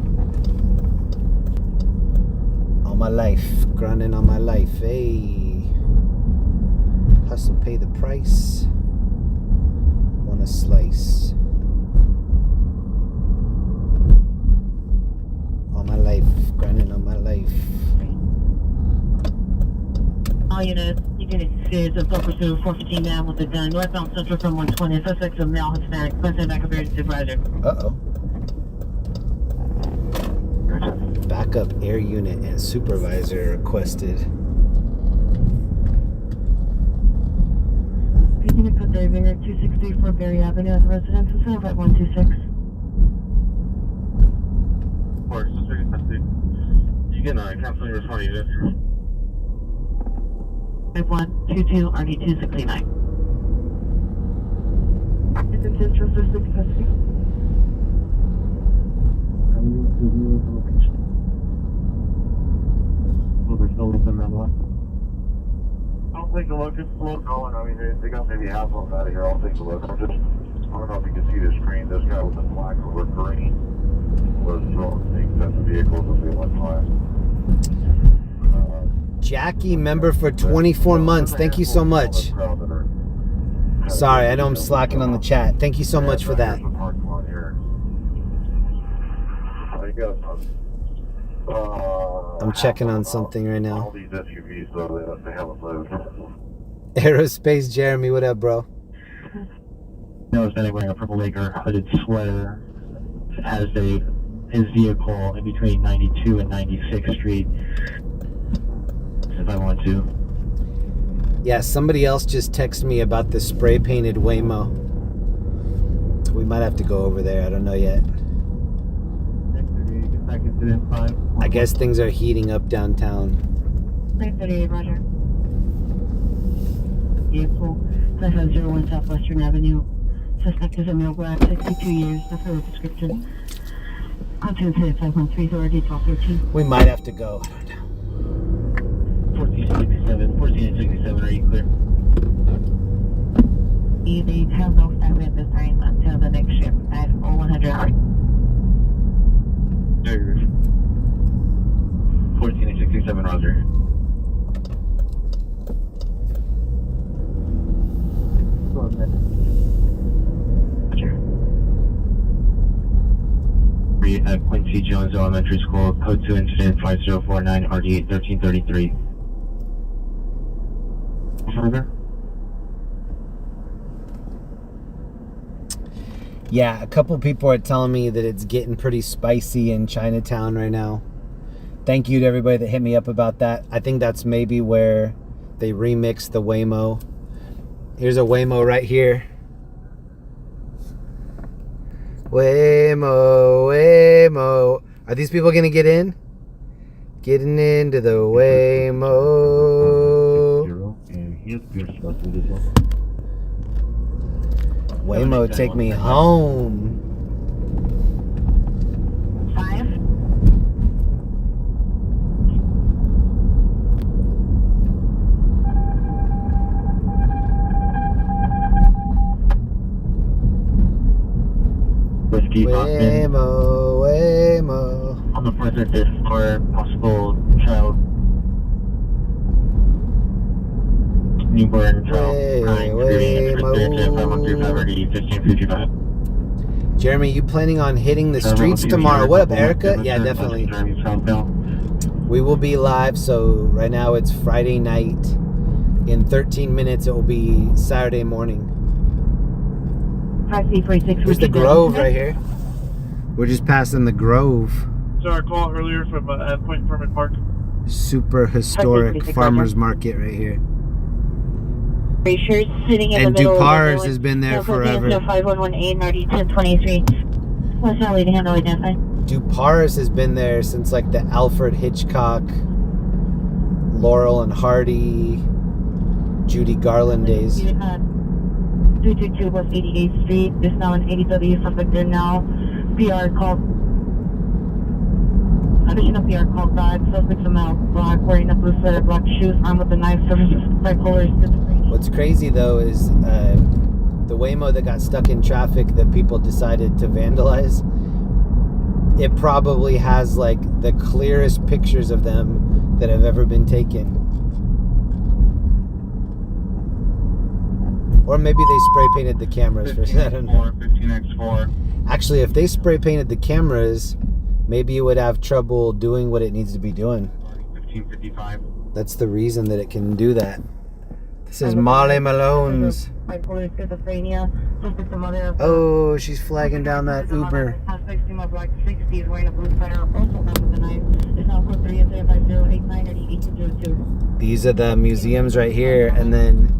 All my life. Grinding all my life. Hey. Hustle, pay the price. Want a slice. All my life. Grinding all my life. All units, Unit 6 of 4% 415 now with the gun. Northbound Central from 120. Suspects of male Hispanic. Present back up here to supervisor. Uh-oh. Backup air unit and supervisor requested. Unit code Unit 2634 Berry Avenue at the residence. Is at 126. You can cancel your response unit. 5122 RD2639. It's in Central District custody. They're still within that one. I'll take a look. It's slow going. I mean, they got maybe half of them out of here. I'll take a look. I don't know if you can see the screen. This guy with the black over green was throwing things at the vehicles as we went by. Jackie, member for 24 months. Thank you so much. Sorry, I know I'm slacking on the chat. Thank you so much for that. I'm checking on something right now. All these SUVs, so they haven't moved. Aerospace Jeremy, what up, bro? Noticed that wearing a purple acre hooded sweater. Has his vehicle in between 92 and 96th Street. If I want to. Yeah, somebody else just texted me about the spray painted Waymo. We might have to go over there. I don't know yet. I guess things are heating up downtown. 938, Roger. vehicle. 5501 Southwestern Avenue. Suspect is a male black, 62 years. That's the description. Contact 513 authority 1213. We might have to go. 1467, are you clear? They have no family at this time until the next shift at 0100. 1467, Roger. At Quincy Jones Elementary School, code 2 incident 5049 RD 1333. Further? Yeah, a couple people are telling me that it's getting pretty spicy in Chinatown right now. Thank you to everybody that hit me up about that. I think that's maybe where they remixed the Waymo. Here's a Waymo right here. Waymo, Waymo. Are these people gonna get in? Getting into the Waymo. Waymo, take me home. 5. Whiskey, Austin. Waymo, Waymo. On the front surface for possible child. Newborn child crying, screaming, 1555. Jeremy, you planning on hitting the streets tomorrow? What up, Erica? Yeah, definitely. We will be live, so right now it's Friday night. In 13 minutes, it will be Saturday morning. 5346. There's the Grove right here. We're just passing the Grove. Sorry, call earlier from Endpoint Permit Park. Super historic farmers market right here. Sure, sitting in And the middle Dupars of has been there forever. 5118 RD 1023. What's that way to handle identify? Dupars has been there since like the Alfred Hitchcock, Laurel and Hardy, Judy Garland days. 222 West 88th Street. There's now an 80W suspect there now. PR called. Additional PR called back. Suspect's a male black, wearing a blue sweater, black shoes, armed with a knife, services bipolar schizophrenia. What's crazy though is the Waymo that got stuck in traffic that people decided to vandalize. It probably has like the clearest pictures of them that have ever been taken. Or maybe they spray painted the cameras. I don't know. 15x4. Actually, if they spray painted the cameras, maybe it would have trouble doing what it needs to be doing. 1555. That's the reason that it can do that. This is Molly Malone's. Bipolar schizophrenia. Suspect's a mother. Oh, she's flagging down that Uber. Suspect's female black 60s, wearing a blue sweater, also armed with a knife. It's now code 35089 RD 1802. These are the museums right here, and then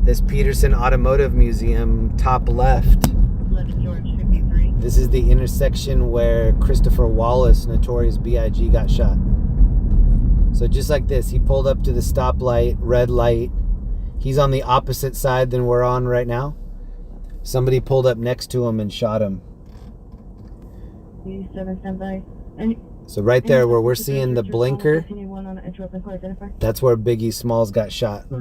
this Peterson Automotive Museum, top left. 11 George 53. This is the intersection where Christopher Wallace, Notorious B.I.G., got shot. So just like this, he pulled up to the stoplight, red light. He's on the opposite side than we're on right now. Somebody pulled up next to him and shot him. 87 standby. So right there where we're seeing the blinker, that's where Biggie Smalls got shot.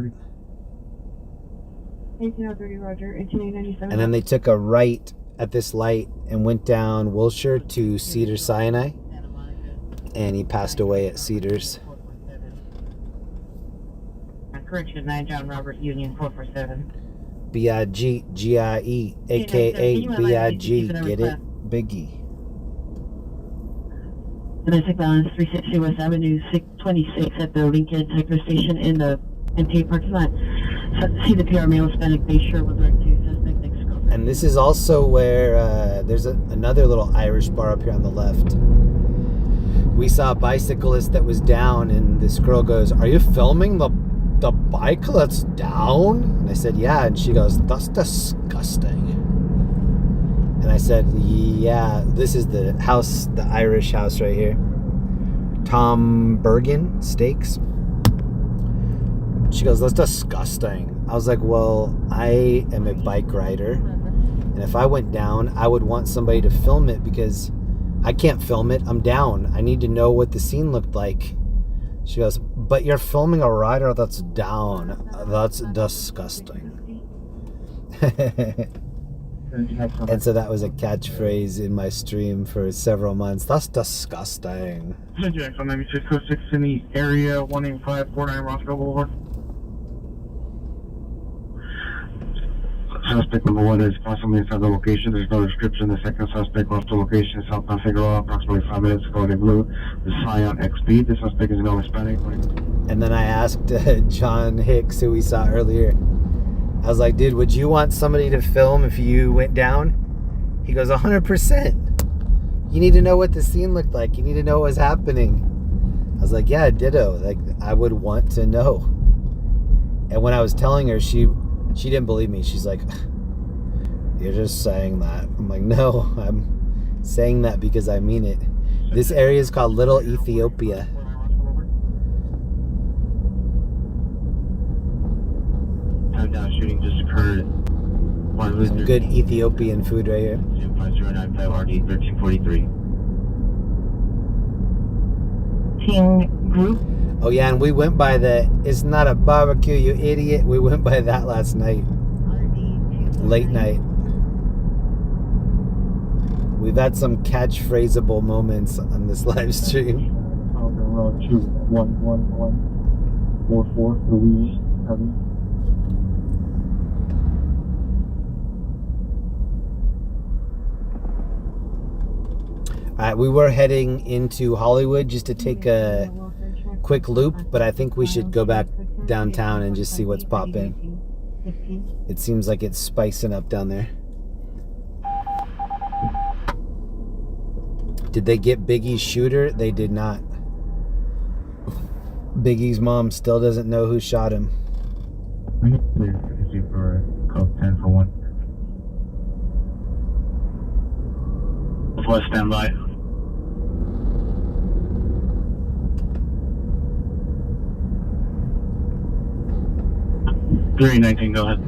1830 Roger, 1897. And then they took a right at this light and went down Wilshire to Cedar Sinai. And he passed away at Cedars. Correction 9 John Robert Union 447. B.I.G. G.I.E. a.k.a. B.I.G. Get it? Biggie. Domestic violence 360 West Avenue 626 at the Lincoln Techno Station in the NTA parking lot. See the PR male Hispanic face shirt with direct to suspect ex-girlfriend. And this is also where there's another little Irish bar up here on the left. We saw a bicyclist that was down, and this girl goes, "Are you filming the bike that's down?" And I said, "Yeah." And she goes, "That's disgusting." And I said, "Yeah, this is the house, the Irish house right here. Tom Bergen Steaks." She goes, "That's disgusting." I was like, well, I am a bike rider, and if I went down, I would want somebody to film it because I can't film it. I'm down. I need to know what the scene looked like. She goes, but you're filming a rider that's down. That's disgusting. And so that was a catchphrase in my stream for several months. That's disgusting. Jackson 9606 in the area, 18549 Roscoe Boulevard. Suspect number 1 is possibly inside the location. There's no description. The second suspect lost the location, southbound Figueroa, approximately 5 minutes ago in blue. The Scion XP. The suspect is no Hispanic. And then I asked John Hicks, who we saw earlier, I was like, dude, would you want somebody to film if you went down? He goes, 100%. You need to know what the scene looked like. You need to know what was happening. I was like, yeah, ditto. Like, I would want to know. And when I was telling her, she didn't believe me. She's like, you're just saying that. I'm like, no, I'm saying that because I mean it. This area is called Little Ethiopia. Shooting just occurred. Some good Ethiopian food right here. 5095 RD 1343. Team group. Oh yeah, and we went by the it's not a barbecue, you idiot. We went by that last night. Late night. We've had some catchphraseable moments on this live stream. Road 211144 Louise Avenue. We were heading into Hollywood just to take a quick loop, but I think we should go back downtown and just see what's popping. It seems like it's spicing up down there. Did they get Biggie's shooter? They did not. Biggie's mom still doesn't know who shot him. For code 10 for 1. Before standby. 319, go ahead.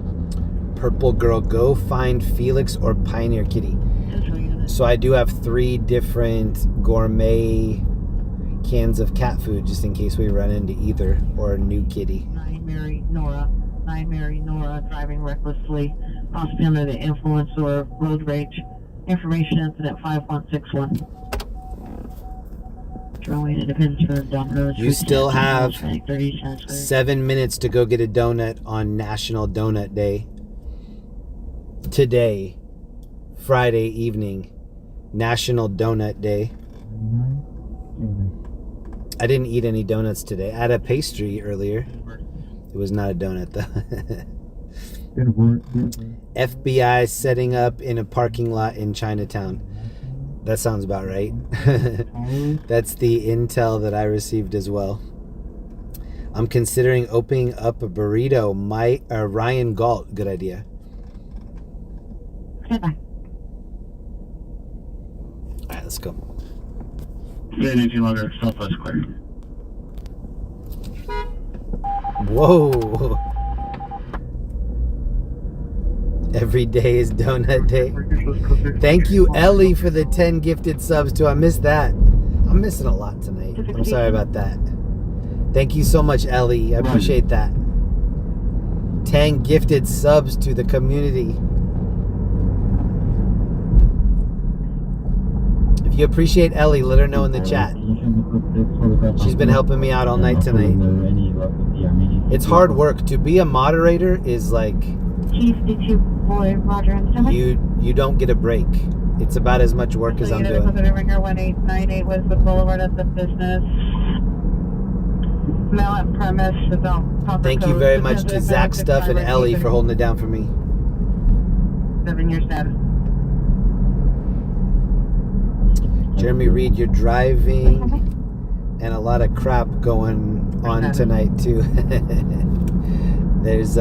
Purple girl, go find Felix or Pioneer Kitty. So I do have 3 different gourmet cans of cat food just in case we run into either or a new kitty. 9 Mary Nora, driving recklessly, possibly under the influence or road rage. Information incident 5161. You still have 7 minutes to go get a donut on National Donut Day. Today, Friday evening, National Donut Day. I didn't eat any donuts today. I had a pastry earlier. It was not a donut though. FBI setting up in a parking lot in Chinatown. That sounds about right. That's the intel that I received as well. I'm considering opening up a burrito. Ryan Galt, good idea. Goodbye. All right, let's go. 319 longer, Southwest clear. Whoa. Every day is donut day. Thank you, Ellie, for the 10 gifted subs too. I missed that. I'm missing a lot tonight. I'm sorry about that. Thank you so much, Ellie. I appreciate that. 10 gifted subs to the community. If you appreciate Ellie, let her know in the chat. She's been helping me out all night tonight. It's hard work. To be a moderator is like... You don't get a break. It's about as much work as I'm doing. Ringer 1898 Westwood Boulevard at the business. Mail at premise. Thank you very much to Zach Stuff and Ellie for holding it down for me. 7-year status. Jeremy Reed, you're driving and a lot of crap going on tonight too. There's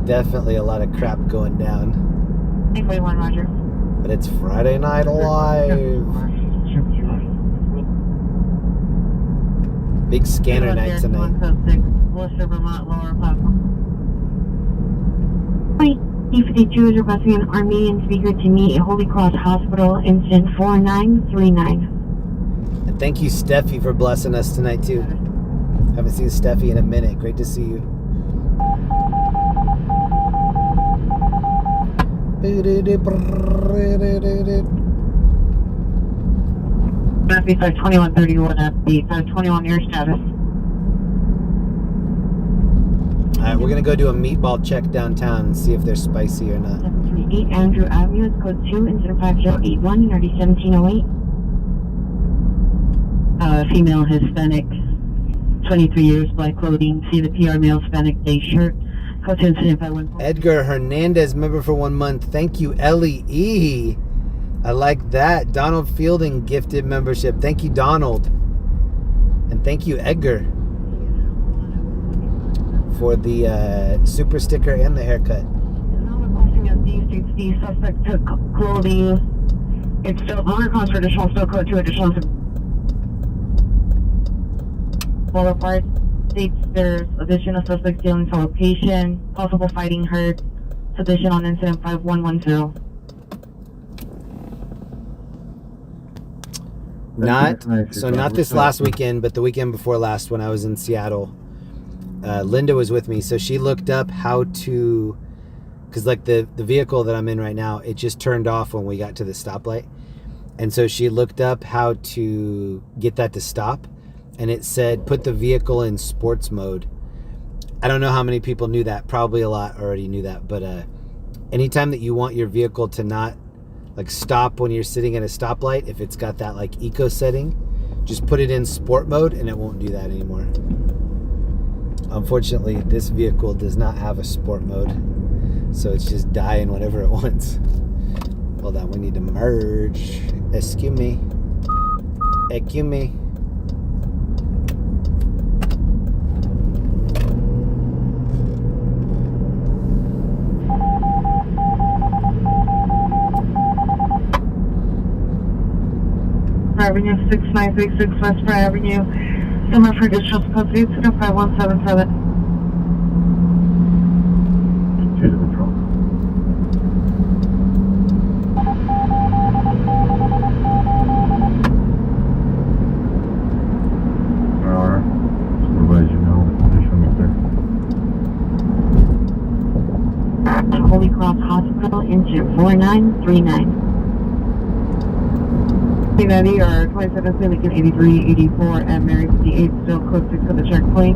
definitely a lot of crap going down. 841, Roger. But it's Friday Night Live. Big scanner night tonight. Worcester, Vermont, lower platform. D52 is requesting an Armenian speaker to meet at Holy Cross Hospital, incident 4939. And thank you, Steffi, for blessing us tonight, too. Haven't seen Steffi in a minute. Great to see you. Matthew 52131 at the 521 air status. Alright, we're gonna go do a meatball check downtown and see if they're spicy or not. 738 Andrew Avenue is code 2, incident 5081, NRD 1708. Female Hispanic, 23 years, black clothing. See the PR male Hispanic day shirt. Code 2 incident 514. Edgar Hernandez, member for 1 month. Thank you, Ellie E. I like that. Donald Fielding gifted membership. Thank you, Donald. And thank you, Edgar, for the super sticker and the haircut. Now requesting a D60 suspect took clothing. It's still longer cost for additional, still code 2 additional. Boulevard states there's additional suspects dealing with location, possible fighting hurt. Addition on incident 5110. Not this last weekend, but the weekend before last when I was in Seattle. Linda was with me, so she looked up how to, because like the vehicle that I'm in right now, it just turned off when we got to the stoplight, and so she looked up how to get that to stop, and it said put the vehicle in sports mode. I don't know how many people knew that. Probably a lot already knew that, but anytime that you want your vehicle to not like stop when you're sitting at a stoplight, if it's got that like eco setting, just put it in sport mode and it won't do that anymore. Unfortunately, this vehicle does not have a sport mode, so it's just dying whenever it wants. Hold on, we need to merge. Excuse me. Excuse me. Avenue 6936 West Fry Avenue. Summer for additional code 5177. To the control. Alright. Supervise you know. Additional meter. Holy Cross Hospital, incident 4939. Cincinnati or 27 Lincoln 83, 84, and Mary 58, still close to the checkpoint.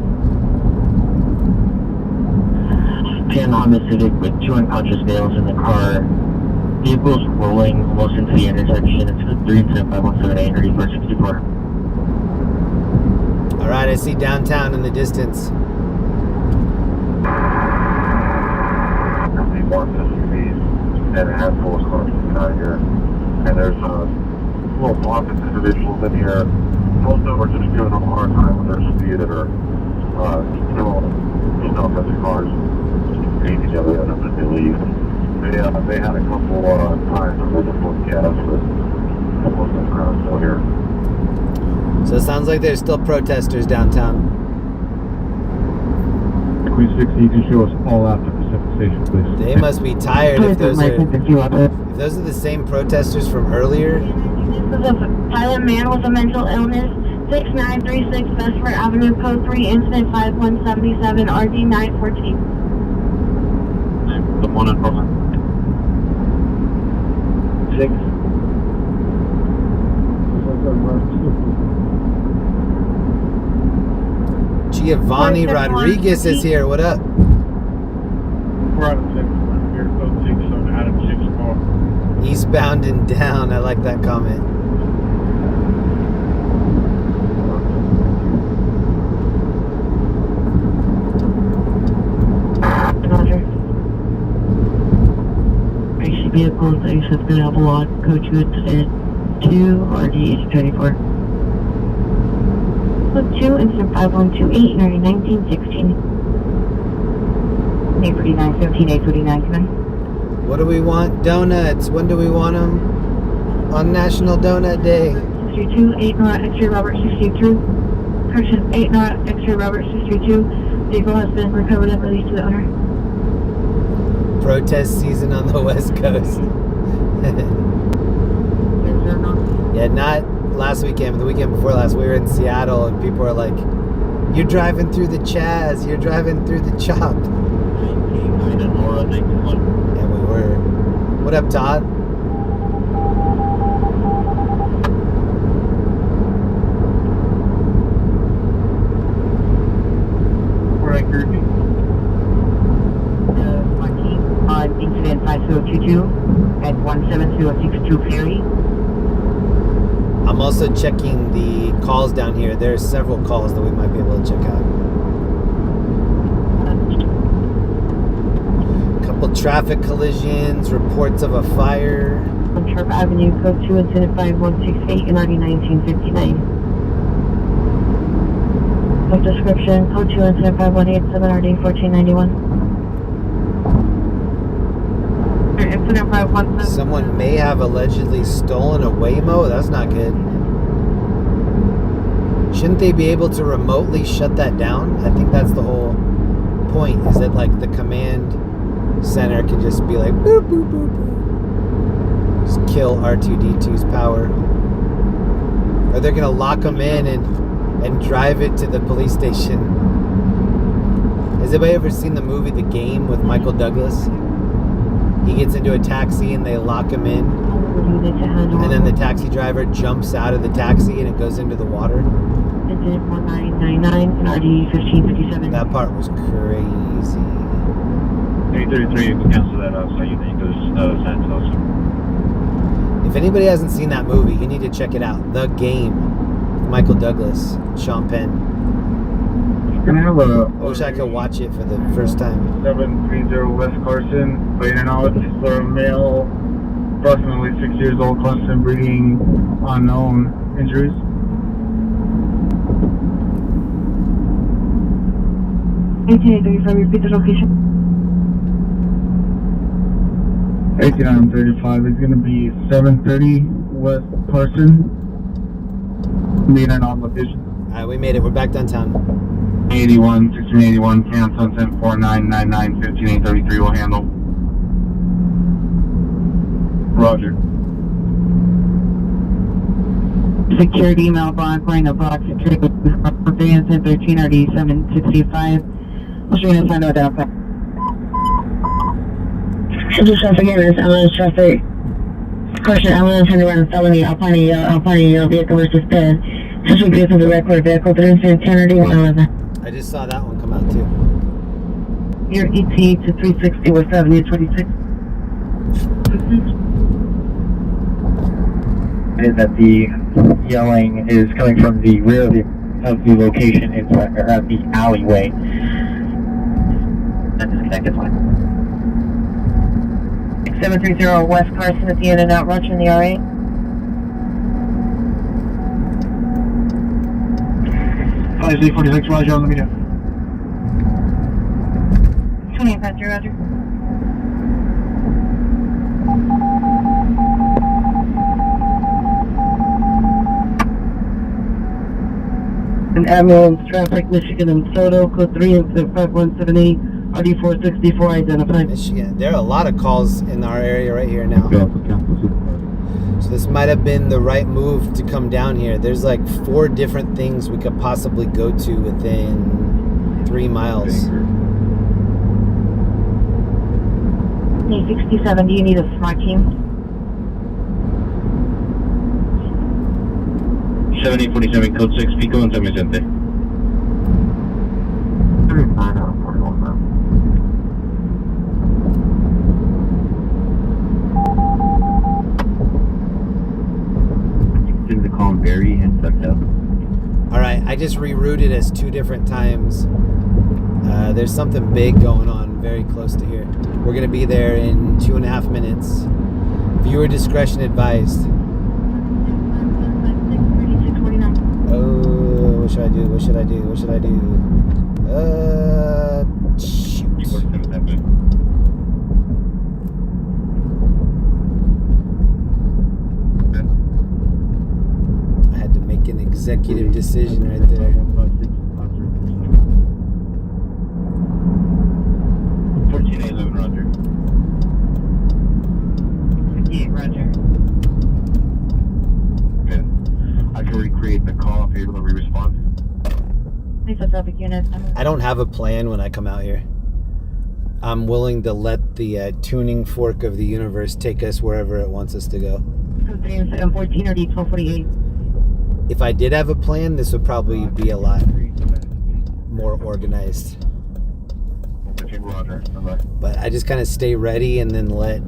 10 Honda Civic with 2 unconscious males in the car. Vehicle's rolling almost into the intersection. It's a 3-5178, 3464. Alright, I see downtown in the distance. I see more SUVs and a handful of cars out here. And there's little pockets of individuals in here. Most of them are just giving them a hard time with their speed that are throwing stuff at the cars, aiming the other end of it, they leave. They had a couple times where they just looked at us, but most of the crowd's still here. So it sounds like there's still protesters downtown. Queen 60, you can show us all after Pacific Station, please. They must be tired if those are the same protesters from earlier. This is a violent man with a mental illness. 6936 Westford Avenue, code 3, incident 5177, RD 914. The one in front. 6. Giovanni Rodriguez is here. What up? We're out of 6. Here, code 6 on Adam 6 car. Eastbound and down. I like that comment. Roger. IC vehicles, access to Avalon, code 2 incident 2, RD 824. Code 2, incident 5128, NRD 1916. 849, 17, 849, can I? What do we want? Donuts. When do we want them? On National Donut Day. 632, 8 Nora, X-ray Robert 62. Correction, 8 Nora, X-ray Robert 62. Vehicle has been recovered and released to the owner. protest season on the West Coast. Yeah, not last weekend, but the weekend before last, we were in Seattle, and people were like, "You're driving through the Chaz, you're driving through the Chop." And we were. What up, Todd? On incident 5022 at 17062 Ferry. I'm also checking the calls down here. There's several calls that we might be able to check out. Couple traffic collisions, reports of a fire. On Sharp Avenue, code 2, incident 5168 and RD 1959. Of description, code 2, incident 5187 RD 1491. Incident 517. Someone may have allegedly stolen a Waymo. That's not good. Shouldn't they be able to remotely shut that down? I think that's the whole point, is that like the command center can just be like boop boop boop boop. Just kill R2-D2's power. Or they're gonna lock them in and drive it to the police station. Has anybody ever seen the movie The Game with Michael Douglas? He gets into a taxi and they lock him in, and then the taxi driver jumps out of the taxi and it goes into the water. Incident 1999 and RD 1557. That part was crazy. 833, you can cancel that out so you think it goes Santos. If anybody hasn't seen that movie, you need to check it out. The Game. Michael Douglas, Sean Penn. Can I have a... I wish I could watch it for the first time. 730 West Carson, lane and out for a male, approximately 6 years old, constant breathing, unknown injuries. Repeat the location. 8935 is going to be 730 West Carson, lane and out location. Alright, we made it. We're back downtown. 81, 1681, cancel, 104999, 15833 will handle. Roger. Security mailbox, going to block security, 13 RD 765. What's your find out that? Central traffic areas, ambulance traffic. Question, ambulance trying to run a felony, Alpine vehicle versus dead. Central vehicle, the record vehicle, 3 incident 10 RD 111. I just saw that one come out too. Your ETA to 360 West Avenue 26. Is that the yelling is coming from the rear of the location inside or at the alleyway. That's disconnected line. 730 West Carson at the in and out, Roger in the RA. 46 Roger on the meter. 28 Passenger, Roger. An ambulance traffic, Michigan and Soto, code 3 incident 5178, RD 464 identified. Michigan. There are a lot of calls in our area right here now. So this might have been the right move to come down here. There's like 4 different things we could possibly go to within 3 miles. 67, do you need a smart team? 7847, code 6, Pico and San Vicente. Didn't call him Barry and sucked up. Alright, I just rerouted us 2 different times. There's something big going on very close to here. We're going to be there in 2.5 minutes. Viewer discretion advised. Oh, what should I do? What should I do? What should I do? Shoot. I had to make an executive decision right there. 1411, Roger. for your delivery response. Lisa traffic unit. I don't have a plan when I come out here. I'm willing to let the tuning fork of the universe take us wherever it wants us to go. Code 3 incident 14 or D1248. If I did have a plan, this would probably be a lot more organized. Roger. But I just kind of stay ready and then let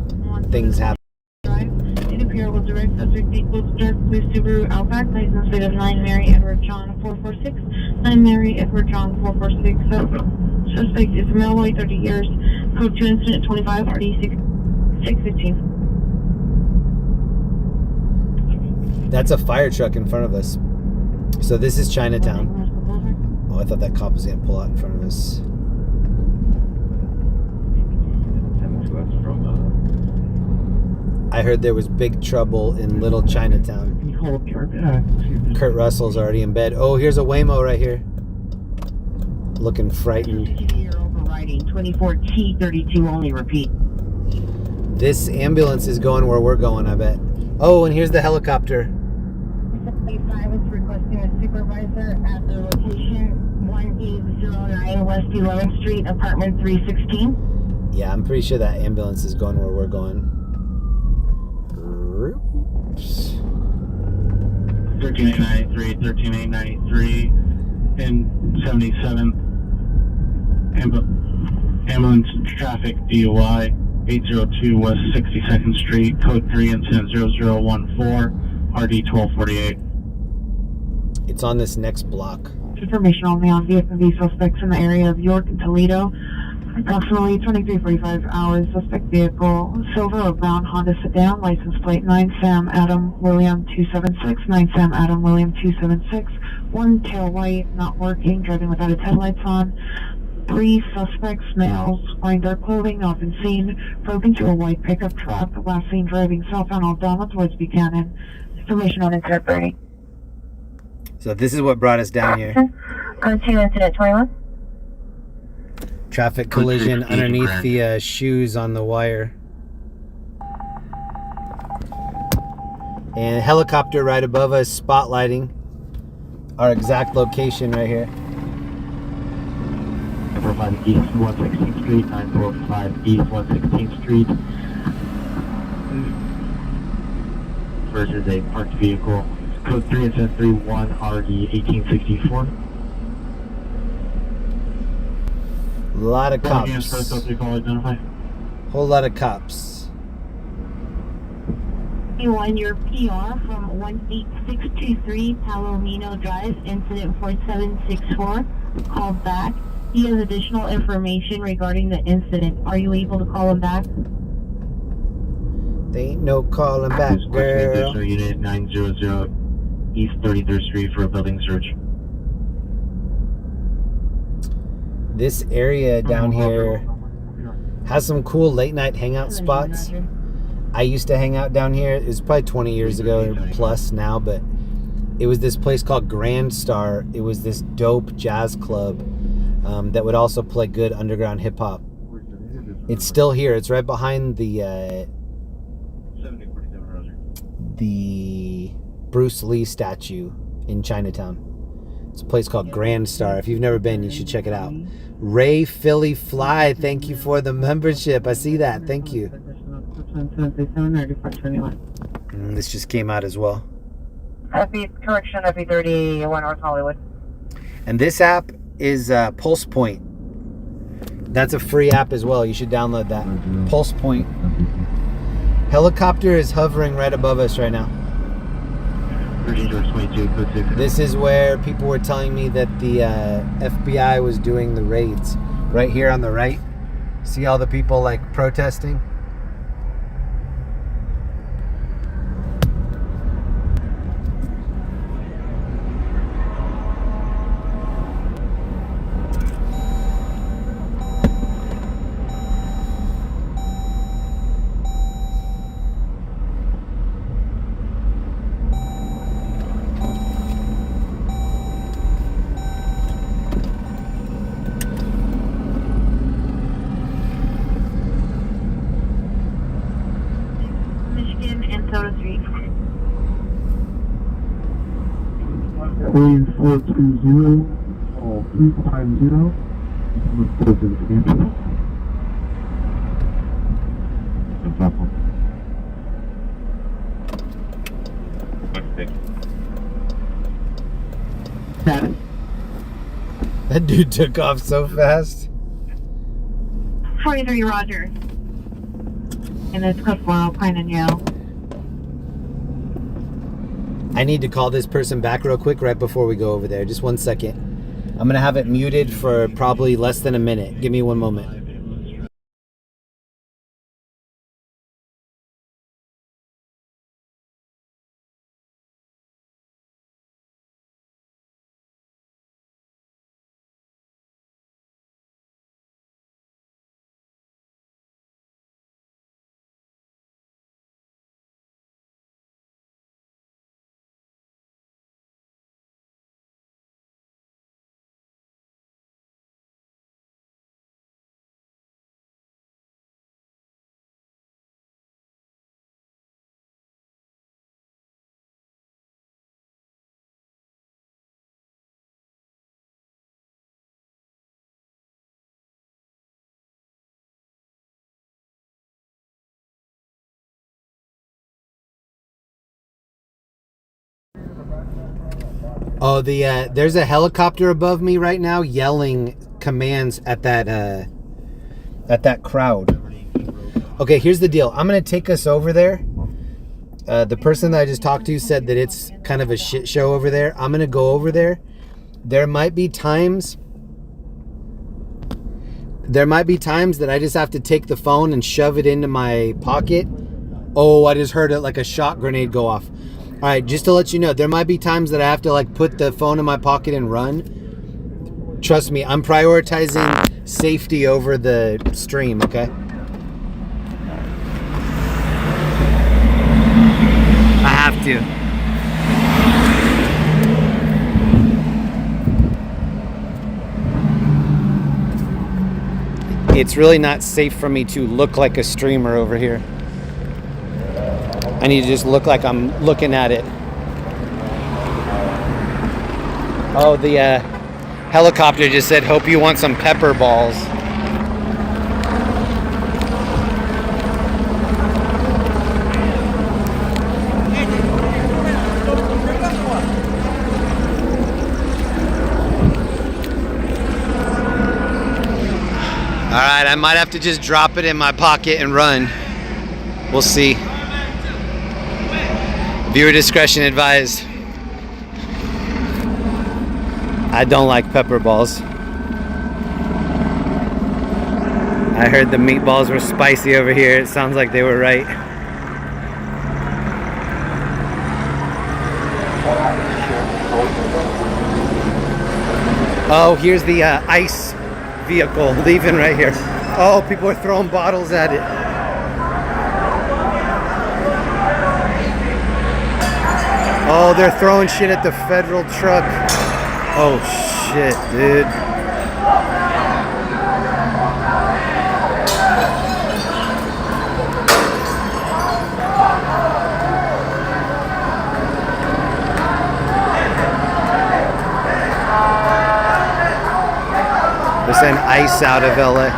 things happen. It appear will direct subject equals dark blue Subaru Outback, license plate of 9 Mary Edward John 446, 9 Mary Edward John 446. Suspect is male, white, 30 years. Code 2 incident 25 RD 615. That's a fire truck in front of us. So this is Chinatown. Oh, I thought that cop was going to pull out in front of us. I heard there was big trouble in Little Chinatown. Kurt Russell's already in bed. Oh, here's a Waymo right here. Looking frightened. Overriding 24T32 only, repeat. This ambulance is going where we're going, I bet. Oh, and here's the helicopter. 75 is requesting a supervisor at the location 1809 West 11th Street, apartment 316. Yeah, I'm pretty sure that ambulance is going where we're going. Oops. 13893, 13893, and 77. Ambulance traffic DUI, 802 West 62nd Street, code 3 incident 0014, RD 1248. It's on this next block. Information only on VFMV suspects in the area of York and Toledo. Approximately 23:45 hours. Suspect vehicle, silver or brown Honda sedan, license plate 9 Sam Adam William 276, 9 Sam Adam William 276. One tail light not working, driving without its headlights on. 3 suspects, males, wearing dark clothing, not been seen. Broken to a white pickup truck. Last seen driving southbound Aldama towards Buchanan. Information on incident 30. So this is what brought us down here. Code 2 incident 21. Traffic collision underneath the shoes on the wire. And helicopter right above us spotlighting our exact location right here. 945 East 116th Street, 945 East 116th Street. Versus a parked vehicle. Code 3 incident 31 RD 1864. A lot of cops. Whole lot of cops. You your PR from 18623 Palomino Drive, incident 4764. Called back. He has additional information regarding the incident. Are you able to call him back? There ain't no calling back, girl. Unit 900 East 33rd Street for a building search. This area down here has some cool late night hangout spots. I used to hang out down here. It was probably 20 years ago plus now, but it was this place called Grand Star. It was this dope jazz club that would also play good underground hip hop. It's still here. It's right behind the Bruce Lee statue in Chinatown. It's a place called Grand Star. If you've never been, you should check it out. Ray Philly Fly, thank you for the membership. I see that. Thank you. This just came out as well. Correction, FE30, 1 North Hollywood. And this app is Pulse Point. That's a free app as well. You should download that. Pulse Point. Helicopter is hovering right above us right now. This is where people were telling me that the FBI was doing the raids. Right here on the right. See all the people like protesting? Boeing 420, 350. Report to the camp. That dude took off so fast. 43 Roger. And it's customer Alpine and Yale. I need to call this person back real quick right before we go over there. Just 1 second. I'm going to have it muted for probably less than a minute. Give me 1 moment. Oh, there's a helicopter above me right now yelling commands at that crowd. Okay, here's the deal. I'm gonna take us over there. The person that I just talked to said that it's kind of a shit show over there. I'm gonna go over there. There might be times that I just have to take the phone and shove it into my pocket. Oh, I just heard it like a shot grenade go off. All right, just to let you know, there might be times that I have to like put the phone in my pocket and run. Trust me, I'm prioritizing safety over the stream, okay? I have to. It's really not safe for me to look like a streamer over here. I need to just look like I'm looking at it. Oh, the helicopter just said, hope you want some pepper balls. All right, I might have to just drop it in my pocket and run. We'll see. Viewer discretion advised. I don't like pepper balls. I heard the meatballs were spicy over here. It sounds like they were right. Oh, here's the ice vehicle leaving right here. Oh, people are throwing bottles at it. Oh, they're throwing shit at the federal truck. Oh, shit, dude. They're sending ice out of LA.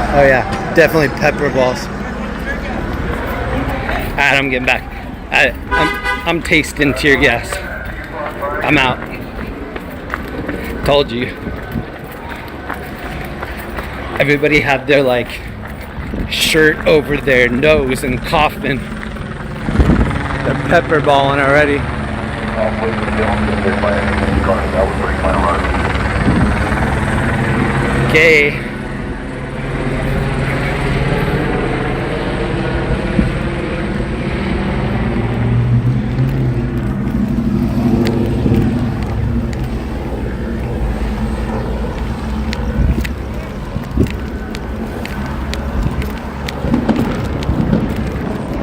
Oh yeah, definitely pepper balls. Alright, I'm getting back. I'm tasting tear gas. I'm out. Told you. Everybody had their like shirt over their nose and coughing. They're pepper balling already. Okay.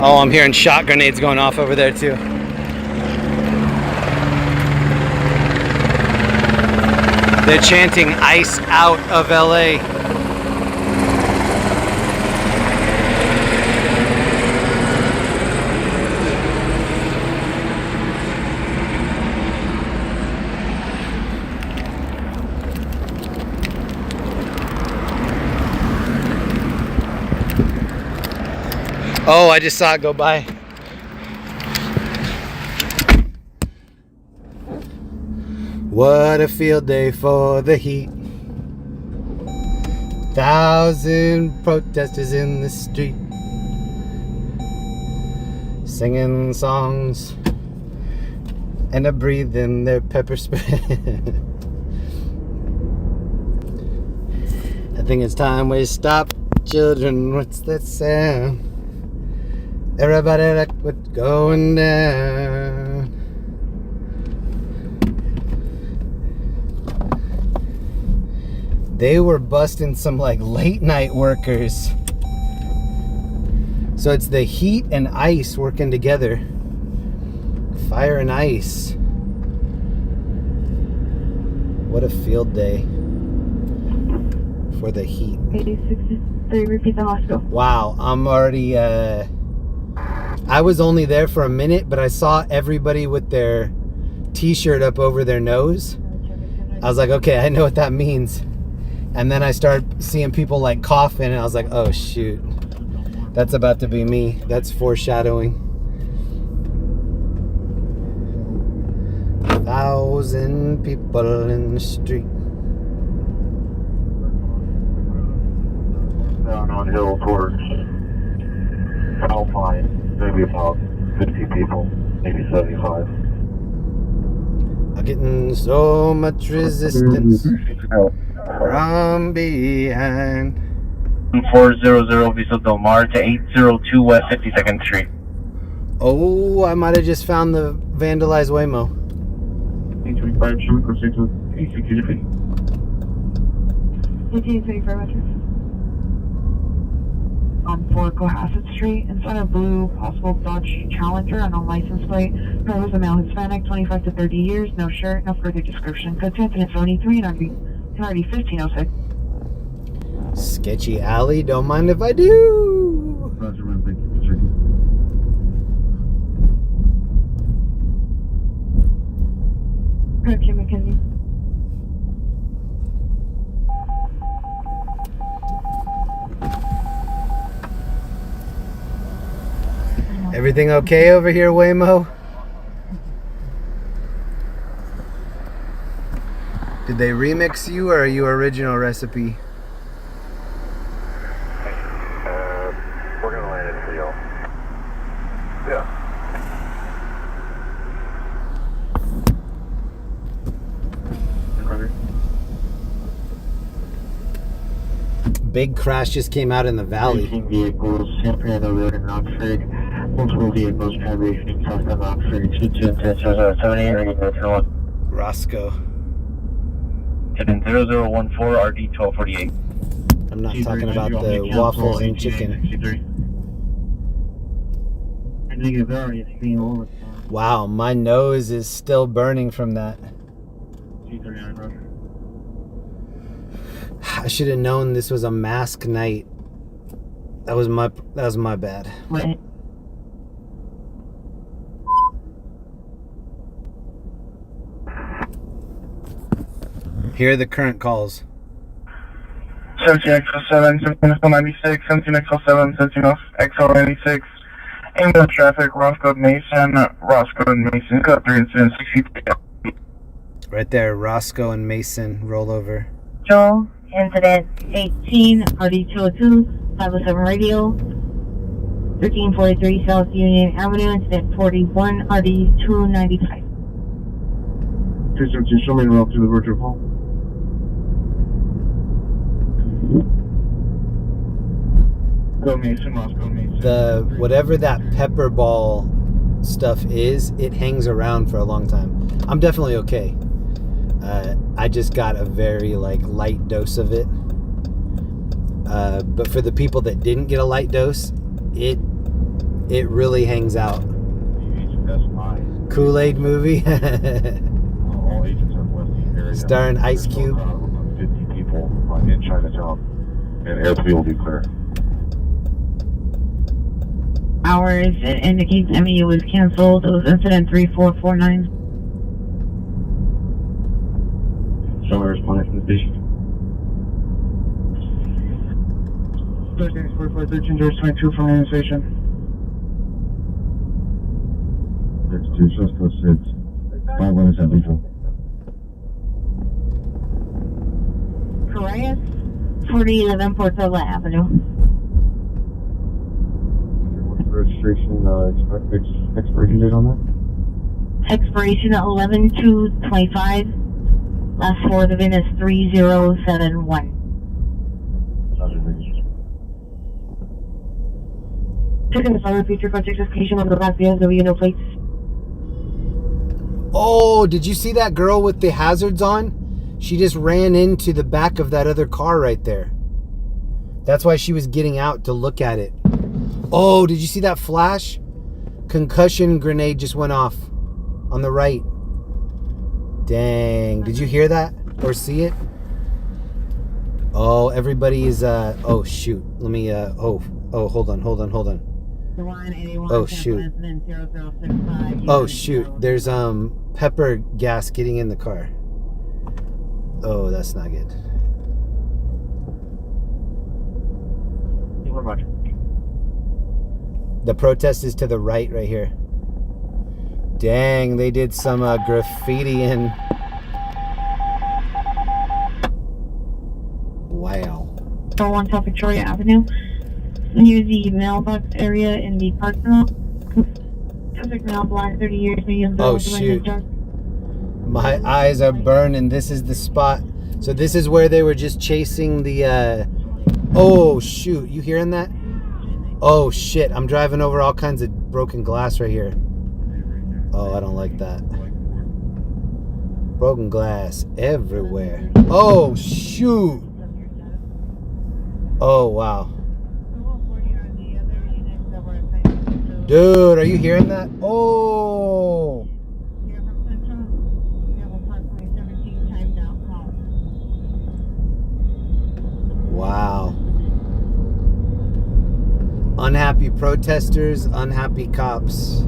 Oh, I'm hearing shot grenades going off over there too. They're chanting ICE out of LA. Oh, I just saw it go by. What a field day for the heat. 1,000 protesters in the street, singing songs and a breathing their pepper spray. I think it's time we stop, children. What's that sound? Everybody like what's going down. They were busting some like late night workers. So it's the heat and ice working together. Fire and ice. What a field day for the heat. 8063, repeat the hospital. Wow, I'm already I was only there for a minute, but I saw everybody with their t-shirt up over their nose. I was like, okay, I know what that means. And then I started seeing people like coughing, and I was like, oh shoot, that's about to be me. That's foreshadowing. 1,000 people in the street. Down on hill towards Alpine. Maybe about 50 people, maybe 75. I'm getting so much resistance from behind. 400 Visa Del Mar to 802 West 52nd Street. Oh, I might have just found the vandalized Waymo. 825 Chemical 6 863. 1834 Metro. On 4 Cohasset Street, inside a blue possible Dodge Challenger on a license plate. Driver was a male Hispanic, 25 to 30 years, no shirt, no further description. Code 1073 and RD 1506. Sketchy alley, don't mind if I do. Roger, man, thank you. Code Kim McKenzie. Everything okay over here, Waymo? Did they remix you, or are you original recipe? We're gonna land it for y'all. Yeah. Big crash just came out in the valley. Vehicles, San Fernando Road in Oxford. Multiple vehicles transitioning southbound Oxford. 22-78, Roscoe. 0014 RD 1248. I'm not talking about the waffles and chicken. Wow, my nose is still burning from that. I should have known this was a mask night. That was my bad. Wait. Here are the current calls. 17XL7, 17XL96, 17XL7, 17XL96. Inbound traffic, Roscoe and Mason, got 3 incidents, 63. Right there, Roscoe and Mason, rollover. Joel, incident 18, RD202, 507 radio, 1343 South Union Avenue, incident 41, RD295. 217, show me route to the virtual call. Roscoe Mason. The whatever that pepper ball stuff is, it hangs around for a long time. I'm definitely okay. I just got a very light dose of it. But for the people that didn't get a light dose, it It really hangs out. That's mine. Kool-Aid movie. All agents are blessing the area. Starring Ice There's Cube. about 50 people in Chinatown. And airfield will be clear. Hours, it indicates MEU was canceled. It was incident 3449. Someone responding from the station. 4413 from the station. There's 2 suspects. 5 minutes at lethal. Correct. 4011 Portola Avenue. What's the registration expiration date on that? Expiration 11/2/25. Last 4 of the VIN is 3071. Checking the fire feature project location on the back BMW no plates. Oh, did you see that girl with the hazards on? She just ran into the back of that other car right there. That's why she was getting out to look at it. Oh, did you see that flash? Concussion grenade just went off on the right. Dang. Did you hear that or see it? Oh, everybody is oh shoot. Let me hold on. Oh shoot. Oh shoot. There's pepper gas getting in the car. Oh, that's not good. The protest is to the right here. Dang, they did some graffiti in. Wow. 401 South Victoria Avenue. Near the mailbox area in the parking lot. Subject mail black, 30 years, medium Oh build, shoot. dark. My eyes are burning. This is the spot. So this is where they were just chasing the oh shoot, you hearing that? Oh shit, I'm driving over all kinds of broken glass right here. Oh, I don't like that. Broken glass everywhere. Oh shoot. Oh wow. Dude, are you hearing that? Oh. Wow. Unhappy protesters, unhappy cops.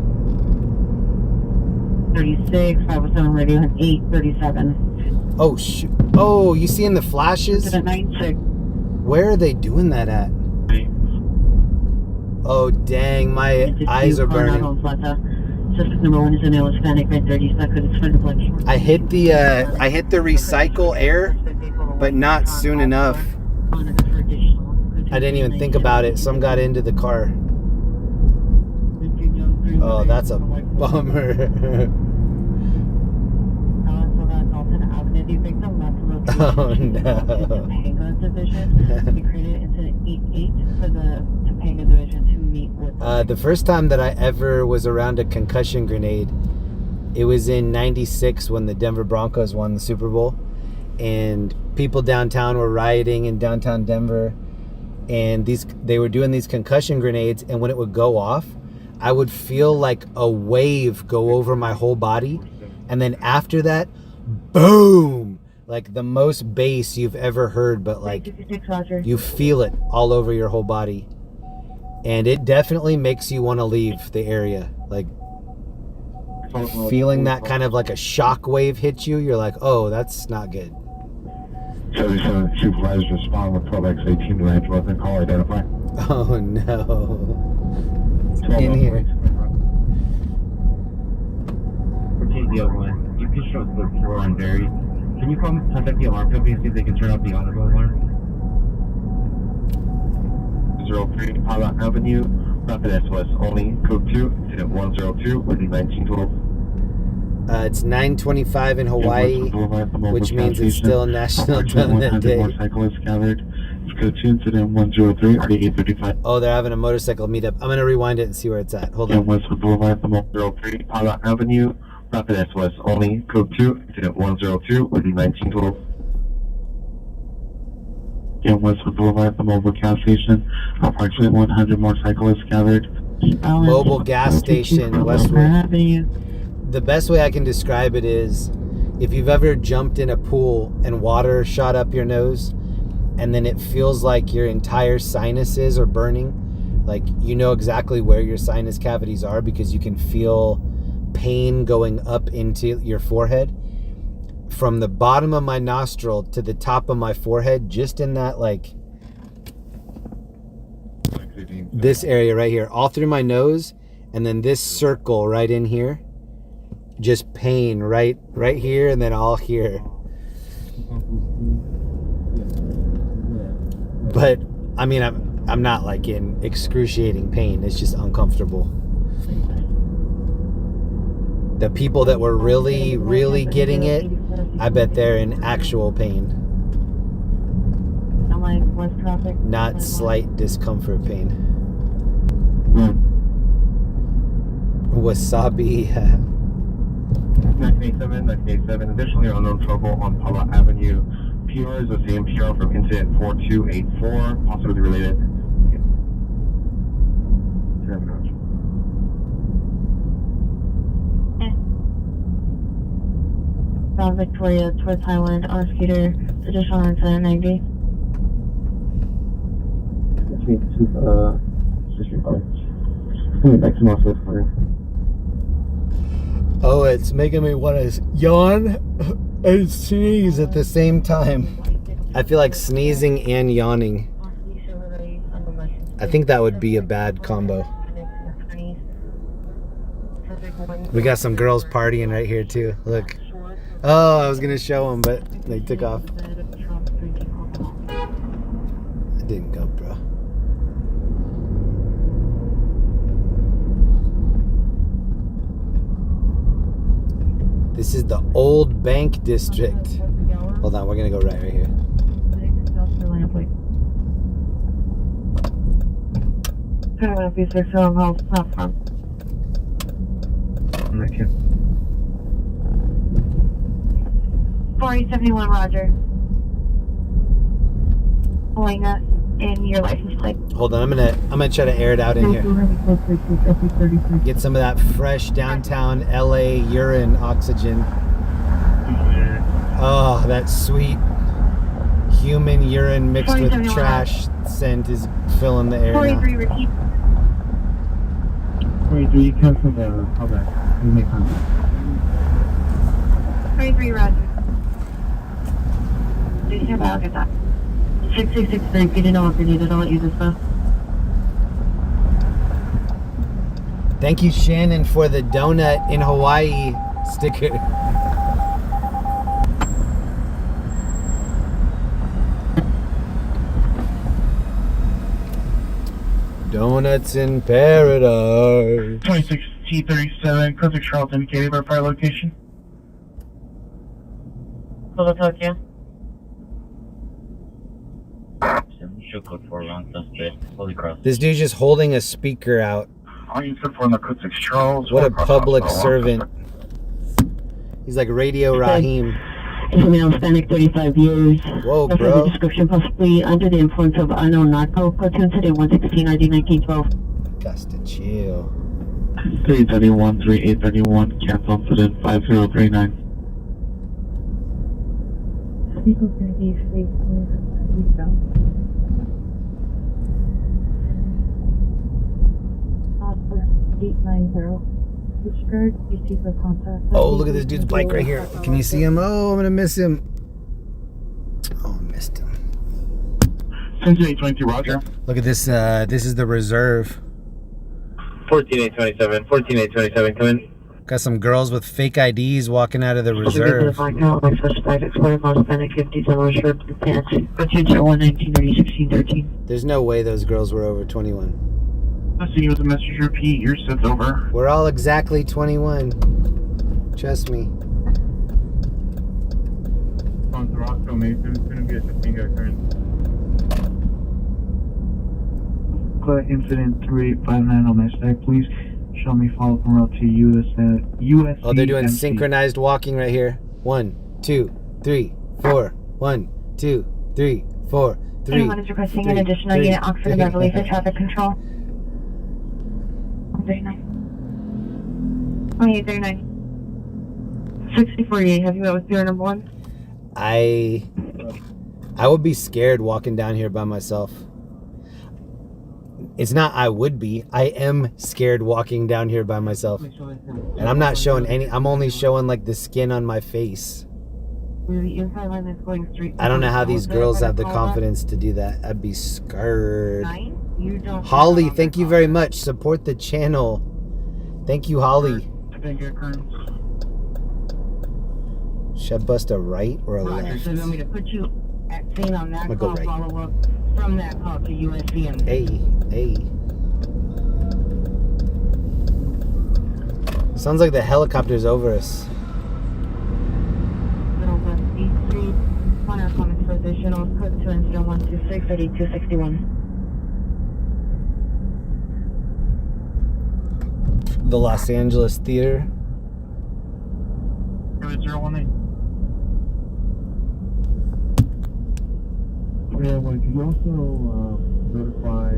36, 507 radio, 837. Oh shoot. Oh, you seeing the flashes? 96. Where are they doing that at? Oh dang, my eyes are burning. Suspect number 1 is in Hispanic, red 30 seconds for deflection. I hit the recycle air, but not soon enough. I didn't even think about it. Some got into the car. Oh, that's a bummer. Oh no. The first time that I ever was around a concussion grenade, it was in '96 when the Denver Broncos won the Super Bowl, and people downtown were rioting in downtown Denver, and they were doing these concussion grenades, and when it would go off, I would feel like a wave go over my whole body, and then after that, boom, like the most bass you've ever heard, but like you feel it all over your whole body. And it definitely makes you want to leave the area. Like feeling that kind of like a shock wave hit you, you're like, oh, that's not good. 77 supervisors respond with 12X18 to range weapon call identify. Oh no. In here. DL1, you can show us the floor on Berry. Can you contact the alarm company and see if they can turn off the audible alarm? 03 Pilot Avenue, Rapid SOS only, code 2, incident 102, with the 1912. It's 9:25 in Hawaii, which means it's still National Donut Day. Motorcyclists gathered. It's code 2, incident 103, RD835. Oh, they're having a motorcycle meetup. I'm going to rewind it and see where it's at. Hold on. Westwood Boulevard, 03 Pilot Avenue, Rapid SOS only, code 2, incident 102, with the 1912. Westwood Boulevard, the mobile gas station. Approximately 100 motorcyclists gathered. mobile gas station, Westwood. The best way I can describe it is if you've ever jumped in a pool and water shot up your nose and then it feels like your entire sinuses are burning, like you know exactly where your sinus cavities are because you can feel pain going up into your forehead. From the bottom of my nostril to the top of my forehead, just in that like this area right here, all through my nose, and then this circle right in here, just pain right here and then all here. But I mean, I'm not like in excruciating pain. It's just uncomfortable. The people that were really getting it, I bet they're in actual pain. Not slight discomfort pain. Wasabi. 987. Additionally, unknown trouble on Paula Avenue. PR is the same PR from incident 4284, possibly related. South Victoria towards Highland on a scooter, additional incident 90. That's me, this is, coming back to Northwest Corner. Oh, it's making me want to yawn and sneeze at the same time. I feel like sneezing and yawning. I think that would be a bad combo. We got some girls partying right here too. Look. Oh, I was gonna show them, but they took off. I didn't go, bro. This is the old bank district. Hold on, we're gonna go right here. Platform. 4071, Roger. Pulling up in your license plate. Hold on, I'm gonna try to air it out in here. Get some of that fresh downtown LA urine oxygen. Oh, that sweet human urine mixed with trash scent is filling the air now. 43, repeat. 43, come from the callback. We make contact. 43, Roger. Do you have a good time? 6663, if you didn't know if you needed, I'll let you just know. Thank you, Shannon, for the donut in Hawaii sticker. Donuts in paradise. 26 T37, Coastal Charles indicated our fire location. Philadelphia. This dude's just holding a speaker out. I'll use it for Narcotics Charles. What a public servant. He's like Radio Raheem. Is a male Hispanic, 35 years. Whoa, No bro. further description, possibly under the influence of unknown narco. Platoon today, 116 ID 1912. Got to chill. 331, 3831, cancel incident 5039. People's gonna be safe. Officer 890. Discourage DC for contact. Oh, look at this dude's bike right here. Can you see him? Oh, I'm gonna miss him. Oh, I missed him. 10822, Roger. Look at this. This is the reserve. 14827, 14827, come in. Got some girls with fake IDs walking out of the reserve. There's no way those girls were over 21. Let's see you with a message repeat. Your set's over. We're all exactly 21. Trust me. On to Roscoe Mason, it's going to be a Topanga occurrence. Incident 3859 on my side, please. Show me follow from route to US. Oh, they're doing synchronized walking right here. 1, 2, 3, 4. 1, 2, 3, 4. 3. Anyone is requesting an additional unit Oxford and Beverly for traffic control. 139. 2839. 6048, have you met with Pier number 1? I would be scared walking down here by myself. It's not I would be. I am scared walking down here by myself. And I'm not showing any. I'm only showing like the skin on my face. The inside line is going straight. I don't know how these girls have the confidence to do that. I'd be scared. Holly, thank you very much. Support the channel. Thank you, Holly. Should I bust a right or a left? So you want me to put you at scene on that I'm gonna go call, right. follow up from that call to USCM. Hey. Sounds like the helicopter's over us. Northwest East Street. On our comments for additional code to incident 126 at 8261. The Los Angeles Theater. 018. Yeah, well, can you also notify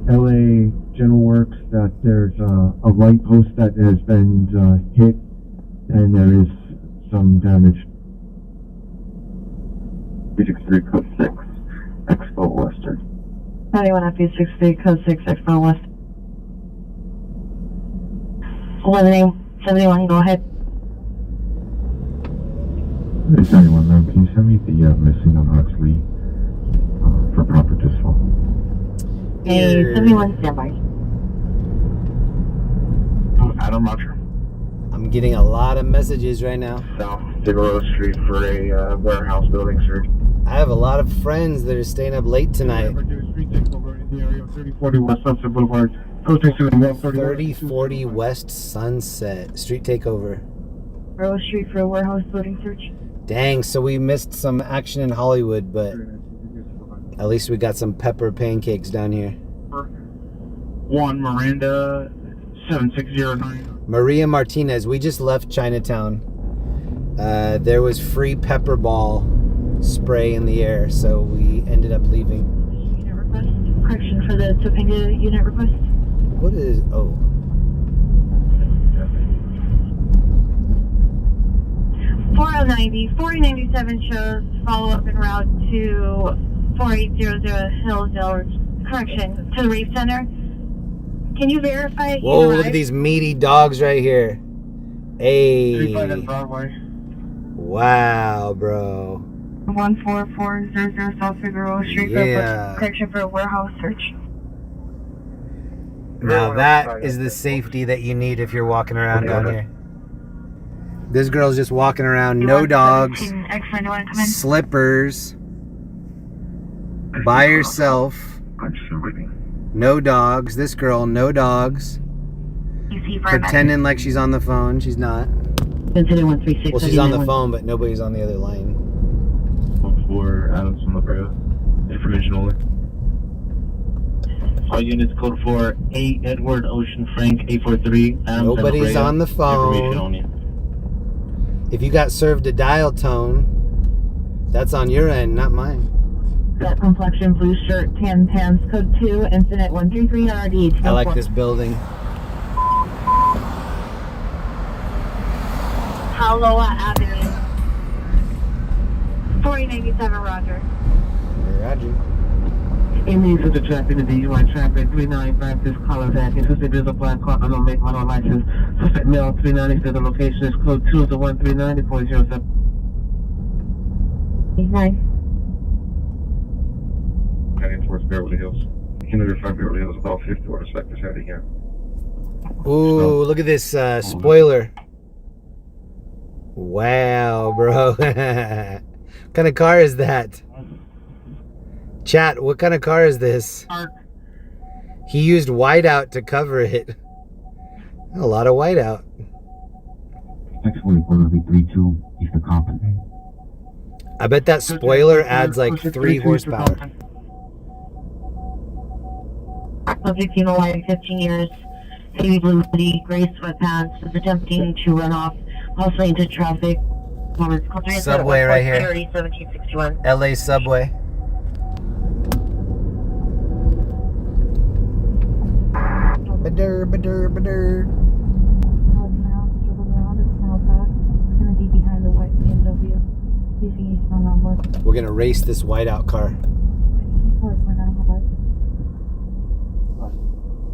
LA General Works that there's a light post that has been hit and there is some damage. 363 code 6, Expo Western. 91 FP63 code 6 Expo West. 1171, go ahead. Hey, 91, can you send me the missing on Huxley for proper disposal? Hey, 71, standby. Adam Roger. I'm getting a lot of messages right now. South Figueroa Street for a warehouse building search. I have a lot of friends that are staying up late tonight. 3040 West Sunset Boulevard. 3040 West Sunset. Street takeover. Rose Street for a warehouse building search. Dang, so we missed some action in Hollywood, but at least we got some pepper pancakes down here. 1 Miranda 7609. Maria Martinez, we just left Chinatown. There was free pepper ball spray in the air, so we ended up leaving. Unit request. Correction for the Topanga unit request. What is, oh. 4097 shows follow up en route to 4800 Hillsdale. Correction, to the Reef Center. Can you verify? Whoa, look at these meaty dogs right here. Hey. Wow, bro. 14400 South Figueroa Street. Yeah. Correction for a warehouse search. Now that is the safety that you need if you're walking around down here. This girl's just walking around, no dogs, slippers, by herself, no dogs. This girl, no dogs, pretending like she's on the phone. She's not. Well, she's on the phone, but nobody's on the other line. 4 Adams from La Brea. Information only. All units code 4 A Edward Ocean Frank 843. Adams Nobody's on the phone. Only. If you got served a dial tone, that's on your end, not mine. That complexion, blue shirt, tan pants, code 2, incident 133 RD. I like this building. Haloa Avenue. 4097, Roger. Roger. In the use of the traffic in the DUI traffic 395, this caller is acting. Suspect is a black car, I don't make auto license. Suspect male 390, the location is code 2 to 1390 407. 9. Heading towards Beverly Hills. Canada 5 Beverly Hills, about 50 or suspect is heading here. Ooh, look at this spoiler. Wow, bro. What kind of car is that? Chat, what kind of car is this? He used whiteout to cover it. A lot of whiteout. 64132 is the company. I bet that spoiler adds like 3 horsepower. Subject penalized 15 years. Heavy blue hoodie, gray sweatpants, is attempting to run off, also into traffic. Subway right here. 1761. LA subway. ba-dur, ba-dur, ba-dur. We're gonna race this whiteout car.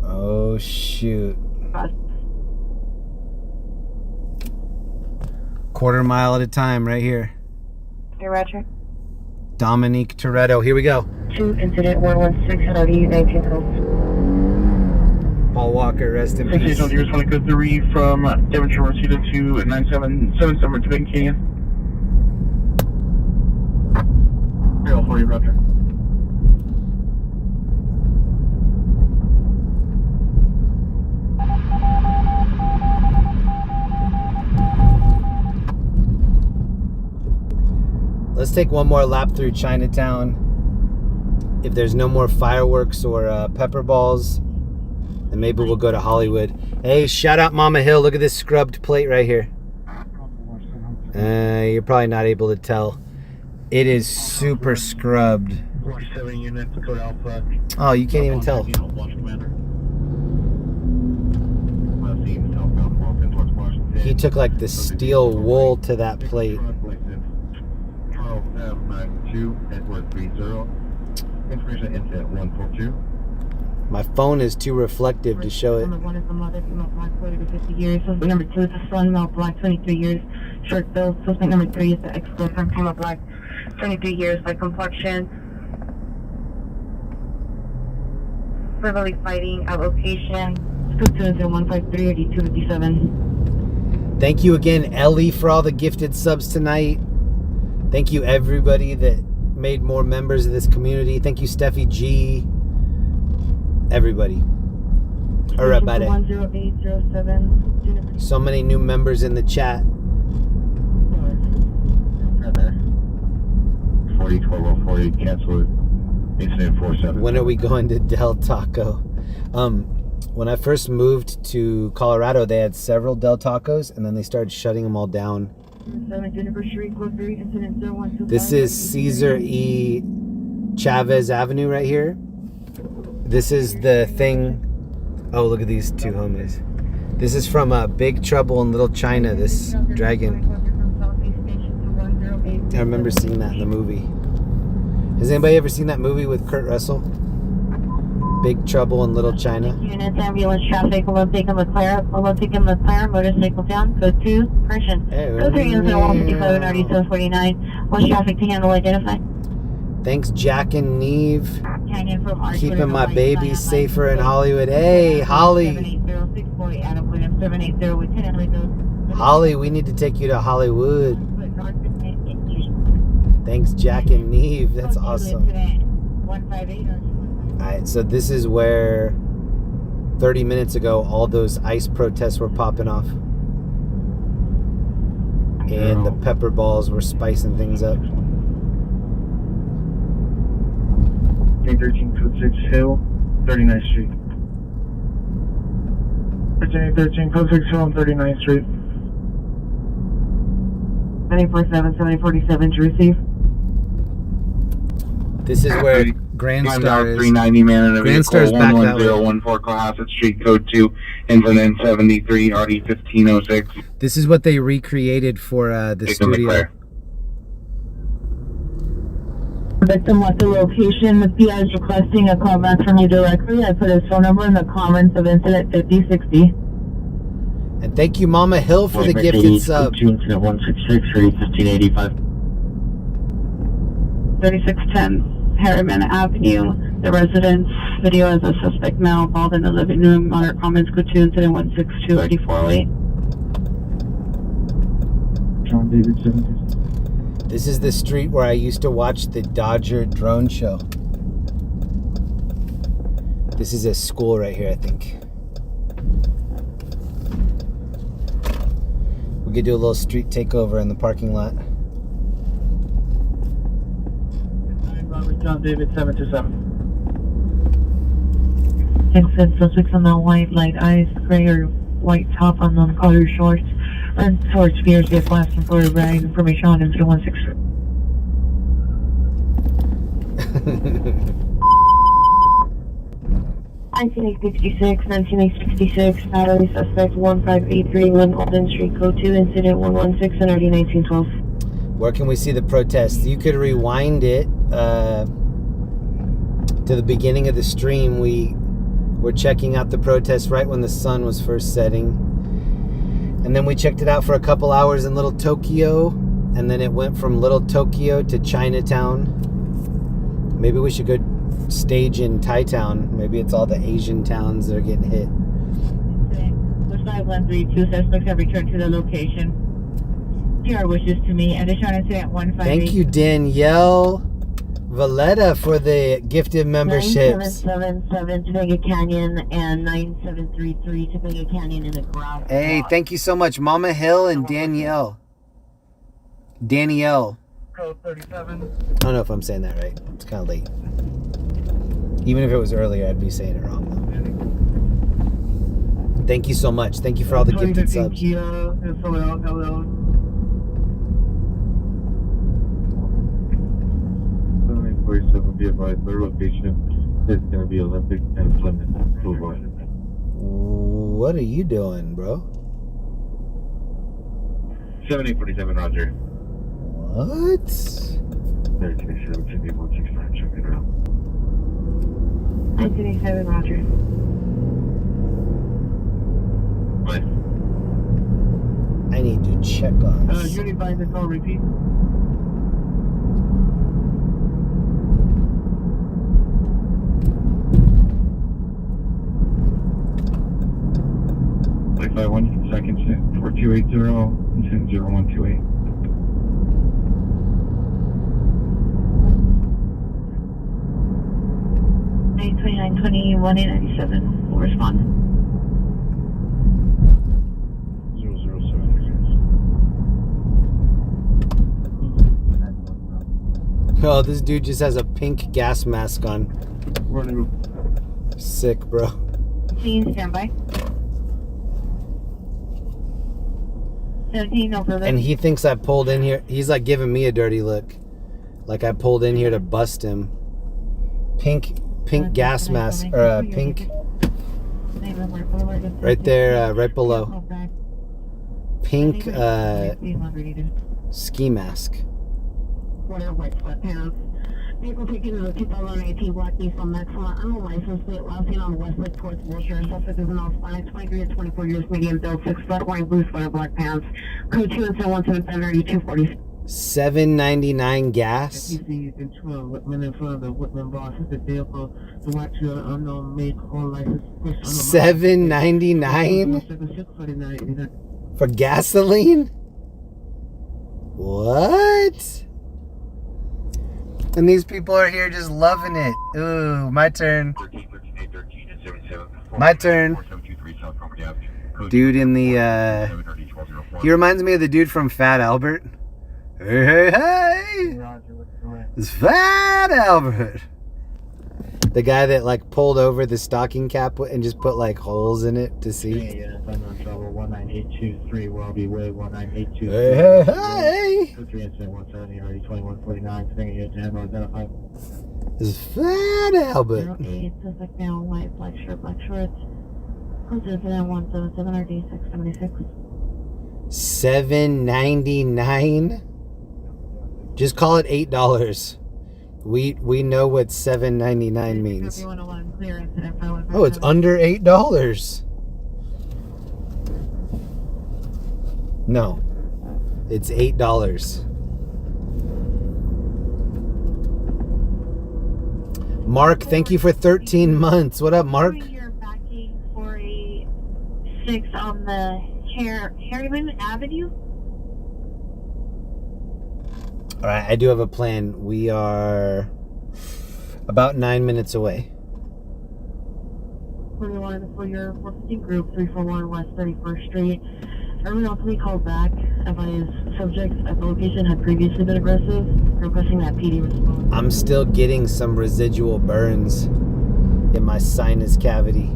Oh shoot. Quarter mile at a time right here. Hey, Roger. Dominique Toretto. Here we go. 2 incident 116 RD 19 Hills. Paul Walker, rest in peace. 20 from Devonshire Rosita to 9777 to Big Canyon. 304, Roger. Let's take one more lap through Chinatown. If there's no more fireworks or pepper balls, then maybe we'll go to Hollywood. Hey, shout out Mama Hill. Look at this scrubbed plate right here. You're probably not able to tell. It is super scrubbed. 47 units, code Alpha. Oh, you can't even tell. He took like the steel wool to that plate. Charles M92, Edward 30. Information incident 142. My phone is too reflective to show it. Number 1 is the mother, female black, 40 to 50 years. Suspect number 2 is the son, male black, 23 years, short build. Suspect number 3 is the ex-girlfriend, female black, 23 years, by complexion. Verbally fighting at location. Scoop 20153 8257. Thank you again, Ellie, for all the gifted subs tonight. Thank you, everybody that made more members of this community. Thank you, Steffi G. Everybody. Everybody. 10807. So many new members in the chat. 40, 1240, cancel it. Incident 47. When are we going to Del Taco? When I first moved to Colorado, they had several Del Tacos, and then they started shutting them all down. This is Cesar E. Chavez Avenue right here. This is the thing. Oh, look at these two homies. This is from Big Trouble in Little China, this dragon. I remember seeing that in the movie. Has anybody ever seen that movie with Kurt Russell? Big Trouble in Little China. Units, ambulance, traffic, taking Leclerc, motorcycle down, code 2, correction. Code 3, incident 155 and RD 749. What's traffic to handle, identify? Thanks, Jack and Neve. Canyon from R2. Keeping my babies safer in Hollywood. Hey, Holly. 780-640, Adam Williams, 780 with 10 Windows. Holly, we need to take you to Hollywood. Thanks, Jack and Neve. That's awesome. Alright, so this is where 30 minutes ago all those ICE protests were popping off. And the pepper balls were spicing things up. 1326 Hill, 39th Street. 1326 Hill on 39th Street. 747, 747 to receive. This is where Grandstar is. 390 man in a Grandstar's vehicle, back that way. 11014 Cohasset Street, code 2, incident 73, RD 1506. This is what they recreated for the studio. Victim left the location. The PI is requesting a call back from you directly. I put his phone number in the comments of incident 5060. And thank you, Mama Hill, for the gifted sub. Incident 166 for 1585. 3610 Harriman Avenue. The residence video as a suspect male involved in the living room. Moderate comments go to incident 162 RD408. John David 70. This is the street where I used to watch the Dodger drone show. This is a school right here, I think. We could do a little street takeover in the parking lot. Robert John David 727. Exit suspects on the white, light eyes, gray or white top on the color shorts. Run towards Spears vehicle asking for a rag information on incident 163. 1966, 1966, battery suspect 15831 Golden Street, code 2, incident 116, NRD 1912. Where can we see the protest? You could rewind it to the beginning of the stream. We were checking out the protest right when the sun was first setting. And then we checked it out for a couple hours in Little Tokyo. And then it went from Little Tokyo to Chinatown. Maybe we should go stage in Thai Town. Maybe it's all the Asian towns that are getting hit. With 5132, suspects have returned to the location. PR wishes to me. Additional incident 158. Thank you, Danielle Valletta, for the gifted memberships. 9777 Topanga Canyon and 9733 Topanga Canyon in the garage. Hey, thank you so much, Mama Hill and Danielle. Code 37. I don't know if I'm saying that right. It's kind of late. Even if it was earlier, I'd be saying it wrong, though. Thank you so much. Thank you for all the gifted subs. Kia and someone else, hello. 7847, be advised, their location is going to be Olympic and Plymouth Boulevard. What are you doing, bro? 7847, Roger. What? 1387, be 169, check it out. 1987, Roger. Bye. I need to check on. Unit by the call, repeat. Like by 1 second, 4280 and 0128. 2920 1897 will respond. 007. Oh, this dude just has a pink gas mask on. Sick, bro. Please stand by. 17, no further. And he thinks I pulled in here. He's like giving me a dirty look. Like I pulled in here to bust him. Pink gas mask, or pink. Right there, right below. Pink ski mask. Water white sweatpants. Vehicle taken to the 2018 Black Nissan Maxima. Unlicensed plate last seen on West Lake towards Wilshire. Suspect is now spine 23 to 24 years, medium build, 6 foot, wearing blue sweater, black pants. Code 2 and 175 240. $7.99 gas. You control Whitman in front of the Whitman boss is the vehicle to watch your unknown make all license. $7.99 for gasoline? What? And these people are here just loving it. Ooh, my turn. My turn. Dude in the, he reminds me of the dude from Fat Albert. Hey, hey, hey! It's Fat Albert. The guy that like pulled over the stocking cap and just put like holes in it to see. Yeah, I'm on trouble. 19823 Welby Way, 19823. Hey, hey, hey! 23 incident 170, already 2149. Thing you to handle identified. It's Fat Albert. 08, suspect male, white, black shirt, black shorts. Close incident 177 RD 676. $7.99. Just call it $8. We know what $7.99 means. Oh, it's under $8. No, it's $8. Mark, thank you for 13 months. What up, Mark? You're backing for a 6 on the Harriman Avenue. All right, I do have a plan. We are about 9 minutes away. 21 for your 415 group, 341 West 31st Street. Everyone else we called back, advised subjects at the location had previously been aggressive, requesting that PD response. I'm still getting some residual burns in my sinus cavity.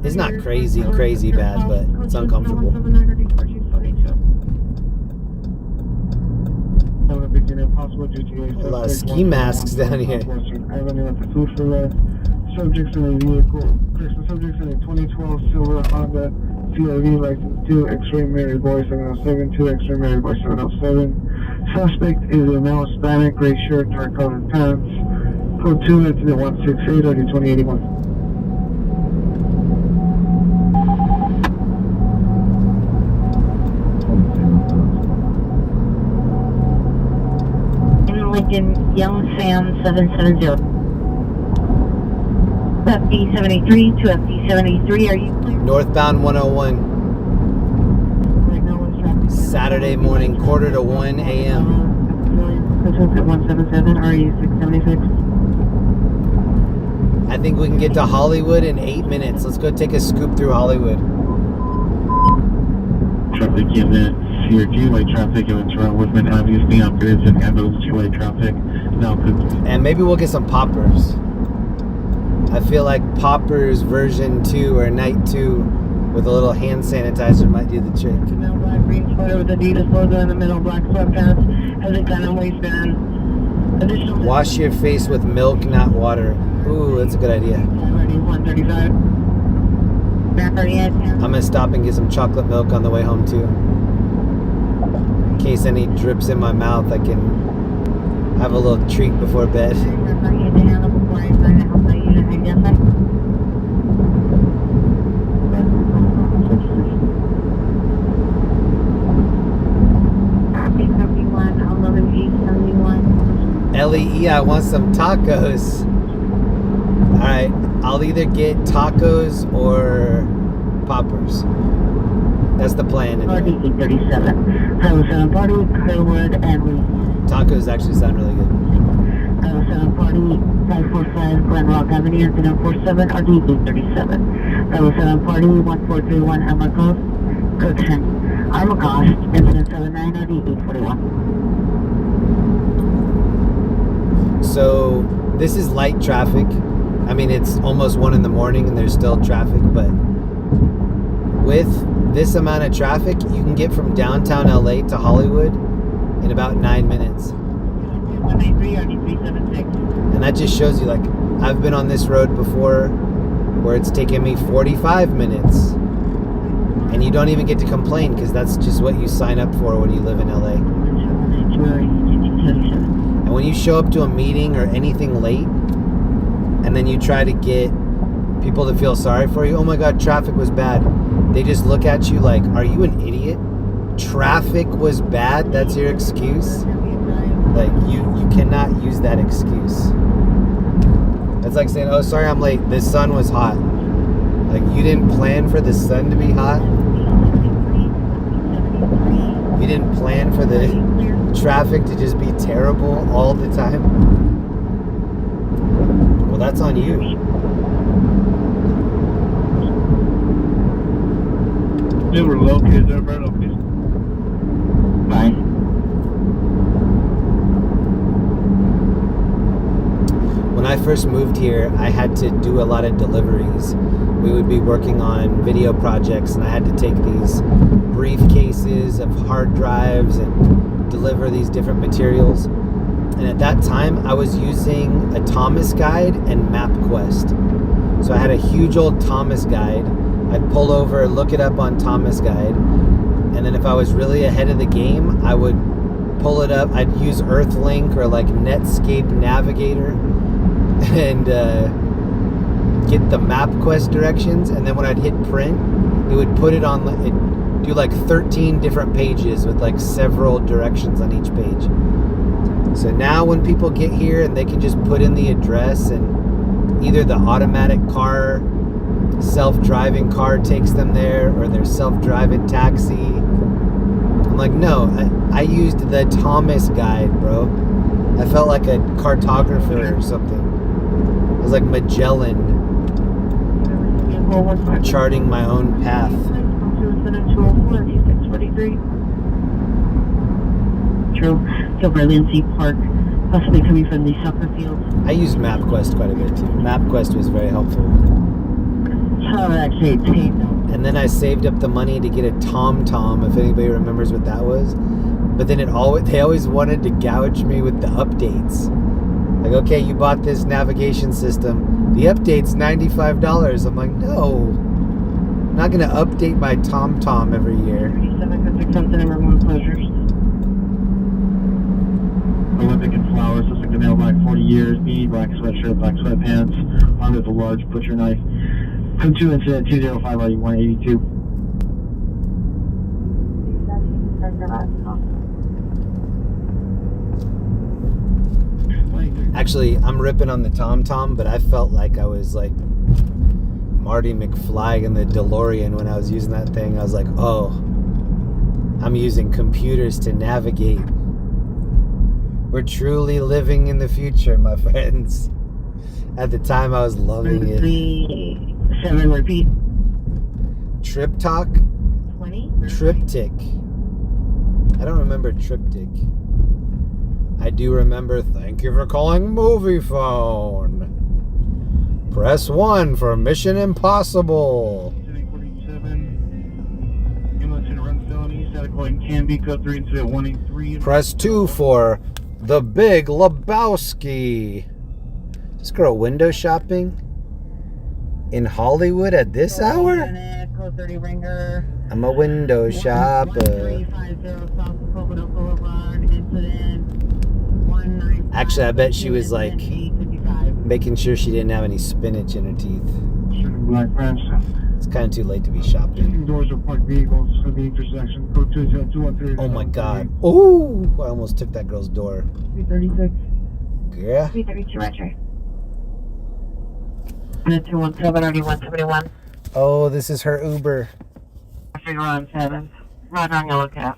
It's not crazy bad, but it's uncomfortable. traffic unit, possible GTA. A lot of ski masks down here. Western Avenue at the food for less. Subjects in a vehicle. Subjects in a 2012 silver Honda CRV license 2 X-ray Mary Boy 707 2 X-ray Mary Boy 707. Suspect is a male Hispanic, gray shirt, dark colored pants. Code 2 incident 168 RD 2081. Lincoln, Young Sam 770. FD73 to FD73, are you clear? Northbound 101. Right now, what's traffic? Saturday morning, quarter to 1 a.m. At 177, RE 676. I think we can get to Hollywood in 8 minutes. Let's go take a scoop through Hollywood. Traffic unit, CRG, light traffic, and around Woodman Avenue, being upgraded to handle two-way traffic. Now, and maybe we'll get some poppers. I feel like poppers version 2 or night 2 with a little hand sanitizer might do the trick. Male black green sweater with Adidas logo in the middle, black sweatpants, has a gun and waistband. Additional. Wash your face with milk, not water. Ooh, that's a good idea. 135. I'm gonna stop and get some chocolate milk on the way home too. In case any drips in my mouth, I can have a little treat before bed. LEE, I want some tacos. Alright, I'll either get tacos or poppers. That's the plan. Anyway. 37. 7 Party, Curwood, and tacos actually sound really good. 7 Party, 545 Glen Rock Avenue, incident 47, RD 37. 7 Party, 1431 Armacost, code 10. Armacost, incident 79, RD 841. So, this is light traffic. I mean, it's almost 1 in the morning and there's still traffic, but with this amount of traffic, you can get from downtown LA to Hollywood in about 9 minutes. And that just shows you, like, I've been on this road before where it's taken me 45 minutes. And you don't even get to complain because that's just what you sign up for when you live in LA. And when you show up to a meeting or anything late, and then you try to get people to feel sorry for you, oh my God, traffic was bad. They just look at you like, are you an idiot? Traffic was bad? That's your excuse? Like, you cannot use that excuse. That's like saying, oh, sorry, I'm late. The sun was hot. Like, you didn't plan for the sun to be hot? You didn't plan for the traffic to just be terrible all the time? Well, that's on you. They were located there, Brando, please. Bye. When I first moved here, I had to do a lot of deliveries. We would be working on video projects, and I had to take these briefcases of hard drives and deliver these different materials. And at that time, I was using a Thomas Guide and MapQuest. So I had a huge old Thomas Guide. I'd pull over, look it up on Thomas Guide, and then if I was really ahead of the game, I would pull it up. I'd use Earthlink or like Netscape Navigator and get the MapQuest directions, and then when I'd hit print, it would put it on, it'd do like 13 different pages with like several directions on each page. So now when people get here and they can just put in the address, and either the automatic car, self-driving car takes them there, or their self-driving taxi. I'm like, no, I used the Thomas Guide, bro. I felt like a cartographer or something. I was like Magellan, charting my own path. True. So Brilliancy Park, possibly coming from the soccer field. I used MapQuest quite a bit too. MapQuest was very helpful. And then I saved up the money to get a TomTom, if anybody remembers what that was. But then they always wanted to gouge me with the updates. Like, okay, you bought this navigation system. The update's $95. I'm like, no. I'm not going to update my TomTom every year. 3756 something number 1 closures. Olympic and flowers, looks like the male black 40 years, beanie, black sweatshirt, black sweatpants, armed with a large butcher knife. Code 2 incident 205 RD 182. Actually, I'm ripping on the TomTom, but I felt like I was like Marty McFly in the DeLorean when I was using that thing. I was like, oh, I'm using computers to navigate. We're truly living in the future, my friends. At the time, I was loving it. 7 repeat. Trip Talk? 20? Triptych. I don't remember Triptych. I do remember, thank you for calling Movie Phone. Press 1 for Mission Impossible. 47, Hamilton run felony, static calling Canby, code 3 incident 183. Press 2 for The Big Lebowski. This girl window shopping in Hollywood at this hour? Code 30 ringer. I'm a window shopper. 1350 South Coconut Boulevard, incident 195. Actually, I bet she was like making sure she didn't have any spinach in her teeth. Black Branch. It's kind of too late to be shopping. Doors of parked vehicles for the intersection. Code 20213. Oh my god. Oh, I almost took that girl's door. 336. Yeah. 332 Roger. 217 RD 171. Oh, this is her Uber. Figueroa on 7th. Roger on yellow cap.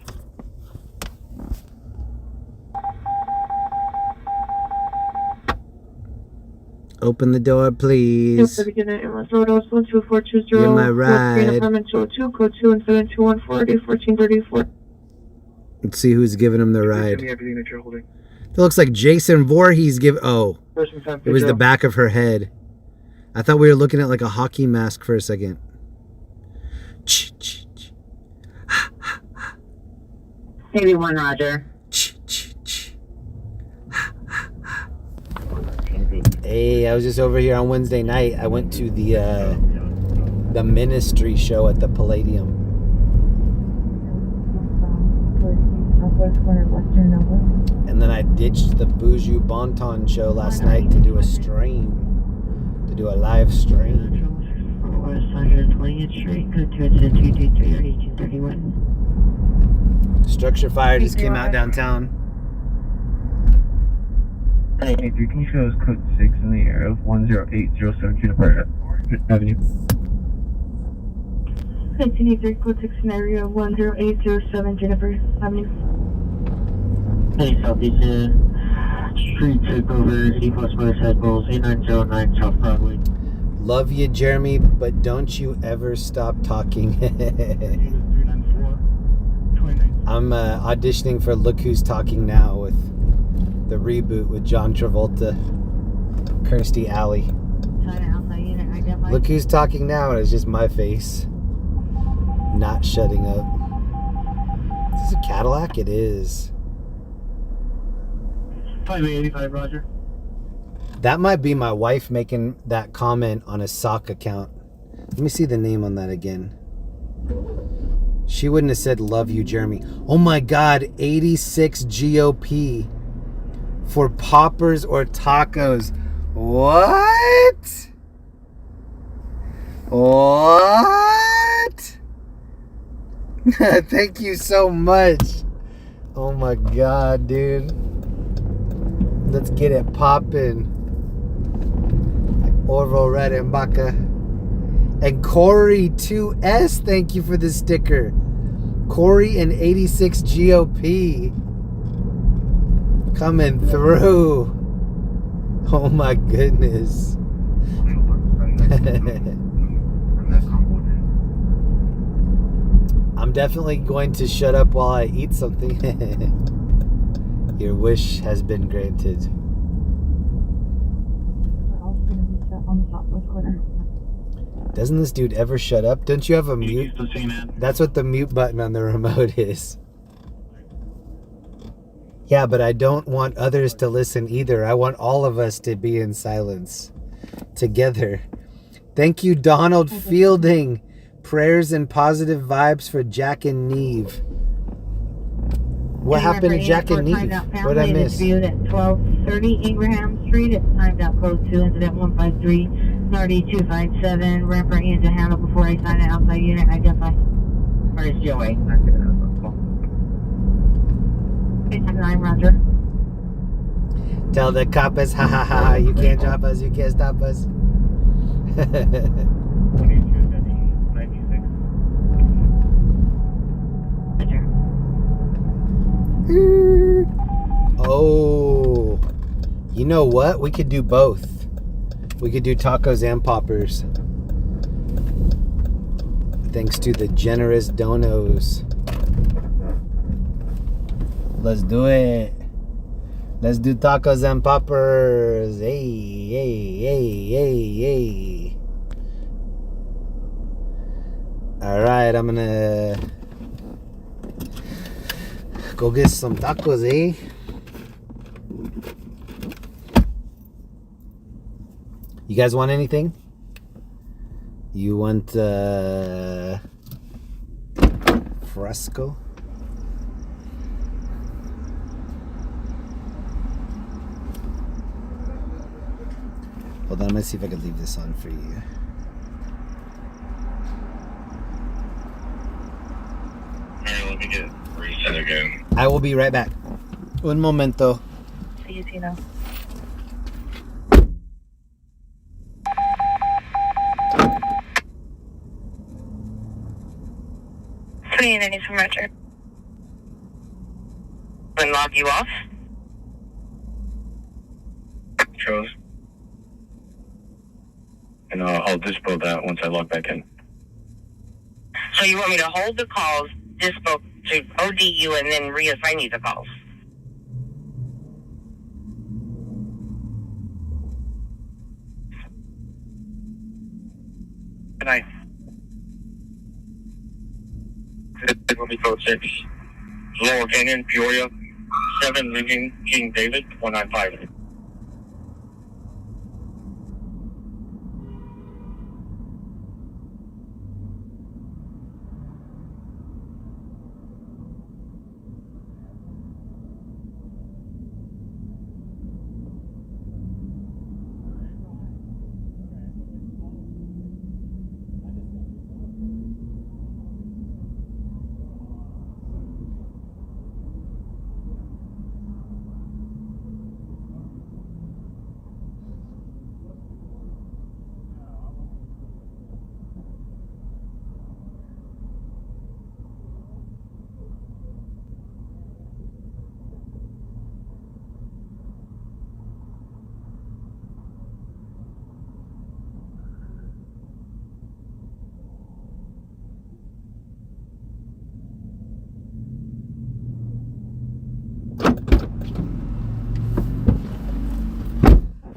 Open the door, please. You're my ride. Let's see who's giving him the ride. It looks like Jason Voorhees give. Oh, it was the back of her head. I thought we were looking at like a hockey mask for a second. 81 Roger. Hey, I was just over here on Wednesday night. I went to the ministry show at the Palladium. And then I ditched the Boujou Bonton show last night to do a stream. To do a live stream. West 120th Street, code 223 or 1831. Structure fire just came out downtown. Hey, can you show us code 6 in the air of 10807 Juniper Avenue? Continue 3 code 6 scenario 10807 Juniper Avenue. Hey, Southeast Street took over 80 plus motorcycles Bulls 8909 South Broadway. Love you, Jeremy, but don't you ever stop talking. I'm auditioning for Look Who's Talking Now with the reboot with John Travolta, Kirstie Alley. Look Who's Talking Now, and it's just my face not shutting up. Is this a Cadillac? It is. 585 Roger. That might be my wife making that comment on a sock account. Let me see the name on that again. She wouldn't have said love you, Jeremy. Oh my God, 86 GOP for poppers or tacos. What? What? Thank you so much. Oh my God, dude. Let's get it poppin'. Orville Redenbacher. And Corey 2S, thank you for the sticker. Corey and 86 GOP. Coming through. Oh my goodness. I'm definitely going to shut up while I eat something. Your wish has been granted. Doesn't this dude ever shut up? Don't you have a mute? That's what the mute button on the remote is. Yeah, but I don't want others to listen either. I want all of us to be in silence together. Thank you, Donald Fielding. Prayers and positive vibes for Jack and Neve. What happened to Jack and Neve? What did I miss? Viewed at 1230 Ingraham Street. It's timed out code 2, incident 153, Nardi 257. Ramp right into handle before I sign an outside unit. Identify. Or is Joey? 9, Roger. Tell the coppers, ha ha ha, you can't drop us, you can't stop us. Oh, you know what? We could do both. We could do tacos and poppers. Thanks to the generous donos. Let's do it. Let's do tacos and poppers. Hey, hey, hey, hey, hey. All right, I'm gonna go get some tacos, eh? You guys want anything? You want fresco? Hold on, I'm gonna see if I can leave this on for you. Alright, let me get reset again. I will be right back. Un momento. See you, Tino. Any from Roger. And log you off? Chose. And I'll dispo that once I log back in. So you want me to hold the calls, dispo to OD you, and then reassign you the calls? Good night. Will be code 6. Lower Canyon, Peoria, 7 Living King David, 195.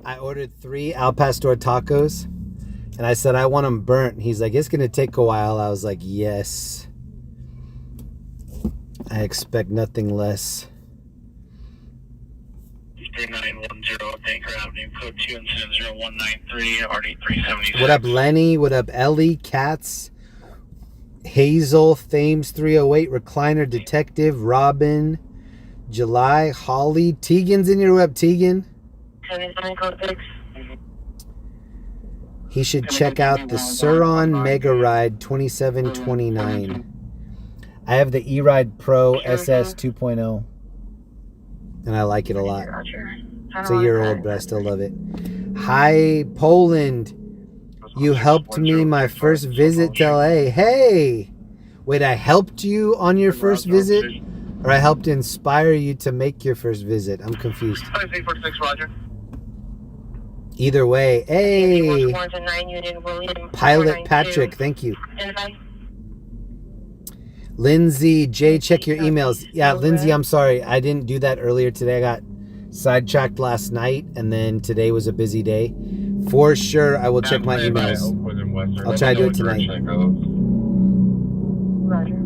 I ordered 3 Al Pastor tacos, and I said I want them burnt. He's like, it's gonna take a while. I was like, yes. I expect nothing less. 3910 Anchor Avenue, code 2 incident 0193, RD376. What up, Lenny? What up, Ellie? Katz, Hazel, Thames 308, Recliner Detective, Robin, July, Holly, Tegan's in your web, Tegan. He should check out the Suron Mega Ride 2729. I have the E-Ride Pro SS 2.0, and I like it a lot. It's a year old, but I still love it. Hi, Poland. You helped me my first visit to LA. Hey! Wait, I helped you on your first visit? Or I helped inspire you to make your first visit? I'm confused. 5846, Roger. Either way. Hey! Pilot Patrick, thank you. Lindsay, Jay, check your emails. Yeah, Lindsay, I'm sorry. I didn't do that earlier today. I got sidetracked last night, and then today was a busy day. For sure, I will check my emails. I'll try to do it tonight. Roger.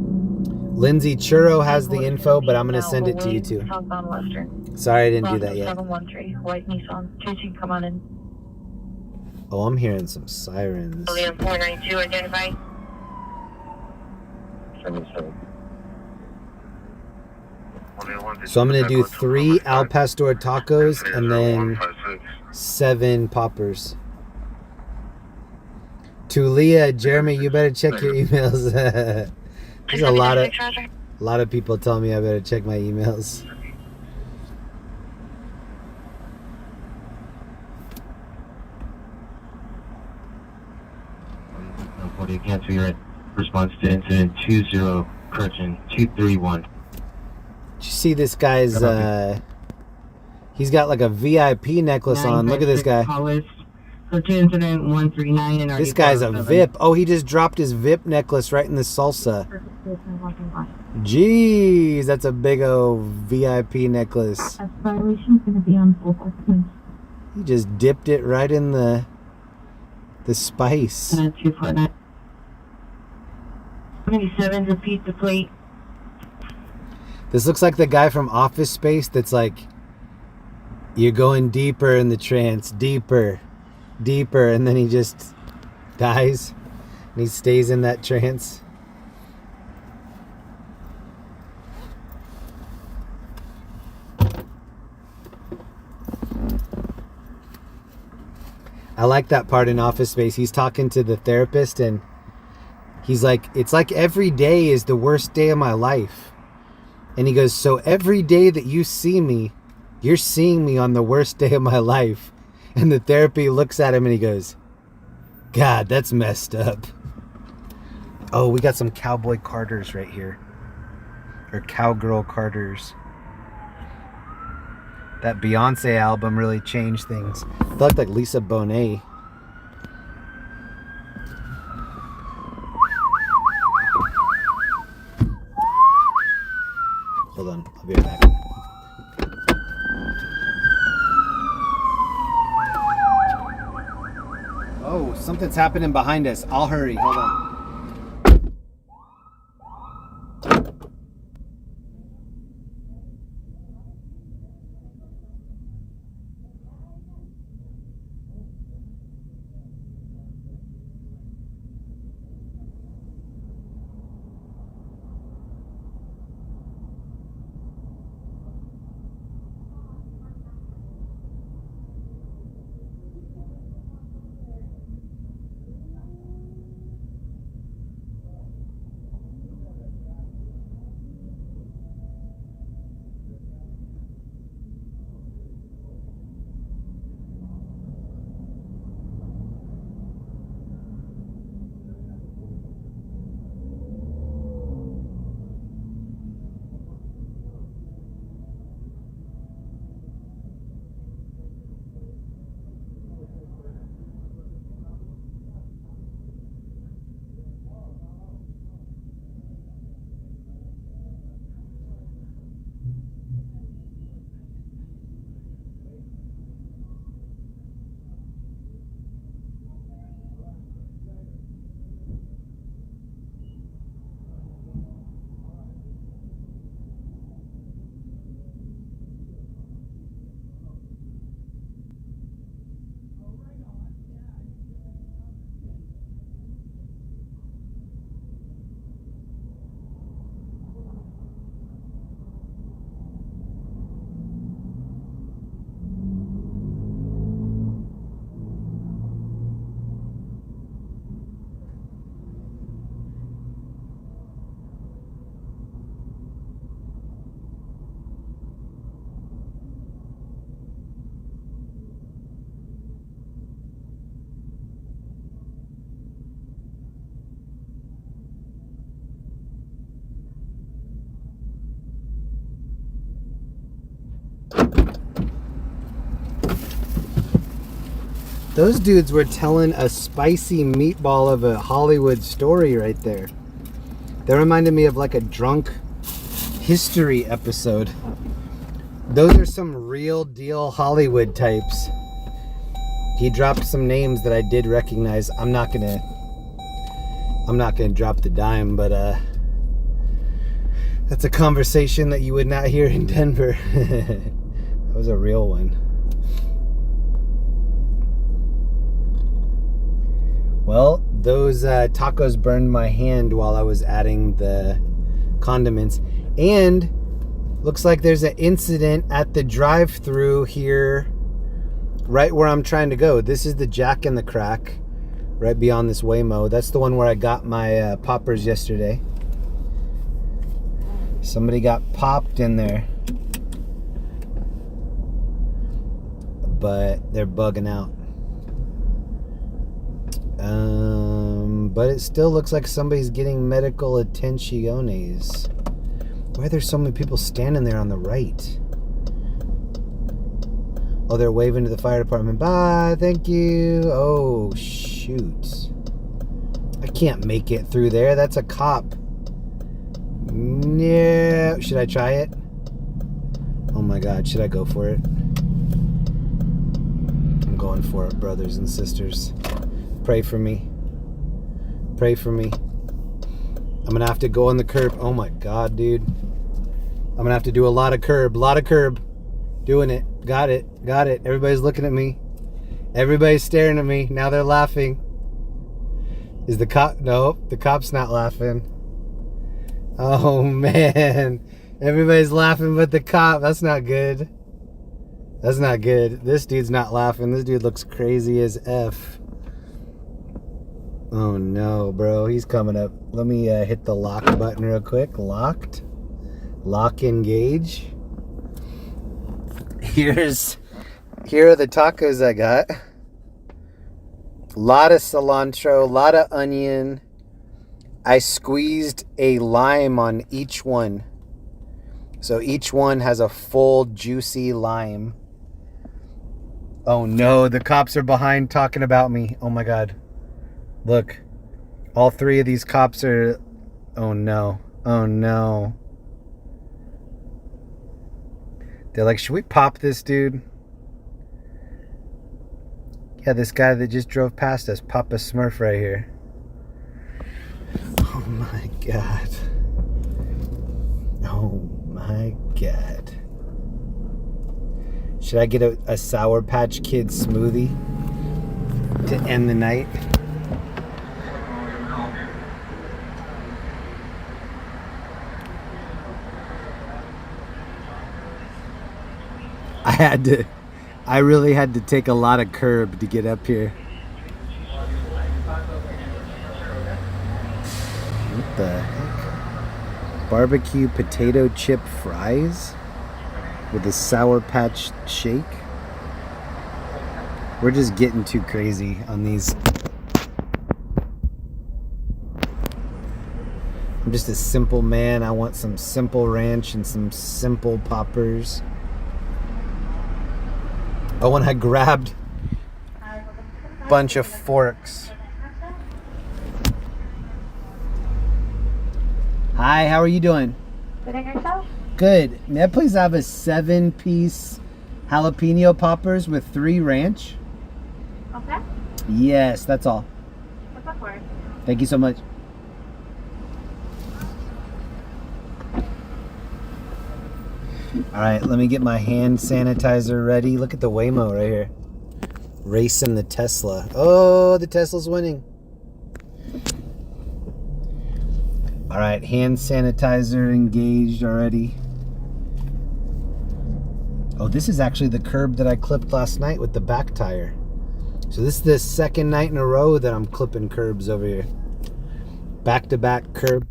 Lindsay Churro has the info, but I'm going to send it to you too. Southbound Western. Sorry I didn't do that yet. 713, white Nissan. JC, come on in. Oh, I'm hearing some sirens. William 492, identify. 77. So I'm going to do 3 Al Pastor tacos and then 7 poppers. To Leah, Jeremy, you better check your emails. There's a lot of people tell me I better check my emails. Cancel your response to incident 20, correction 231. Did you see this guy's, he's got like a VIP necklace on. Look at this guy. Incident 139. This guy's a VIP. Oh, he just dropped his VIP necklace right in the salsa. Jeez, that's a big old VIP necklace. Violation's going to be on full documents. He just dipped it right in the spice. 27, repeat the plate. This looks like the guy from Office Space that's like, you're going deeper in the trance, deeper, and then he just dies and he stays in that trance. I like that part in Office Space. He's talking to the therapist and he's like, it's like every day is the worst day of my life. And he goes, so every day that you see me, you're seeing me on the worst day of my life. And the therapy looks at him and he goes, God, that's messed up. Oh, we got some Cowboy Carters right here. Or Cowgirl Carters. That Beyonce album really changed things. They look like Lisa Bonet. Hold on, I'll be right back. Oh, something's happening behind us. I'll hurry. Hold on. Those dudes were telling a spicy meatball of a Hollywood story right there. That reminded me of like a drunk history episode. Those are some real deal Hollywood types. He dropped some names that I did recognize. I'm not gonna drop the dime, but That's a conversation that you would not hear in Denver. That was a real one. Well, those tacos burned my hand while I was adding the condiments. And looks like there's an incident at the drive-thru here, right where I'm trying to go. This is the Jack in the Crack, right beyond this Waymo. That's the one where I got my poppers yesterday. Somebody got popped in there. But they're bugging out. But it still looks like somebody's getting medical attenciones. Why are there so many people standing there on the right? Oh, they're waving to the fire department. Bye, thank you. Oh, shoot. I can't make it through there. That's a cop. No. Should I try it? Oh my God, should I go for it? I'm going for it, brothers and sisters. Pray for me. Pray for me. I'm gonna have to go on the curb. Oh my God, dude. I'm gonna have to do a lot of curb. Doing it. Got it. Everybody's looking at me. Everybody's staring at me. Now they're laughing. Is the cop? No, the cop's not laughing. Oh man. Everybody's laughing but the cop. That's not good. That's not good. This dude's not laughing. This dude looks crazy as F. Oh no, bro. He's coming up. Let me hit the lock button real quick. Locked. Lock engage. Here are the tacos I got. A lot of cilantro, a lot of onion. I squeezed a lime on each one. So each one has a full juicy lime. Oh no, the cops are behind talking about me. Oh my God. Look, all three of these cops are... Oh no. Oh no. They're like, should we pop this dude? Yeah, this guy that just drove past us, Papa Smurf right here. Oh my God. Oh my God. Should I get a Sour Patch Kid smoothie to end the night? I really had to take a lot of curb to get up here. What the heck? Barbecue potato chip fries with a Sour Patch shake. We're just getting too crazy on these. I'm just a simple man. I want some simple ranch and some simple poppers. Oh, and I grabbed a bunch of forks. Hi, how are you doing? Good, and yourself? Good. May I please have a 7-piece jalapeno poppers with 3 ranch? Okay. Yes, that's all. What's that for? Thank you so much. All right, let me get my hand sanitizer ready. Look at the Waymo right here. Racing the Tesla. Oh, the Tesla's winning. All right, hand sanitizer engaged already. Oh, this is actually the curb that I clipped last night with the back tire. So this is the second night in a row that I'm clipping curbs over here. Back-to-back curb.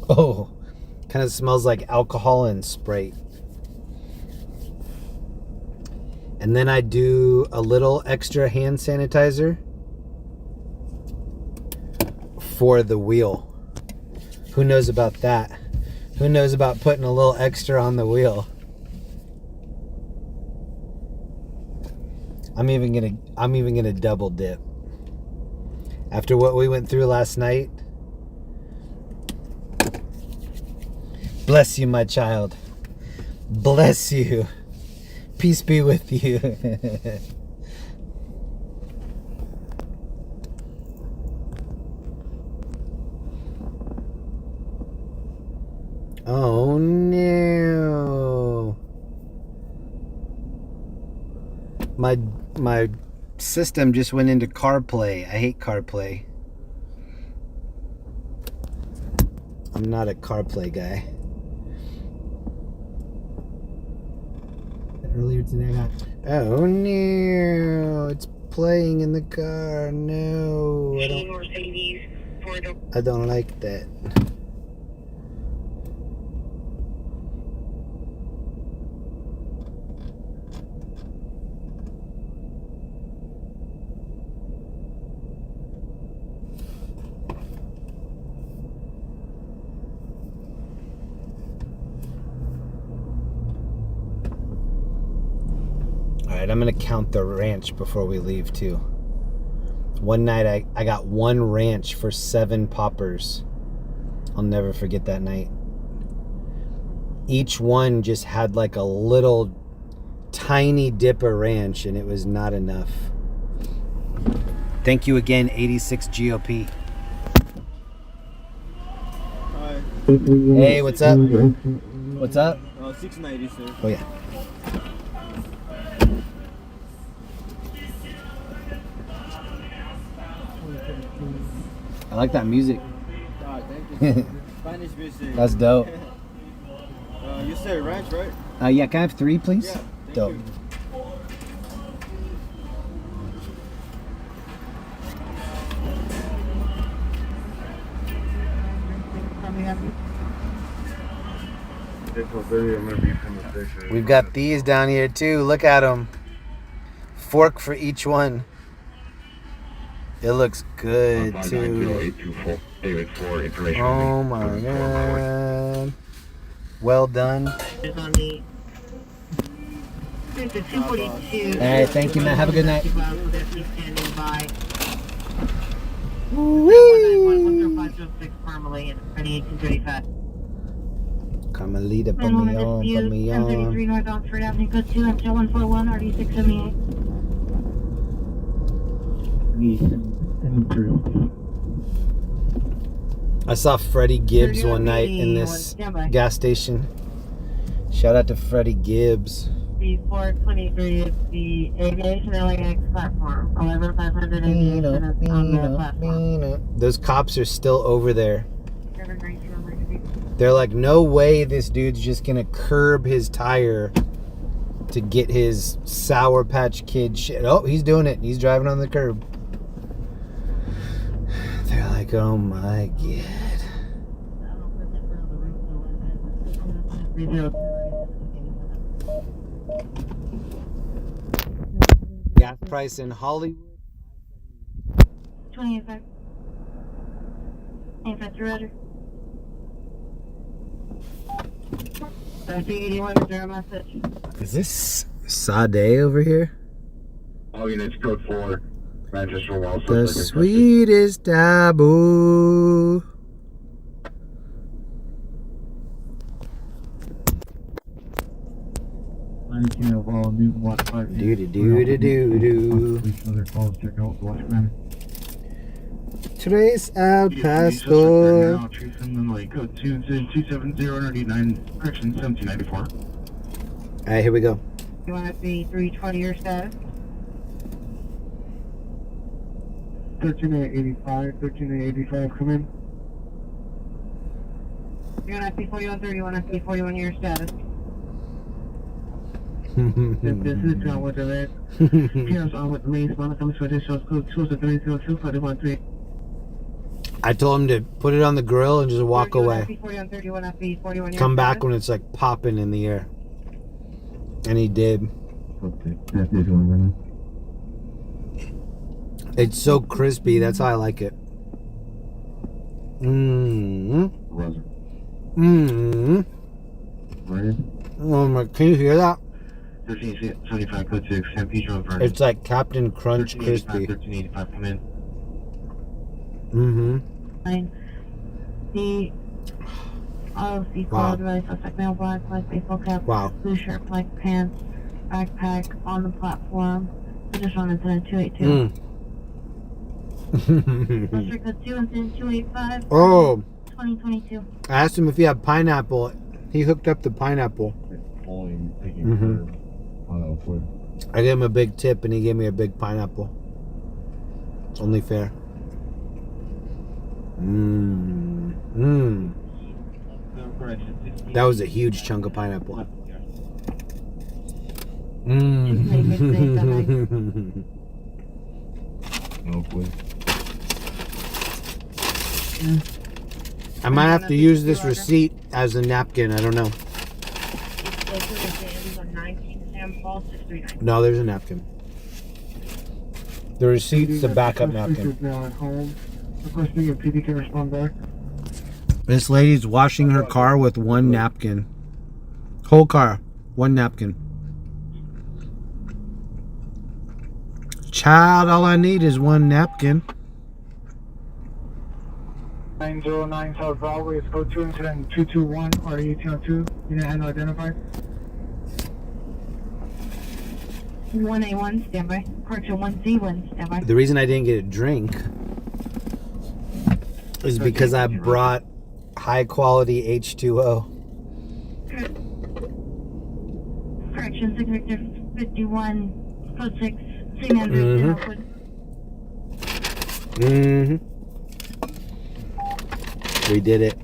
Oh, kind of smells like alcohol and Sprite. And then I do a little extra hand sanitizer for the wheel. Who knows about that? Who knows about putting a little extra on the wheel? I'm even gonna double dip. After what we went through last night, Bless you, my child. Bless you. Peace be with you. Oh no. My system just went into CarPlay. I hate CarPlay. I'm not a CarPlay guy. Earlier today, I got. Oh no! It's playing in the car. No, I don't like that. Alright, I'm gonna count the ranch before we leave too. One night I got one ranch for 7 poppers. I'll never forget that night. Each one just had like a little tiny dipper ranch and it was not enough. Thank you again, 86 GOP. Hi. Hey, what's up? What's up? 690, sir. Oh yeah. I like that music. Thank you. Spanish music. That's dope. You said ranch, right? Yeah, can I have 3, please? Yeah, dope. you. We've got these down here too. Look at them. Fork for each one. It looks good too. Oh my god. Well done. Hey, thank you, man. Have a good night. Carmelita, put me on, put me on. 1033 North Oxford Avenue, code 2, MTL 141, RD678. I saw Freddie Gibbs one night in this gas station. Shout out to Freddie Gibbs. The 423 is the aviation LAX platform. 11500 aviation is on the platform. Those cops are still over there. They're like, no way this dude's just gonna curb his tire to get his Sour Patch Kid shit. Oh, he's doing it. He's driving on the curb. They're like, oh my god. Gas price in Hollywood. 25. 25 through Roger. 81 is there a message? Is this Sade over here? All units, code 4, Manchester Wall. The sweetest taboo. Do do do do do do. Trace al pastor. Code 27099, correction 1794. Alright, here we go. You want to see 320 your status? 1385, come in. You want to see 4130, you want to see 41 your status? This is John with the red. Here's on with the main spawn, comes for this shows code 20302, 4113. I told him to put it on the grill and just walk away. 41 Come back when it's like popping in the air. And he did. Okay, that is one. It's so crispy. That's how I like it. Mmm. Mmm. Oh my! Can you hear that? 1375, code 6, San Pedro, Vernon. It's like Captain Crunch crispy. 1385, come in. Mm-hmm. The LLC Wow. code, really suspect male, black, baseball cap, Wow. blue shirt, black pants, backpack on the platform. Additional incident 282. District code 2 incident 285. Oh. 2022. I asked him if he had pineapple. He hooked up the pineapple. I gave him a big tip and he gave me a big pineapple. It's only fair. That was a huge chunk of pineapple. I might have to use this receipt as a napkin. I don't know. No, there's a napkin. The receipt's the backup napkin. Requesting a PD can respond back. This lady's washing her car with one napkin. Whole car, one napkin. Child, all I need is one napkin. 909 South Broadway, it's code 2 incident 221 R1802. Unit handle identified. 1A1, standby. Correction 1Z1, standby. The reason I didn't get a drink is because I brought high quality H2O. Correction, Victor 51, code 6, St. Andrews, Mm-hmm. We did it.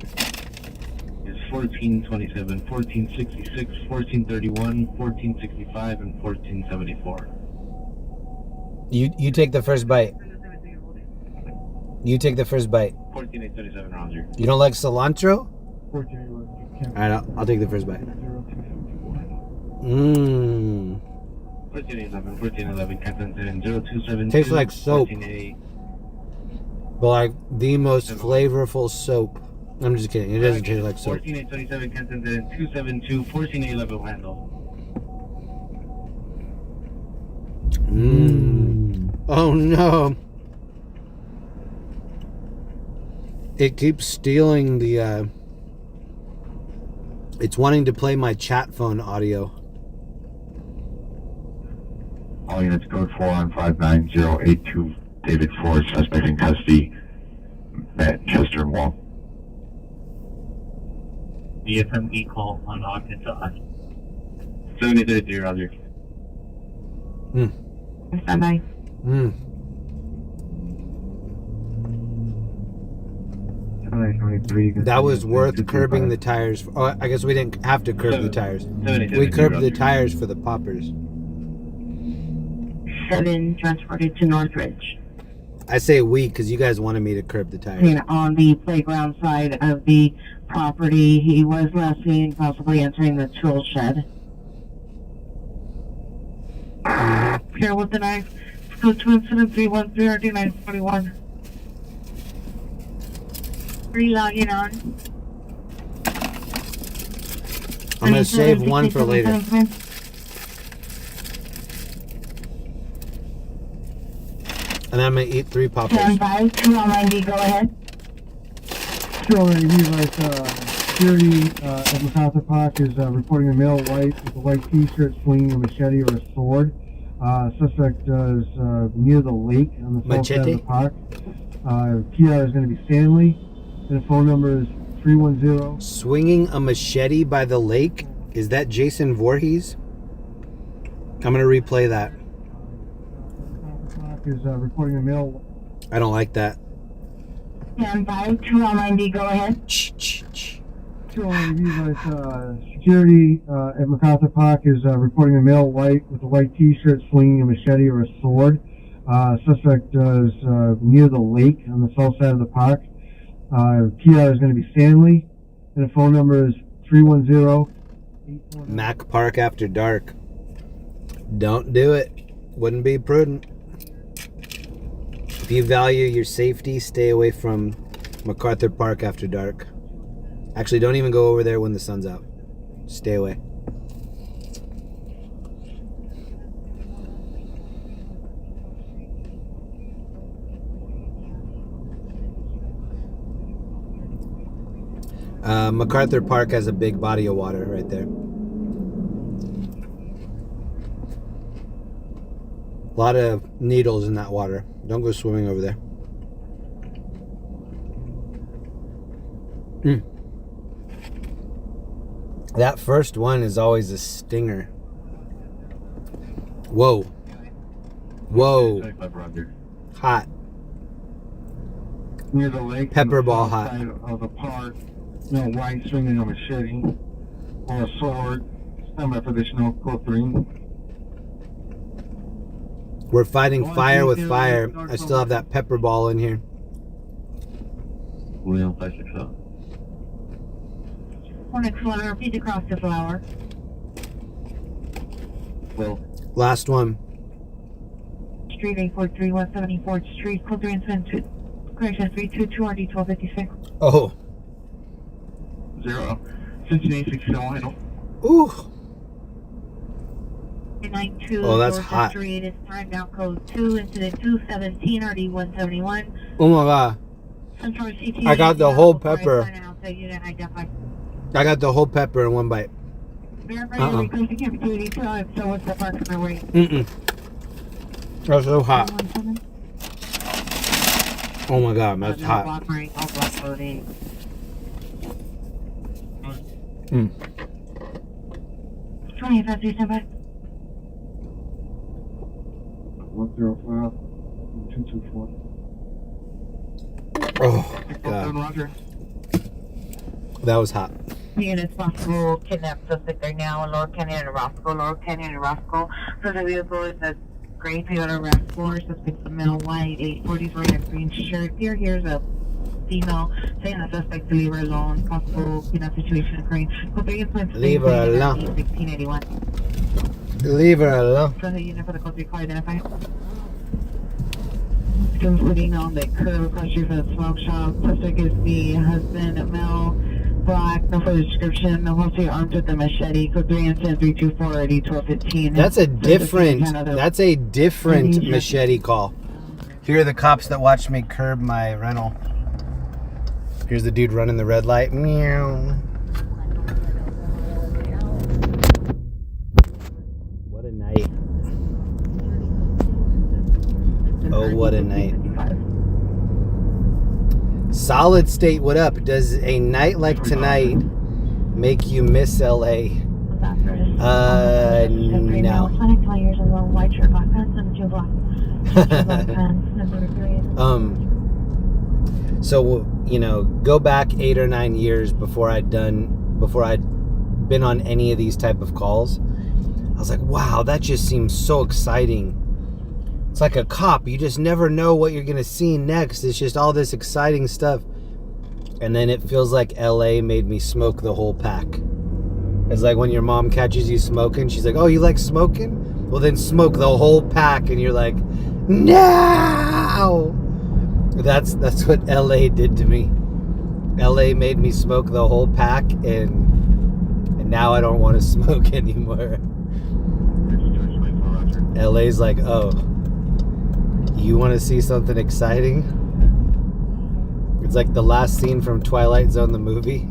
It's 1427, 1466, 1431, 1465, and 1474. You take the first bite. You take the first bite. 14837, Roger. You don't like cilantro? 1481. Alright, I'll take the first bite. 1411, 1411, Captain 0272. Tastes like soap. 1488. But like the most flavorful soap. I'm just kidding. It doesn't taste like soap. 14827, Captain 272, 14811 handle. Oh no. It keeps stealing the it's wanting to play my chat phone audio. All units code 4 on 59082 David Ford, suspect in custody, Manchester Mall. DFME call on Ogden to us. 7033, Roger. Standby. That was worth curbing the tires. Oh, I guess we didn't have to curb the tires. We curbed the tires for the poppers. 7 transported to Northridge. I say we because you guys wanted me to curb the tires. And on the playground side of the property, he was last seen possibly entering the tool shed. Here with the knife. Go to incident 313 RD941. Relogging on. I'm going to save one for later. And I'm going to eat 3 poppers. Stand by. 290, go ahead. 290, like, security at MacArthur Park is reporting a male white with a white t-shirt swinging a machete or a sword. Suspect is near the lake on the south side of the park. PR is going to be Stanley. And the phone number is 310. Swinging a machete by the lake? Is that Jason Voorhees? I'm going to replay that. Is reporting a male. I don't like that. Stand by. 290, go ahead. 290, like, security at MacArthur Park is reporting a male white with a white t-shirt swinging a machete or a sword. Suspect is near the lake on the south side of the park. PR is going to be Stanley, and the phone number is 310. Mac Park after dark. Don't do it. Wouldn't be prudent. If you value your safety, stay away from MacArthur Park after dark. Actually, don't even go over there when the sun's out. Stay away. MacArthur Park has a big body of water right there. A lot of needles in that water. Don't go swimming over there. That first one is always a stinger. Whoa. Whoa. Hot. Near the lake. Pepper ball hot. Side of the park. No white swinging a machete or a sword. Standby for additional code 3. We're fighting fire with fire. I still have that pepper ball in here. William 560. Hornet Flutter, repeat across the flower. Well. Last one. Street 843 West 74th Street, code 3 and 2. Correction 322 RD 1256. Oh. 0. Cincinnati 67. Ooh. 92. Oh, that's Georgia hot. Street is timed now code 2, incident 217 RD 171. Oh my god. Central CT. I got the whole pepper. Unit identified. I got the whole pepper in one bite. Verify requesting capability time, so what's the park on my way? That's so hot. Oh my god, that's hot. Block ring, all block loading. 25 standby. 105 224. Oh god. Roger. That was hot. Units possible kidnap suspect right now in Lower Canyon and Roscoe. Lower Canyon and Roscoe. So the vehicle is a gray Toyota RAV4. Suspect male, white, 840s wearing a green shirt. Here's a female saying the suspect to leave her alone. Possible kidnap situation occurring. Leave her alone. 1681. Leave her alone. So the unit for the code 3 call identify. Still sitting on the curb across the street from the smoke shop. Suspect is the husband, male, black, no further description, mostly armed with a machete, code 3 and 10 324 RD 1215. That's a different machete call. Here are the cops that watched me curb my rental. Here's the dude running the red light. Meow. What a night. Oh, what a night. Solid State, what up? Does a night like tonight make you miss LA? No. So, you know, go back 8 or 9 years before I'd been on any of these type of calls. I was like, wow, that just seems so exciting. It's like a cop. You just never know what you're going to see next. It's just all this exciting stuff. And then it feels like LA made me smoke the whole pack. It's like when your mom catches you smoking. She's like, oh, you like smoking? Well, then smoke the whole pack. And you're like, no! That's what LA did to me. LA made me smoke the whole pack. And now I don't want to smoke anymore. LA's like, oh, you want to see something exciting? It's like the last scene from Twilight Zone, the movie,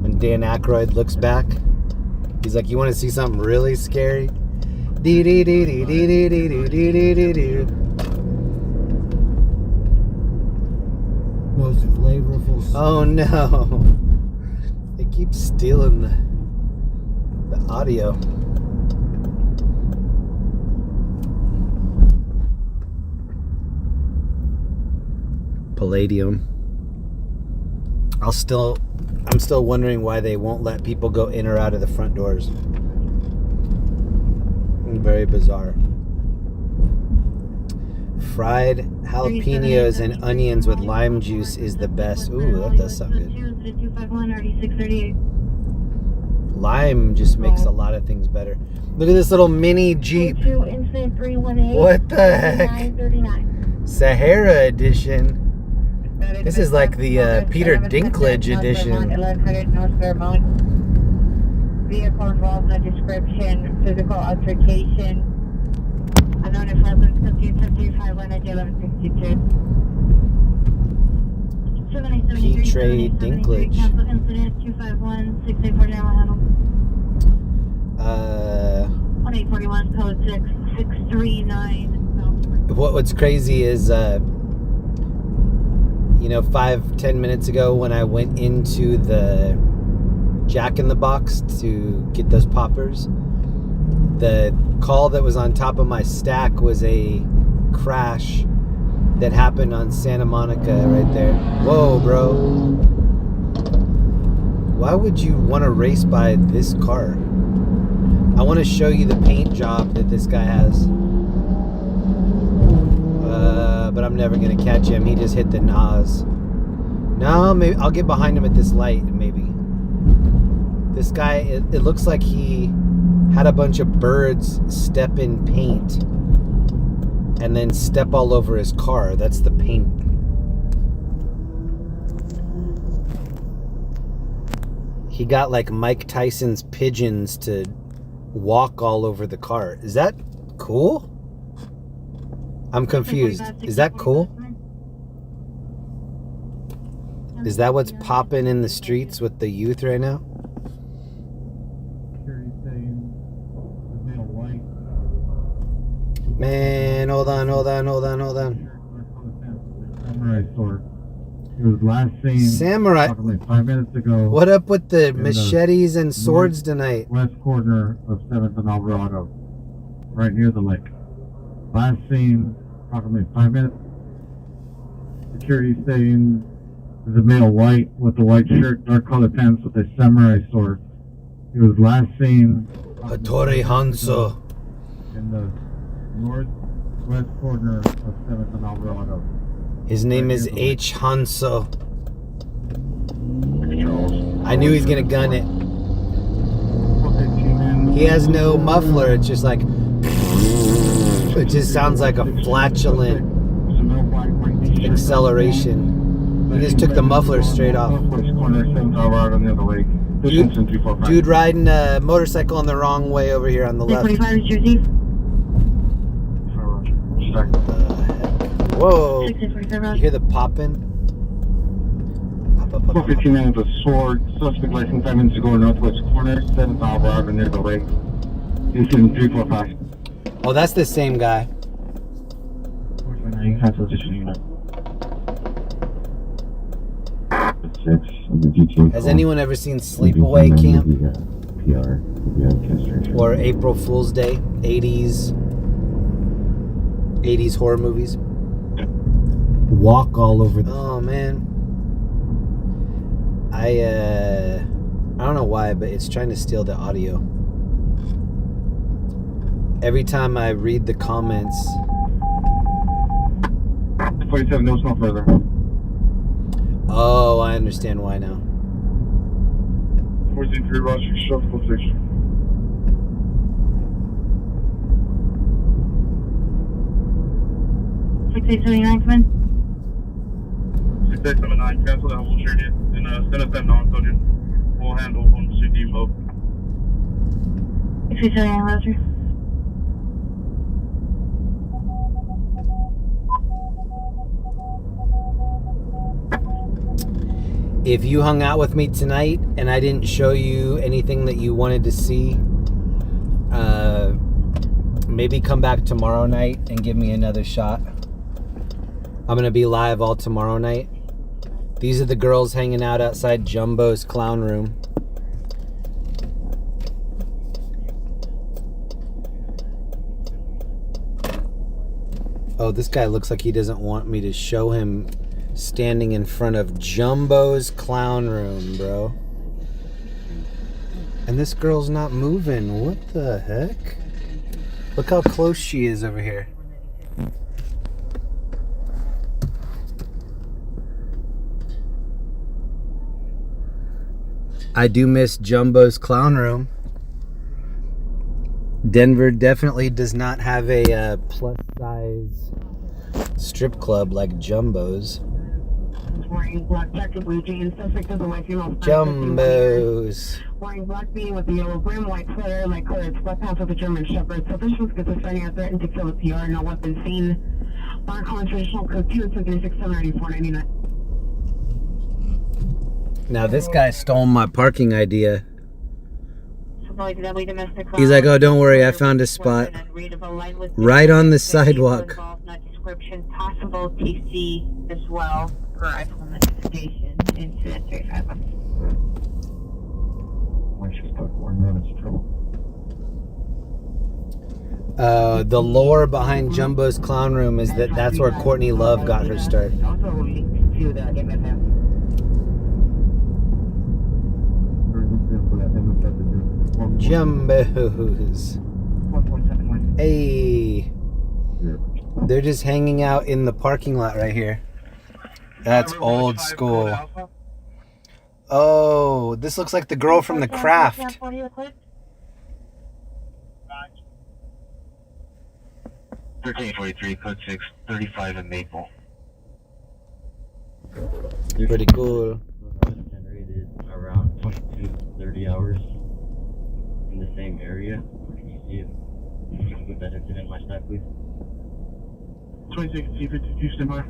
when Dan Aykroyd looks back. He's like, you want to see something really scary? Most flavorful. Oh no! They keep stealing the audio. Palladium. I'm still wondering why they won't let people go in or out of the front doors. Very bizarre. Fried jalapenos and onions with lime juice is the best. Ooh, that does sound good. Lime just makes a lot of things better. Look at this little mini Jeep. What the heck? Sahara edition. This is like the Peter Dinklage edition. 1100 North Fairmont. Vehicle involved in a description, physical altercation. Unknown if presence, 1555, 1162. So P-Trade Dinklage. Cancel incident 251 6849 will handle. 1841 code 6639. What's crazy is, 5-10 minutes ago when I went into the Jack in the Box to get those poppers, the call that was on top of my stack was a crash that happened on Santa Monica right there. Whoa, bro. Why would you want to race by this car? I want to show you the paint job that this guy has. But I'm never going to catch him. He just hit the Nas. No, maybe I'll get behind him at this light, maybe. This guy, it looks like he had a bunch of birds step in paint and then step all over his car. That's the paint. He got like Mike Tyson's pigeons to walk all over the car. Is that cool? I'm confused. Is that cool? Is that what's popping in the streets with the youth right now? Man, hold on. Samurai sword. It was last seen Samurai. approximately 5 minutes ago. What up with the machetes and swords tonight? West corner of 7th and Alvarado, right near the lake. Last seen approximately 5 minutes. Security saying there's a male white with a white shirt, dark colored pants with a samurai sword. He was last seen Hattori Hanzo. in the northwest corner of 7th and Alvarado. His name is H. Hanzo. I knew he's gonna gun it. He has no muffler. It's just like, it just sounds like a flatulent acceleration. He just took the muffler straight off. Dude riding a motorcycle on the wrong way over here on the left. 45 is Jersey. Whoa! You hear the popping? Pop, pop, pop, pop. 459 with a sword. Suspect license 5 minutes ago, northwest corner, 7th Alvarado near the lake. Incident 345. Oh, that's the same guy. 459, cancel additional unit. 6 of the GTA. Has anyone ever seen Sleepaway Camp? Or April Fool's Day? 80s horror movies? Walk all over the... Oh, man. I don't know why, but it's trying to steal the audio. Every time I read the comments... 47, no snow further. Oh, I understand why now. 403 Roger, shuffle station. come in. 6879, cancel that whole shirt in. And send us that non-coded. We'll handle on CD mode. 6879, Roger. If you hung out with me tonight and I didn't show you anything that you wanted to see, maybe come back tomorrow night and give me another shot. I'm going to be live all tomorrow night. These are the girls hanging out outside Jumbo's Clown Room. Oh, this guy looks like he doesn't want me to show him standing in front of Jumbo's Clown Room, bro. And this girl's not moving. What the heck? Look how close she is over here. I do miss Jumbo's Clown Room. Denver definitely does not have a plus size strip club like Jumbo's. Wearing black jacket, blue jeans, suspect is a white female. Jumbos. Wearing black beanie with a yellow brim, white sweater, light colored sweatpants with a German shepherd. So officials schizophrenia threatened to kill a PR, no weapon seen. Bar calling traditional code 2 and 6979499. Now this guy stole my parking idea. He's like, oh, don't worry, I found a spot right on the sidewalk. Possible TC as well for iPhone investigation incident 351. When she's stuck, we're in trouble. The lore behind Jumbo's Clown Room is that that's where Courtney Love got her start. Also linked to the MFM. Jumbos. Hey. They're just hanging out in the parking lot right here. That's old school. Oh, this looks like the girl from The Craft. 1343, code 6, 35 in Maple. Pretty cool. Generated around 22 to 30 hours in the same area. Can you see it? Put that incident my side, please. 26 T52 standby.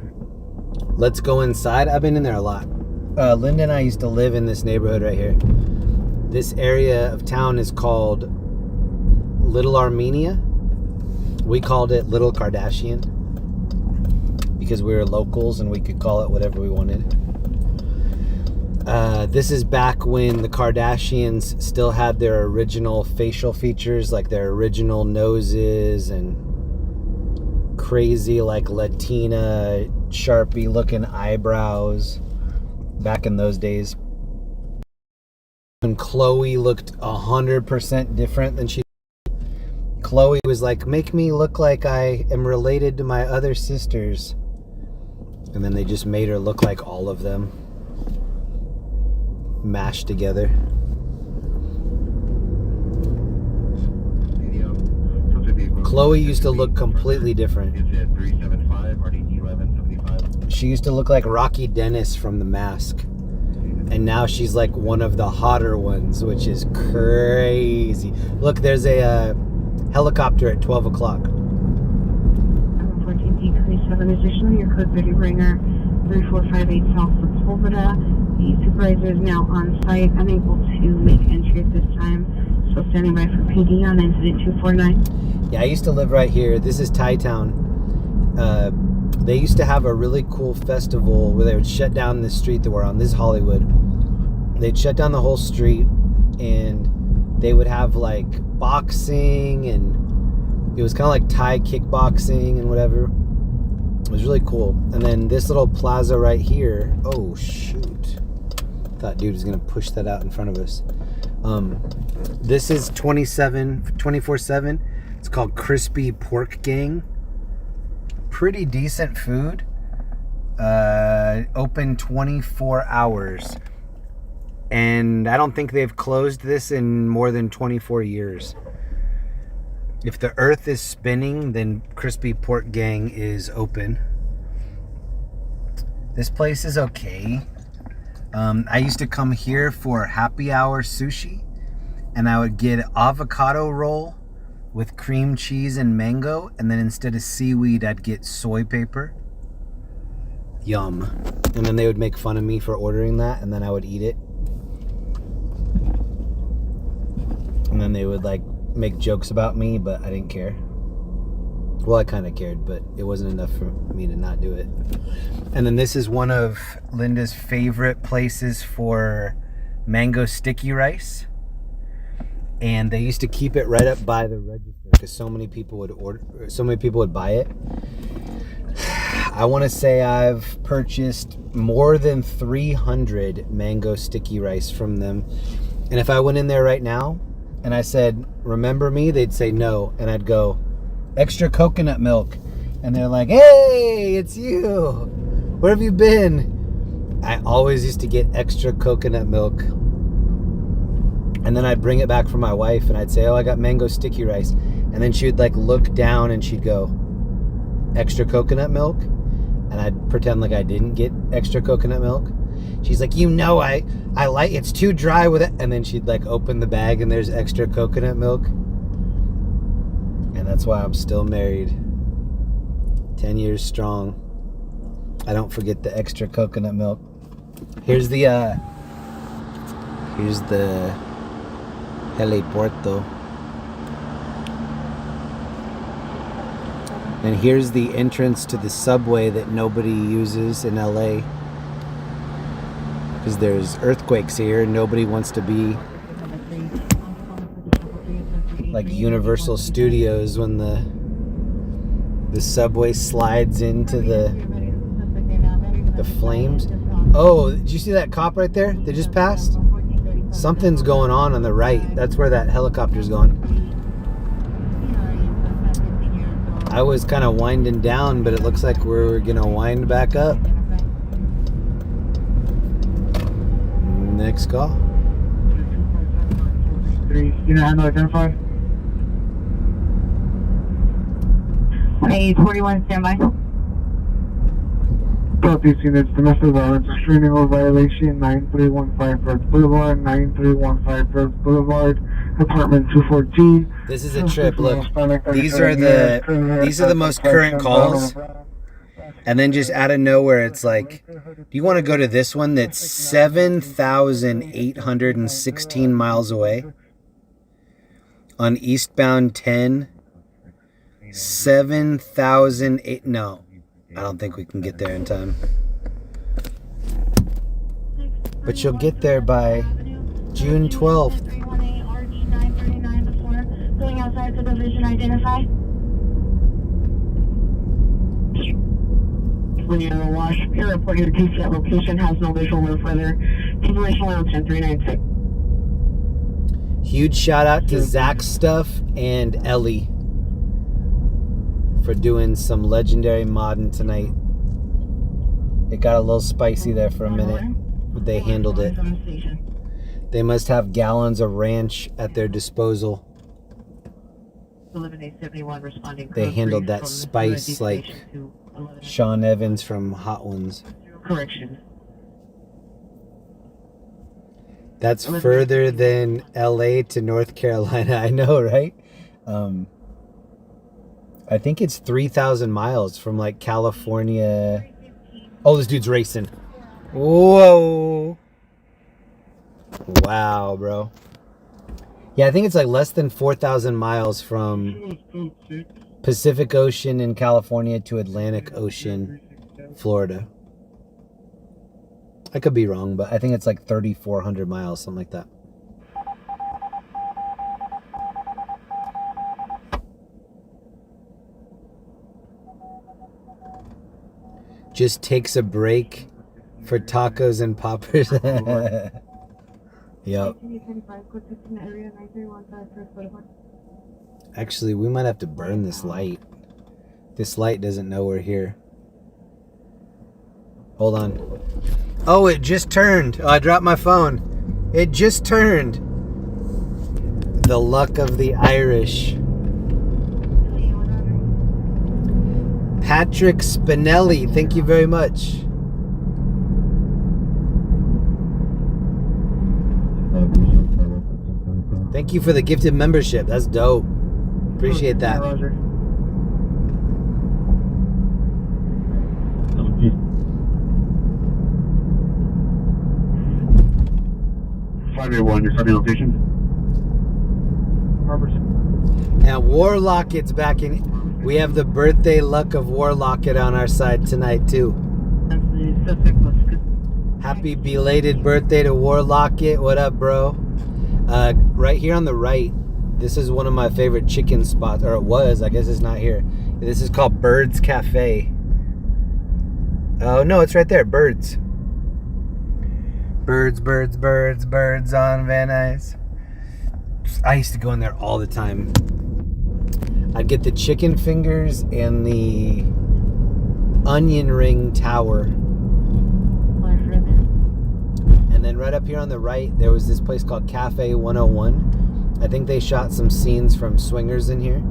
Let's go inside. I've been in there a lot. Linda and I used to live in this neighborhood right here. This area of town is called Little Armenia. We called it Little Kardashian because we were locals and we could call it whatever we wanted. This is back when the Kardashians still had their original facial features, like their original noses and crazy like Latina Sharpie looking eyebrows back in those days. When Chloe looked 100% different than she Chloe was like, make me look like I am related to my other sisters. And then they just made her look like all of them. Mashed together. Chloe used to look completely different. She used to look like Rocky Dennis from The Mask. And now she's like one of the hotter ones, which is crazy. Look, there's a helicopter at 12 o'clock. 14 D37, additionally, your code 30 ringer 3458 South Sepulveda. The supervisor is now on site, unable to make entry at this time. So standing by for PD on incident 249. Yeah, I used to live right here. This is Thai Town. They used to have a really cool festival where they would shut down this street that we're on. This is Hollywood. They'd shut down the whole street and they would have like boxing and it was kind of like Thai kickboxing and whatever. It was really cool. And then this little plaza right here. Oh, shoot. Thought dude was going to push that out in front of us. This is 24/7. It's called Crispy Pork Gang. Pretty decent food. Open 24 hours. And I don't think they've closed this in more than 24 years. If the earth is spinning, then Crispy Pork Gang is open. This place is okay. I used to come here for happy hour sushi, and I would get avocado roll with cream cheese and mango, and then instead of seaweed, I'd get soy paper. Yum. And then they would make fun of me for ordering that, and then I would eat it. And then they would like make jokes about me, but I didn't care. Well, I kind of cared, but it wasn't enough for me to not do it. And then this is one of Linda's favorite places for mango sticky rice. And they used to keep it right up by the register because so many people would buy it. I want to say I've purchased more than 300 mango sticky rice from them. And if I went in there right now and I said, remember me? They'd say no. And I'd go, extra coconut milk. And they're like, hey, it's you. Where have you been? I always used to get extra coconut milk. And then I'd bring it back for my wife and I'd say, oh, I got mango sticky rice. And then she would like look down and she'd go, extra coconut milk? And I'd pretend like I didn't get extra coconut milk. She's like, you know, I like, it's too dry with it. And then she'd like open the bag and there's extra coconut milk. And that's why I'm still married. 10 years strong. I don't forget the extra coconut milk. Here's the Here's the heliporto. And here's the entrance to the subway that nobody uses in LA. Because there's earthquakes here and nobody wants to be like Universal Studios when the subway slides into the flames. Oh, did you see that cop right there? They just passed? Something's going on the right. That's where that helicopter's going. I was kind of winding down, but it looks like we're gonna wind back up. Next call. 3, unit handle identified. 841, standby. Southeast units, domestic violence, restraining order violation, 9315 First Boulevard, 9315 First Boulevard, apartment 214. This is a trip. Look, these are the most current calls. And then just out of nowhere, it's like, do you want to go to this one that's 7,816 miles away on eastbound 10? 7,008. No, I don't think we can get there in time. But you'll get there by June 12th. Going outside the division, identify. When you're in the wash, your report your case at location has no visual or further. Information around 10396. Huge shout out to Zach Stuff and Ellie for doing some legendary modding tonight. It got a little spicy there for a minute, but they handled it. They must have gallons of ranch at their disposal. They handled that spice like Sean Evans from Hot Ones. Correction. That's further than LA to North Carolina. I know, right? I think it's 3,000 miles from like California. Oh, this dude's racing. Whoa. Wow, bro. Yeah, I think it's like less than 4,000 miles from Pacific Ocean in California to Atlantic Ocean, Florida. I could be wrong, but I think it's like 3,400 miles, something like that. Just takes a break for tacos and poppers. Yep. Actually, we might have to burn this light. This light doesn't know we're here. Hold on. Oh, it just turned. Oh, I dropped my phone. It just turned. The luck of the Irish. Patrick Spinelli, thank you very much. Thank you for the gifted membership. That's dope. Appreciate that. Roger. Your starting location. And Warlocket's back in. We have the birthday luck of Warlocket on our side tonight too. Happy belated birthday to Warlocket. What up, bro? Right here on the right, this is one of my favorite chicken spots, or it was. I guess it's not here. This is called Bird's Cafe. Oh no, it's right there. Birds. Birds, birds, birds, birds on Van Nuys. I used to go in there all the time. I'd get the chicken fingers and the onion ring tower. And then right up here on the right, there was this place called Cafe 101. I think they shot some scenes from Swingers in here.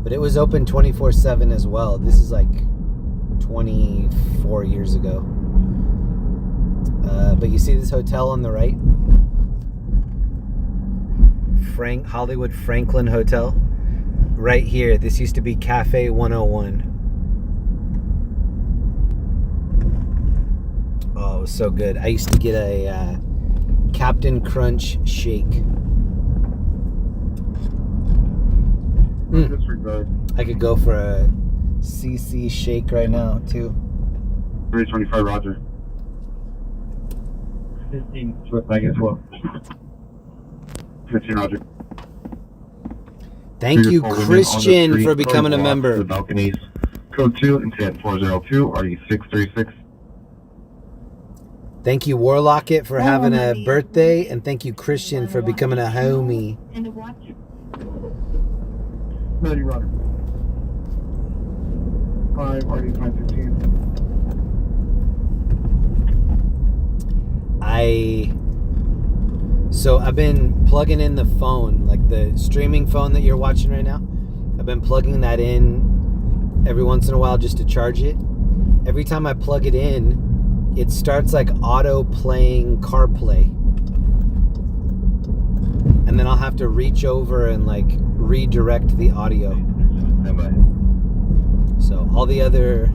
But it was open 24/7 as well. This is like 24 years ago. But you see this hotel on the right? Hollywood Franklin Hotel. Right here, this used to be Cafe 101. Oh, it was so good. I used to get a Captain Crunch shake. Disregard. I could go for a CC shake right now, too. 325, roger. 15, Baggage 12. 15, roger. Thank you, Christian, for becoming a member. The balconies. Code 2, intent 402, RE636. Thank you, Warlocket, for having a birthday, and thank you, Christian, for becoming a homie. Ready, roger. 5, RD515. So I've been plugging in the phone, like the streaming phone that you're watching right now. I've been plugging that in every once in a while just to charge it. Every time I plug it in, it starts like auto playing CarPlay. And then I'll have to reach over and like redirect the audio. So all the other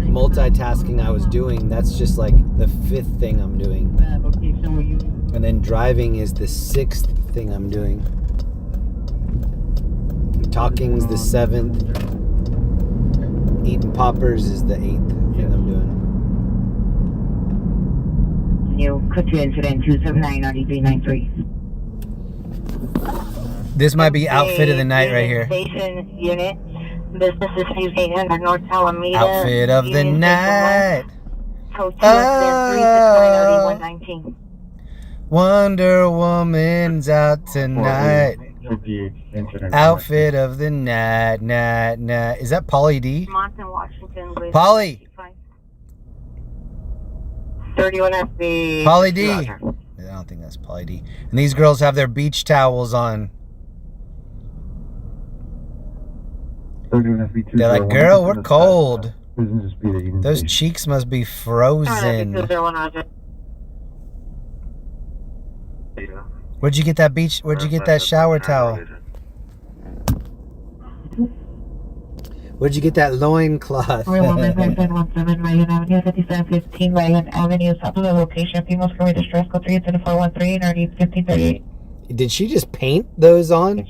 multitasking I was doing, that's just like the 5th thing I'm doing. And then driving is the 6th thing I'm doing. Talking's the 7th. Eating poppers is the 8th thing I'm doing. New Country Incident 279 RD393. This might be outfit of the night right here. Station unit. Business is 800 North Alameda. Outfit of the night. Code 2 RD119. Wonder Woman's out tonight. Outfit of the night, night. Is that Pauly D? Monson, Washington. Pauly. 31 FB. Pauly D. I don't think that's Pauly D. And these girls have their beach towels on. They're like, girl, we're cold. Those cheeks must be frozen. Where'd you get that where'd you get that shower towel? Where'd you get that loincloth? 17 Ryan Avenue, 5715 Ryan Avenue, south of the location. Females can read distress code 3 to the 413 or 1538. Did she just paint those on?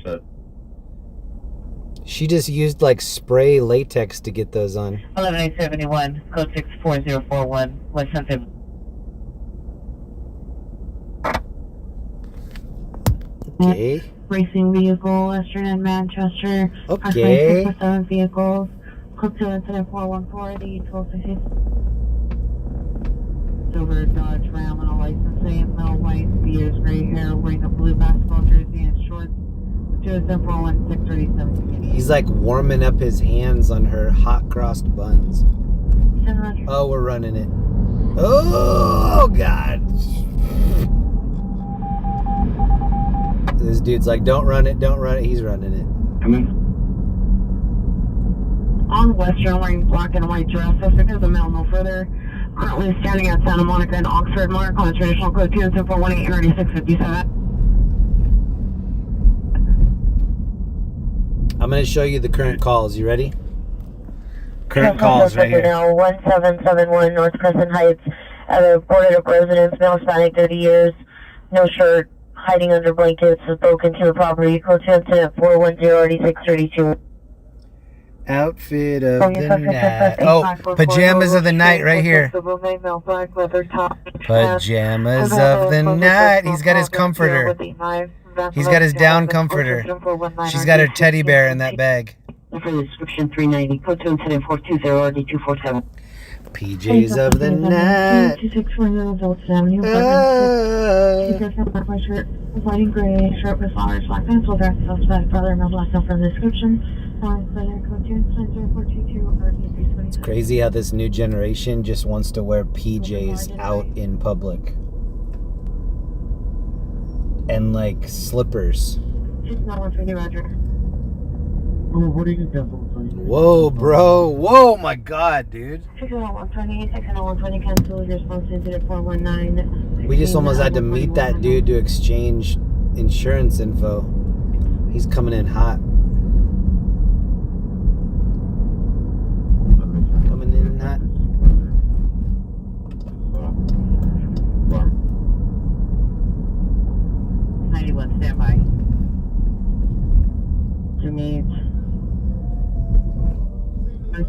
She just used like spray latex to get those on. 11871, code 64041, West Sunset. Okay. Racing vehicle, Western and Manchester. Okay. 7 vehicles. Code 2 incident 414, the 1260. Silver Dodge Ram on a license plate, male white, beers, gray hair, wearing a blue basketball jersey and shorts. 2041637. He's like warming up his hands on her hot crossed buns. 700. Oh, we're running it. Oh, God. This dude's like, don't run it, don't run it. He's running it. Come in. On Western, wearing black and white dress, suspect is a male no further. Currently standing at Santa Monica and Oxford Mark on the traditional code 20418 3657. I'm going to show you the current calls. You ready? Current calls right here. Now 1771 North Crescent Heights. At a boarded up residence, male Hispanic, 30 years, no shirt, hiding under blankets, has broken to the property. Code 2 incident 410 3632. Outfit of the night. Oh, pajamas of the night right here. Pajamas of the night. He's got his comforter. He's got his down comforter. She's got her teddy bear in that bag. For the description 390, code 2 incident 420 RD247. PJs of the night. 2640 Delta Avenue. My shirt was light and gray, shirt with flowers, black pencil, dress, suspect, brother, no black from the description. It's crazy how this new generation just wants to wear PJs out in public. And like slippers. Whoa, bro. Whoa, my God, dude. We just almost had to meet that dude to exchange insurance info. He's coming in hot. Coming in hot.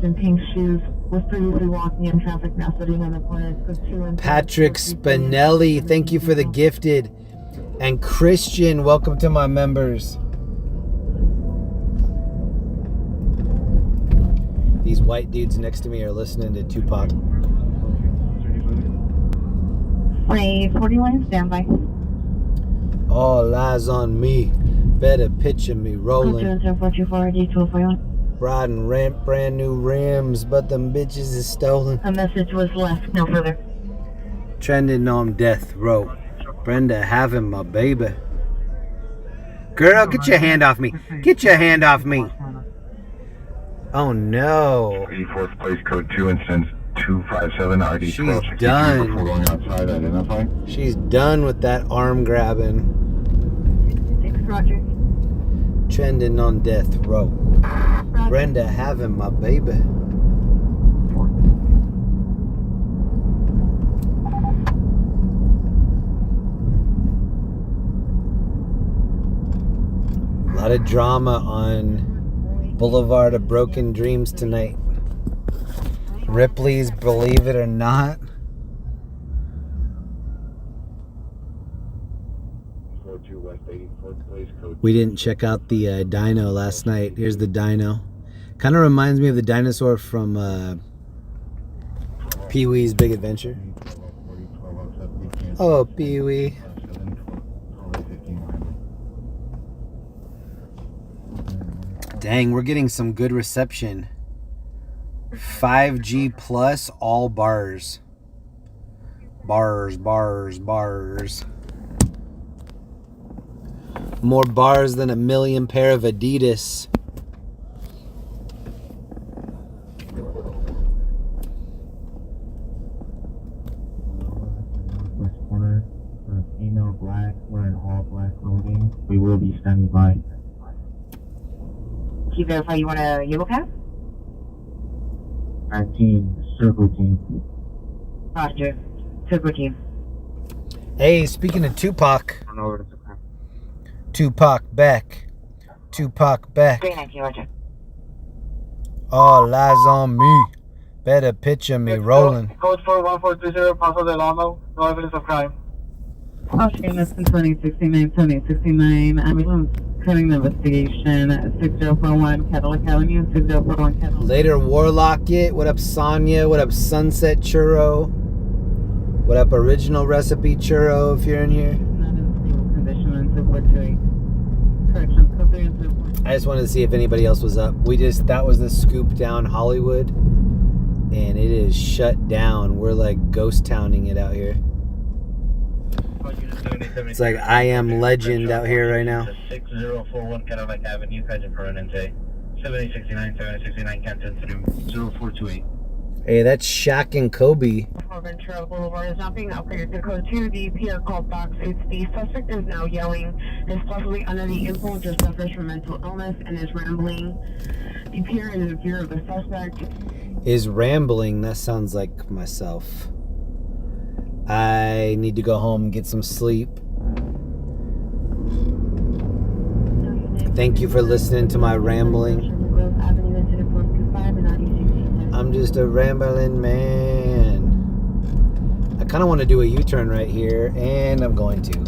in pink shoes, was previously walking in traffic, now sitting on the corner. Patrick Spinelli, thank you for the gifted. And Christian, welcome to my members. These white dudes next to me are listening to Tupac. 41, standby. All eyes on me. Better picture me rolling. Riding brand new rims, but them bitches is stolen. A message was left, no further. Trending on death row. Brenda having my baby. Girl, get your hand off me. Get your hand off me. Oh no. 84th place code 2 instance 257 RD. She's done. Before going outside, identify. She's done with that arm grabbing. 6, Roger. Trending on death row. Roger. Brenda having my baby. A lot of drama on Boulevard of Broken Dreams tonight. Ripley's Believe It or Not. We didn't check out the dino last night. Here's the dino. Kind of reminds me of the dinosaur from Pee-wee's Big Adventure. Oh, Pee-wee. Dang, we're getting some good reception. 5G plus, all bars. Bars. More bars than a million pair of Adidas. Northwest corner for a female black wearing all black clothing. We will be standing by. Can you verify you want a yellow cab? 19, circle team. Roger. Circle team. Hey, speaking of Tupac. Tupac back. Tupac back. 319, Roger. All eyes on me. Better picture me rolling. Code 41430, Paso del Llano. No evidence of crime. Ocean, that's 2069, ambulance cutting the investigation at 6041 Cadillac Avenue, 6041 Cadillac. Later, Warlock it. What up, Sonya? What up, Sunset Churro? What up, Original Recipe Churro, if you're in here? Not in stable condition and support to a correction. Code 3 and support. I just wanted to see if anybody else was up. That was the scoop down Hollywood, and it is shut down. We're like ghost towning it out here. It's like I Am Legend out here right now. 6041 Cadillac Avenue, Kaiser Permanente. 7069 Canton through 0428. Hey, that's Shaq and Kobe. Ventura Boulevard is not being upgraded to code 2. The PR call box. It's the suspect is now yelling, is possibly under the influence or suffers from mental illness and is rambling. The PR is in fear of the suspect. Is rambling, that sounds like myself. I need to go home and get some sleep. Thank you for listening to my rambling. I'm just a rambling man. I kind of want to do a U-turn right here, and I'm going to.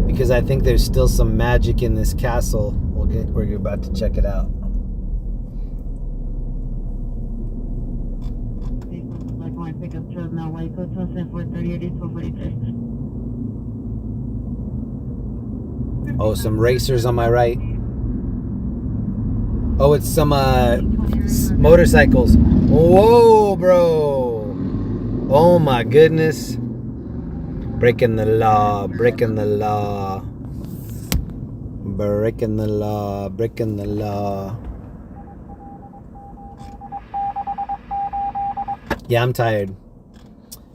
Because I think there's still some magic in this castle. We're about to check it out. Like my pickup truck now, white code 438 Oh, some racers on my right. Oh, it's some motorcycles. Whoa, bro. Oh my goodness. Breaking the law, breaking the law. Breaking the law, breaking the law. Yeah, I'm tired.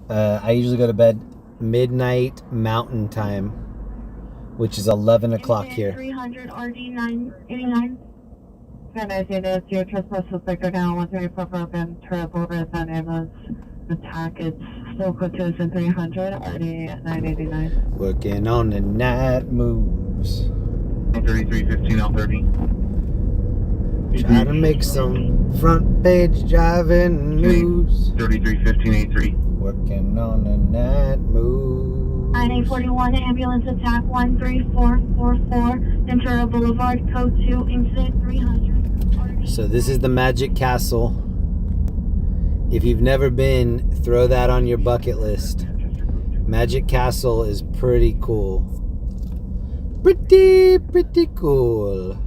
I usually go to bed midnight Mountain Time, which is 11 o'clock here. 300 RD 989. Can I say that your trespass suspect are now 134 Ventura Boulevard on ambulance attack? It's So quotation 300, RD 989. Working on the night moves. 3315 L30. Try to make some front page driving news. 3315 Working on the night moves. 941 ambulance attack 13444 Ventura Boulevard, code 2, incident 300. So this is the Magic Castle. If you've never been, throw that on your bucket list. Magic Castle is pretty cool. Pretty cool.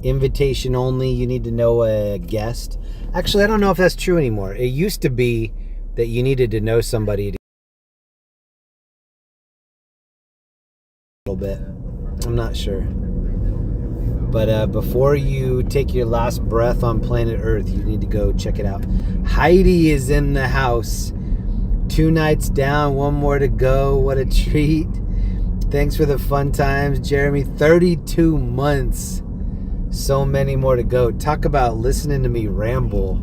Invitation only. You need to know a guest. Actually, I don't know if that's true anymore. It used to be that you needed to know somebody a little bit. I'm not sure. But before you take your last breath on planet Earth, you need to go check it out. Heidi is in the house. 2 nights down, 1 more to go. What a treat. Thanks for the fun times, Jeremy. 32 months. So many more to go. Talk about listening to me ramble.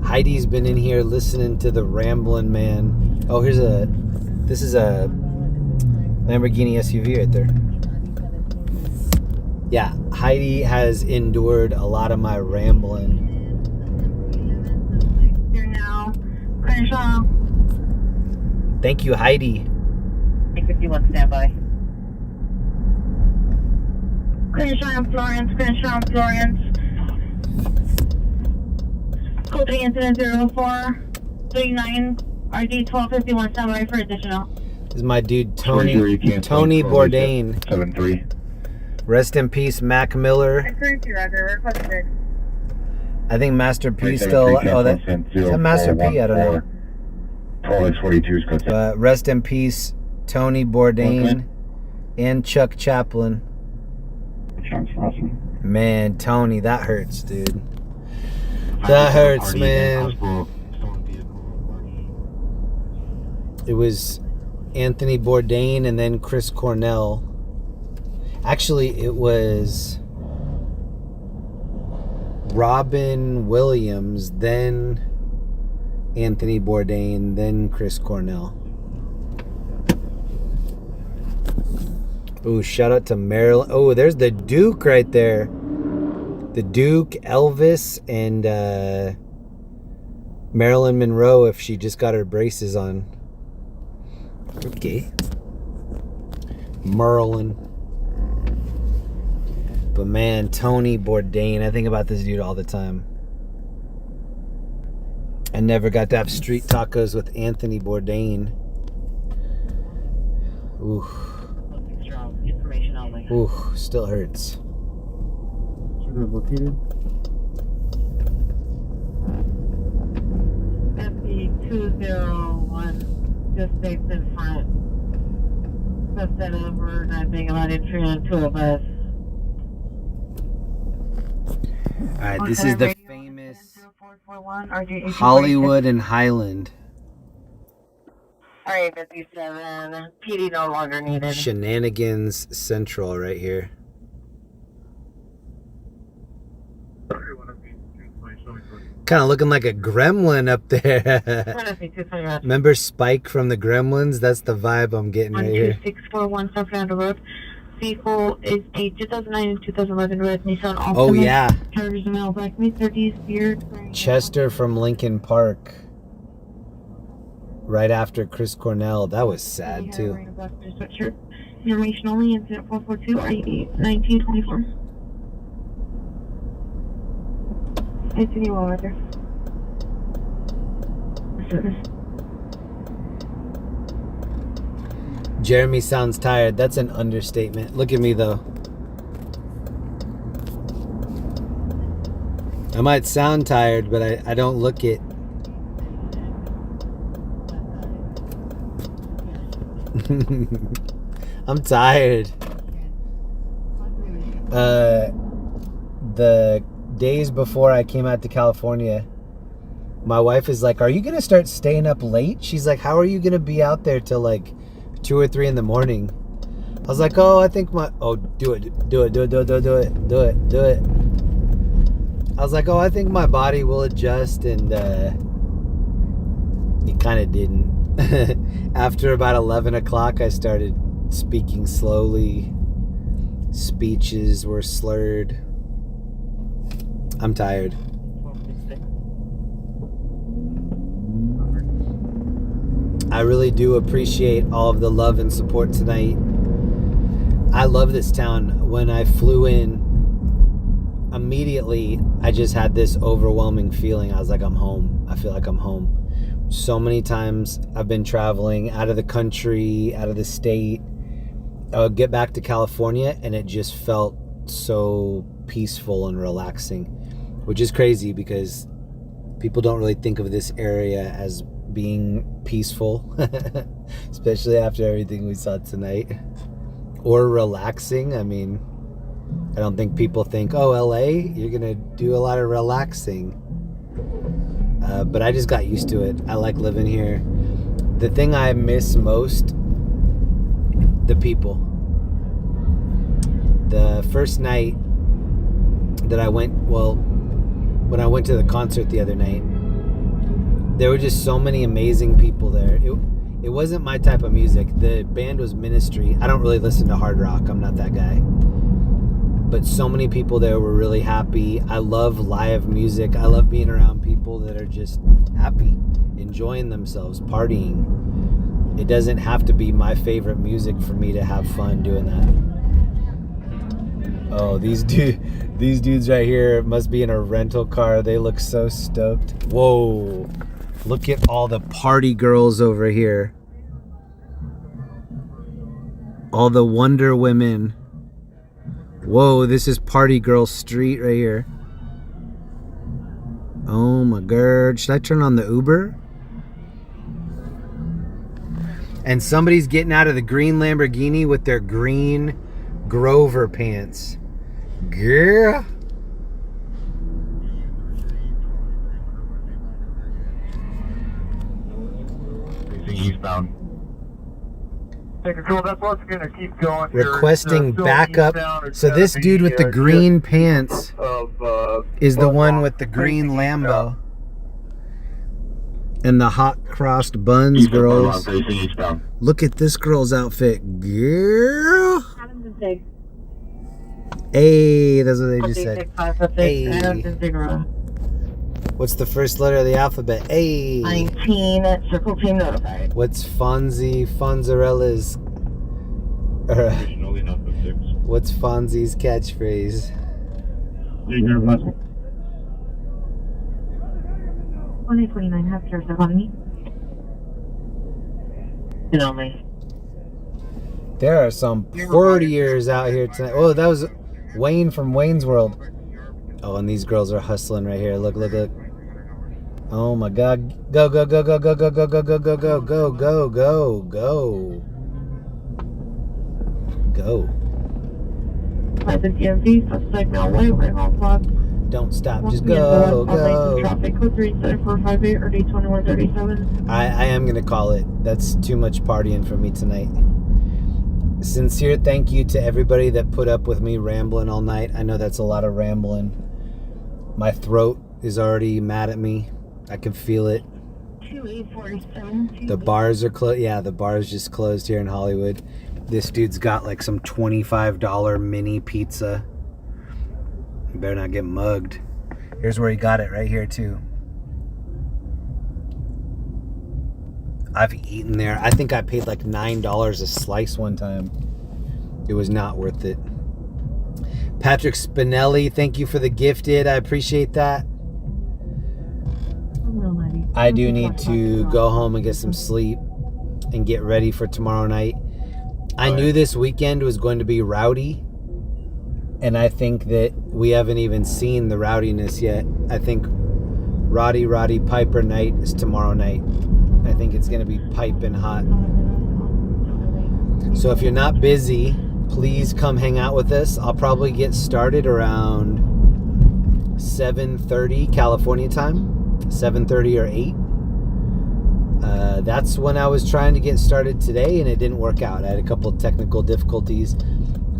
Heidi's been in here listening to the rambling man. Oh, this is a Lamborghini SUV right there. Yeah, Heidi has endured a lot of my rambling. Here now. Crenshaw. Thank you, Heidi. 51 standby. Crenshaw and Florence, Crenshaw and Florence. Code 3 incident 0439 RD 1251 standby for additional. This is my dude Tony Bourdain. 73. Rest in peace, Mac Miller. I think Master P still. Oh, is that Master P? I don't know. 12x42 is code 7. Rest in peace, Tony Bourdain and Chuck Chaplin. Man, Tony, that hurts, dude. That hurts, man. It was Anthony Bourdain and then Chris Cornell. Actually, it was Robin Williams, then Anthony Bourdain, then Chris Cornell. Ooh, shout out to Marilyn. Oh, there's the Duke right there. The Duke, Elvis, and Marilyn Monroe if she just got her braces on. Okay. Merlin. But man, Tony Bourdain, I think about this dude all the time. I never got to have street tacos with Anthony Bourdain. Ooh. Information only. Ooh, still hurts. Located. FP201 just stays in front. Subset of we're not being allowed entry on 2 of us. Alright, this is the famous Hollywood and Highland. Alright, 57. PD no longer needed. Shenanigans Central right here. Kind of looking like a gremlin up there. Remember Spike from the Gremlins? That's the vibe I'm getting right here. 12641 South Round Road. Vehicle is a 2009 and 2011 red Nissan Altima. Oh yeah. Chargers and all black mid-30s beard. Chester from Lincoln Park. Right after Chris Cornell. That was sad too. Information only, incident 442 1924. Anthony Waller. Jeremy sounds tired. That's an understatement. Look at me though. I might sound tired, but I don't look it. I'm tired. The days before I came out to California, my wife is like, are you gonna start staying up late? She's like, how are you gonna be out there till like 2 or 3 in the morning? I was like, oh, I think my do it. I was like, oh, I think my body will adjust and it kind of didn't. After about 11 o'clock, I started speaking slowly. Speeches were slurred. I'm tired. I really do appreciate all of the love and support tonight. I love this town. When I flew in, immediately I just had this overwhelming feeling. I was like, I'm home. I feel like I'm home. So many times I've been traveling out of the country, out of the state. I would get back to California and it just felt so peaceful and relaxing, which is crazy because people don't really think of this area as being peaceful, especially after everything we saw tonight, or relaxing. I mean, I don't think people think, oh, LA, you're gonna do a lot of relaxing. But I just got used to it. I like living here. The thing I miss most, the people. The first night that I went, well, when I went to the concert the other night, there were just so many amazing people there. It wasn't my type of music. The band was Ministry. I don't really listen to hard rock. I'm not that guy. But so many people there were really happy. I love live music. I love being around people that are just happy, enjoying themselves, partying. It doesn't have to be my favorite music for me to have fun doing that. Oh, these dudes right here must be in a rental car. They look so stoked. Whoa. Look at all the party girls over here. All the Wonder Women. Whoa, this is Party Girl Street right here. Oh my god. Should I turn on the Uber? And somebody's getting out of the green Lamborghini with their green Grover pants. Girl. Eastbound. Control, that's what's going to keep going here. Requesting backup. So this dude with the green pants is the one with the green Lambo. And the hot crossed buns girls. Look at this girl's outfit. Girl. Hey, that's what they just said. Hey. What's the first letter of the alphabet? A. 19, circle team notified. What's Fonzie's what's Fonzie's catchphrase? 1829, have care on me. You know me. There are some partiers out here tonight. Oh, that was Wayne from Wayne's World. Oh, and these girls are hustling right here. Look, look, look. Oh my god. Go, go, go, go, go, go, go, go, go, go, go, go, go, go, go. Go. At the DMV, suspect now white, right on clock. Don't stop, just go, go. Traffic code 37458 or D2137. I am gonna call it. That's too much partying for me tonight. Sincere thank you to everybody that put up with me rambling all night. I know that's a lot of rambling. My throat is already mad at me. I can feel it. 2847. The bars are closed. Yeah, the bars just closed here in Hollywood. This dude's got like some $25 mini pizza. You better not get mugged. Here's where he got it, right here too. I've eaten there. I think I paid like $9 a slice one time. It was not worth it. Patrick Spinelli, thank you for the gifted. I appreciate that. I do need to go home and get some sleep and get ready for tomorrow night. I knew this weekend was going to be rowdy, and I think that we haven't even seen the rowdiness yet. I think Roddy Piper night is tomorrow night. I think it's going to be piping hot. So if you're not busy, please come hang out with us. I'll probably get started around 7:30 California time, 7:30 or 8. That's when I was trying to get started today, and it didn't work out. I had a couple of technical difficulties.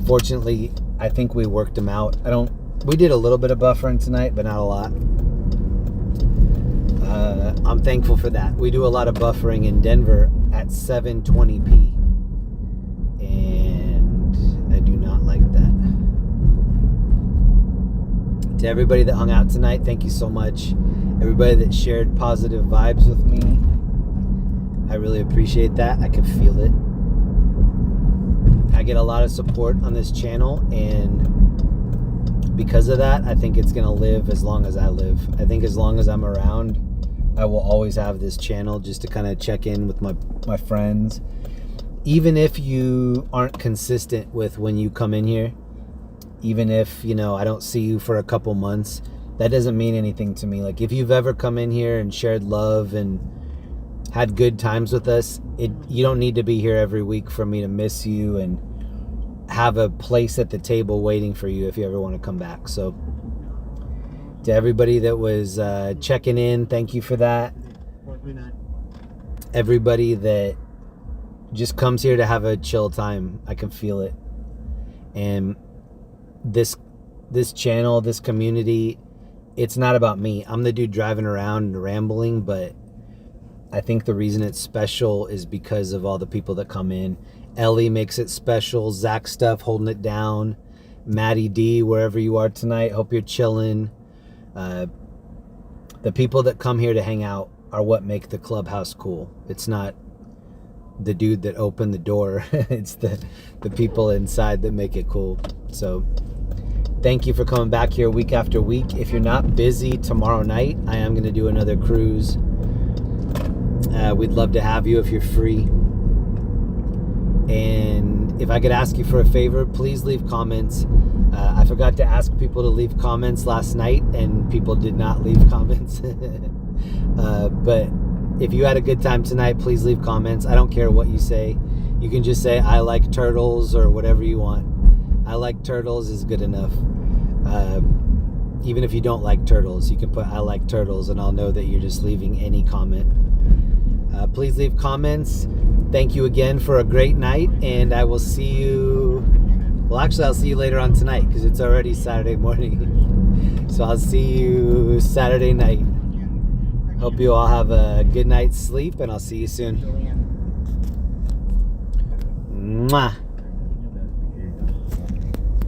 Fortunately, I think we worked them out. We did a little bit of buffering tonight, but not a lot. I'm thankful for that. We do a lot of buffering in Denver at 720p, and I do not like that. To everybody that hung out tonight, thank you so much. Everybody that shared positive vibes with me, I really appreciate that. I can feel it. I get a lot of support on this channel, and because of that, I think it's going to live as long as I live. I think as long as I'm around, I will always have this channel just to kind of check in with my friends. Even if you aren't consistent with when you come in here, even if, you know, I don't see you for a couple months, that doesn't mean anything to me. Like, if you've ever come in here and shared love and had good times with us, you don't need to be here every week for me to miss you and have a place at the table waiting for you if you ever want to come back. So to everybody that was checking in, thank you for that. Everybody that just comes here to have a chill time, I can feel it. And this channel, this community, it's not about me. I'm the dude driving around and rambling, but I think the reason it's special is because of all the people that come in. Ellie makes it special. Zach Stuff holding it down. Maddie D, wherever you are tonight, hope you're chilling. The people that come here to hang out are what make the clubhouse cool. It's not the dude that opened the door. It's the people inside that make it cool. So thank you for coming back here week after week. If you're not busy tomorrow night, I am going to do another cruise. We'd love to have you if you're free. And if I could ask you for a favor, please leave comments. I forgot to ask people to leave comments last night, and people did not leave comments. But if you had a good time tonight, please leave comments. I don't care what you say. You can just say, I like turtles, or whatever you want. I like turtles is good enough. Even if you don't like turtles, you can put I like turtles, and I'll know that you're just leaving any comment. Please leave comments. Thank you again for a great night, and I will see you. Well, actually, I'll see you later on tonight because it's already Saturday morning. So I'll see you Saturday night. Hope you all have a good night's sleep, and I'll see you soon. Mwah.